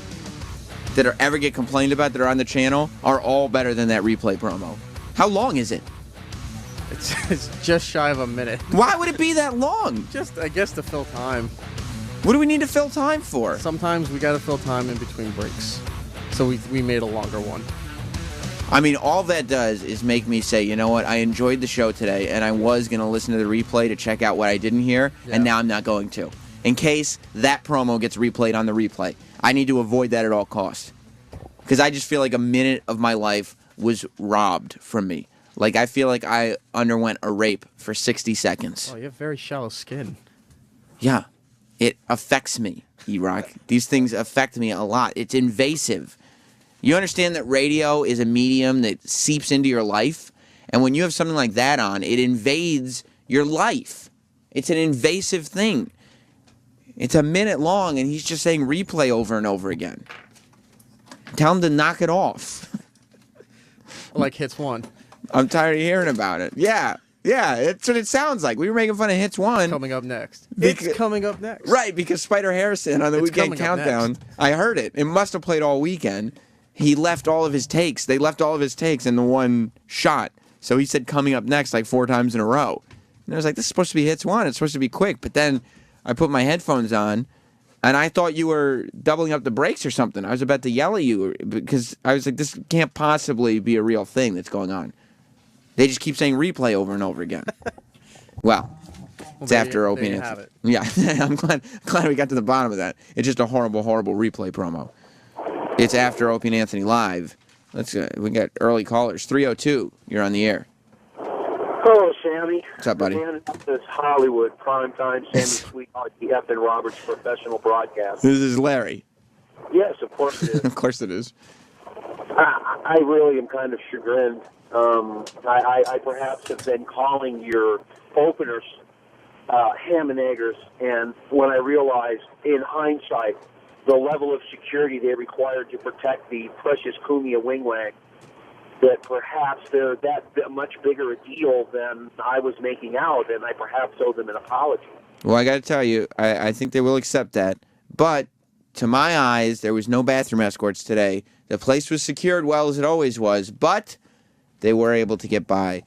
that ever get complained about that are on the channel are all better than that replay promo. How long is it? It's just shy of a minute. Why would it be that long? Just, I guess, to fill time. What do we need to fill time for? Sometimes we got to fill time in between breaks. So we made a longer one. I mean, all that does is make me say, you know what, I enjoyed the show today, and I was going to listen to the replay to check out what I didn't hear, and now I'm not going to. In case that promo gets replayed on the replay. I need to avoid that at all costs. Because I just feel like a minute of my life was robbed from me. Like, I feel like I underwent a rape for 60 seconds. Oh, you have very shallow skin. Yeah. It affects me, E-Rock. These things affect me a lot. It's invasive. You understand that radio is a medium that seeps into your life? And when you have something like that on, it invades your life. It's an invasive thing. It's a minute long, and he's just saying replay over and over again. Tell him to knock it off. Like Hits 1. I'm tired of hearing about it. Yeah, that's what it sounds like. We were making fun of Hits 1. Coming up next. It's coming up next. Right, because Spider Harrison on the Weekend Countdown, I heard it. It must have played all weekend. He left all of his takes. They left all of his takes in the one shot. So he said coming up next like 4 times in a row. And I was like, this is supposed to be Hits 1. It's supposed to be quick. But then I put my headphones on, and I thought you were doubling up the brakes or something. I was about to yell at you because I was like, this can't possibly be a real thing that's going on. They just keep saying replay over and over again. Well, it's after Opie and Anthony. Yeah, I'm glad we got to the bottom of that. It's just a horrible, horrible replay promo. It's after Opie and Anthony live. We got early callers. 302, you're on the air. Hello, Sammy. What's up, buddy? Man, this Hollywood primetime Sammy Sweetheart, the F. and Roberts professional broadcast. This is Larry. Yes, of course it is. Of course it is. I really am kind of chagrined. I perhaps have been calling your openers ham and eggers, and when I realized, in hindsight, the level of security they required to protect the precious Kumia wingwag, that perhaps they're that much bigger a deal than I was making out, and I perhaps owe them an apology. Well, I got to tell you, I think they will accept that. But to my eyes, there was no bathroom escorts today. The place was secured well as it always was, but they were able to get by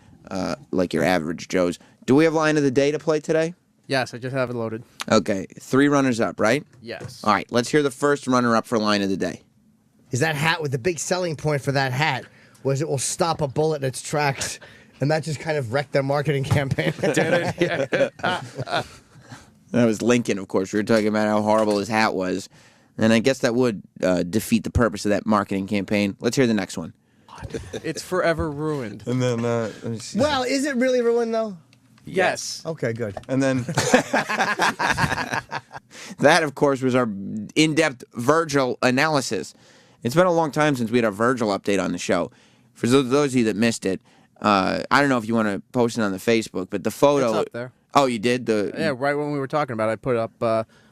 like your average Joes. Do we have line of the day to play today? Yes, I just have it loaded. Okay, 3 runners up, right? Yes. All right, let's hear the first runner up for line of the day. Is that hat with the big selling point for that hat was it will stop a bullet in its tracks, and that just kind of wrecked their marketing campaign. That was Lincoln, of course. We were talking about how horrible his hat was. And I guess that would defeat the purpose of that marketing campaign. Let's hear the next one. It's forever ruined. And then, let me see. Well, is it really ruined, though? Yes. Okay, good. And then that, of course, was our in-depth Virgil analysis. It's been a long time since we had a Virgil update on the show. For those of you that missed it, I don't know if you want to post it on the Facebook, but the photo... It's up there. Oh, you did? Yeah, right when we were talking about it, I put up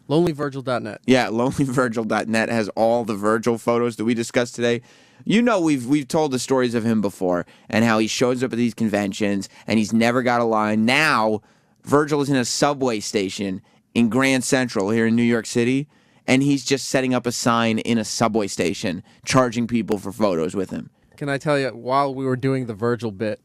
lonelyvirgil.net. Yeah, lonelyvirgil.net has all the Virgil photos that we discussed today. You know, we've told the stories of him before and how he shows up at these conventions and he's never got a line. Now, Virgil is in a subway station in Grand Central here in New York City, and he's just setting up a sign in a subway station charging people for photos with him. Can I tell you, while we were doing the Virgil bit,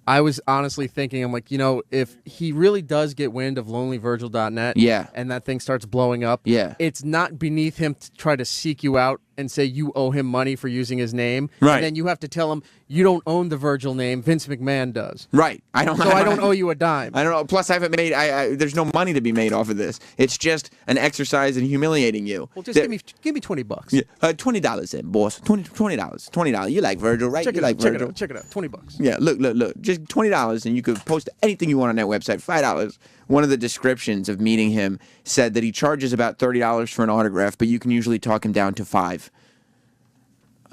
I was honestly thinking, I'm like, you know, if he really does get wind of lonelyvirgil.net yeah, and that thing starts blowing up, yeah, it's not beneath him to try to seek you out and say you owe him money for using his name. Right. And then you have to tell him you don't own the Virgil name, Vince McMahon does. Right. I don't owe you a dime. I don't know. Plus, I haven't made. There's no money to be made off of this. It's just an exercise in humiliating you. Well, just give me $20. Yeah, $20 then, boss. $20. You like Virgil, right? Check you it like out. Virgil. Check it out. $20. Yeah. Look. Just $20, and you could post anything you want on that website. $5. One of the descriptions of meeting him said that he charges about $30 for an autograph, but you can usually talk him down to $5.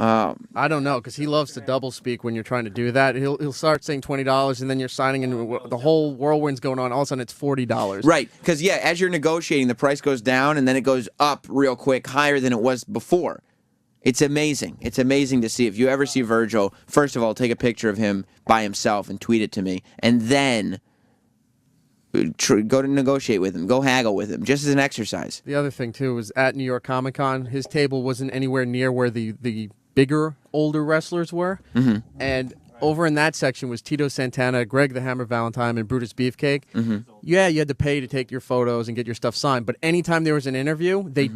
I don't know, because he loves to double speak when you're trying to do that. He'll start saying $20, and then you're signing, and the whole whirlwind's going on. All of a sudden, it's $40. Right, because, yeah, as you're negotiating, the price goes down, and then it goes up real quick, higher than it was before. It's amazing. It's amazing to see. If you ever see Virgil, first of all, take a picture of him by himself and tweet it to me, and then go to negotiate with him. Go haggle with him, just as an exercise. The other thing, too, was at New York Comic Con, his table wasn't anywhere near where the bigger, older wrestlers were. Mm-hmm. And over in that section was Tito Santana, Greg the Hammer Valentine, and Brutus Beefcake. Mm-hmm. Yeah, you had to pay to take your photos and get your stuff signed. But anytime there was an interview, they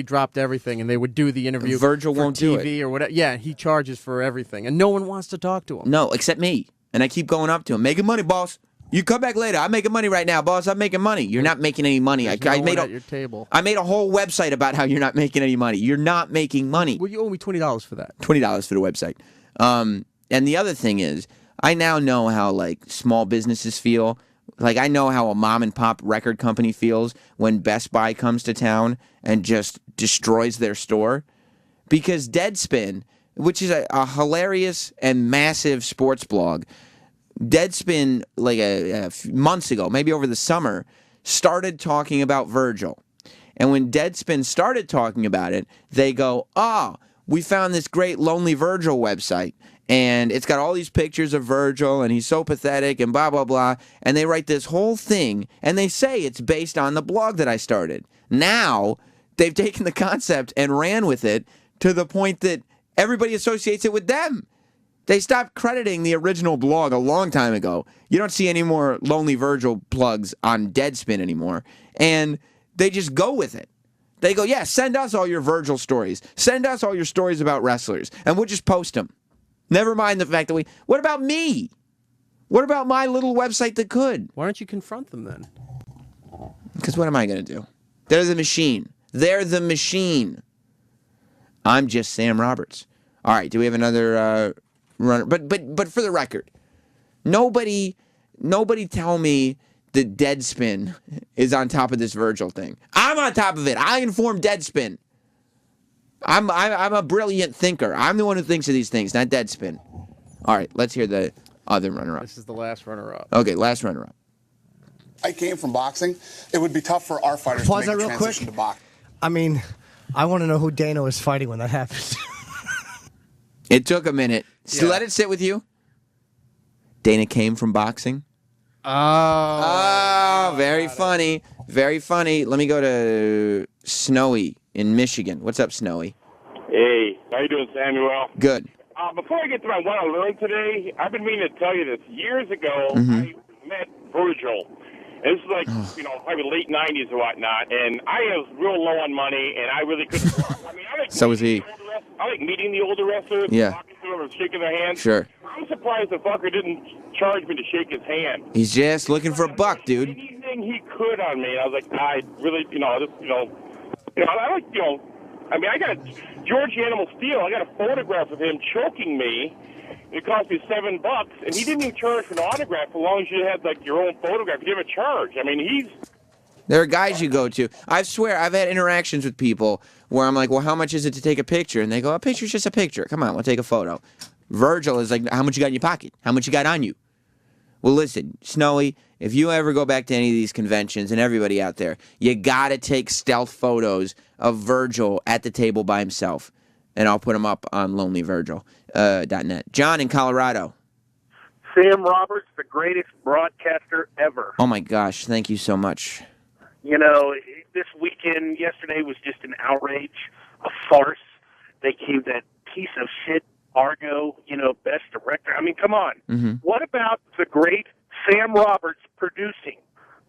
dropped everything and they would do the interview. Virgil for won't TV do it. or whatever. Yeah, he charges for everything, and no one wants to talk to him. No, except me. And I keep going up to him, making money, boss. You come back later. I'm making money right now, boss. I'm making money. You're not making any money. There's no one at your table. I made a whole website about how you're not making any money. You're not making money. Well, you owe me $20 for that. $20 for the website. And the other thing is, I now know how like small businesses feel. Like I know how a mom and pop record company feels when Best Buy comes to town and just destroys their store. Because Deadspin, which is a hilarious and massive sports blog, Deadspin, like a few months ago, maybe over the summer, started talking about Virgil. And when Deadspin started talking about it, they go, we found this great Lonely Virgil website. And it's got all these pictures of Virgil, and he's so pathetic, and blah, blah, blah. And they write this whole thing, and they say it's based on the blog that I started. Now, they've taken the concept and ran with it to the point that everybody associates it with them. They stopped crediting the original blog a long time ago. You don't see any more Lonely Virgil plugs on Deadspin anymore. And they just go with it. They go, yeah, send us all your Virgil stories. Send us all your stories about wrestlers, and we'll just post them. Never mind the fact that what about me? What about my little website that could? Why don't you confront them then? Because what am I going to do? They're the machine. They're the machine. I'm just Sam Roberts. All right, do we have another runner? But for the record, nobody tell me that Deadspin is on top of this Virgil thing. I'm on top of it. I informed Deadspin. I'm a brilliant thinker. I'm the one who thinks of these things, not Deadspin. All right, let's hear the other runner-up. This is the last runner-up. Okay, last runner-up. I came from boxing. It would be tough for our fighters Pause to make that a real transition quick. to boxing. I mean, I want to know who Dana was fighting when that happened. It took a minute. So Yeah. let it sit with you. Dana came from boxing. Oh, very funny. Very funny. Let me go to Snowy in Michigan. What's up, Snowy? Hey, how you doing, Samuel? Good. Before I get to my what I learned today, I've been meaning to tell you this. Years ago, Mhm. I met Virgil. This is like, probably late 90s or whatnot, and I was real low on money, and I really couldn't. I mean, So was he. I like meeting the older wrestlers, Yeah. talking to them, and shaking their hand. Sure. I'm surprised the fucker didn't charge me to shake his hand. He's just looking for a buck, dude. Anything he could on me. I was like, I really, I like, I mean, I got George Animal Steel. I got a photograph of him choking me. It cost me $7, and he didn't even charge for an autograph as long as you had like your own photograph. He didn't charge. I mean, he's. There are guys you go to. I swear, I've had interactions with people where I'm like, well, how much is it to take a picture? And they go, a picture's just a picture. Come on, we'll take a photo. Virgil is like, how much you got in your pocket? How much you got on you? Well, listen, Snowy, if you ever go back to any of these conventions, and everybody out there, you got to take stealth photos of Virgil at the table by himself. And I'll put them up on lonelyvirgil.net. John in Colorado. Sam Roberts, the greatest broadcaster ever. Oh, my gosh. Thank you so much. You know, this weekend, yesterday was just an outrage, a farce. They gave that piece of shit Argo, best director. I mean, come on. Mm-hmm. What about the great Sam Roberts producing?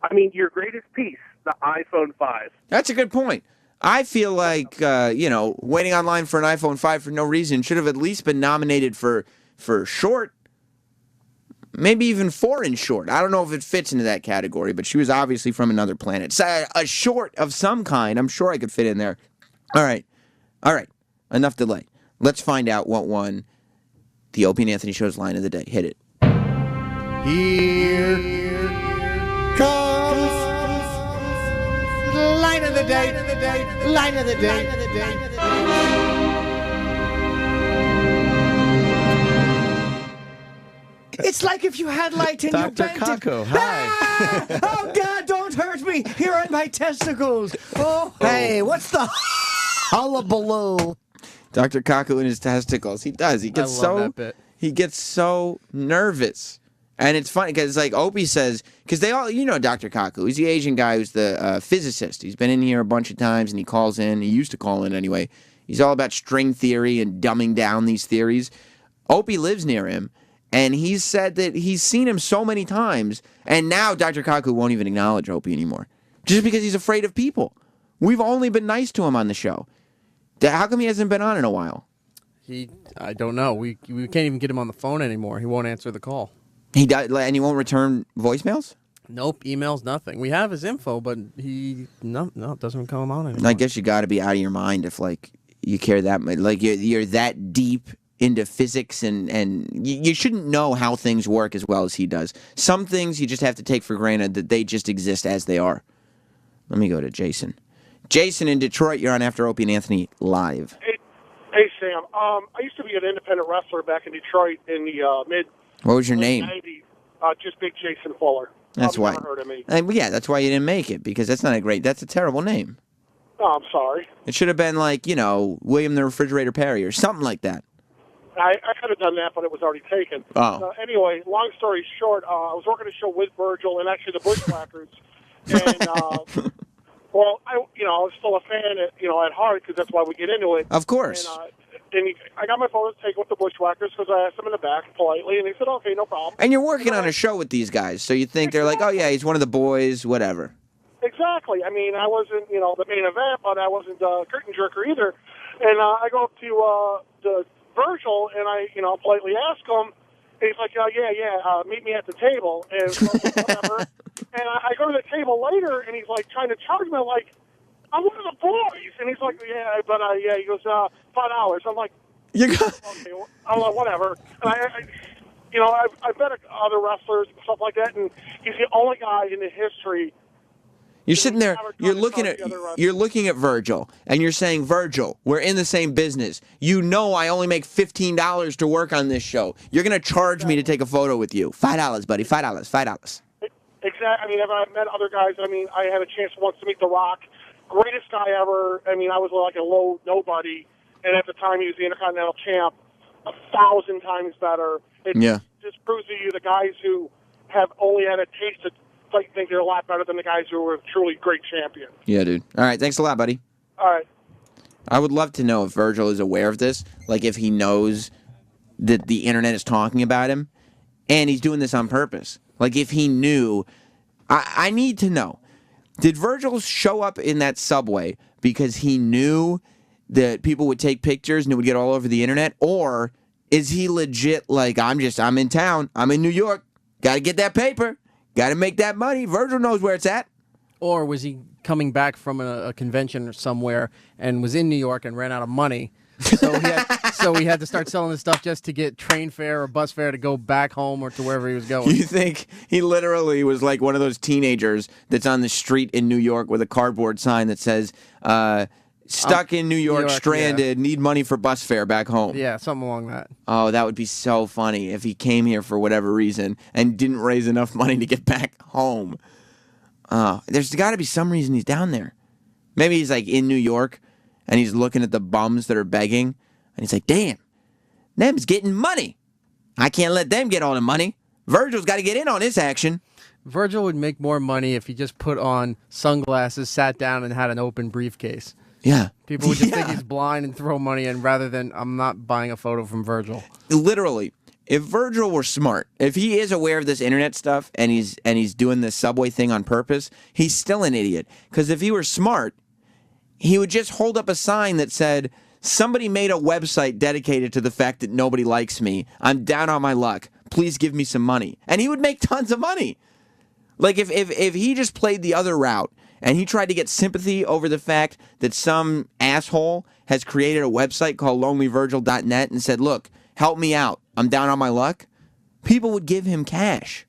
I mean, your greatest piece, the iPhone 5. That's a good point. I feel like, waiting online for an iPhone 5 for no reason should have at least been nominated for short. Maybe even 4 in short. I don't know if it fits into that category, but she was obviously from another planet. So a short of some kind, I'm sure I could fit in there. All right. Enough delay. Let's find out what won the Opie and Anthony Show's line of the day. Hit it. Here comes the line of the day. Line of the day. It's like if you had light and you Dr. bent it. Kaku, hi. Ah! Oh, God, don't hurt me. Here are my testicles. Oh, hey, what's the hullabaloo? Dr. Kaku and his testicles. He does. He gets love that bit. He gets so nervous. And it's funny because, like, Opie says, because they all, Dr. Kaku. He's the Asian guy who's the physicist. He's been in here a bunch of times and he calls in. He used to call in anyway. He's all about string theory and dumbing down these theories. Opie lives near him, and he's said that he's seen him so many times, and now Dr. Kaku won't even acknowledge Opie anymore, just because he's afraid of people. We've only been nice to him on the show. How come he hasn't been on in a while? I don't know. We can't even get him on the phone anymore. He won't answer the call. He does, and he won't return voicemails? Nope, emails, nothing. We have his info, but he doesn't come on anymore. I guess you got to be out of your mind if, like, you care that much. Like, you're that deep into physics, and you shouldn't know how things work as well as he does. Some things you just have to take for granted that they just exist as they are. Let me go to Jason. Jason in Detroit, you're on After Opie and Anthony live. Hey, Sam. I used to be an independent wrestler back in Detroit in the mid. What was your name? 90s. Just Big Jason Fuller. That's Probably why. Never heard of me. Yeah, that's why you didn't make it, because that's a terrible name. Oh, I'm sorry. It should have been like, William the Refrigerator Perry or something like that. I could have done that, but it was already taken. Oh. Anyway, long story short, I was working a show with Virgil and actually the Bushwhackers, and well, I was still a fan, at heart, because that's why we get into it. Of course. And I got my photos taken with the Bushwhackers because I asked them in the back politely, and they said, "Okay, no problem." And you're working on a show with these guys, so you think they're like, oh yeah, he's one of the boys, whatever. Exactly. I mean, I wasn't, the main event, but I wasn't a curtain jerker either. And I go up to Virgil, and I, politely ask him, and he's like, meet me at the table, and whatever. And I go to the table later, and he's like trying to charge me, like, I'm one of the boys, and he's like, he goes, $5. I'm like, okay, well, I'm like, whatever. And I've met other wrestlers and stuff like that, and he's the only guy in the history. You're sitting there, you're looking at Virgil, and you're saying, Virgil, we're in the same business. I only make $15 to work on this show. You're going to charge me to take a photo with you. $5, buddy, $5. Exactly. I mean, I've met other guys. I mean, I had a chance once to meet The Rock. Greatest guy ever. I mean, I was like a low nobody, and at the time he was the Intercontinental Champ, 1,000 times better. It just proves to you the guys who have only had a taste of think they're a lot better than the guys who were truly great champions. Yeah, dude. All right, thanks a lot, buddy. All right. I would love to know if Virgil is aware of this, like if he knows that the internet is talking about him, and he's doing this on purpose. Like if he knew, I need to know. Did Virgil show up in that subway because he knew that people would take pictures and it would get all over the internet? Or is he legit like, I'm in town, I'm in New York, gotta get that paper, gotta make that money, Virgil knows where it's at? Or was he coming back from a convention or somewhere and was in New York and ran out of money? So he had to start selling this stuff just to get train fare or bus fare to go back home or to wherever he was going. You think he literally was like one of those teenagers that's on the street in New York with a cardboard sign that says, stuck in New York, stranded, need money for bus fare back home. Yeah, something along that. Oh, that would be so funny if he came here for whatever reason and didn't raise enough money to get back home. There's got to be some reason he's down there. Maybe he's like in New York and he's looking at the bums that are begging, and he's like, damn, them's getting money. I can't let them get all the money. Virgil's got to get in on this action. Virgil would make more money if he just put on sunglasses, sat down, and had an open briefcase. Yeah. People would just think he's blind and throw money in rather than, I'm not buying a photo from Virgil. Literally. If Virgil were smart, if he is aware of this internet stuff and he's doing this subway thing on purpose, he's still an idiot. Because if he were smart, he would just hold up a sign that said, somebody made a website dedicated to the fact that nobody likes me. I'm down on my luck. Please give me some money. And he would make tons of money. Like if he just played the other route and he tried to get sympathy over the fact that some asshole has created a website called lonelyvirgil.net and said, look, help me out. I'm down on my luck. People would give him cash.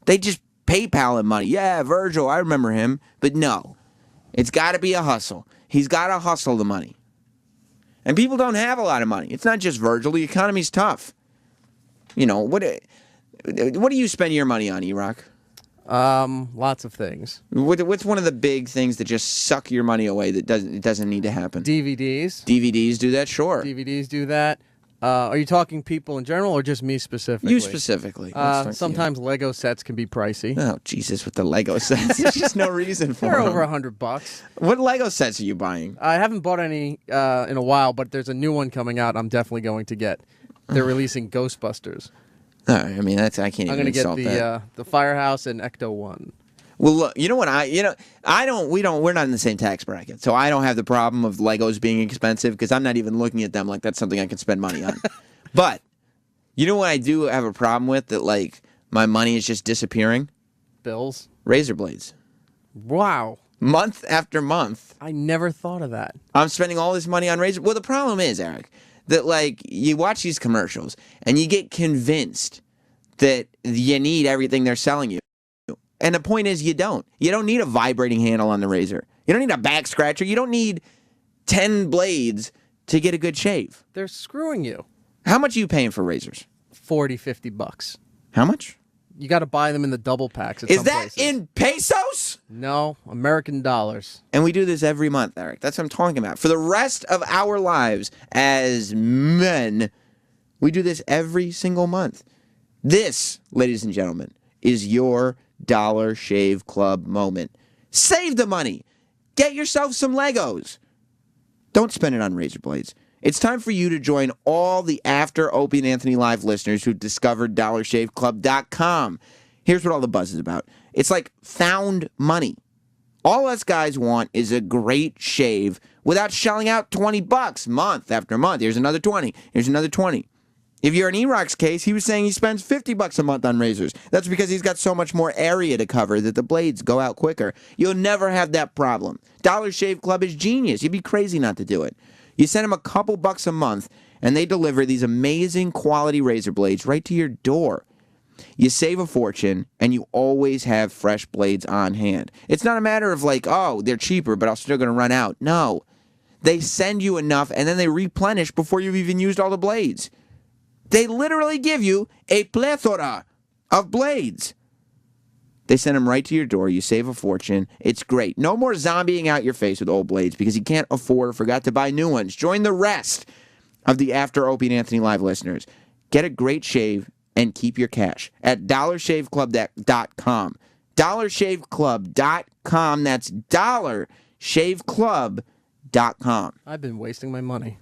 They just PayPal him money. Yeah, Virgil, I remember him. But no. It's got to be a hustle. He's got to hustle the money. And people don't have a lot of money. It's not just Virgil. The economy's tough. You know, What do you spend your money on, E-Rock? Lots of things. What's one of the big things that just suck your money away that doesn't need to happen? DVDs. DVDs do that, sure. DVDs do that. Are you talking people in general or just me specifically? You specifically. Let's talk to Sometimes Lego sets can be pricey. Oh, Jesus, with the Lego sets. There's just no reason for They're them. over $100. What Lego sets are you buying? I haven't bought any in a while, but there's a new one coming out I'm definitely going to get. They're releasing Ghostbusters. All right, I mean, I can't even I'm going to insult get that. the Firehouse and Ecto 1. Well, look, you know what? We're not in the same tax bracket, so I don't have the problem of Legos being expensive because I'm not even looking at them like that's something I can spend money on. But you know what I do have a problem with that, like, my money is just disappearing? Bills? Razor blades. Wow. Month after month. I never thought of that. I'm spending all this money on razor. Well, the problem is, Eric, that, like, you watch these commercials and you get convinced that you need everything they're selling you. And the point is, you don't. You don't need a vibrating handle on the razor. You don't need a back scratcher. You don't need 10 blades to get a good shave. They're screwing you. How much are you paying for razors? $40-$50. How much? You got to buy them in the double packs. At Is some that places. in pesos? No, American dollars. And we do this every month, Eric. That's what I'm talking about. For the rest of our lives as men, we do this every single month. This, ladies and gentlemen, is your Dollar Shave Club moment. Save the money. Get yourself some Legos. Don't spend it on razor blades. It's time for you to join all the After Opie and Anthony Live listeners who discovered DollarShaveClub.com. Here's what all the buzz is about. It's like found money. All us guys want is a great shave without shelling out $20 month after month. Here's another 20. Here's another 20. If you're in E-Rock's case, he was saying he spends $50 a month on razors. That's because he's got so much more area to cover that the blades go out quicker. You'll never have that problem. Dollar Shave Club is genius. You'd be crazy not to do it. You send them a couple bucks a month, and they deliver these amazing quality razor blades right to your door. You save a fortune, and you always have fresh blades on hand. It's not a matter of like, oh, they're cheaper, but I'm still going to run out. No. They send you enough, and then they replenish before you've even used all the blades. They literally give you a plethora of blades. They send them right to your door. You save a fortune. It's great. No more zombieing out your face with old blades because you can't afford or forgot to buy new ones. Join the rest of the After Opie and Anthony Live listeners. Get a great shave and keep your cash at DollarShaveClub.com. DollarShaveClub.com. That's DollarShaveClub.com. I've been wasting my money.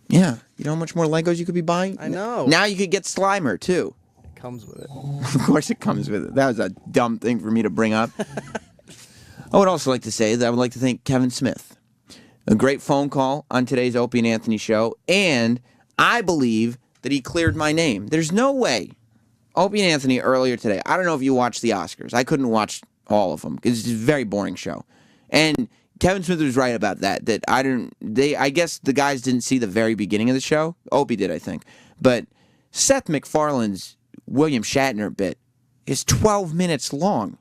Yeah. You know how much more Legos you could be buying? I know. Now you could get Slimer, too. It comes with it. Of course it comes with it. That was a dumb thing for me to bring up. I would also like to say that I would like to thank Kevin Smith. A great phone call on today's Opie and Anthony show, and I believe that he cleared my name. There's no way. Opie and Anthony earlier today, I don't know if you watched the Oscars. I couldn't watch all of them because it's a very boring show. And Kevin Smith was right about that. I guess the guys didn't see the very beginning of the show. Opie did, I think. But Seth MacFarlane's William Shatner bit is 12 minutes long.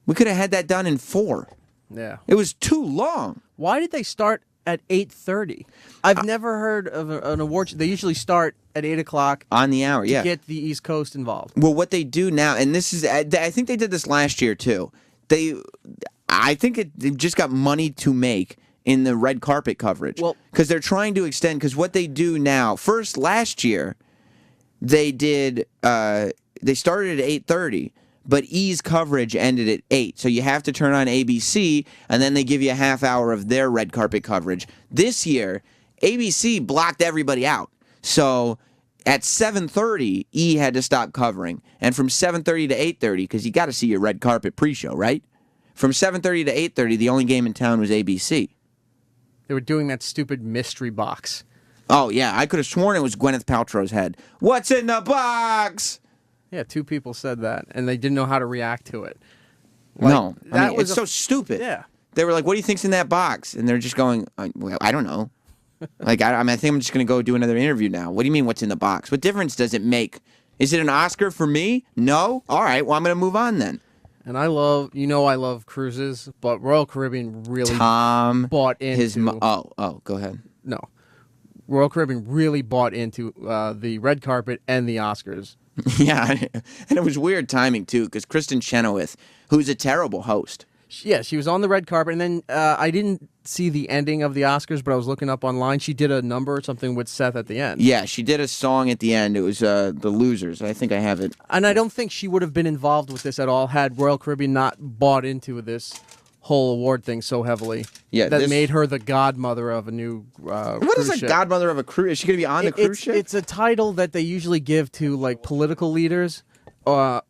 We could have had that done in 4. Yeah. It was too long. Why did they start at 8:30? I've never heard of an award show. They usually start at 8 o'clock on the hour, yeah. to get the East Coast involved. Well, what they do now, and this is, I think they did this last year too. I think they just got money to make in the red carpet coverage. Well, because they're trying to extend. Because what they do now, first last year, they did. They started at 8:30. But E's coverage ended at 8, so you have to turn on ABC, and then they give you a half hour of their red carpet coverage. This year, ABC blocked everybody out. So at 7:30, E had to stop covering. And from 7:30 to 8:30, because you got to see your red carpet pre-show, right? From 7:30 to 8:30, the only game in town was ABC. They were doing that stupid mystery box. Oh, yeah, I could have sworn it was Gwyneth Paltrow's head. What's in the box? Yeah, 2 people said that, and they didn't know how to react to it. No, I mean, it's so stupid. Yeah. They were like, what do you think's in that box? And they're just going, well, I don't know. Like, I think I'm just going to go do another interview now. What do you mean, what's in the box? What difference does it make? Is it an Oscar for me? No? All right, well, I'm going to move on then. And I love cruises, but Royal Caribbean really bought into... go ahead. No. Royal Caribbean really bought into the red carpet and the Oscars. Yeah, and it was weird timing, too, because Kristen Chenoweth, who's a terrible host. Yeah, she was on the red carpet, and then I didn't see the ending of the Oscars, but I was looking up online. She did a number or something with Seth at the end. Yeah, she did a song at the end. It was The Losers. I think I have it. And I don't think she would have been involved with this at all had Royal Caribbean not bought into this whole award thing so heavily. Yeah, that this- made her the godmother of a new What is a ship. godmother of a cruise? Is she going to be on the cruise ship? It's a title that they usually give to like political leaders,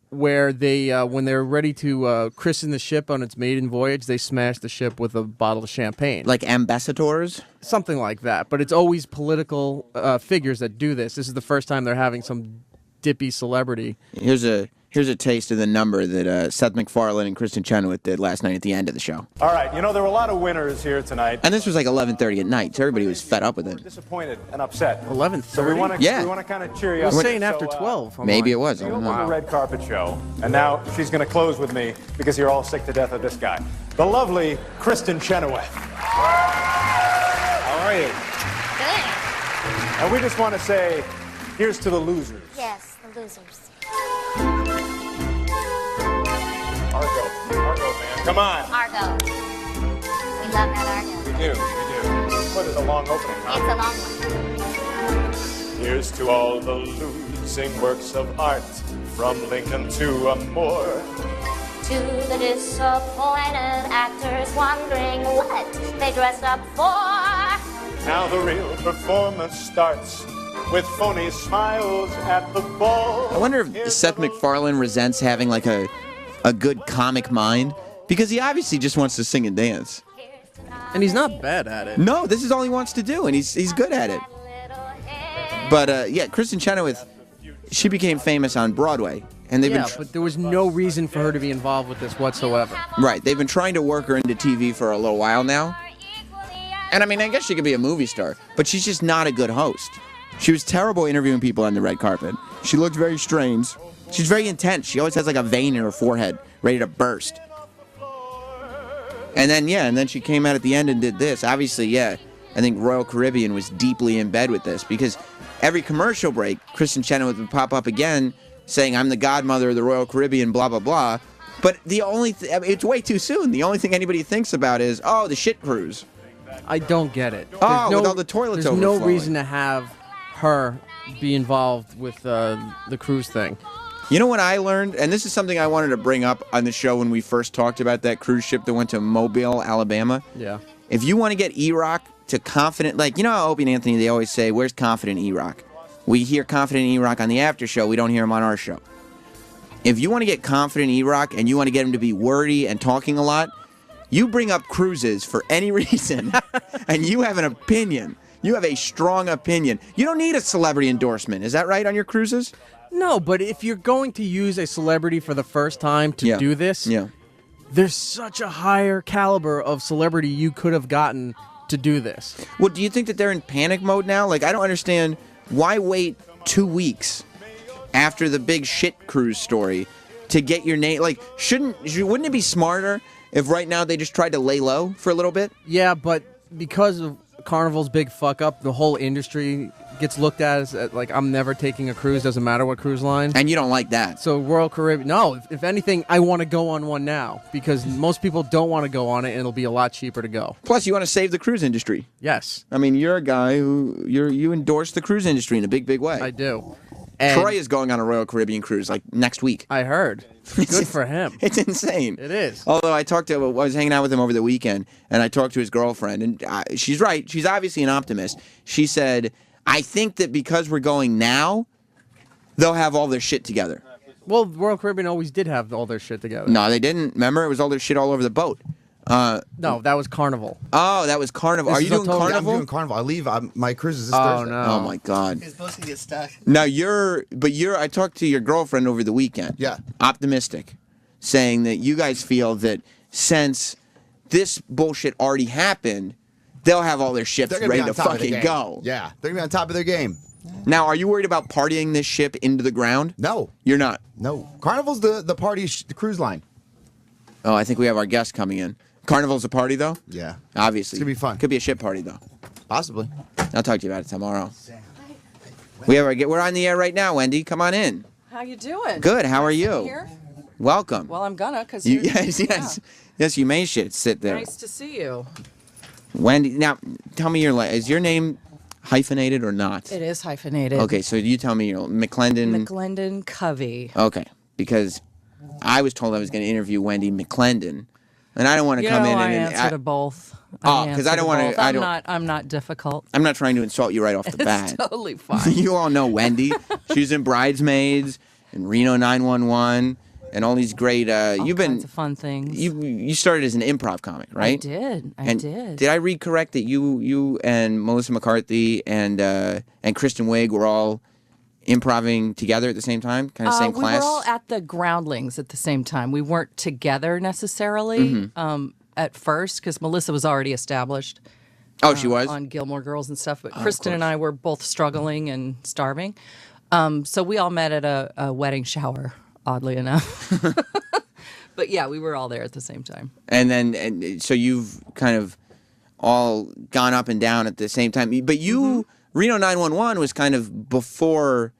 where they when they're ready to christen the ship on its maiden voyage, they smash the ship with a bottle of champagne, like ambassadors, something like that. But it's always political figures that do this. This is the first time they're having some dippy celebrity. Here's a taste of the number that Seth MacFarlane and Kristen Chenoweth did last night at the end of the show. All right, you know, there were a lot of winners here tonight. And this was like 11:30 at night, so everybody was fed up with it. Disappointed and upset. 11:30? So we want to Yeah. kind of cheer you I up. was saying after 12. Maybe it was. I We don't opened the know. red carpet show, and now she's going to close with me because you're all sick to death of this guy. The lovely Kristen Chenoweth. How are you? Good. And we just want to say, here's to the losers. Yes, the losers. Argo, man, come on. Argo. We love that Argo. We do. What is a long opening, huh? It's a long one. Here's to all the losing works of art, from Lincoln to Amore. To the disappointed actors wondering what they dressed up for. Now the real performance starts with phony smiles at the ball. I wonder if Seth MacFarlane resents having like a good comic mind, because he obviously just wants to sing and dance. And he's not bad at it. No, this is all he wants to do, and he's good at it. But yeah, Kristen Chenoweth, she became famous on Broadway, and they've Yeah, been but there was no reason for her to be involved with this whatsoever. right. They've been trying to work her into TV for a little while now. And I mean, I guess she could be a movie star, but she's just not a good host. She was terrible interviewing people on the red carpet. She looked very strange. She's very intense. She always has like a vein in her forehead, ready to burst. And then she came out at the end and did this. Obviously, yeah, I think Royal Caribbean was deeply in bed with this, because every commercial break, Kristen Chenoweth would pop up again saying, "I'm the godmother of the Royal Caribbean," blah, blah, blah. But the only it's way too soon. The only thing anybody thinks about is, oh, the shit cruise. I don't get it. Oh, with all the toilets There's no overflowing. reason to have her be involved with the cruise thing. You know what I learned? And this is something I wanted to bring up on the show when we first talked about that cruise ship that went to Mobile, Alabama. Yeah. If you want to get E-Rock to confident, like, you know how Opie and Anthony, they always say, where's confident E-Rock? We hear confident E-Rock on the after show. We don't hear him on our show. If you want to get confident E-Rock and you want to get him to be wordy and talking a lot, you bring up cruises for any reason and you have an opinion. You have a strong opinion. You don't need a celebrity endorsement. Is that right on your cruises? No, but if you're going to use a celebrity for the first time to do this, there's such a higher caliber of celebrity you could have gotten to do this. Well, do you think that they're in panic mode now? Like, I don't understand. Why wait 2 weeks after the big shit cruise story to get your name? Like, wouldn't it be smarter if right now they just tried to lay low for a little bit? Yeah, but because of Carnival's big fuck up, the whole industry gets looked at as like, I'm never taking a cruise, doesn't matter what cruise line. And you don't like that. So Royal Caribbean, no, if anything, I want to go on one now because most people don't want to go on it and it'll be a lot cheaper to go. Plus, you want to save the cruise industry. Yes. I mean, you're a guy who you endorse the cruise industry in a big, big way. I do. Troy is going on a Royal Caribbean cruise like next week. I heard. Good for him. It's insane. It is. Although I was hanging out with him over the weekend, and I talked to his girlfriend, and she's right. She's obviously an optimist. She said, I think that because we're going now, they'll have all their shit together. Well, Royal Caribbean always did have all their shit together. No, they didn't. Remember, it was all their shit all over the boat. No, that was Carnival. Oh, that was Carnival. Are you doing Carnival? I'm doing Carnival. I leave. My cruise is this Oh, Thursday. no. Oh my God. You're supposed to get stuck. Now I talked to your girlfriend over the weekend. Yeah. Optimistic, saying that you guys feel that since this bullshit already happened, they'll have all their ships They're gonna be ready on to top of their fucking game. go. Yeah, they're gonna be on top of their game. Now, are you worried about partying this ship into the ground? No, you're not. No, Carnival's the party, the cruise line. Oh, I think we have our guest coming in. Carnival's a party, though? Yeah. Obviously. It's gonna be fun. Could be a ship party, though. Possibly. I'll talk to you about it tomorrow. We're on the air right now, Wendy. Come on in. Hi, How you doing? Good. How are Sit you? here? Welcome. Well, I'm gonna because Yes, you may sit there. Nice to see you. Wendy, now tell me is your name hyphenated or not? It is hyphenated. Okay, so you tell me your McClendon. McClendon Covey. Okay, because I was told I was going to interview Wendy McClendon, and I don't want to come in I and answer to both. Oh, because I don't want to. I'm not difficult. I'm not trying to insult you right off the bat. It's totally fine. You all know Wendy. She's in Bridesmaids and Reno 911 and all these great. You've been kinds of fun things. You started as an improv comic, right? I did. Did I read correct that you and Melissa McCarthy and Kristen Wiig were all improving together at the same time, kind of same class? We were all at the Groundlings at the same time. We weren't together necessarily at first because Melissa was already established. Oh, she was? On Gilmore Girls and stuff. But Kristen and I were both struggling and starving. So we all met at a wedding shower, oddly enough. But yeah, we were all there at the same time. And so you've kind of all gone up and down at the same time. But you, Reno 911 was kind of before,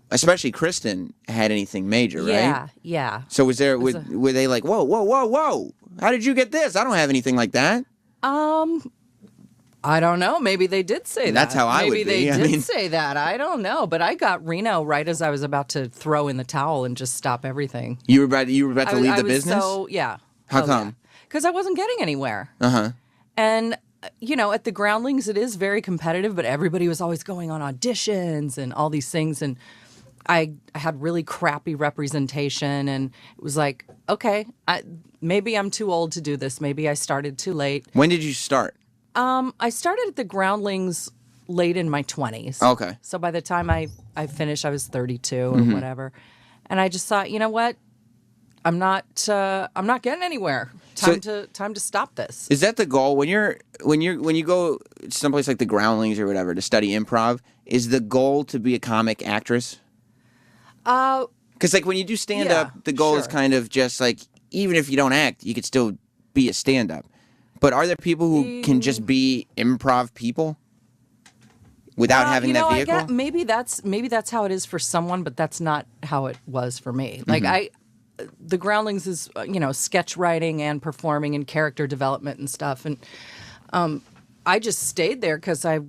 especially Kristen, had anything major, right? Yeah. So were they like, whoa, how did you get this? I don't have anything like that. I don't know. Maybe they did say that. That's how I would be. Maybe they did say that. I don't know. But I got Reno right as I was about to throw in the towel and just stop everything. You were about to leave the business? So, yeah. How come? Because I wasn't getting anywhere. Uh-huh. And, at the Groundlings, it is very competitive, but everybody was always going on auditions and all these things. And I had really crappy representation. And it was like, okay, maybe I'm too old to do this. Maybe I started too late. When did you start? I started at the Groundlings late in my 20s. Okay. So by the time I finished, I was 32 or whatever. And I just thought, you know what? I'm not getting anywhere. Time to stop this. Is that the goal when you go someplace like the Groundlings or whatever to study improv? Is the goal to be a comic actress? Because like when you do stand up, the goal is kind of just like even if you don't act, you could still be a stand up. But are there people who can just be improv people without having that vehicle? Maybe that's how it is for someone, but that's not how it was for me. Like the Groundlings is sketch writing and performing and character development and stuff, and I just stayed there because I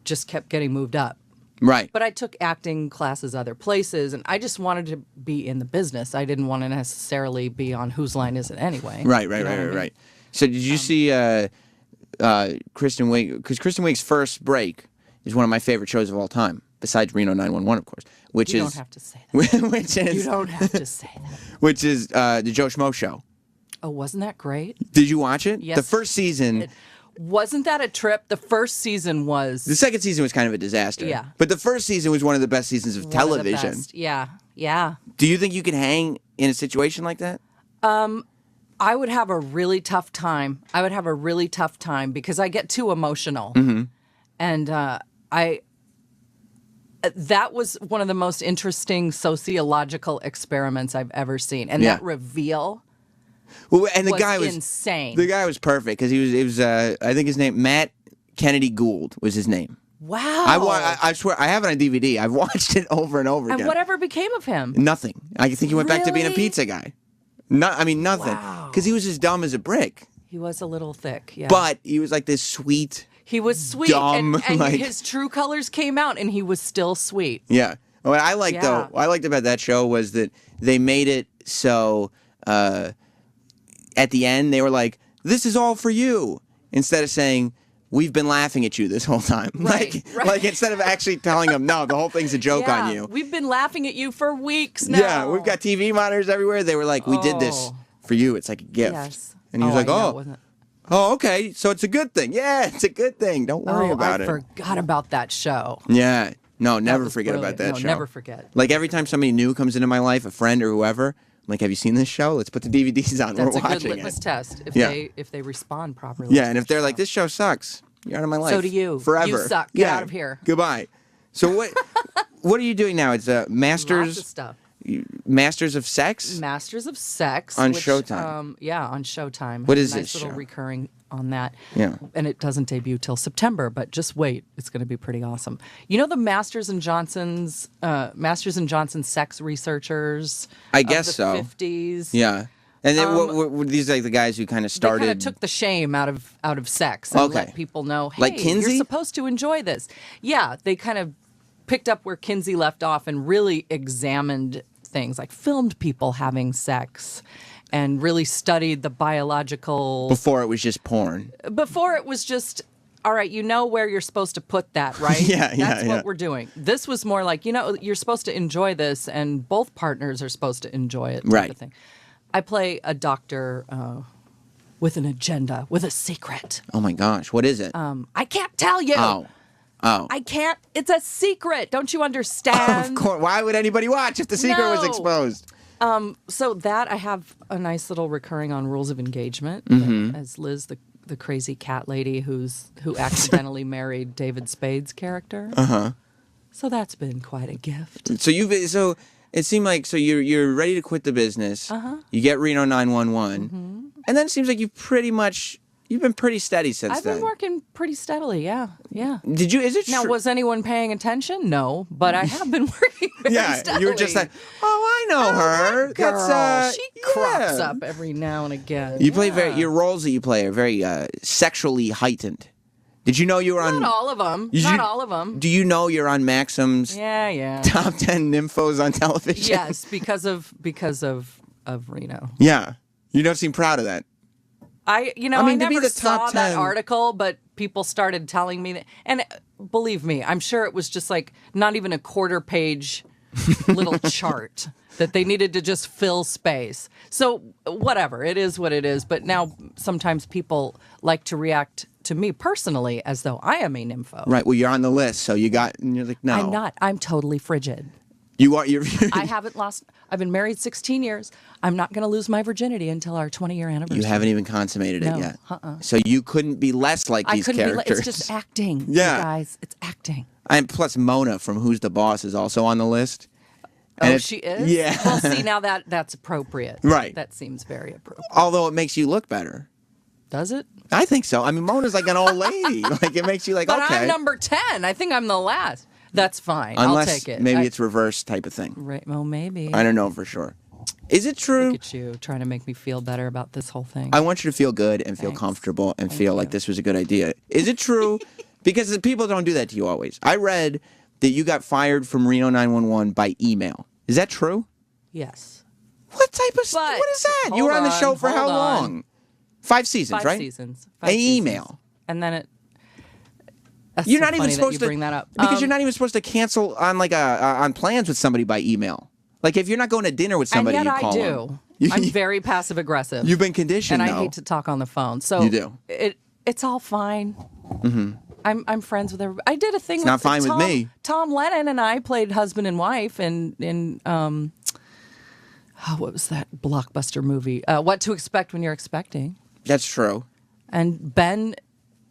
just kept getting moved up. Right. But I took acting classes other places, and I just wanted to be in the business. I didn't want to necessarily be on Whose Line Is It Anyway? Right. So did you see Kristen Wiig? Because Kristen Wiig's First Break is one of my favorite shows of all time, besides Reno 911, of course. You don't have to say that. You don't have to say that. Which is the Joe Schmo Show. Oh, wasn't that great? Did you watch it? Yes. The first season. Wasn't that a trip? The first season was. The second season was kind of a disaster. Yeah. But the first season was one of the best seasons of television. Yeah. Do you think you could hang in a situation like that? I would have a really tough time. Because I get too emotional. And that was one of the most interesting sociological experiments I've ever seen. And that reveal and the guy was insane. The guy was perfect because it was I think his name, Matt Kennedy Gould was his name. Wow. I swear, I have it on DVD. I've watched it over and over again. And whatever became of him? Nothing. I think he went back to being a pizza guy. Nothing. Because he was as dumb as a brick. He was a little thick, yeah. But he was like this sweet. He was sweet, dumb, and his true colors came out, and he was still sweet. Yeah. What I liked about that show was that they made it so at the end they were like, "This is all for you," instead of saying, "We've been laughing at you this whole time." Right. Like instead of actually telling them, "No, the whole thing's a joke on you." We've been laughing at you for weeks now. Yeah, we've got TV monitors everywhere. They were like, "We did this for you. It's like a gift." Yes. And he was like, "Oh, okay, so it's a good thing." Yeah, it's a good thing. Don't worry about it. I forgot about that show. Yeah. No, never forget about that show. Never forget. Like every time somebody new comes into my life, a friend or whoever, I'm like, "Have you seen this show? Let's put the DVDs on. That's We're watching a good litmus test if they respond properly. Yeah, and if they're like, "This show sucks," you're out of my life. So do you. Forever. You suck. Get out of here. Goodbye. So what are you doing now? It's Masters. Lots of stuff. Masters of Sex? Masters of Sex on Showtime. On Showtime. What is nice this little show? recurring. on that. Yeah. And it doesn't debut till September, but just wait. It's going to be pretty awesome. You know the Masters and Johnson sex researchers I guess of the so. 50s? Yeah. And then were these like the guys who kind of They started? kind of took the shame out of sex and Okay. let people know, hey, Like Kinsey? you're supposed to enjoy this. Yeah, they kind of picked up where Kinsey left off and really examined things, like filmed people having sex and really studied the biological... Before it was just porn. Before it was just, all right, you know where you're supposed to put that, right? Yeah, That's yeah. what we're doing. This was more like, you're supposed to enjoy this and both partners are supposed to enjoy it type Right. of thing. I play a doctor with an agenda, with a secret. Oh my gosh, what is it? I can't tell you. Oh. I can't. It's a secret. Don't you understand? Of course. Why would anybody watch if the secret was No. exposed? So that I have a nice little recurring on Rules of Engagement Mhm. as Liz, the crazy cat lady who accidentally married David Spade's character. Uh-huh. So that's been quite a gift. So it seemed like you're ready to quit the business. Uh-huh. You get Reno 911, and then it seems like you've been pretty steady since I've then. been working pretty steadily. Yeah. Did you? Is it Now, true? was anyone paying attention? No, but I have been working very steadily. you were just like, I know her. Girl, That's she crops yeah. up every now and again. You play your roles that you play are very sexually heightened. Did you know you were on? Not all of them. Did Not you- all of them. Do you know you're on Maxim's Yeah. top 10 nymphos on television? Yes, because of Reno. Yeah. You don't seem proud of that. I I mean, I to be never the saw top that 10 article, but people started telling me that, and believe me, I'm sure it was just like not even a quarter page little chart that they needed to just fill space. So whatever, it is what it is. But now sometimes people like to react to me personally as though I am a nympho. Right. Well, you're on the list, so and you're like, no. I'm not. I'm totally frigid. You are. You're. I haven't lost. I've been married 16 years. I'm not going to lose my virginity until our 20-year anniversary. You haven't even consummated No, it yet. uh-uh. So you couldn't be less like these I couldn't characters. It's just acting. Yeah. You guys. It's acting. And plus, Mona from Who's the Boss is also on the list. Oh, And she is? Yeah. Well, see, now that's appropriate. Right. That seems very appropriate. Although it makes you look better. Does it? I think so. I mean, Mona's like an old lady. Like it makes you like, But okay. I'm number 10. I think I'm the last. That's fine. Unless I'll take it. maybe it's reverse type of thing. Right. Well, maybe. I don't know for sure. Is it true? Look at you trying to make me feel better about this whole thing. I want you to feel good and feel comfortable and feel like this was a good idea. Is it true? Because people don't do that to you always. I read that you got fired from Reno 911 by email. Is that true? Yes. What type of what is that? You were on the show for how long? 5 seasons, 5 right? seasons. An email. And then it. That's You're so not even funny that supposed you to bring that up because you're not even supposed to cancel on like on plans with somebody by email. Like if you're not going to dinner with somebody, and yet you call I do. them. I'm very passive aggressive. You've been conditioned, and I though. hate to talk on the phone. So You do. It's all fine. Mm-hmm. I'm friends with everybody. I did a thing. It's with not fine with Tom, me. Tom Lennon and I played husband and wife in what was that blockbuster movie? What to Expect When You're Expecting. That's true. And Ben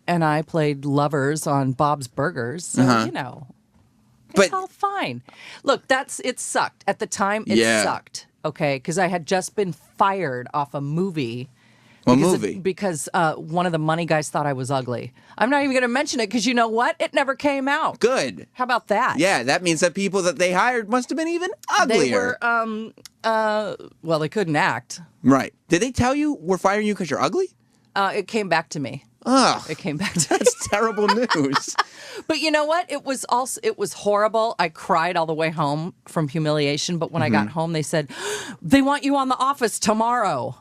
and I played lovers on Bob's Burgers. So, Uh-huh. It's all fine. Look, it sucked. At the time, it sucked. Okay, because I had just been fired off a movie. What because movie? Because one of the money guys thought I was ugly. I'm not even going to mention it because you know what? It never came out. Good. How about that? Yeah, that means that people that they hired must have been even uglier. They were, well, they couldn't act. Right. Did they tell you we're firing you because you're ugly? It came back to me. Ugh. It came back to me. That's terrible news. But you know what? It was horrible. I cried all the way home from humiliation. But when I got home, they said, they want you on The Office tomorrow.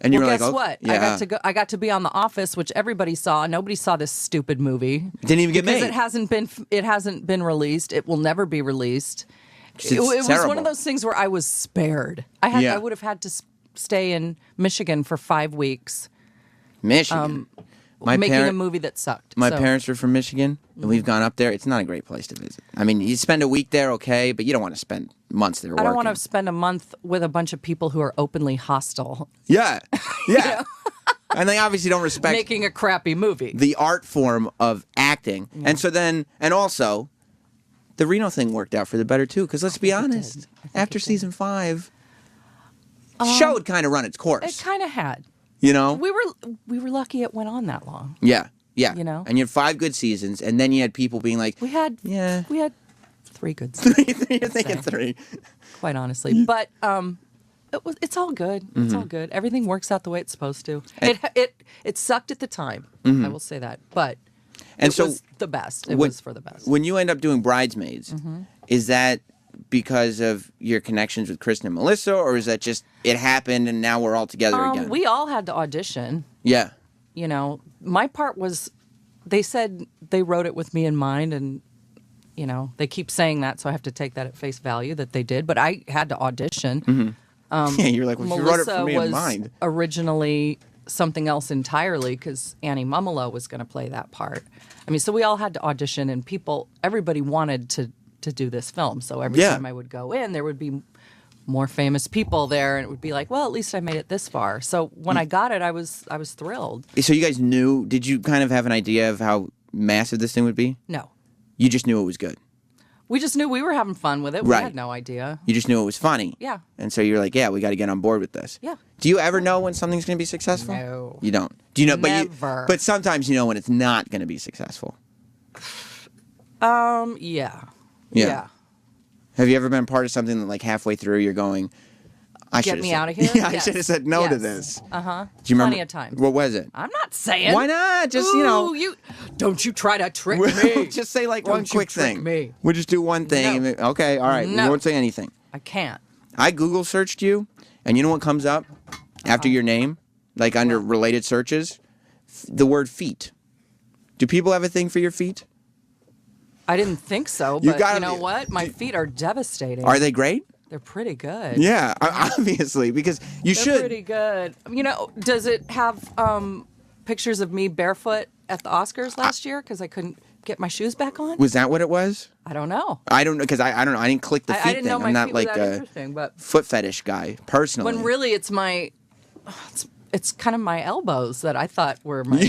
And you well, were guess like, oh, what? yeah. I got to be on The Office, which everybody saw. Nobody saw this stupid movie. Didn't even get because made. It hasn't been released. It will never be released. It's It was terrible. one of those things where I was spared. I would have had to stay in Michigan for 5 weeks. Michigan. Making a movie that sucked. My So- parents are from Michigan, and we've gone up there. It's not a great place to visit. I mean, you spend a week there, okay, but you don't want to spend months there I working. don't want to spend a month with a bunch of people who are openly hostile. Yeah, yeah. And they obviously don't respect Making a crappy movie. the art form of acting. And so then, and also, the Reno thing worked out for the better, too, because let's be honest, after season 5, the show had kind of run its course. It kind of had. You know? We were lucky it went on that long. Yeah. Yeah. You know? And you had 5 good seasons, and then you had people being like, We had 3 good You're seasons. thinking 3. Quite honestly. But it's all good. It's all Mhm. good. Everything works out the way it's supposed to. It sucked at the time. Mhm. I will say that. But And it so was the best. It when- was for the best. When you end up doing Bridesmaids, Mhm. is that because of your connections with Kristen and Melissa, or is that just it happened and now we're all together again? We all had to audition. Yeah. You know, my part was, they said they wrote it with me in mind, and, you know, they keep saying that, so I have to take that at face value that they did, but I had to audition. Mhm. Yeah, you're like, well, if you wrote it for Melissa me in was mind. originally something else entirely because Annie Mumolo was going to play that part. I mean, so we all had to audition, and everybody wanted to do this film. So every Yeah. time I would go in, there would be more famous people there, and it would be like, well, at least I made it this far. So when I got it, I was thrilled. So you guys knew, did you kind of have an idea of how massive this thing would be? No. You just knew it was good. We just knew we were having fun with it. We Right. had no idea. You just knew it was funny. Yeah. And so you're like, yeah, we got to get on board with this. Yeah. Do you ever know when something's going to be successful? No. You don't. Do you know? Never. But sometimes you know when it's not going to be successful. Yeah. Yeah. Have you ever been part of something that like halfway through you're going, I Get should've me said- out of here? Yeah, I Yes. should have said no to Yes. this. Uh-huh. Do you remember? Plenty of times. What was it? I'm not saying. Why not? Just, you know. Ooh, don't you try to trick me. Just say like Don't one you quick trick thing. me. We'll just do one thing. No. And then- okay, all right. We No. won't say anything. I can't. I Google searched you, and you know what comes up after your name? Like under related searches? The word feet. Do people have a thing for your feet? I didn't think so, You but you, gotta know be- what? My feet are devastating. Are they great? They're pretty good. Yeah, obviously, because you They're should. pretty good. You know, does it have pictures of me barefoot at the Oscars last year because I couldn't get my shoes back on? Was that what it was? I don't know. I don't know, because I don't know. I didn't click the I feet didn't thing. know my I'm not feet were like that a interesting, but foot fetish guy, personally. when really it's it's kind of my elbows that I thought were my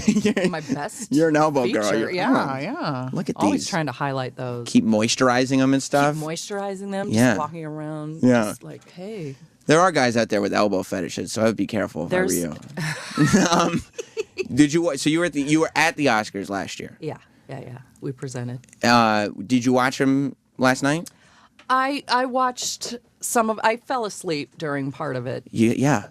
best. You're an elbow feature. girl. You're- Yeah, oh, yeah. Look at Always these. trying to highlight those. Keep moisturizing them and stuff. Keep moisturizing them. Yeah. Just walking around. Yeah. Just like, hey. There are guys out there with elbow fetishes, so I would be careful if I were you. Did you? So you were at the Oscars last year. Yeah. We presented. Did you watch them last night? I watched some of. I fell asleep during part of it. Yeah.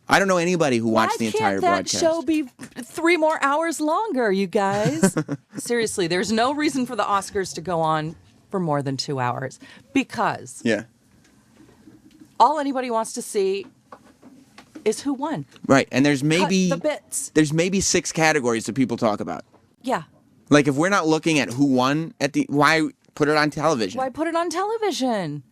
I don't know anybody who watched the entire Why can't that broadcast. show be 3 more hours longer, you guys? Seriously, there's no reason for the Oscars to go on for more than 2 hours because Yeah. all anybody wants to see is who won. Right, and there's maybe the bits. there's maybe 6 categories that people talk about. Yeah. Like if we're not looking at who won why put it on television? Why put it on television?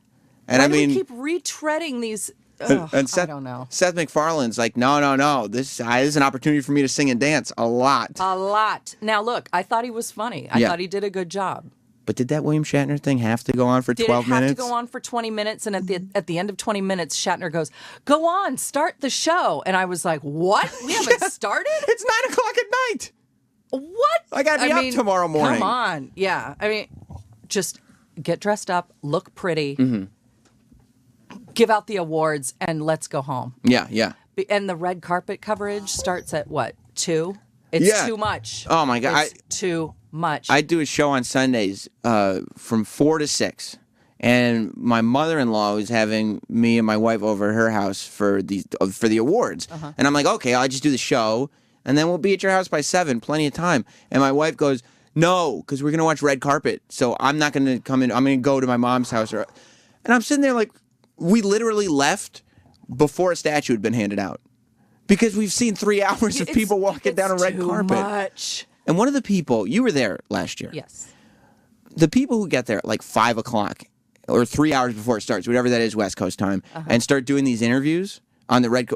And Why I do mean, we keep retreading these? Ugh, and Seth, I don't know. Seth MacFarlane's like, no. This is an opportunity for me to sing and dance a lot. A lot. Now look, I thought he was funny. I Yeah. thought he did a good job. But did that William Shatner thing have to go on for Did 12 it have minutes? to go on for 20 minutes? And at the end of 20 minutes, Shatner goes, "Go on, start the show." And I was like, "What? We haven't started? It's 9 o'clock at night. What? I gotta be up tomorrow morning." Come on, yeah. I mean, just get dressed up, look pretty, Mm-hmm. give out the awards, and let's go home. Yeah. And the red carpet coverage starts at what, 2? It's Yeah. too much. Oh, my God. It's too much. I do a show on Sundays from 4 to 6. And my mother-in-law was having me and my wife over at her house for the awards. Uh-huh. And I'm like, okay, I'll just do the show, and then we'll be at your house by 7, plenty of time. And my wife goes, no, because we're going to watch Red Carpet. So I'm not going to come in. I'm going to go to my mom's house. And I'm sitting there like, we literally left before a statue had been handed out. Because we've seen 3 hours of people walking down a red carpet. Much. And one of the people, you were there last year. Yes. The people who get there at like 5 o'clock or 3 hours before it starts, whatever that is, West Coast time, and start doing these interviews on the red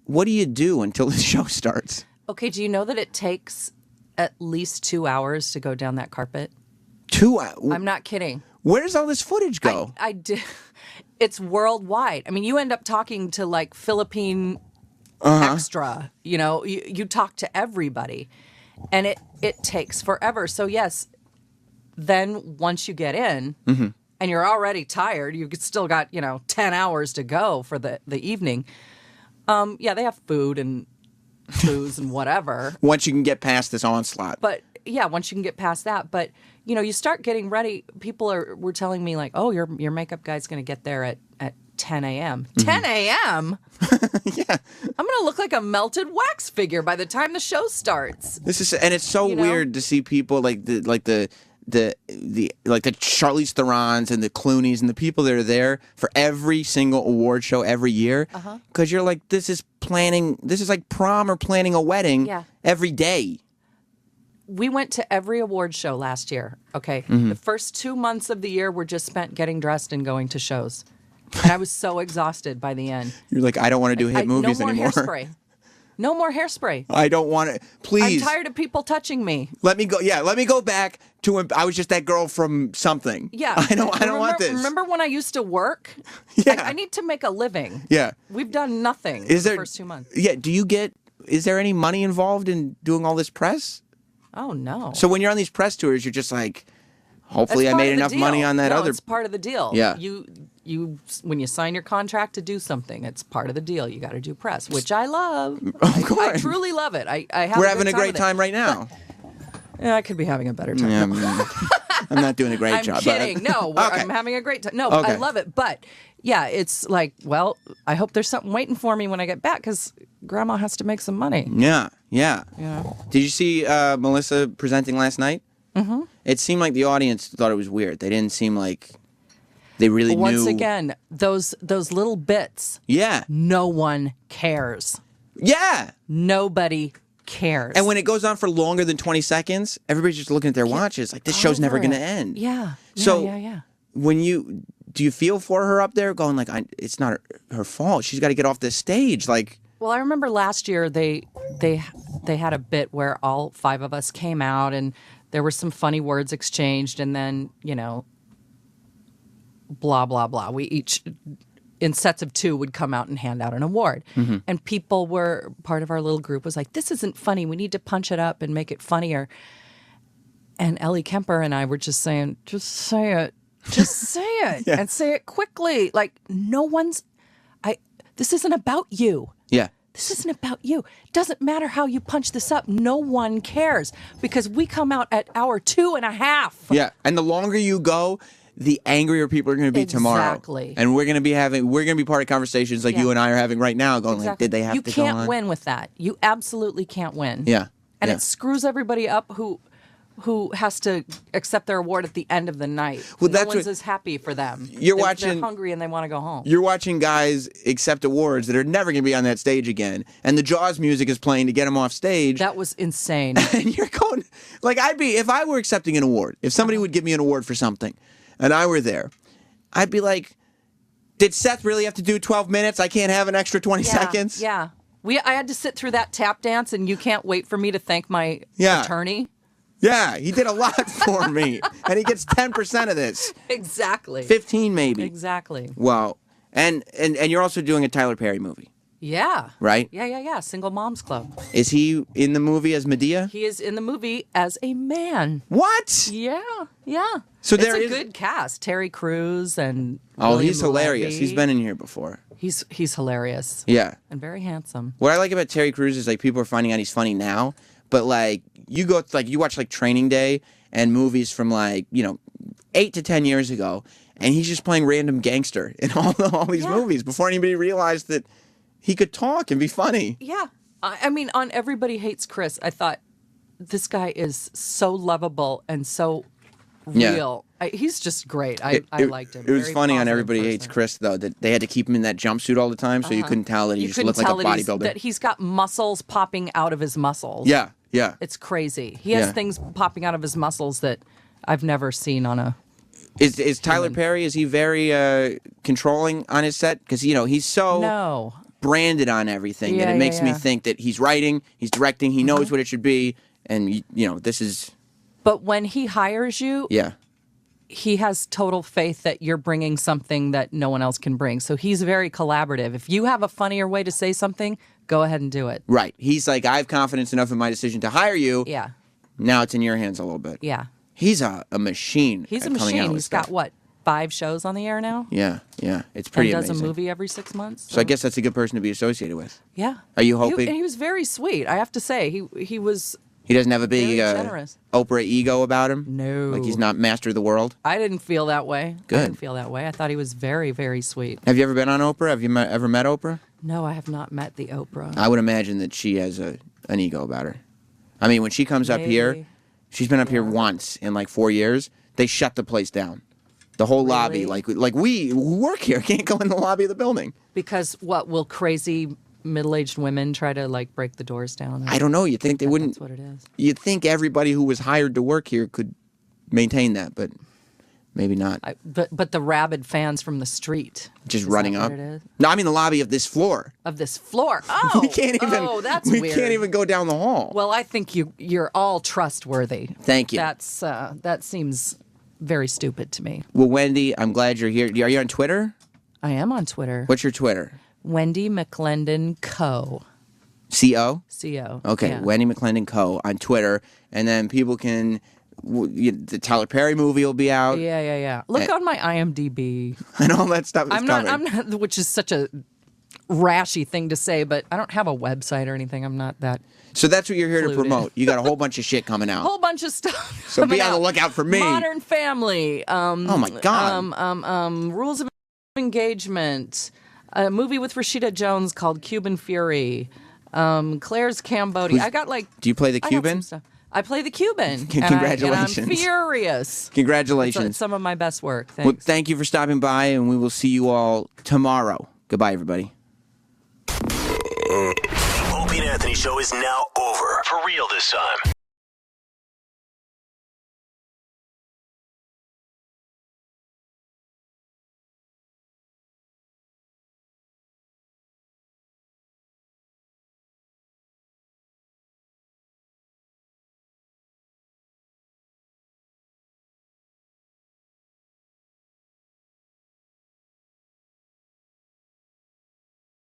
what do you do until the show starts? Okay, do you know that it takes at least 2 hours to go down that carpet? 2 hours? I'm not kidding. Where does all this footage go? I did. It's worldwide. I mean, you end up talking to like Philippine extra. You know, you talk to everybody, and it takes forever. So yes, then once you get in and you're already tired, you've still got 10 hours to go for the evening. Yeah, they have food and booze and whatever. Once you can get past this onslaught. But yeah, once you can get past that, but you know, you start getting ready. People were telling me like, "Oh, your makeup guy's going to get there at 10 a.m." 10 a.m. Yeah, I'm going to look like a melted wax figure by the time the show starts. And it's so weird to see people like the Charlize Therons and the Clooneys and the people that are there for every single award show every year. Because you're like, this is like prom or planning a wedding every day. We went to every award show last year. Okay. Mhm. The first 2 months of the year were just spent getting dressed and going to shows. And I was so exhausted by the end. You're like, I don't want to do hit movies no more anymore. Hairspray. No more hairspray. I don't want to. Please. I'm tired of people touching me. Let me go. Yeah, let me go back to when I was just that girl from something. Yeah. I don't want this. Remember when I used to work? Yeah. I need to make a living. Yeah. We've done nothing Is for there the first 2 months. Yeah. Is there any money involved in doing all this press? Oh, no. So when you're on these press tours, you're just like, hopefully That's I part made of the enough money deal. on that No, other. it's part of the deal. Yeah. You when you sign your contract to do something, it's part of the deal. You got to do press, which I love. I truly love it. I have. We're a having good a great with it. time right now. Yeah, I could be having a better time. Yeah, I'm not doing a great I'm job. kidding. No, I'm having a great time. No, Okay. I love it. But yeah, it's like, well, I hope there's something waiting for me when I get back because Grandma has to make some money. Yeah, yeah. Yeah. Did you see Melissa presenting last night? Mm-hmm. It seemed like the audience thought it was weird. They didn't seem like they really knew. Once again, those little bits. Yeah. No one cares. Yeah. Nobody cares. And when it goes on for longer than 20 seconds, everybody's just looking at their watches like, this show's never over going to it. end. Yeah. So yeah. do you feel for her up there going like, it's not her fault. She's got to get off this stage. Like, Well, I remember last year they had a bit where all 5 of us came out and there were some funny words exchanged and then, you know, blah, blah, blah. We each, in sets of 2, would come out and hand out an award. Mm-hmm. And people were, part of our little group was like, this isn't funny. We need to punch it up and make it funnier. And Ellie Kemper and I were just saying, just say it. Just say it. Yeah. And say it quickly. Like, this isn't about you. yeah. This isn't about you. It doesn't matter how you punch this up. No one cares because we come out at hour 2.5. Yeah. And the longer you go, the angrier people are going to be tomorrow. Exactly. And we're going to be part of conversations like Yeah. you and I are having right now going like, Exactly. did they have you to go can't on? win with that. You absolutely can't win. Yeah. And yeah. it screws everybody up who has to accept their award at the end of the night. Well, no that's one's what- as happy for them. You're They're watching- hungry and they want to go home. You're watching guys accept awards that are never going to be on that stage again, and the Jaws music is playing to get them off stage. That was insane. And you're going like if I were accepting an award, if somebody would give me an award for something, and I were there, I'd be like, did Seth really have to do 12 minutes? I can't have an extra 20 seconds. Yeah. I had to sit through that tap dance, and you can't wait for me to thank my Yeah. attorney. Yeah, he did a lot for me, and he gets 10% of this, Exactly. 15 maybe. Exactly. Wow, and you're also doing a Tyler Perry movie, Yeah. right? Yeah. Single Moms Club. Is he in the movie as Medea? He is in the movie as a man. What? Yeah. So it's there a is- good cast. Terry Crews and Oh, William he's hilarious. Levy. He's been in here before. He's hilarious. Yeah. And very handsome. What I like about Terry Crews is like people are finding out he's funny now, but like you watch like Training Day and movies from like 8 to 10 years ago, and he's just playing random gangster in all these movies before anybody realized that he could talk and be funny. Yeah. I mean, on Everybody Hates Chris, I thought this guy is so lovable and so Yeah. real. He's just great. I liked him. It was Very funny on positive Everybody person. Hates Chris though that they had to keep him in that jumpsuit all the time, so you couldn't tell that he You just couldn't looked like a tell that he's- bodybuilder. that he's got muscles popping out of his muscles. Yeah. It's crazy. He has Yeah. things popping out of his muscles that I've never seen on a. Is Tyler Perry? Is he very controlling on his set? Because he's so No. branded on everything that Yeah, it makes yeah, me yeah. think that he's writing, he's directing, he knows what it should be, and this is But when he hires you, yeah. he has total faith that you're bringing something that no one else can bring. So he's very collaborative. If you have a funnier way to say something, go ahead and do it. Right. He's like, I have confidence enough in my decision to hire you. Yeah. Now it's in your hands a little bit. Yeah. He's a machine. He's a at coming out machine. with He's stuff. got what? 5 shows on the air now. Yeah, it's pretty and does amazing. a movie every 6 months. So I guess that's a good person to be associated with. Yeah. Are you hoping He was very sweet. I have to say, he was. he doesn't have a big Very generous. Oprah ego about him? No. Like he's not master of the world? I didn't feel that way. Good. I didn't feel that way. I thought he was very, very sweet. Have you ever been on Oprah? Have you ever met Oprah? No, I have not met the Oprah. I would imagine that she has an ego about her. I mean, when she comes up here, Maybe. she's been up here once in like 4 years. They shut the place down. The whole lobby, like we who work here can't go in the lobby of the building. Because what will crazy middle-aged women try to like break the doors down? I don't know. You'd think they wouldn't. That's what it is. You'd think everybody who was hired to work here could maintain that, but maybe not. But the rabid fans from the street. Just Is running that up. what it is? No, I mean the lobby of this floor. Of this floor. Oh, We can't even. Oh, that's we weird. can't even go down the hall. Well, I think you're all trustworthy. Thank you. That seems very stupid to me. Well, Wendy, I'm glad you're here. Are you on Twitter? I am on Twitter. What's your Twitter? Wendy McClendon Co. C-O? C-O. Okay, Yeah. Wendy McClendon Co. on Twitter. And then people can. The Tyler Perry movie will be out. Yeah. Look on my IMDb. And all that stuff is I'm not, which is such a rashy thing to say, but I don't have a website or anything. I'm not that. So that's what you're here to Polluted. promote. You got a whole bunch of shit coming out. Whole bunch of stuff. So be coming on the out. lookout for me. Modern Family. Oh my God. Rules of Engagement. A movie with Rashida Jones called Cuban Fury. Claire's Cambodia. I got like. Do you play the I got Cuban? some stuff. I play the Cuban. Congratulations. And I'm furious. Congratulations. It's some of my best work. Well, Thanks. thank you for stopping by, and we will see you all tomorrow. Goodbye, everybody. The Opie and Anthony Show is now over. For real this time.